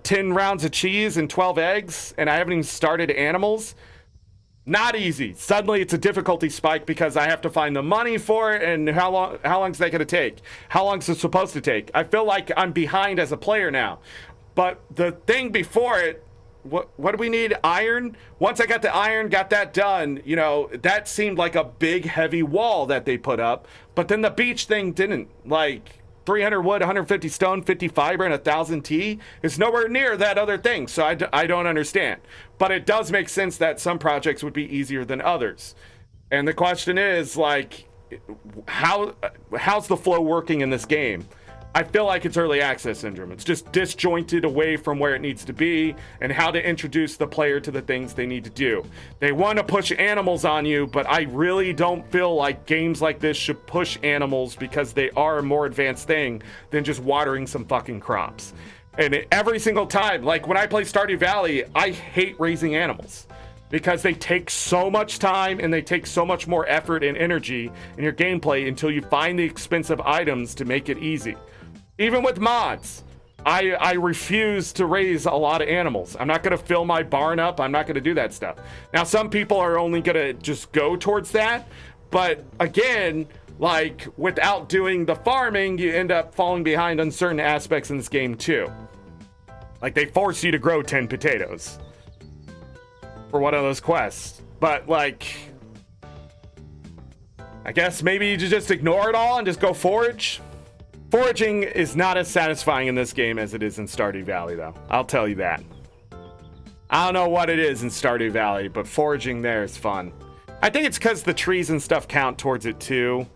[SPEAKER 1] 10 rounds of cheese and 12 eggs, and I haven't even started animals. Not easy. Suddenly it's a difficulty spike because I have to find the money for it, and how long is that going to take? How long is it supposed to take? I feel like I'm behind as a player now. But the thing before it, what do we need? Iron? Once I got the iron, got that done, you know, that seemed like a big heavy wall that they put up. But then the beach thing didn't. Like 300 wood, 150 stone, 50 fiber, and 1,000 T is nowhere near that other thing. So I don't understand. But it does make sense that some projects would be easier than others. And the question is, like, how's the flow working in this game? I feel like it's early access syndrome. It's just disjointed away from where it needs to be, and how to introduce the player to the things they need to do. They want to push animals on you, but I really don't feel like games like this should push animals, because they are a more advanced thing than just watering some fucking crops. And every single time, like when I play Stardew Valley, I hate raising animals, because they take so much time and they take so much more effort and energy in your gameplay until you find the expensive items to make it easy. Even with mods, I refuse to raise a lot of animals. I'm not going to fill my barn up. I'm not going to do that stuff. Now, some people are only going to just go towards that. But again, like without doing the farming, you end up falling behind on certain aspects in this game too. Like they force you to grow 10 potatoes for one of those quests. But like, I guess maybe you just ignore it all and just go forage. Foraging is not as satisfying in this game as it is in Stardew Valley, though. I'll tell you that. I don't know what it is in Stardew Valley, but foraging there is fun. I think it's because the trees and stuff count towards it, too.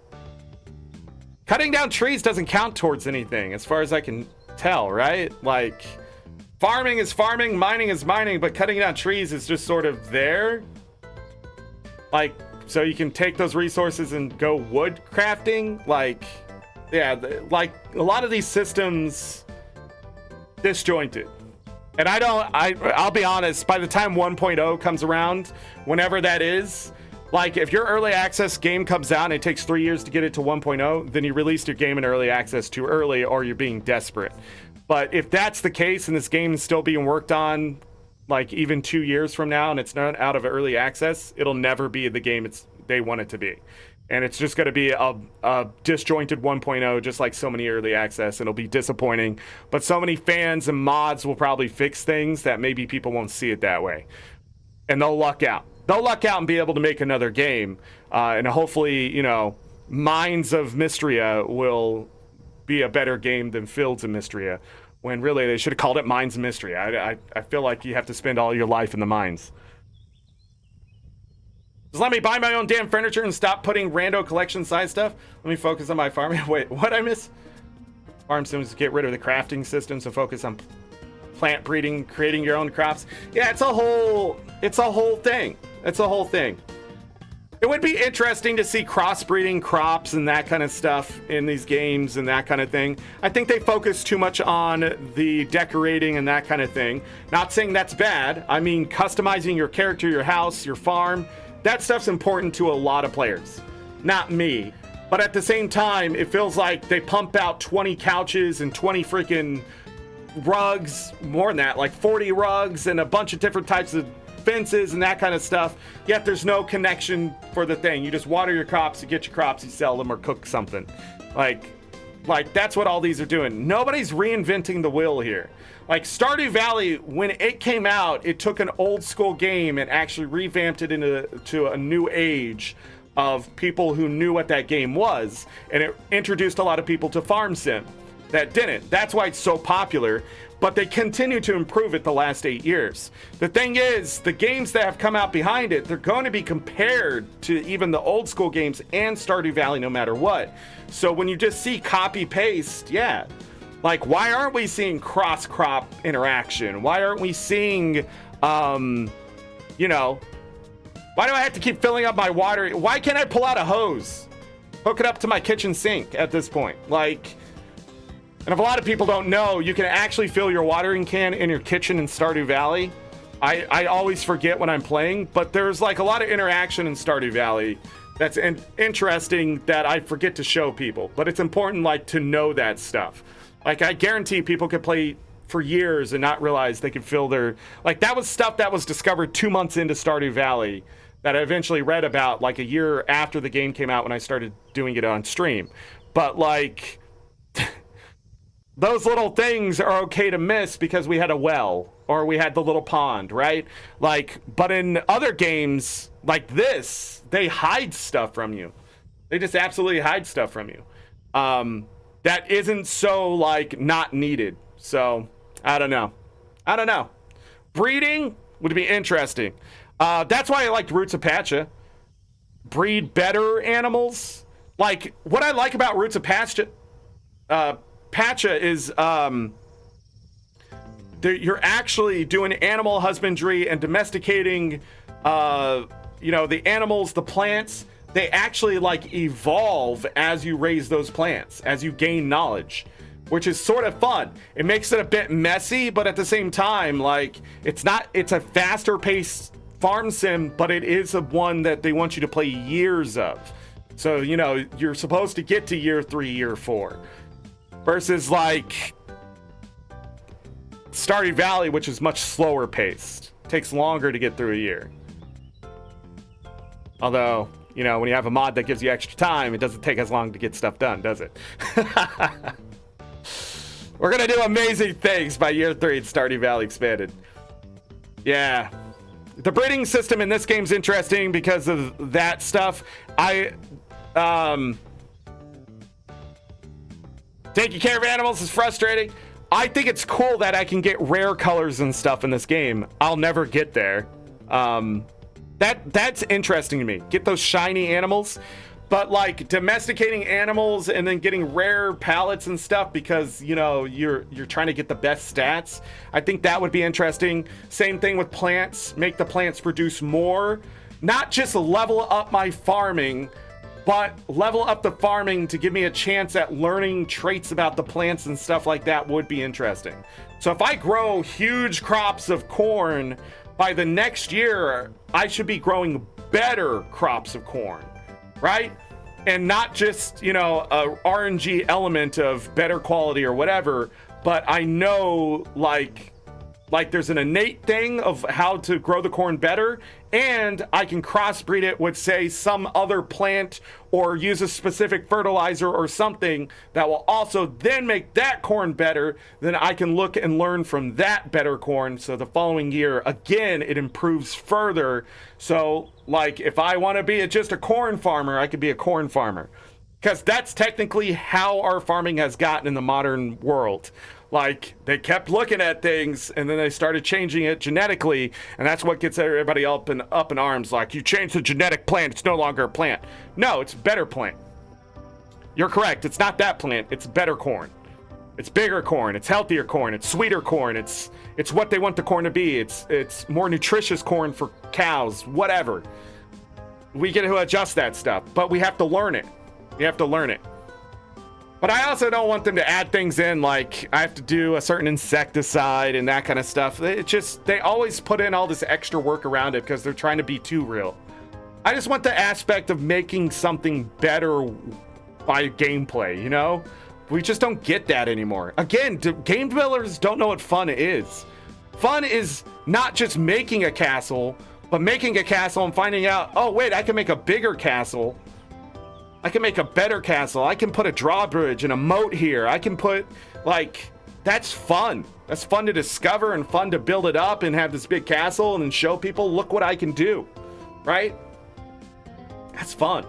[SPEAKER 1] Cutting down trees doesn't count towards anything, as far as I can tell, right? Like, farming is farming, mining is mining, but cutting down trees is just sort of there. Like, so you can take those resources and go wood crafting, like... Yeah, like a lot of these systems disjointed. And I'll be honest, by the time 1.0 comes around, whenever that is, like if your early access game comes out and it takes 3 years to get it to 1.0, then you released your game in early access too early, or you're being desperate. But if that's the case and this game is still being worked on like even 2 years from now and it's not out of early access, it'll never be the game they want it to be. And it's just going to be a disjointed 1.0, just like so many early access. It'll be disappointing. But so many fans and mods will probably fix things that maybe people won't see it that way. And they'll luck out. They'll luck out and be able to make another game. And hopefully, you know, Mines of Mistria will be a better game than Fields of Mistria. When really they should have called it Mines of Mistria. I feel like you have to spend all your life in the mines. Just let me buy my own damn furniture and stop putting rando collection side stuff. Let me focus on my farming. Wait, what I miss? Farm sims get rid of the crafting system, so focus on plant breeding, creating your own crops. Yeah, it's a whole thing. It's a whole thing. It would be interesting to see crossbreeding crops and that kind of stuff in these games and that kind of thing. I think they focus too much on the decorating and that kind of thing. Not saying that's bad. I mean, customizing your character, your house, your farm, that stuff's important to a lot of players. Not me. But at the same time, it feels like they pump out 20 couches and 20 freaking rugs, more than that, like 40 rugs and a bunch of different types of fences and that kind of stuff. Yet there's no connection for the thing. You just water your crops, you get your crops, you sell them or cook something. Like that's what all these are doing. Nobody's reinventing the wheel here. Like Stardew Valley, when it came out, it took an old school game and actually revamped it into a new age of people who knew what that game was, and it introduced a lot of people to farm sim. that didn't. That's why it's so popular, but they continue to improve it the last 8 years. The thing is, the games that have come out behind it, they're going to be compared to even the old school games and Stardew Valley no matter what. So when you just see copy paste, yeah, like why aren't we seeing cross crop interaction? Why aren't we seeing, you know, why do I have to keep filling up my water? Why can't I pull out a hose, hook it up to my kitchen sink at this point? Like, and if a lot of people don't know, you can actually fill your watering can in your kitchen in Stardew Valley. I always forget when I'm playing, but there's like a lot of interaction in Stardew Valley that's interesting that I forget to show people. But it's important like to know that stuff. Like I guarantee people could play for years and not realize they could fill their, like that was stuff that was discovered 2 months into Stardew Valley that I eventually read about like a year after the game came out when I started doing it on stream. But like those little things are okay to miss because we had a well or we had the little pond, right? Like, but in other games like this, they hide stuff from you. They just absolutely hide stuff from you. That isn't so like not needed. So I don't know. Breeding would be interesting. That's why I liked Roots of Pacha. Breed better animals. Like what I like about Roots of Pacha is you're actually doing animal husbandry and domesticating you know, the animals, the plants. They actually like evolve as you raise those plants, as you gain knowledge, which is sort of fun. It makes it a bit messy, but at the same time, like it's a faster paced farm sim, but it is a one that they want you to play years of. So, you know, you're supposed to get to year 3, year 4 versus like Stardew Valley, which is much slower paced. Takes longer to get through a year. Although, you know, when you have a mod that gives you extra time, it doesn't take as long to get stuff done, does it? We're gonna do amazing things by year 3 in Stardew Valley Expanded. Yeah. The breeding system in this game's interesting because of that stuff. Taking care of animals is frustrating. I think it's cool that I can get rare colors and stuff in this game. I'll never get there. That's interesting to me. Get those shiny animals, but like domesticating animals and then getting rare pallets and stuff because you know you're trying to get the best stats. I think that would be interesting. Same thing with plants. Make the plants produce more. Not just level up my farming, but level up the farming to give me a chance at learning traits about the plants and stuff like that would be interesting. So if I grow huge crops of corn, by the next year, I should be growing better crops of corn, right? And not just, you know, a RNG element of better quality or whatever, but I know like there's an innate thing of how to grow the corn better, and I can crossbreed it with, say, some other plant or use a specific fertilizer or something that will also then make that corn better. Then I can look and learn from that better corn. So the following year, again, it improves further. So, like, if I want to be just a corn farmer, I could be a corn farmer. Because that's technically how our farming has gotten in the modern world. Like, they kept looking at things and then they started changing it genetically, and that's what gets everybody up in arms. Like, you change the genetic plant, it's no longer a plant. No, it's a better plant. You're correct, it's not that plant, it's better corn. It's bigger corn, it's healthier corn, it's sweeter corn, it's what they want the corn to be. It's more nutritious corn for cows, whatever. We get to adjust that stuff, but we have to learn it. We have to learn it. But I also don't want them to add things in, like I have to do a certain insecticide and that kind of stuff. They always put in all this extra work around it because they're trying to be too real. I just want the aspect of making something better by gameplay, you know? We just don't get that anymore. Again, game developers don't know what fun is. Fun is not just making a castle, but making a castle and finding out, oh wait, I can make a bigger castle. I can make a better castle. I can put a drawbridge and a moat here. I can put, like, that's fun. That's fun to discover and fun to build it up and have this big castle and then show people, look what I can do, right? That's fun.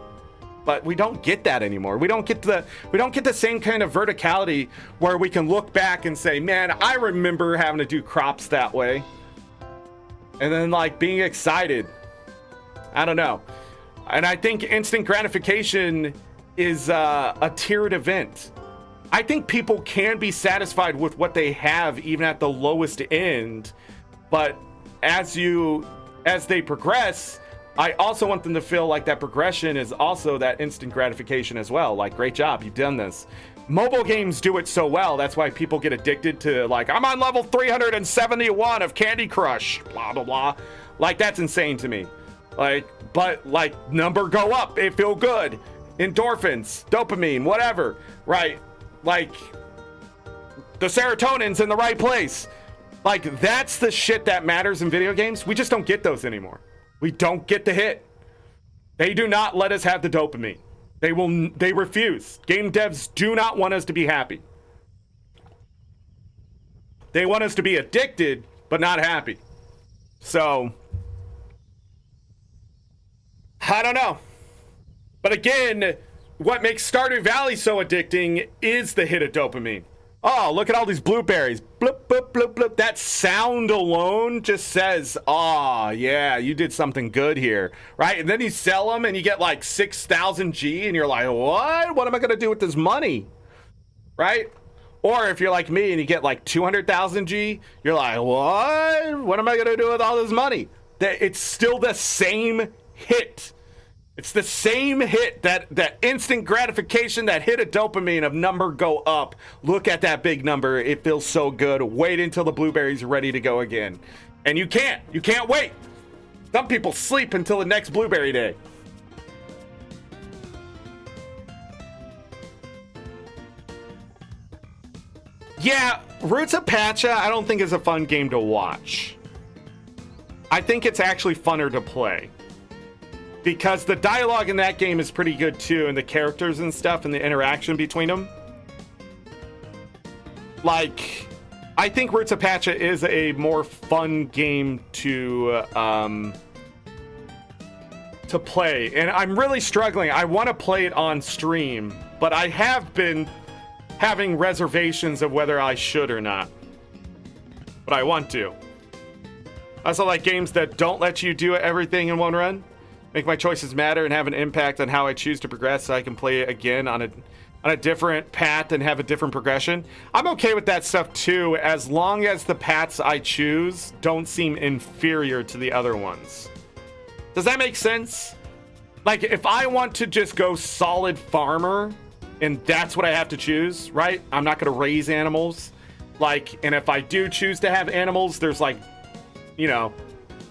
[SPEAKER 1] But we don't get that anymore. We don't get the same kind of verticality where we can look back and say, man, I remember having to do crops that way. And then like being excited. I don't know. And I think instant gratification is a tiered event. I think people can be satisfied with what they have even at the lowest end. But as they progress, I also want them to feel like that progression is also that instant gratification as well. Like, great job, you've done this. Mobile games do it so well. That's why people get addicted to, like, I'm on level 371 of Candy Crush, blah, blah, blah. Like, that's insane to me. Like, but, like, number go up, it feel good. Endorphins, dopamine, whatever, right? Like, the serotonin's in the right place. Like, that's the shit that matters in video games. We just don't get those anymore. We don't get the hit. They do not let us have the dopamine. They refuse. Game devs do not want us to be happy. They want us to be addicted, but not happy. So, I don't know. But again, what makes Stardew Valley so addicting is the hit of dopamine. Oh, look at all these blueberries. Bloop, bloop, bloop, bloop. That sound alone just says, oh, yeah, you did something good here, right? And then you sell them and you get like 6,000 G and you're like, what? What am I going to do with this money, right? Or if you're like me and you get like 200,000 G, you're like, what? What am I going to do with all this money? It's still the same hit. It's the same hit, that instant gratification, that hit of dopamine of number go up. Look at that big number. It feels so good. Wait until the blueberries are ready to go again. And you can't wait. Some people sleep until the next blueberry day. Yeah, Roots of Pacha, I don't think is a fun game to watch. I think it's actually funner to play. Because the dialogue in that game is pretty good too, and the characters and stuff, and the interaction between them. Like, I think Roots of Pacha is a more fun game to play, and I'm really struggling. I want to play it on stream, but I have been having reservations of whether I should or not. But I want to. I also like games that don't let you do everything in one run. Make my choices matter and have an impact on how I choose to progress, so I can play it again on a different path and have a different progression. I'm okay with that stuff too, as long as the paths I choose don't seem inferior to the other ones. Does that make sense? Like, if I want to just go solid farmer and that's what I have to choose, right? I'm not going to raise animals. Like, and if I do choose to have animals, there's like, you know,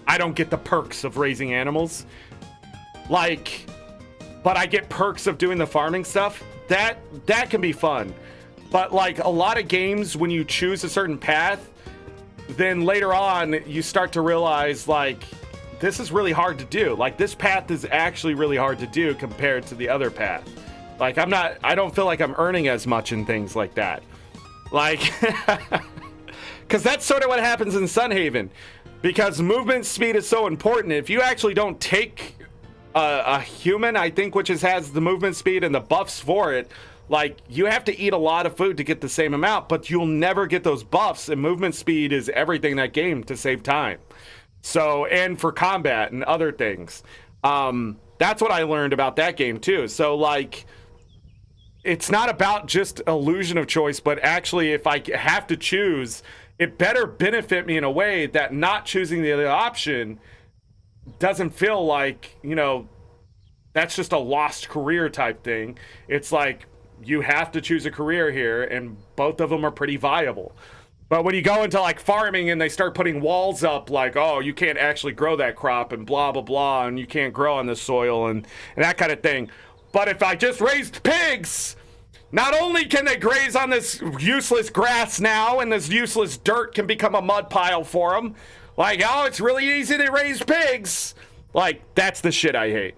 [SPEAKER 1] I don't get the perks of raising animals. Like, but I get perks of doing the farming stuff. That can be fun. But like a lot of games, when you choose a certain path, then later on you start to realize like this is really hard to do. Like, this path is actually really hard to do compared to the other path. Like, I don't feel like I'm earning as much in things like that. Like, because that's sort of what happens in Sunhaven. Because movement speed is so important. If you actually don't take a human, I think, which has the movement speed and the buffs for it, like, you have to eat a lot of food to get the same amount, but you'll never get those buffs, and movement speed is everything in that game to save time. So, and for combat and other things. That's what I learned about that game too. So like, it's not about just illusion of choice, but actually if I have to choose, it better benefit me in a way that not choosing the other option doesn't feel like, you know, that's just a lost career type thing. It's like, you have to choose a career here, and both of them are pretty viable. But when you go into like farming and they start putting walls up, like, oh, you can't actually grow that crop and blah, blah, blah, and you can't grow on this soil and that kind of thing. But if I just raised pigs, not only can they graze on this useless grass now, and this useless dirt can become a mud pile for them, like, oh, it's really easy to raise pigs. Like, that's the shit I hate.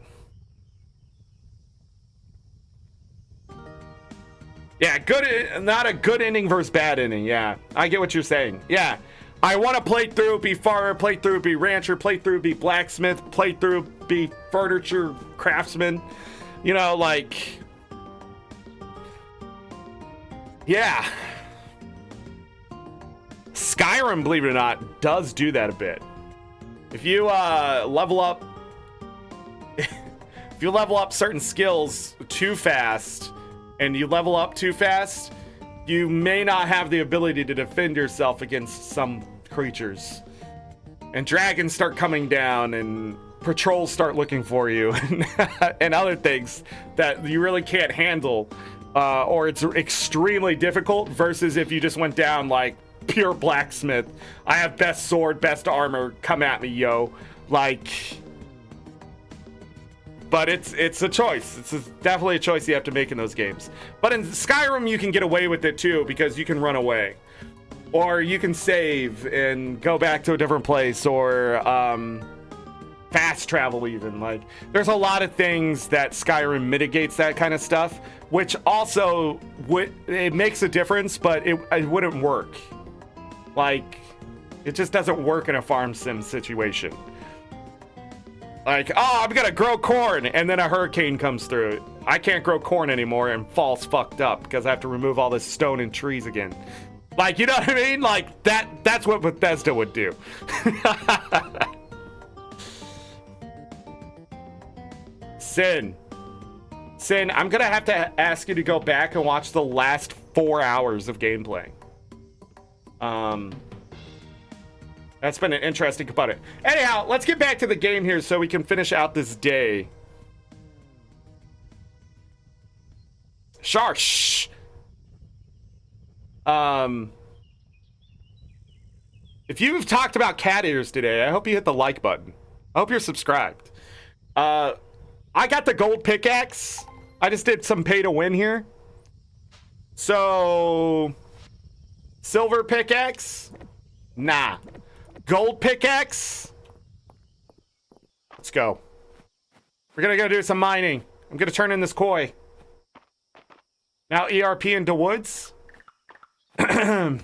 [SPEAKER 1] Yeah, good, not a good inning versus bad inning. Yeah, I get what you're saying. Yeah, I want to play through, be farmer, play through, be rancher, play through, be blacksmith, play through, be furniture craftsman. You know, like, yeah. Skyrim, believe it or not, does do that a bit. If you level up, if you level up certain skills too fast, and you level up too fast, you may not have the ability to defend yourself against some creatures. And dragons start coming down, and patrols start looking for you, and other things that you really can't handle, or it's extremely difficult, versus if you just went down like pure blacksmith. I have best sword, best armor, come at me, yo. Like, but it's a choice. It's definitely a choice you have to make in those games. But in Skyrim, you can get away with it too, because you can run away, or you can save and go back to a different place, or fast travel even. Like, there's a lot of things that Skyrim mitigates that kind of stuff, which also it makes a difference, but it wouldn't work. Like, it just doesn't work in a farm sim situation. Like, oh, I'm gonna grow corn, and then a hurricane comes through. I can't grow corn anymore, and fall's fucked up because I have to remove all this stone and trees again. Like, you know what I mean? Like, that's what Bethesda would do. Sin, I'm gonna have to ask you to go back and watch the last 4 hours of gameplay. That's been an interesting component. Anyhow, let's get back to the game here so we can finish out this day. Sharsh. If you've talked about cat ears today, I hope you hit the like button. I hope you're subscribed. I got the gold pickaxe. I just did some pay to win here. So, silver pickaxe? Nah. Gold pickaxe? Let's go. We're gonna go do some mining. I'm gonna turn in this koi. Now ERP into woods. We're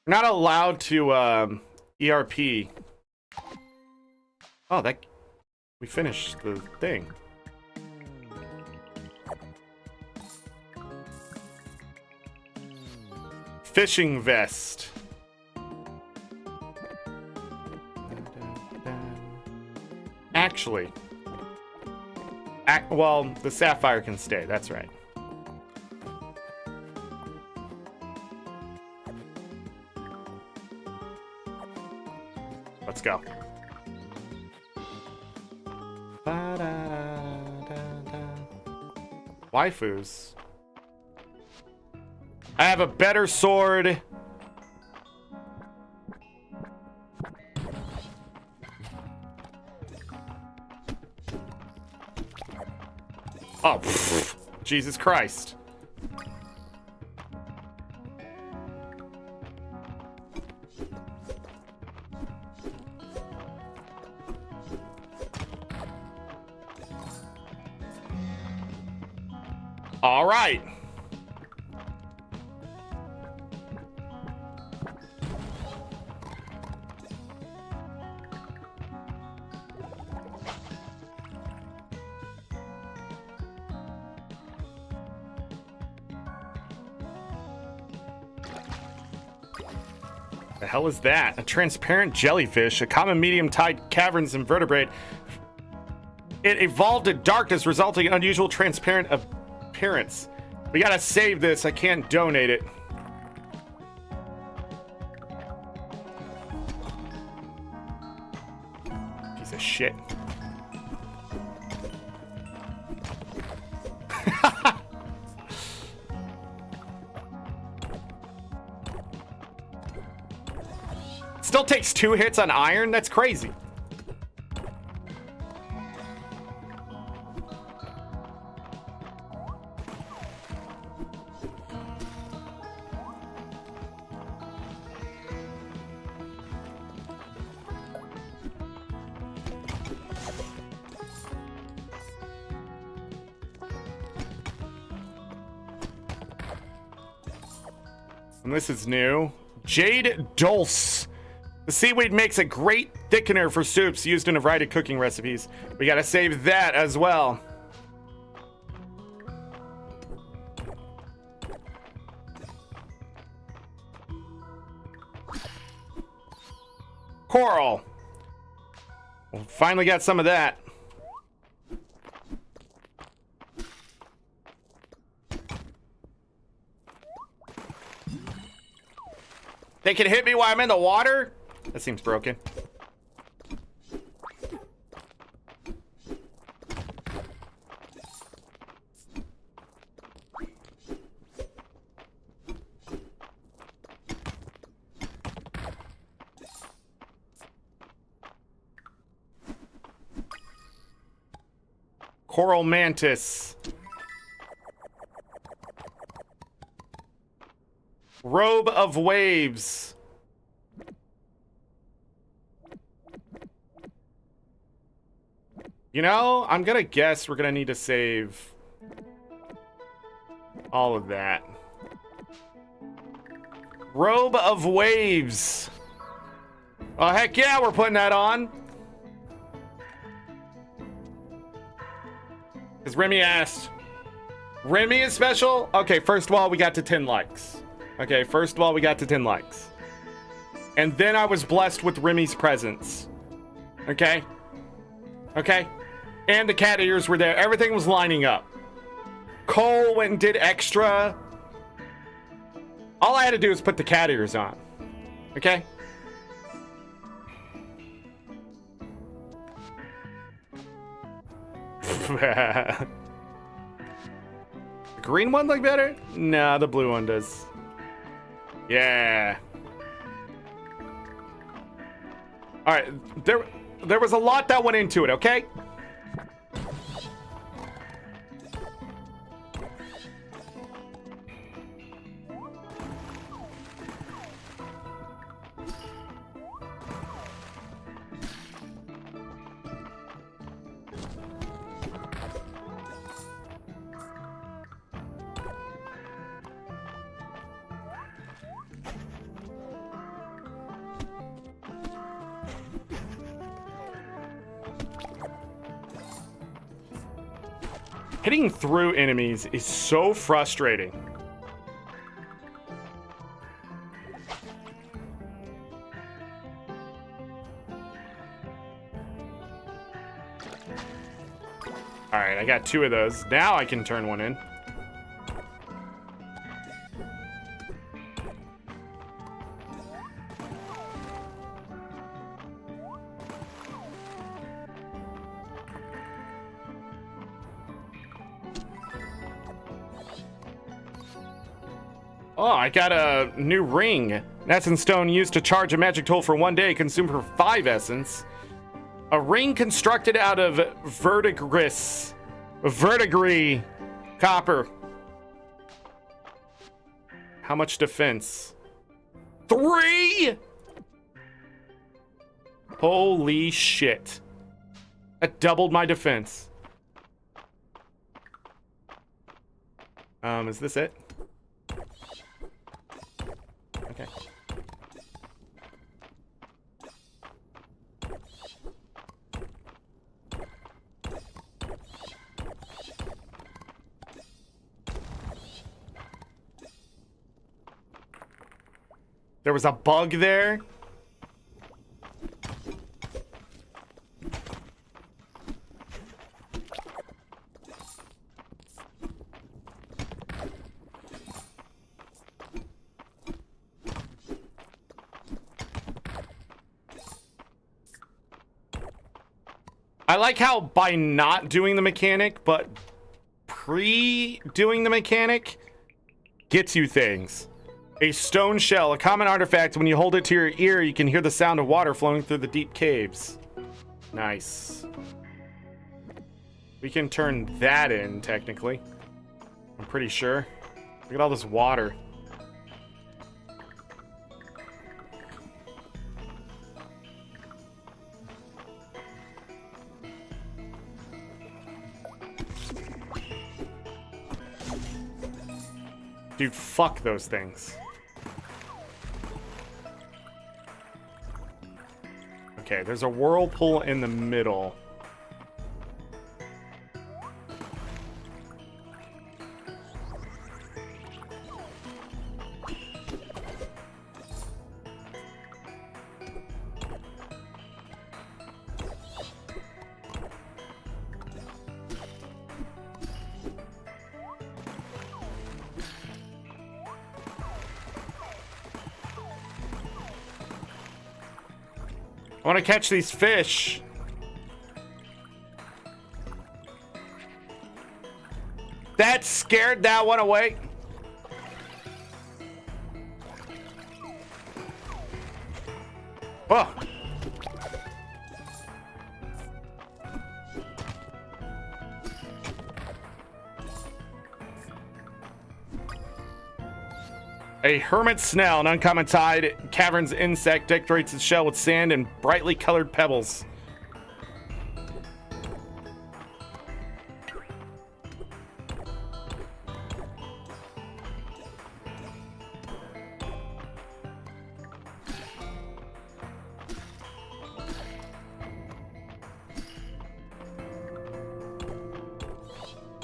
[SPEAKER 1] not allowed to ERP. Oh, that we finished the thing. Fishing vest. Actually, well, the sapphire can stay. That's right. Let's go. Waifus. I have a better sword. Oh, pfft. Jesus Christ. All right. The hell is that? A transparent jellyfish, a common medium-tide caverns invertebrate. It evolved in darkness, resulting in unusual transparent appearance. We gotta save this. I can't donate it. Piece of shit. Still takes 2 hits on iron? That's crazy. And this is new. Jade Dulce. The seaweed makes a great thickener for soups used in a variety of cooking recipes. We gotta save that as well. Coral. Well, finally got some of that. They can hit me while I'm in the water? That seems broken. Coral mantis. Robe of waves. You know, I'm gonna guess we're gonna need to save all of that. Robe of waves. Oh, heck yeah, we're putting that on. Because Remy asked. Remy is special? Okay, first of all, we got to 10 likes. Okay, first of all, we got to 10 likes. And then I was blessed with Remy's presence. Okay? Okay? And the cat ears were there. Everything was lining up. Cole went and did extra. All I had to do was put the cat ears on. Okay? The green one look better? Nah, the blue one does. Yeah. All right, there was a lot that went into it, okay? Hitting through enemies is so frustrating. All right, I got 2 of those. Now I can turn one in. Oh, I got a new ring. Essence stone used to charge a magic tool for 1 day, consumed for 5 essence. A ring constructed out of verdigris copper. How much defense? 3? Holy shit. That doubled my defense. Is this it? Okay. There was a bug there. I like how by not doing the mechanic, but pre-doing the mechanic gets you things. A stone shell, a common artifact. When you hold it to your ear, you can hear the sound of water flowing through the deep caves. Nice. We can turn that in, technically. I'm pretty sure. Look at all this water. Dude, fuck those things. Okay, there's a whirlpool in the middle. I want to catch these fish. That scared that one away. Oh. A hermit snail, an uncommon tide caverns insect, decorates its shell with sand and brightly colored pebbles.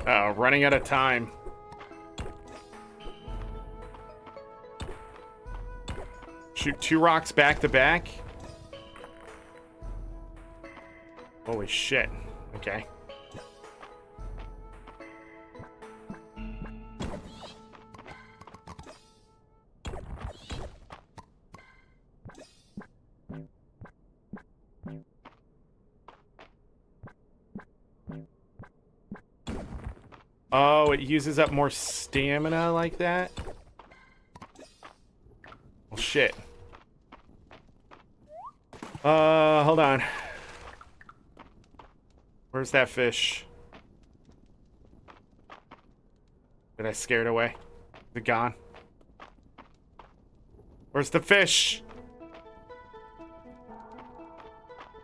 [SPEAKER 1] Oh, running out of time. Shoot 2 rocks back to back. Holy shit. Okay. Oh, it uses up more stamina like that? Well, shit. Hold on. Where's that fish? Did I scare it away? Is it gone? Where's the fish?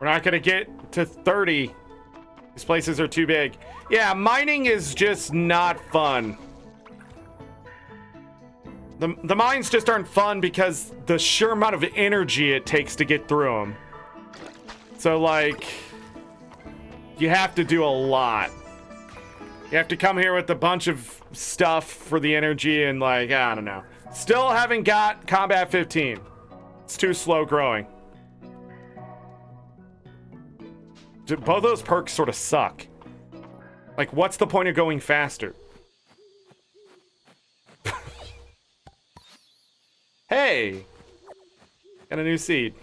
[SPEAKER 1] We're not gonna get to 30. These places are too big. Yeah, mining is just not fun. The mines just aren't fun because the sheer amount of energy it takes to get through them. So, like, you have to do a lot. You have to come here with a bunch of stuff for the energy and, like, I don't know. Still haven't got Combat 15. It's too slow growing. Both those perks sort of suck. Like, what's the point of going faster? Hey! Got a new seed.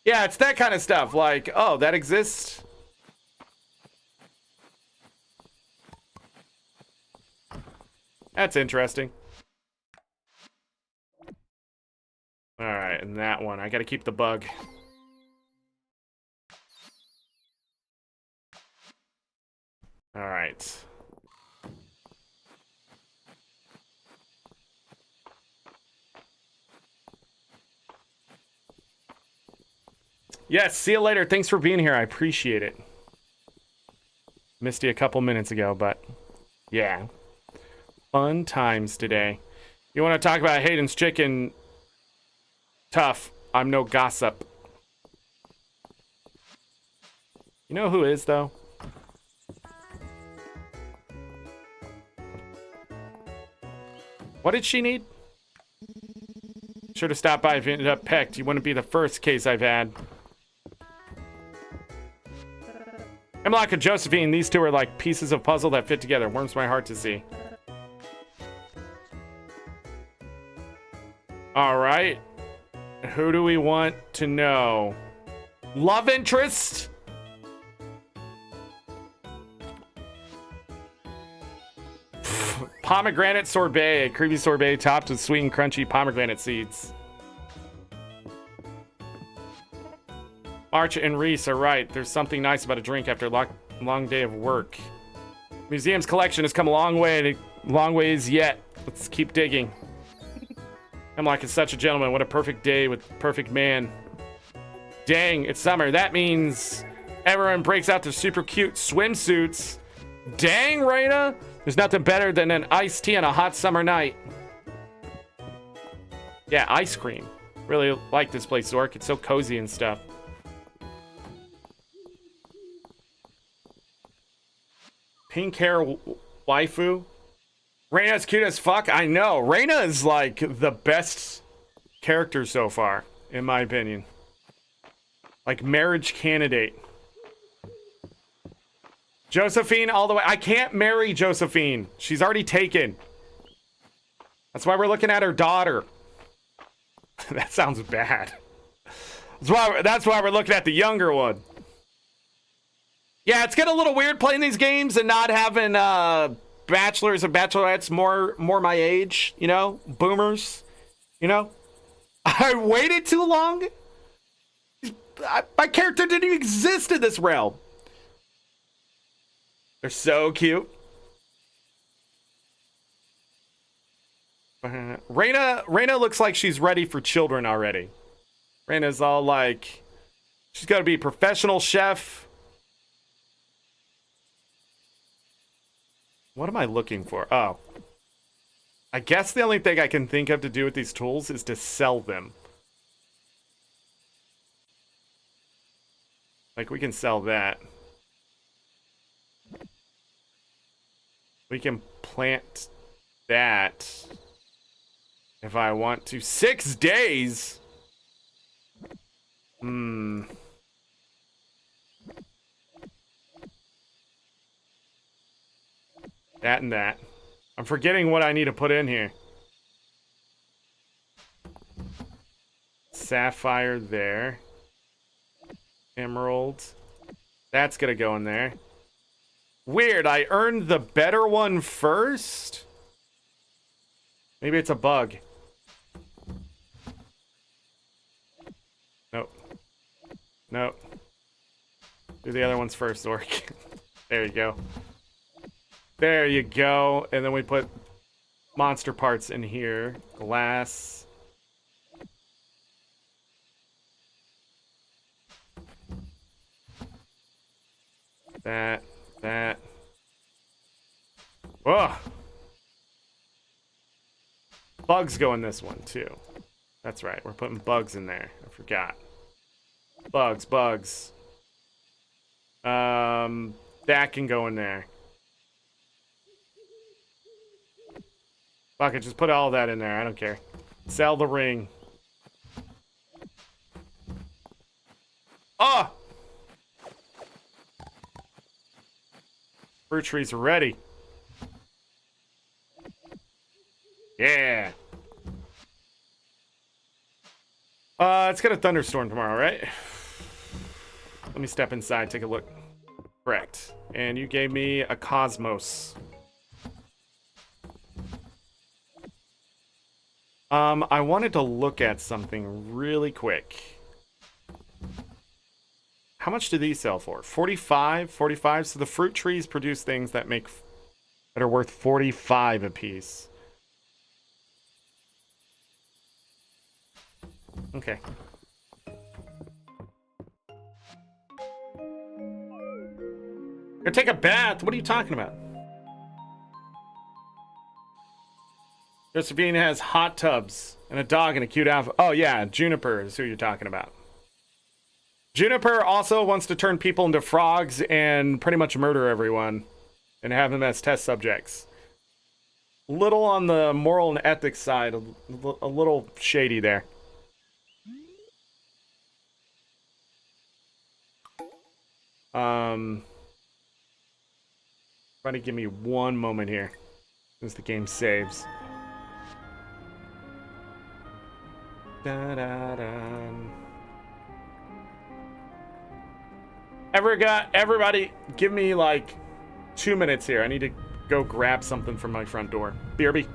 [SPEAKER 1] Yeah, it's that kind of stuff. Like, oh, that exists? That's interesting. Alright, and that one. I gotta keep the bug. Alright. Yes, see you later. Thanks for being here. I appreciate it. Missed you a couple minutes ago, but yeah. Fun times today. You want to talk about Hayden's chicken? Tough. I'm no gossip. You know who is, though? What did she need? Sure to stop by if you ended up pecked. You wouldn't be the first case I've had. Hemlock and Josephine, these two are like pieces of puzzle that fit together. Warms my heart to see. All right. Who do we want to know? Love interest? Pomegranate sorbet. A creamy sorbet topped with sweet and crunchy pomegranate seeds. March and Reese are right. There's something nice about a drink after a long day of work. Museum's collection has come a long ways yet. Let's keep digging. Hemlock is such a gentleman. What a perfect day with perfect man. Dang, it's summer. That means everyone breaks out their super cute swimsuits. Dang, Raina. There's nothing better than an iced tea on a hot summer night. Yeah, ice cream. Really like this place, Zork. It's so cozy and stuff. Pink hair waifu. Reina's cute as fuck. I know. Reina is like the best character so far, in my opinion. Like marriage candidate. Josephine all the way. I can't marry Josephine. She's already taken. That's why we're looking at her daughter. That sounds bad. That's why we're looking at the younger one. Yeah, it's getting a little weird playing these games and not having bachelors and bachelorettes more my age, you know, boomers, you know. I waited too long. My character didn't even exist in this realm. They're so cute. Reina looks like she's ready for children already. Reina's all like, she's got to be a professional chef. What am I looking for? Oh. I guess the only thing I can think of to do with these tools is to sell them. Like, we can sell that. We can plant that if I want to. 6 days? That and that. I'm forgetting what I need to put in here. Sapphire there. Emerald. That's gonna go in there. Weird, I earned the better one first? Maybe it's a bug. Nope. Nope. Do the other ones first, Zork. There you go. There you go. And then we put monster parts in here. Glass. That. Ugh. Bugs go in this one, too. That's right. We're putting bugs in there. I forgot. Bugs. That can go in there. Fuck it, just put all that in there. I don't care. Sell the ring. Oh! Fruit trees are ready. Yeah. It's got a thunderstorm tomorrow, right? Let me step inside, take a look. Correct. And you gave me a Cosmos. I wanted to look at something really quick. How much do these sell for? 45? 45? So the fruit trees produce things that are worth 45 a piece. Okay. Go take a bath. What are you talking about? Josephine has hot tubs and a dog and a cute outfit. Oh yeah, Juniper is who you're talking about. Juniper also wants to turn people into frogs and pretty much murder everyone and have them as test subjects. Little on the moral and ethics side, a little shady there. Try to give me one moment here as the game saves. Everybody, give me like 2 minutes here. I need to go grab something from my front door. BRB.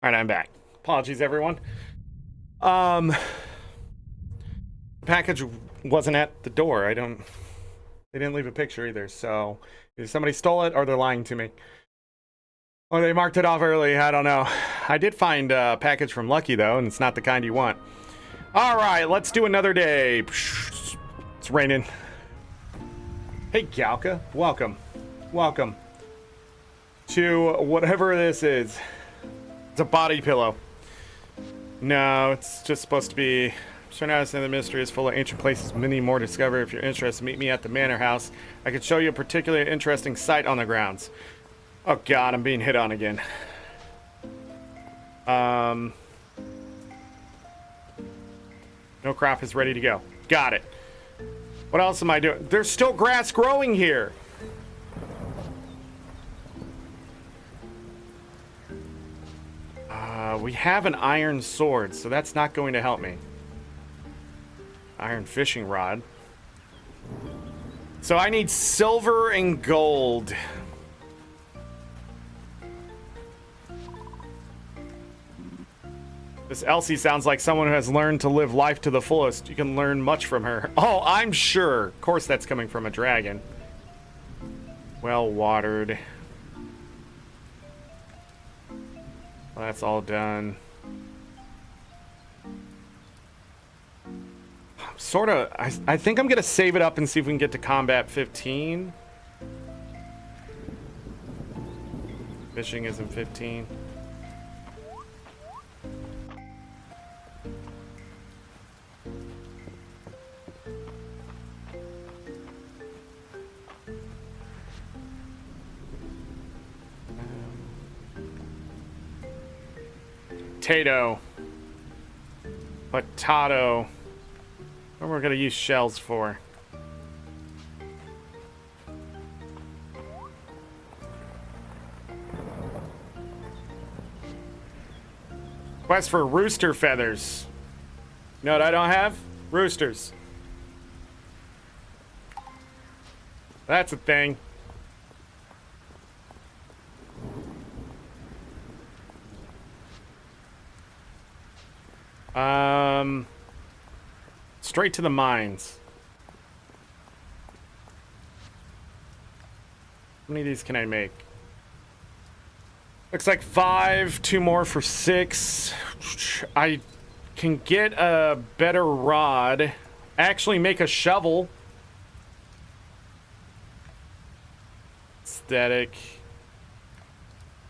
[SPEAKER 1] All right, I'm back. Apologies, everyone. The package wasn't at the door. They didn't leave a picture either, so either somebody stole it or they're lying to me. Or they marked it off early, I don't know. I did find a package from Lucky, though, and it's not the kind you want. All right, let's do another day. It's raining. Hey, Galka. Welcome. Welcome to whatever this is. It's a body pillow. No, it's just supposed to be... Stardew and the mystery is full of ancient places, many more to discover. If you're interested, meet me at the manor house. I could show you a particularly interesting site on the grounds. Oh god, I'm being hit on again. No crop is ready to go. Got it. What else am I doing? There's still grass growing here. We have an iron sword, so that's not going to help me. Iron fishing rod. So I need silver and gold. This Elsie sounds like someone who has learned to live life to the fullest. You can learn much from her. Oh, I'm sure. Of course that's coming from a dragon. Well watered. Well, that's all done. Sort of, I think I'm gonna save it up and see if we can get to combat 15. Fishing isn't 15. Potato. Potato. What we're gonna use shells for. Quest for rooster feathers. You know what I don't have? Roosters. That's a thing. Straight to the mines. How many of these can I make? Looks like 5, 2 more for 6. I can get a better rod. Actually make a shovel. Aesthetic.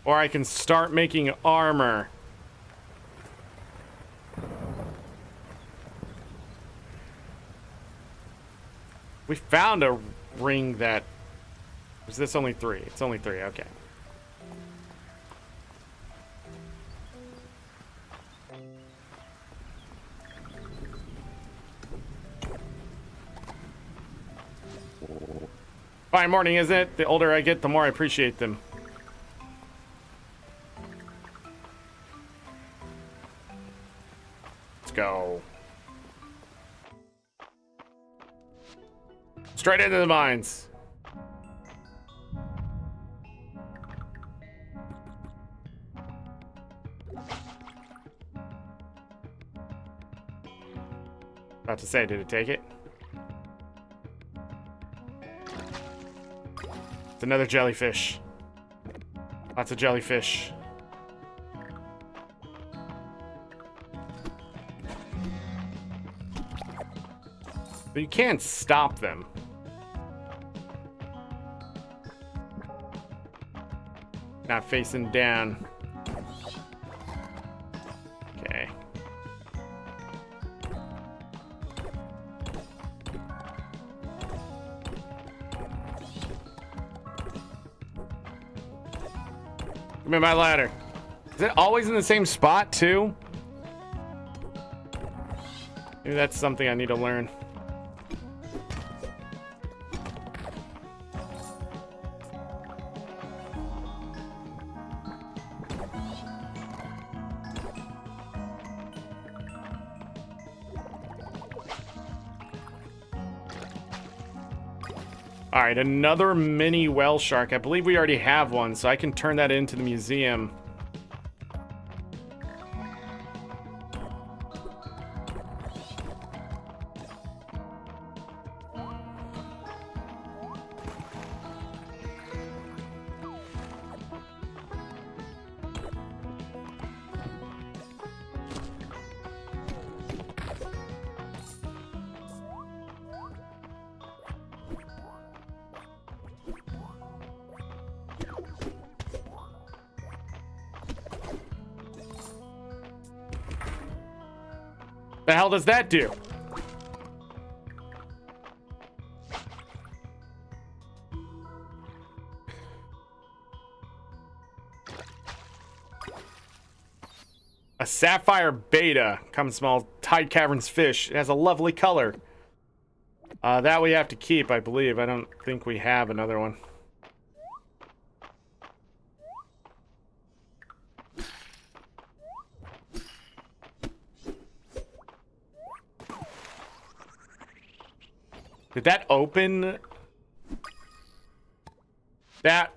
[SPEAKER 1] Or I can start making armor. We found a ring that... Was this only 3? It's only 3, okay. Fine morning, isn't it? The older I get, the more I appreciate them. Let's go. Straight into the mines. About to say, did it take it? It's another jellyfish. Lots of jellyfish. But you can't stop them. Not facing down. Okay. Give me my ladder. Is it always in the same spot, too? Maybe that's something I need to learn. All right, another mini whale shark. I believe we already have one, so I can turn that into the museum. The hell does that do? A sapphire beta. Common small tide caverns fish. It has a lovely color. That we have to keep, I believe. I don't think we have another one. Did that open? That,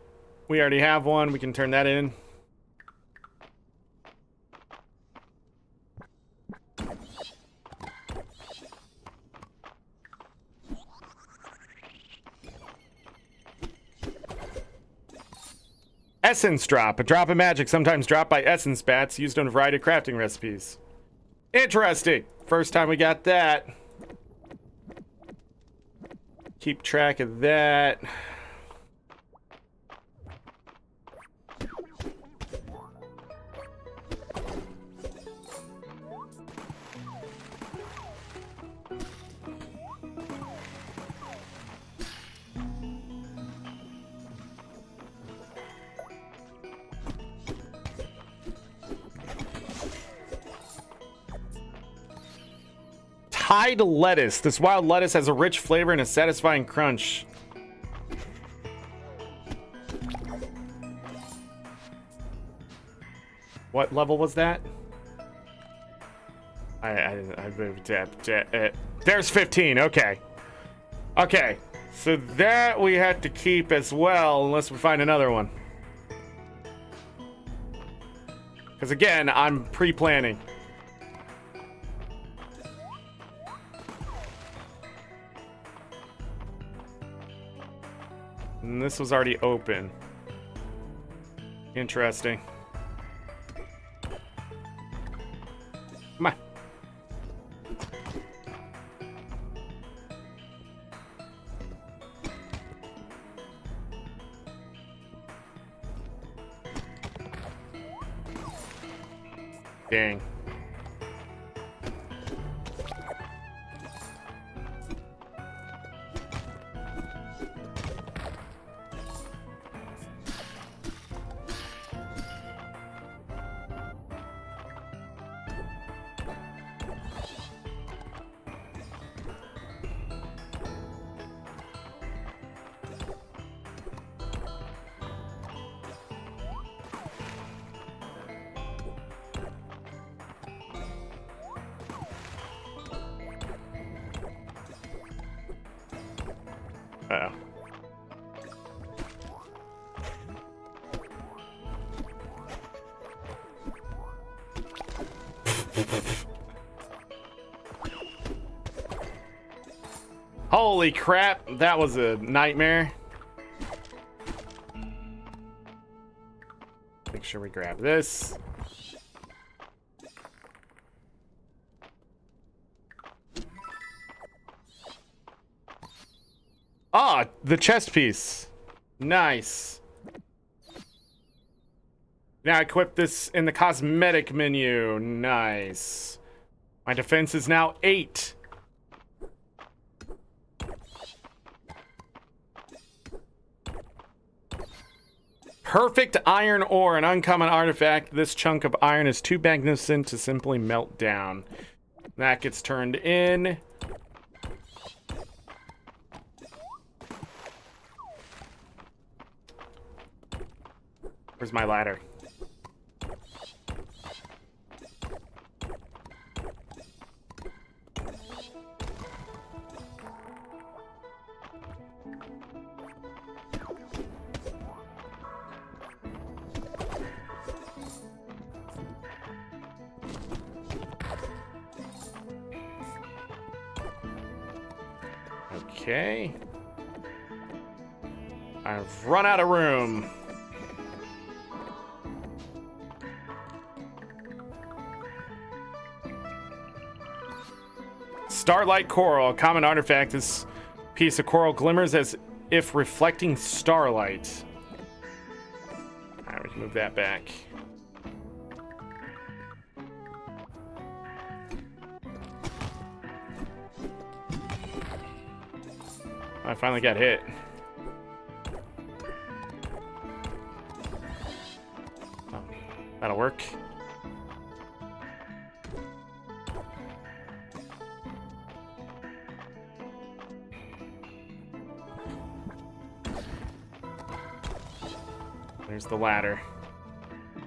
[SPEAKER 1] we already have one. We can turn that in. Essence drop. A drop of magic, sometimes dropped by essence bats, used in a variety of crafting recipes. Interesting. First time we got that. Keep track of that. Tide lettuce. This wild lettuce has a rich flavor and a satisfying crunch. What level was that? There's 15. Okay. Okay. So that we have to keep as well, unless we find another one. Because again, I'm pre-planning. And this was already open. Interesting. Come on. Dang. Uh-oh. Holy crap, that was a nightmare. Make sure we grab this. Ah, the chest piece. Nice. Now equip this in the cosmetic menu. Nice. My defense is now 8. Perfect iron ore, an uncommon artifact. This chunk of iron is too magnificent to simply melt down. That gets turned in. Where's my ladder? Okay. I've run out of room. Starlight coral, a common artifact. This piece of coral glimmers as if reflecting starlight. Alright, we can move that back. I finally got hit. Oh, that'll work. There's the ladder.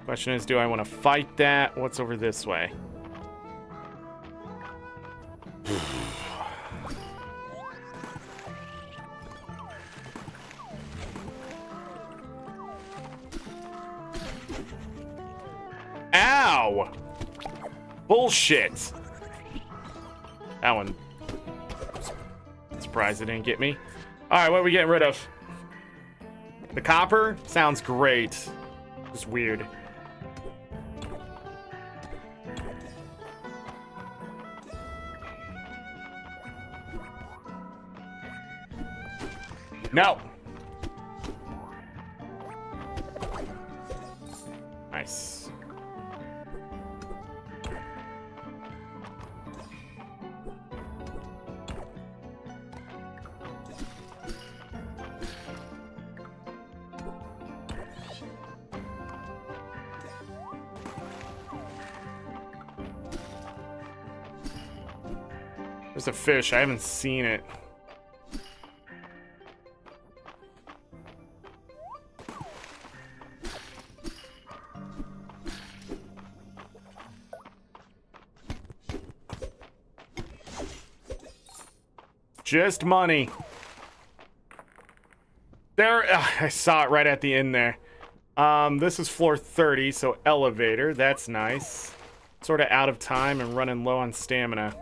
[SPEAKER 1] Question is, do I want to fight that? What's over this way? Ow! Bullshit! That one. Surprised it didn't get me. Alright, what are we getting rid of? The copper? Sounds great. Just weird. No! Nice. There's a fish. I haven't seen it. Just money. There, I saw it right at the end there. This is floor 30, so elevator. That's nice. Sort of out of time and running low on stamina.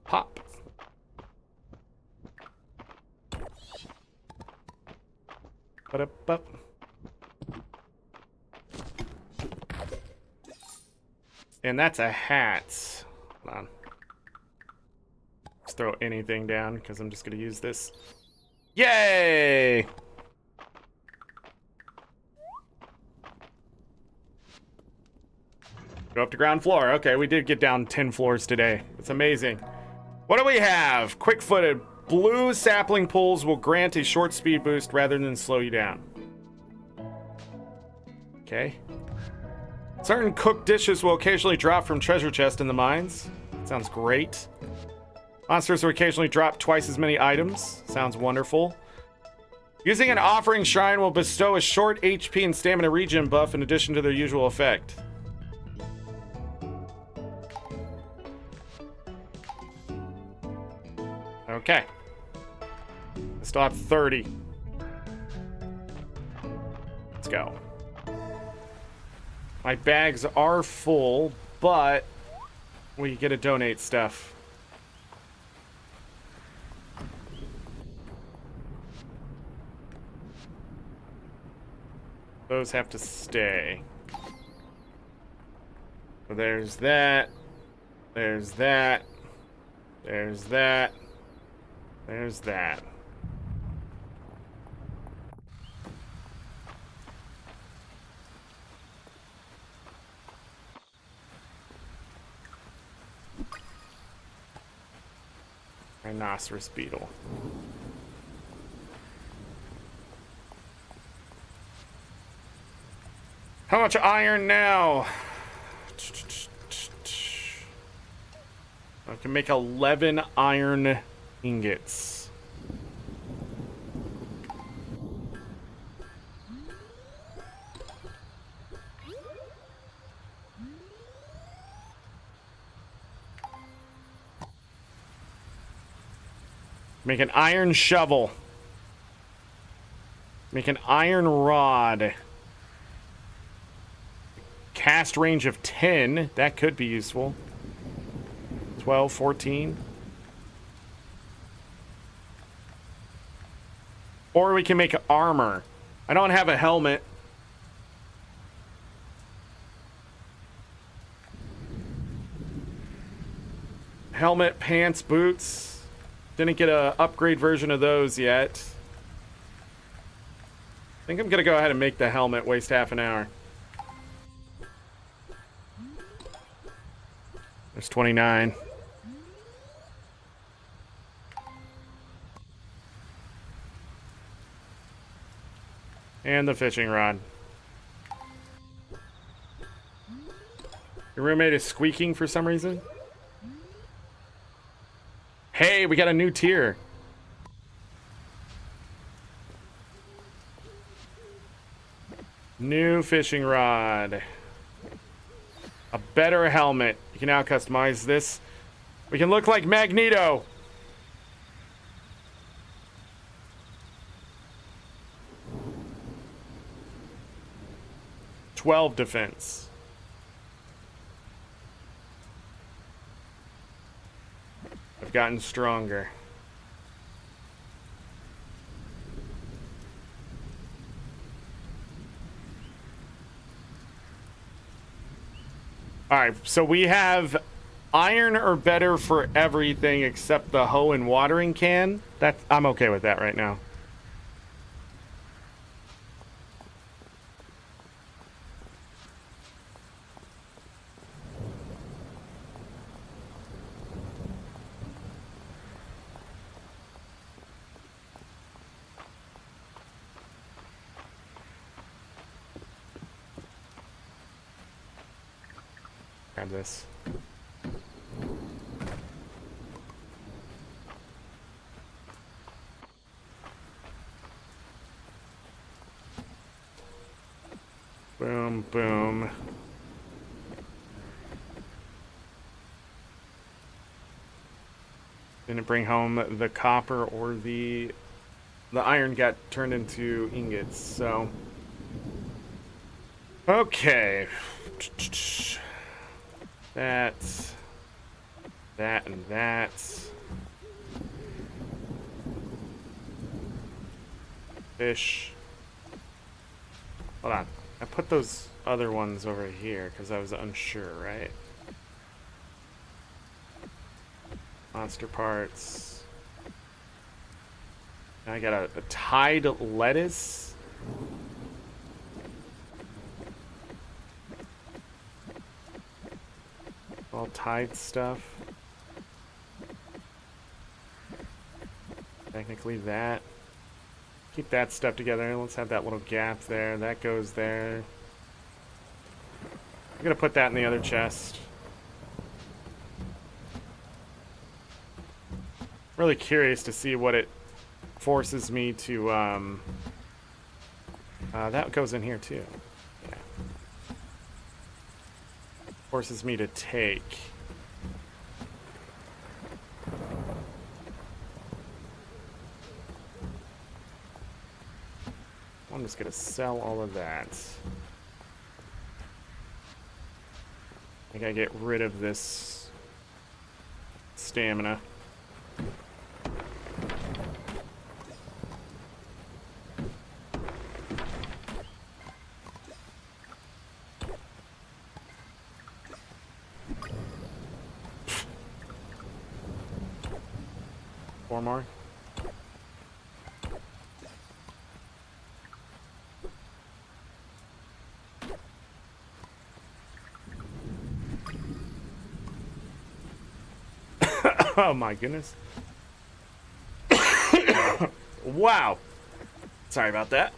[SPEAKER 1] Pop. Ba-da-ba. And that's a hat. Hold on. Just throw anything down because I'm just going to use this. Yay! Go up to ground floor. Okay, we did get down 10 floors today. It's amazing. What do we have? Quick-footed. Blue sapling pulls will grant a short speed boost rather than slow you down. Okay. Certain cooked dishes will occasionally drop from treasure chest in the mines. Sounds great. Monsters will occasionally drop twice as many items. Sounds wonderful. Using an offering shrine will bestow a short HP and stamina regen buff in addition to their usual effect. Okay. I still have 30. Let's go. My bags are full, but we get to donate stuff. Those have to stay. So there's that. There's that. There's that. There's that. Rhinoceros beetle. How much iron now? I can make 11 iron ingots. Make an iron shovel. Make an iron rod. Cast range of 10. That could be useful. 12, 14. Or we can make armor. I don't have a helmet. Helmet, pants, boots. Didn't get a upgrade version of those yet. I think I'm gonna go ahead and make the helmet, waste half an hour. There's 29. And the fishing rod. Your roommate is squeaking for some reason. Hey, we got a new tier. New fishing rod. A better helmet. You can now customize this. We can look like Magneto. $12 defense. I've gotten stronger. All right, so we have iron or better for everything except the hoe and watering can. I'm okay with that right now. Grab this. Boom, boom. Didn't bring home the copper or the iron got turned into ingots, so. Okay. That, and that. Fish. Hold on. I put those other ones over here because I was unsure, right? Monster parts. Now I got a Tide lettuce. All Tide stuff. Technically that. Keep that stuff together. Let's have that little gap there. That goes there. I'm gonna put that in the other chest. Really curious to see what it forces me to, that goes in here too. Yeah. Forces me to take. I'm just gonna sell all of that. I gotta get rid of this stamina. Four more. Oh my goodness. Wow. Sorry about that.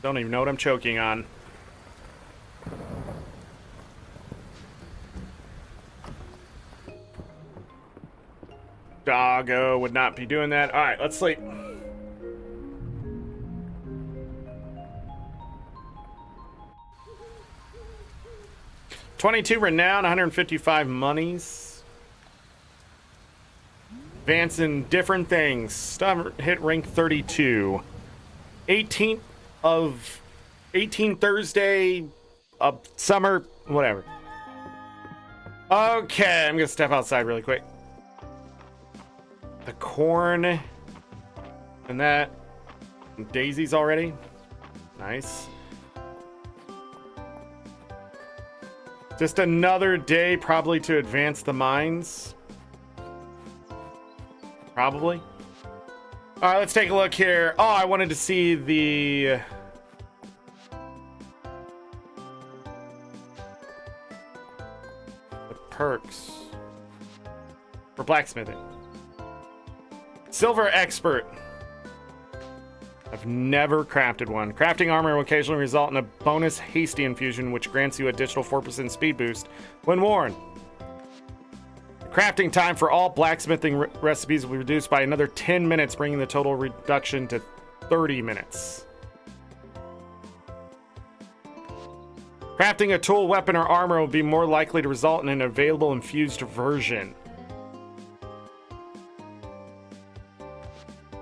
[SPEAKER 1] Don't even know what I'm choking on. Doggo would not be doing that. All right, let's sleep. $22 renown, 155 monies. Advancing different things. Stuff hit rank 32. 18 Thursday of summer, whatever. Okay, I'm gonna step outside really quick. The corn and that. And daisies already. Nice. Just another day probably to advance the mines. Probably. All right, let's take a look here. Oh, I wanted to see the perks for blacksmithing. Silver expert. I've never crafted one. Crafting armor will occasionally result in a bonus hasty infusion, which grants you additional 4% speed boost when worn. Crafting time for all blacksmithing recipes will be reduced by another 10 minutes, bringing the total reduction to 30 minutes. Crafting a tool, weapon, or armor will be more likely to result in an available infused version.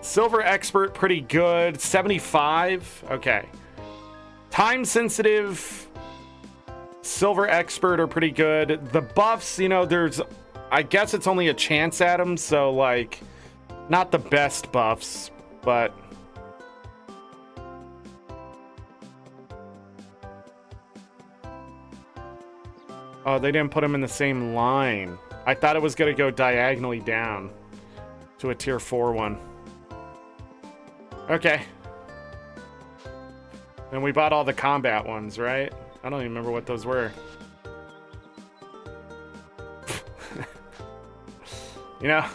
[SPEAKER 1] Silver expert, pretty good. 75. Okay. Time sensitive. Silver expert are pretty good. The buffs, you know, there's, I guess it's only a chance at them, so like, not the best buffs, but. Oh, they didn't put them in the same line. I thought it was going to go diagonally down to a tier 4 one. Okay. And we bought all the combat ones, right? I don't even remember what those were. You know,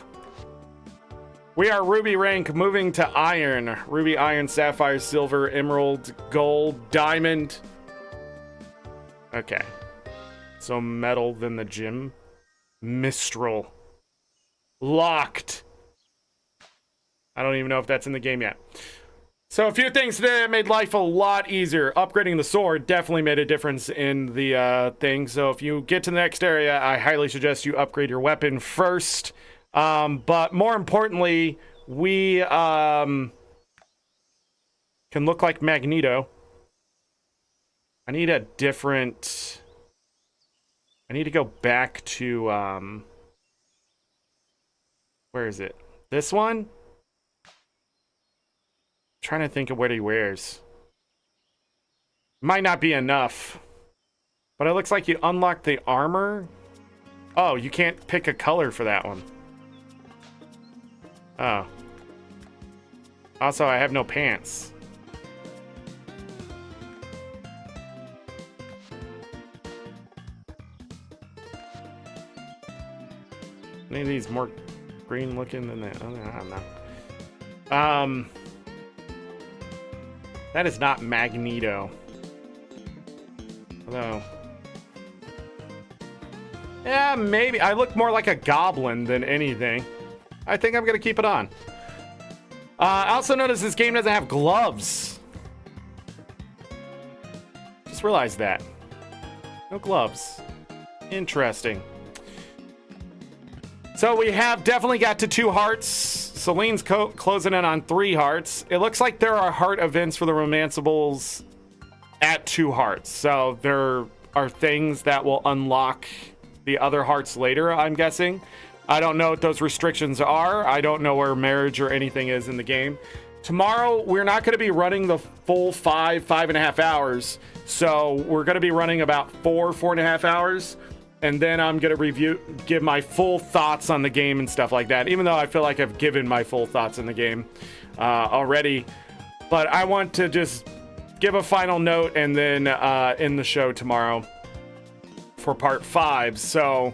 [SPEAKER 1] we are Ruby rank, moving to Iron. Ruby, Iron, Sapphire, Silver, Emerald, Gold, Diamond. Okay. So metal than the gym. Mistral. Locked. I don't even know if that's in the game yet. So a few things today that made life a lot easier. Upgrading the sword definitely made a difference in the thing. So if you get to the next area, I highly suggest you upgrade your weapon first. But more importantly, we can look like Magneto. I need a different... I need to go back to... where is it? This one? Trying to think of what he wears. Might not be enough. But it looks like you unlock the armor. Oh, you can't pick a color for that one. Oh. Also, I have no pants. Any of these more green looking than that? I don't know. That is not Magneto. Although, yeah, maybe. I look more like a goblin than anything. I think I'm going to keep it on. I also noticed this game doesn't have gloves. Just realized that. No gloves. Interesting. So we have definitely got to 2 hearts. Celine's closing in on 3 hearts. It looks like there are heart events for the romanceables at 2 hearts. So there are things that will unlock the other hearts later, I'm guessing. I don't know what those restrictions are. I don't know where marriage or anything is in the game. Tomorrow, we're not going to be running the full 5.5 hours. So we're going to be running about 4.5 hours. And then I'm going to give my full thoughts on the game and stuff like that, even though I feel like I've given my full thoughts on the game already. But I want to just give a final note and then end the show tomorrow for part 5. So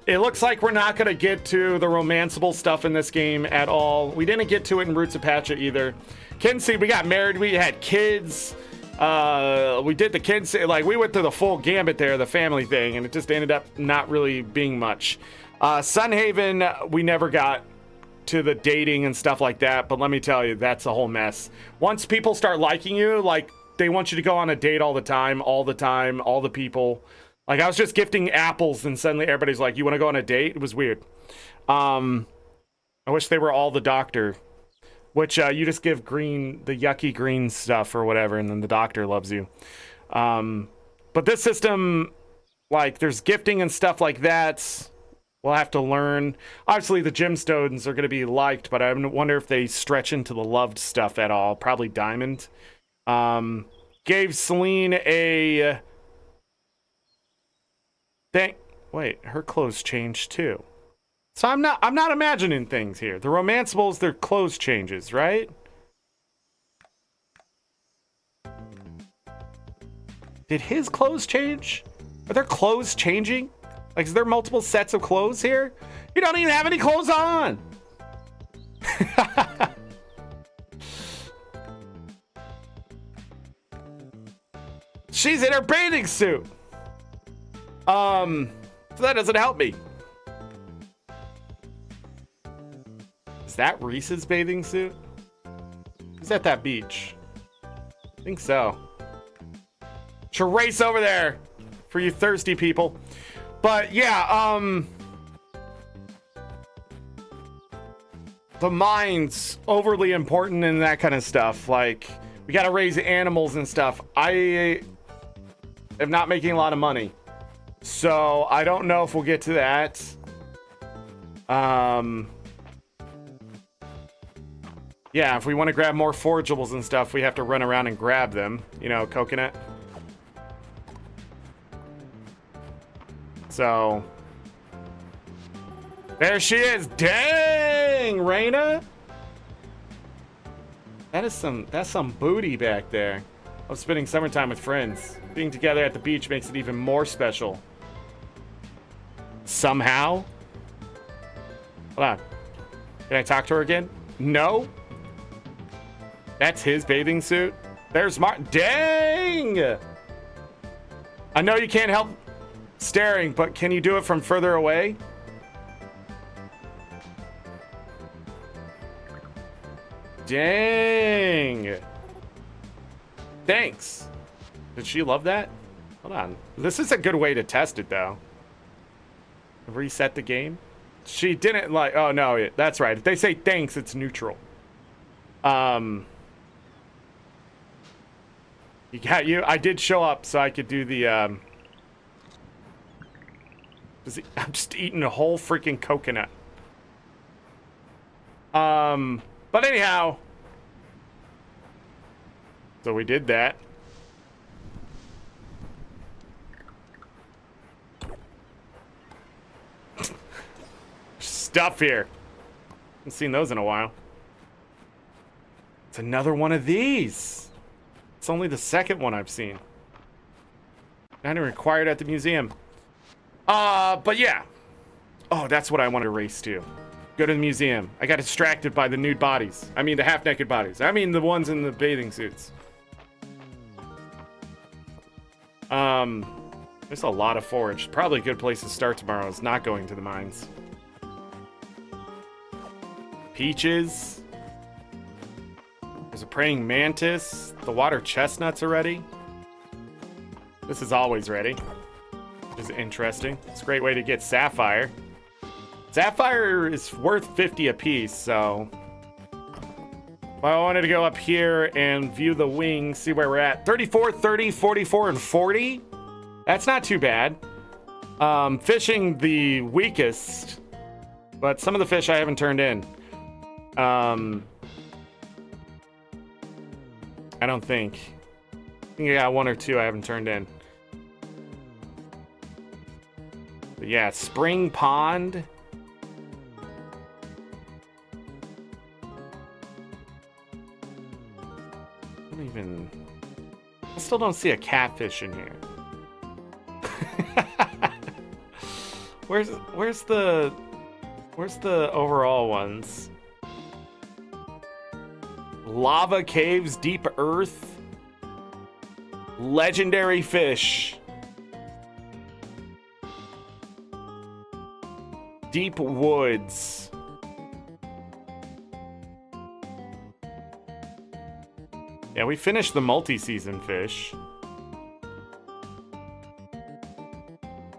[SPEAKER 1] it looks like we're not going to get to the romanceable stuff in this game at all. We didn't get to it in Roots of Patcha either. Kinsey, we got married, we had kids. We did the kids, like we went through the full gambit there, the family thing, and it just ended up not really being much. Sunhaven, we never got to the dating and stuff like that, but let me tell you, that's a whole mess. Once people start liking you, like they want you to go on a date all the time, all the people. Like I was just gifting apples and suddenly everybody's like, you want to go on a date? It was weird. I wish they were all the doctor. Which you just give green, the yucky green stuff or whatever, and then the doctor loves you. But this system, like, there's gifting and stuff like that. We'll have to learn. Obviously, the gemstones are going to be liked, but I wonder if they stretch into the loved stuff at all. Probably diamond. Gave Celine a... Wait, her clothes changed too. So I'm not imagining things here. The romanceables, their clothes changes, right? Did his clothes change? Are their clothes changing? Like, is there multiple sets of clothes here? You don't even have any clothes on. She's in her bathing suit. So that doesn't help me. Is that Reese's bathing suit? Who's at that beach? I think so. Should race over there for you thirsty people. But yeah, the mine's overly important and that kind of stuff. Like, we gotta raise animals and stuff. I am not making a lot of money, so I don't know if we'll get to that. Yeah, if we want to grab more forageables and stuff, we have to run around and grab them. You know, coconut. So, there she is. Dang, Raina. That's some booty back there. I'm spending summertime with friends. Being together at the beach makes it even more special. Somehow. Hold on. Can I talk to her again? No. That's his bathing suit. There's Martin. Dang! I know you can't help staring, but can you do it from further away? Dang. Thanks. Did she love that? Hold on. This is a good way to test it, though. Reset the game. She didn't like... Oh, no. That's right. If they say thanks, it's neutral. You got you. I did show up so I could do the... I'm just eating a whole freaking coconut. But anyhow, so we did that. Stuff here. Haven't seen those in a while. It's another one of these. It's only the second one I've seen. Not even required at the museum. But yeah. Oh, that's what I want to race to. Go to the museum. I got distracted by the nude bodies. I mean, the half-naked bodies. I mean, the ones in the bathing suits. There's a lot of forage. Probably a good place to start tomorrow is not going to the mines. Peaches. There's a praying mantis. The water chestnuts are ready. This is always ready, which is interesting. It's a great way to get sapphire. Sapphire is worth 50 apiece, so if I wanted to go up here and view the wings, see where we're at. 34, 30, 44, and 40. That's not too bad. Fishing the weakest, but some of the fish I haven't turned in. I don't think. I think I got one or two I haven't turned in. But yeah, Spring Pond. I still don't see a catfish in here. Where's the overall ones? Lava caves, deep earth, legendary fish, deep woods. Yeah, we finished the multi-season fish.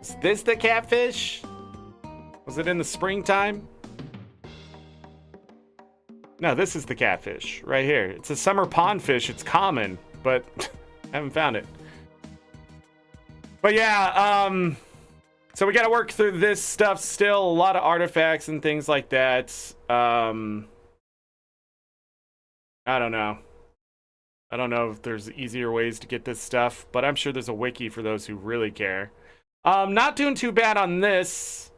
[SPEAKER 1] Is this the catfish? Was it in the springtime? No, this is the catfish right here. It's a summer pond fish. It's common, but I haven't found it. But yeah, so we got to work through this stuff still. A lot of artifacts and things like that. I don't know. I don't know if there's easier ways to get this stuff, but I'm sure there's a wiki for those who really care. Not doing too bad on this.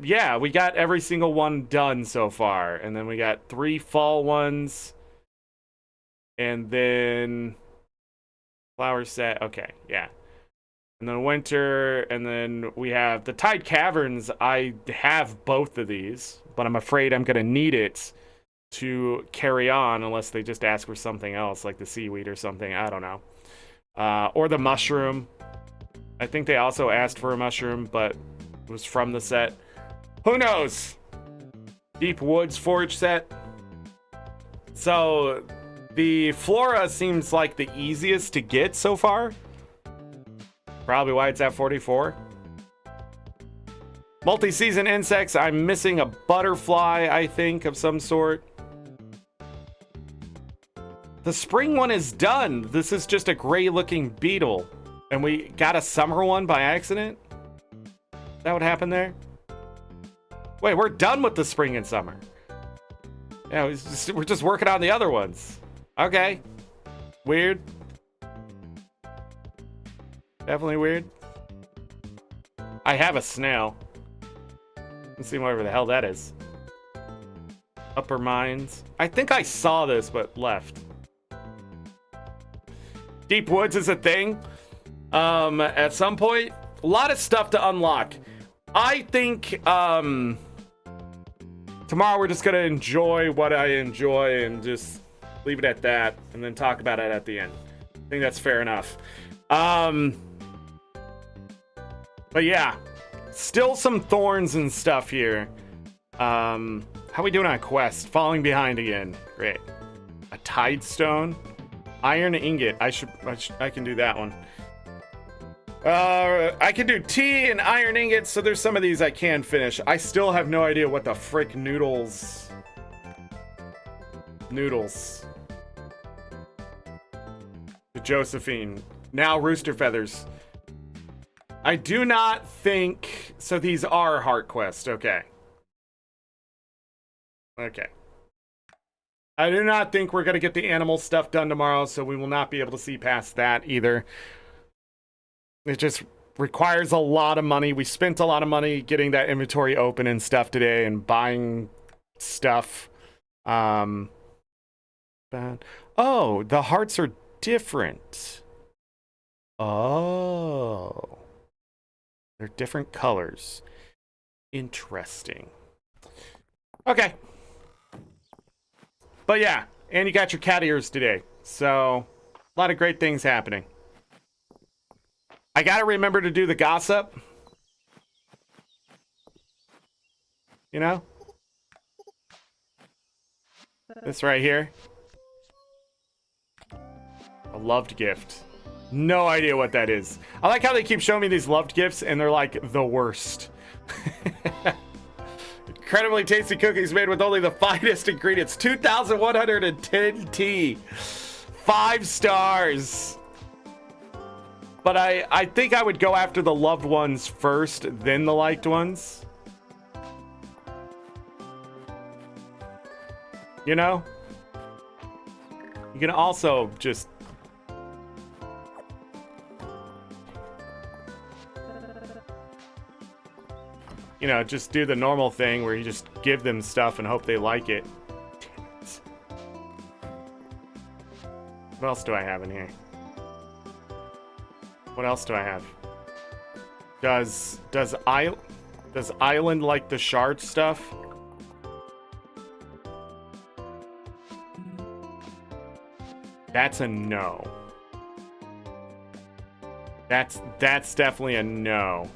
[SPEAKER 1] Yeah, we got every single one done so far. And then we got 3 fall ones. And then flower set. Okay, yeah. And then winter. And then we have the Tide Caverns. I have both of these, but I'm afraid I'm going to need it to carry on unless they just ask for something else, like the seaweed or something. I don't know. Or the mushroom. I think they also asked for a mushroom, but it was from the set. Who knows? Deep Woods Forge set. So the Flora seems like the easiest to get so far. Probably why it's at 44. Multi-season insects. I'm missing a butterfly, I think, of some sort. The spring one is done. This is just a gray-looking beetle. And we got a summer one by accident? Is that what happened there? Wait, we're done with the spring and summer. Yeah, we're just working on the other ones. Okay. Weird. Definitely weird. I have a snail. Let's see whatever the hell that is. Upper Mines. I think I saw this, but left. Deep Woods is a thing. At some point, a lot of stuff to unlock. I think tomorrow we're just gonna enjoy what I enjoy and just leave it at that, and then talk about it at the end. I think that's fair enough. But yeah, still some thorns and stuff here. How we doing on quest? Falling behind again. Great. A tide stone. Iron ingot. I can do that one. I can do tea and iron ingots, so there's some of these I can finish. I still have no idea what the frick noodles. The Josephine. Now Rooster Feathers. I do not think... So these are heart quests. Okay. Okay. I do not think we're going to get the animal stuff done tomorrow, so we will not be able to see past that either. It just requires a lot of money. We spent a lot of money getting that inventory open and stuff today and buying stuff. Oh, the hearts are different. Oh. They're different colors. Interesting. Okay. But yeah, and you got your cat ears today. So, a lot of great things happening. I gotta remember to do the gossip. You know? This right here. A loved gift. No idea what that is. I like how they keep showing me these loved gifts and they're like the worst. Incredibly tasty cookies made with only the finest ingredients. 2,110 T. 5 stars. But I think I would go after the loved ones first, then the liked ones. You know? You can also just... You know, just do the normal thing where you just give them stuff and hope they like it. What else do I have in here? What else do I have? Does Island like the shard stuff? That's a no. That's definitely a no.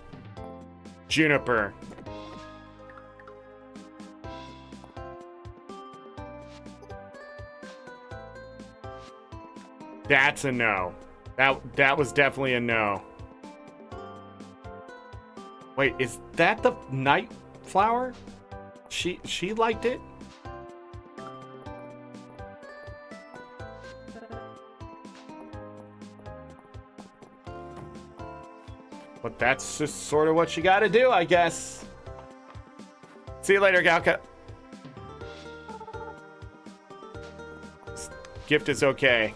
[SPEAKER 1] Juniper. That's a no. That was definitely a no. Wait, is that the night flower? She liked it? But that's just sort of what you gotta do, I guess. See you later, Galka. This gift is okay.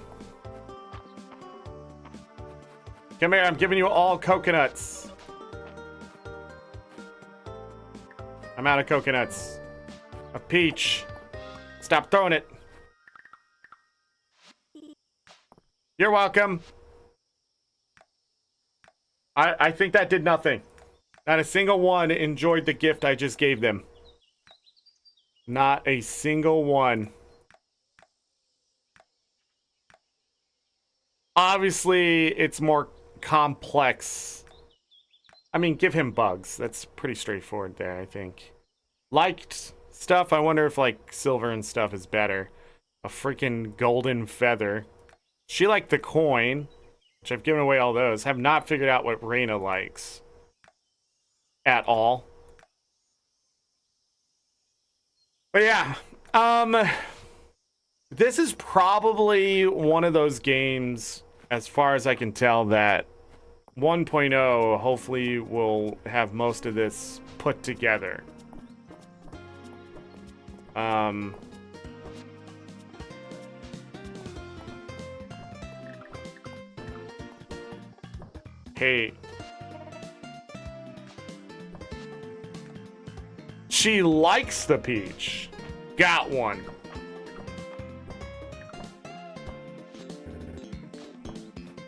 [SPEAKER 1] Come here, I'm giving you all coconuts. I'm out of coconuts. A peach. Stop throwing it. You're welcome. I think that did nothing. Not a single one enjoyed the gift I just gave them. Not a single one. Obviously, it's more complex. I mean, give him bugs. That's pretty straightforward there, I think. Liked stuff, I wonder if, like, silver and stuff is better. A freaking golden feather. She liked the coin, which I've given away all those. Have not figured out what Reyna likes. At all. But yeah, this is probably one of those games, as far as I can tell, that 1.0 hopefully will have most of this put together. Hey. She likes the peach. Got one.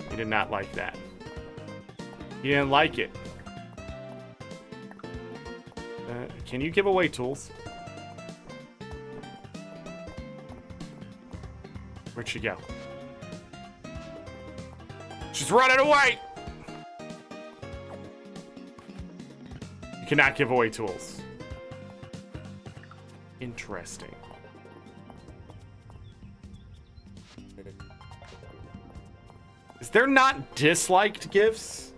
[SPEAKER 1] He did not like that. He didn't like it. Can you give away tools? Where'd she go? She's running away! You cannot give away tools. Interesting. Is there not disliked gifts?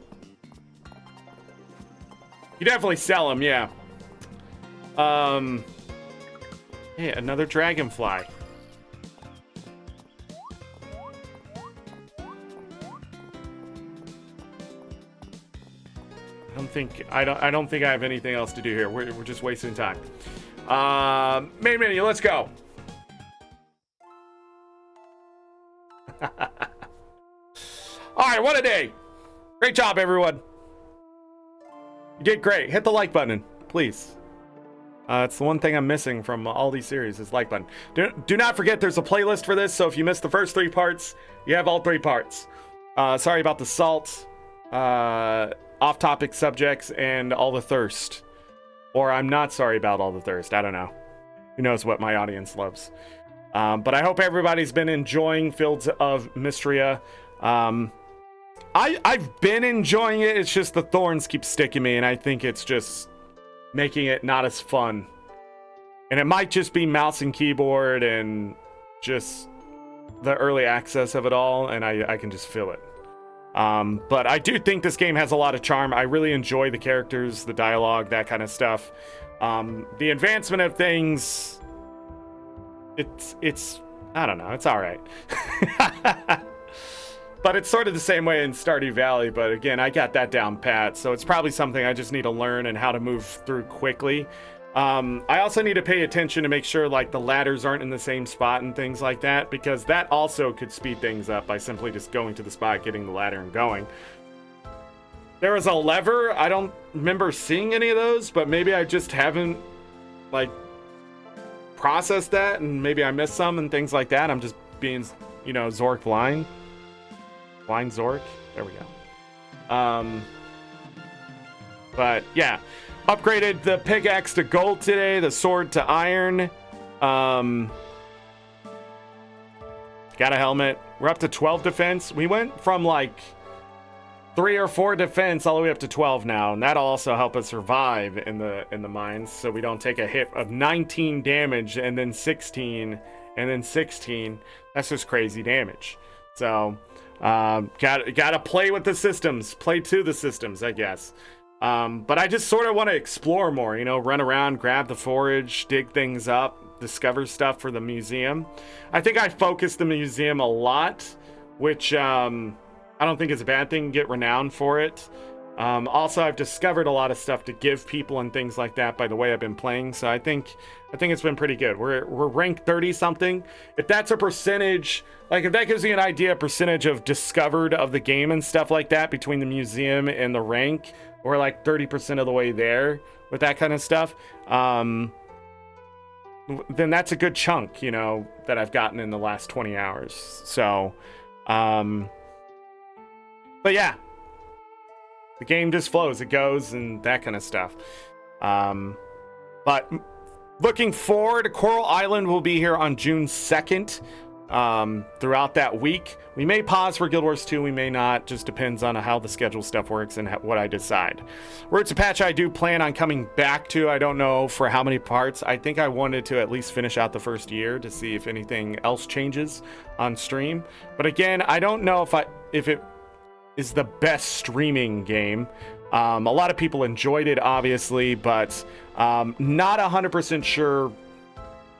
[SPEAKER 1] You definitely sell them, yeah. Hey, another dragonfly. I don't think I have anything else to do here. We're just wasting time. Main menu, let's go. All right, what a day. Great job, everyone. You did great. Hit the like button, please. It's the one thing I'm missing from all these series is like button. Do not forget there's a playlist for this, so if you missed the first 3 parts, you have all 3 parts. Sorry about the salt, off-topic subjects, and all the thirst. Or I'm not sorry about all the thirst. I don't know. Who knows what my audience loves. But I hope everybody's been enjoying Fields of Mistria. I've been enjoying it. It's just the thorns keep sticking me, and I think it's just making it not as fun. And it might just be mouse and keyboard and just the early access of it all, and I can just feel it. But I do think this game has a lot of charm. I really enjoy the characters, the dialogue, that kind of stuff. The advancement of things, it's I don't know, it's all right. But it's sort of the same way in Stardew Valley, but again, I got that down pat, so it's probably something I just need to learn and how to move through quickly. I also need to pay attention to make sure like the ladders aren't in the same spot and things like that, because that also could speed things up by simply just going to the spot, getting the ladder and going. There was a lever. I don't remember seeing any of those, but maybe I just haven't like processed that, and maybe I missed some and things like that. I'm just being, you know, Zorric blind. Blind Zorric. There we go. But yeah. Upgraded the pickaxe to gold today, the sword to iron. Got a helmet. We're up to 12 defense. We went from like 3 or 4 defense all the way up to 12 now, and that'll also help us survive in the mines, so we don't take a hit of 19 damage and then 16 and then 16. That's just crazy damage. So gotta play with the systems, play to the systems, I guess. But I just sort of want to explore more, you know, run around, grab the forage, dig things up, discover stuff for the museum. I think I focused the museum a lot, which I don't think is a bad thing, get renowned for it. Also, I've discovered a lot of stuff to give people and things like that by the way I've been playing, so I think it's been pretty good. We're ranked 30 something. If that's a percentage, like if that gives you an idea, percentage of discovered of the game and stuff like that between the museum and the rank, we're like 30% of the way there with that kind of stuff. Then that's a good chunk, you know, that I've gotten in the last 20 hours. So, but yeah, the game just flows, it goes, and that kind of stuff. But looking forward, Coral Island will be here on June 2nd. throughout that week. We may pause for Guild Wars 2, we may not, just depends on how the schedule stuff works and what I decide. Roots of Patch I do plan on coming back to. I don't know for how many parts. I think I wanted to at least finish out the first year to see if anything else changes on stream. But again, I don't know if it is the best streaming game. A lot of people enjoyed it, obviously, but not 100% sure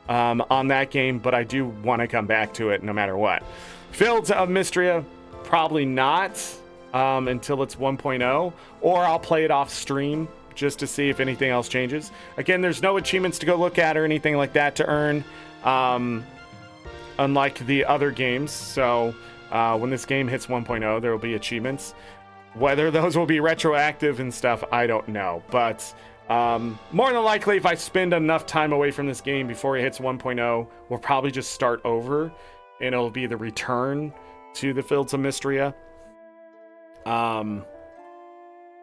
[SPEAKER 1] on that game, but I do want to come back to it no matter what. Fields of Mistria, probably not until it's 1.0, or I'll play it off stream just to see if anything else changes. Again, there's no achievements to go look at or anything like that to earn, unlike the other games. So when this game hits 1.0, there will be achievements. Whether those will be retroactive and stuff, I don't know, but more than likely, if I spend enough time away from this game before it hits 1.0, we'll probably just start over, and it'll be the return to the Fields of Mistria. And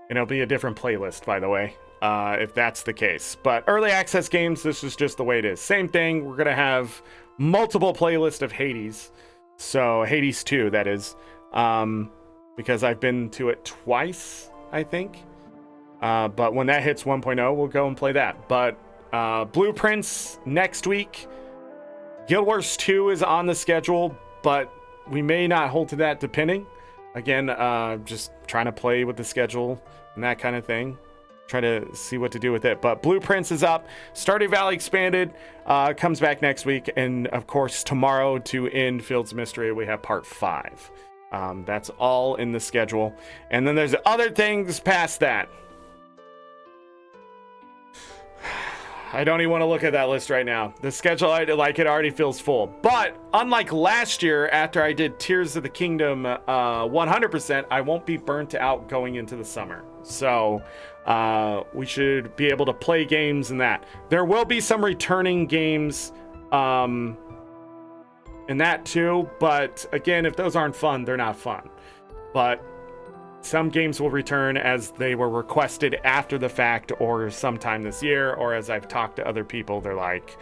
[SPEAKER 1] it'll be a different playlist, by the way, if that's the case. But early access games, this is just the way it is. Same thing, we're going to have multiple playlists of Hades. So, Hades 2, that is. Because I've been to it twice, I think. But when that hits 1.0, we'll go and play that. But Blueprints next week. Guild Wars 2 is on the schedule, but we may not hold to that depending. Again, just trying to play with the schedule and that kind of thing. Try to see what to do with it. But Blueprints is up. Stardew Valley Expanded comes back next week. And, of course, tomorrow to end Fields of Mistria, we have Part 5. That's all in the schedule. And then there's other things past that. I don't even want to look at that list right now. The schedule, it already feels full. But unlike last year, after I did Tears of the Kingdom 100%, I won't be burnt out going into the summer. So we should be able to play games in that. There will be some returning games in that too. But again, if those aren't fun, they're not fun. But some games will return as they were requested after the fact or sometime this year, or as I've talked to other people, they're like,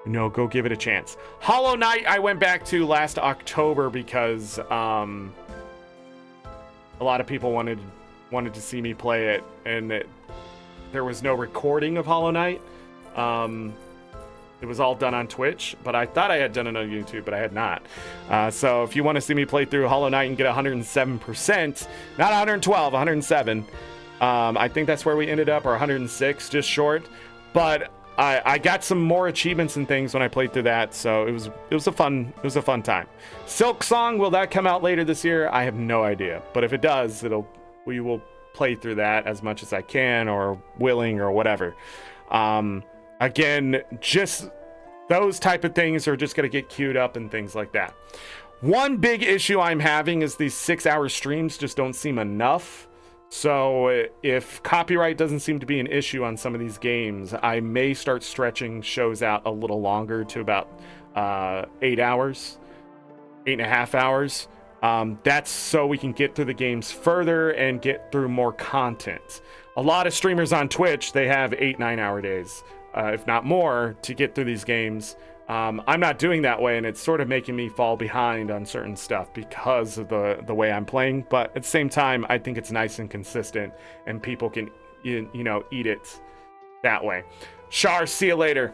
[SPEAKER 1] no, go give it a chance. Hollow Knight I went back to last October because a lot of people wanted to see me play it, and there was no recording of Hollow Knight. It was all done on Twitch, but I thought I had done it on YouTube, but I had not. So if you want to see me play through Hollow Knight and get 107%, not 112, 107, I think that's where we ended up, or 106, just short. But I got some more achievements and things when I played through that, so it was a fun time. Silk Song, will that come out later this year? I have no idea, but if it does, we will play through that as much as I can, or willing, or whatever. Again, just those type of things are just going to get queued up and things like that. One big issue I'm having is these 6-hour streams just don't seem enough. So if copyright doesn't seem to be an issue on some of these games, I may start stretching shows out a little longer to about 8 hours, 8.5 hours. That's so we can get through the games further and get through more content. A lot of streamers on Twitch, they have 8-9 hour days. If not more, to get through these games. I'm not doing that way, and it's sort of making me fall behind on certain stuff because of the way I'm playing. But at the same time, I think it's nice and consistent, and people can, eat it that way. Char, see you later.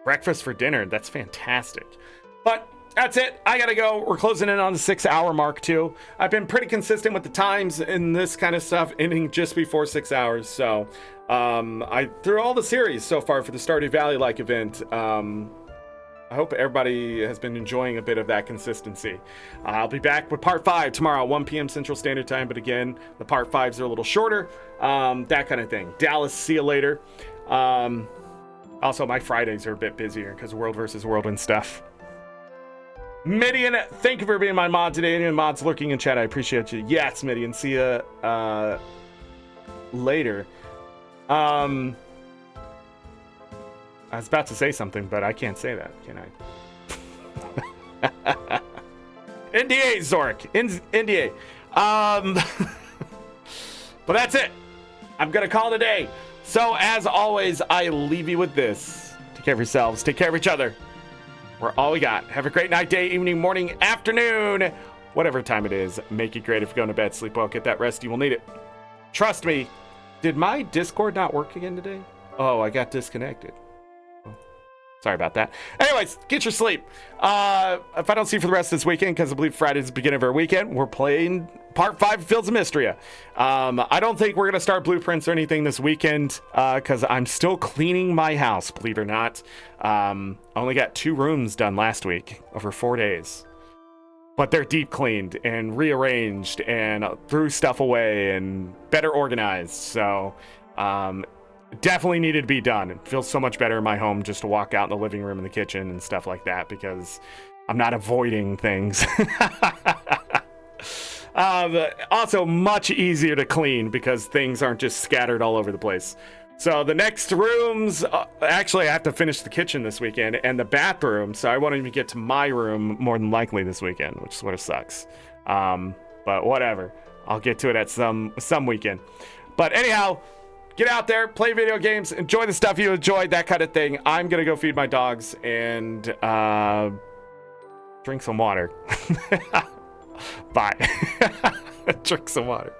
[SPEAKER 1] Breakfast for dinner, that's fantastic. But that's it. I gotta go. We're closing in on the 6-hour mark too. I've been pretty consistent with the times in this kind of stuff, ending just before 6 hours. So through all the series so far for the Stardew Valley-like event, I hope everybody has been enjoying a bit of that consistency. I'll be back with part 5 tomorrow at 1 p.m. Central Standard Time. But again, the part 5s are a little shorter. That kind of thing. Dallas, see you later. Also, my Fridays are a bit busier because World versus World and stuff. Midian, thank you for being my mod today. Any mods lurking in chat, I appreciate you. Yes, Midian, see you later. I was about to say something, but I can't say that, can I? NDA, Zorric. NDA. But that's it. I'm going to call it a day. So, as always, I leave you with this. Take care of yourselves. Take care of each other. We're all we got. Have a great night, day, evening, morning, afternoon, whatever time it is. Make it great. If you're going to bed, sleep well, get that rest. You will need it. Trust me. Did my Discord not work again today? Oh, I got disconnected. Sorry about that. Anyways, get your sleep. If I don't see you for the rest of this weekend, because I believe Friday's the beginning of our weekend, we're playing Part 5 of Fields of Mistria. I don't think we're going to start blueprints or anything this weekend, because I'm still cleaning my house, believe it or not. I only got 2 rooms done last week over 4 days. But they're deep cleaned and rearranged and threw stuff away and better organized. So, definitely needed to be done. It feels so much better in my home just to walk out in the living room and the kitchen and stuff like that, because I'm not avoiding things. Also much easier to clean because things aren't just scattered all over the place. So the next rooms, actually I have to finish the kitchen this weekend and the bathroom, so I won't even get to my room more than likely this weekend, which sort of sucks. But whatever, I'll get to it at some weekend. But anyhow, get out there, play video games, enjoy the stuff you enjoyed, that kind of thing. I'm going to go feed my dogs and drink some water. Bye. Drink some water.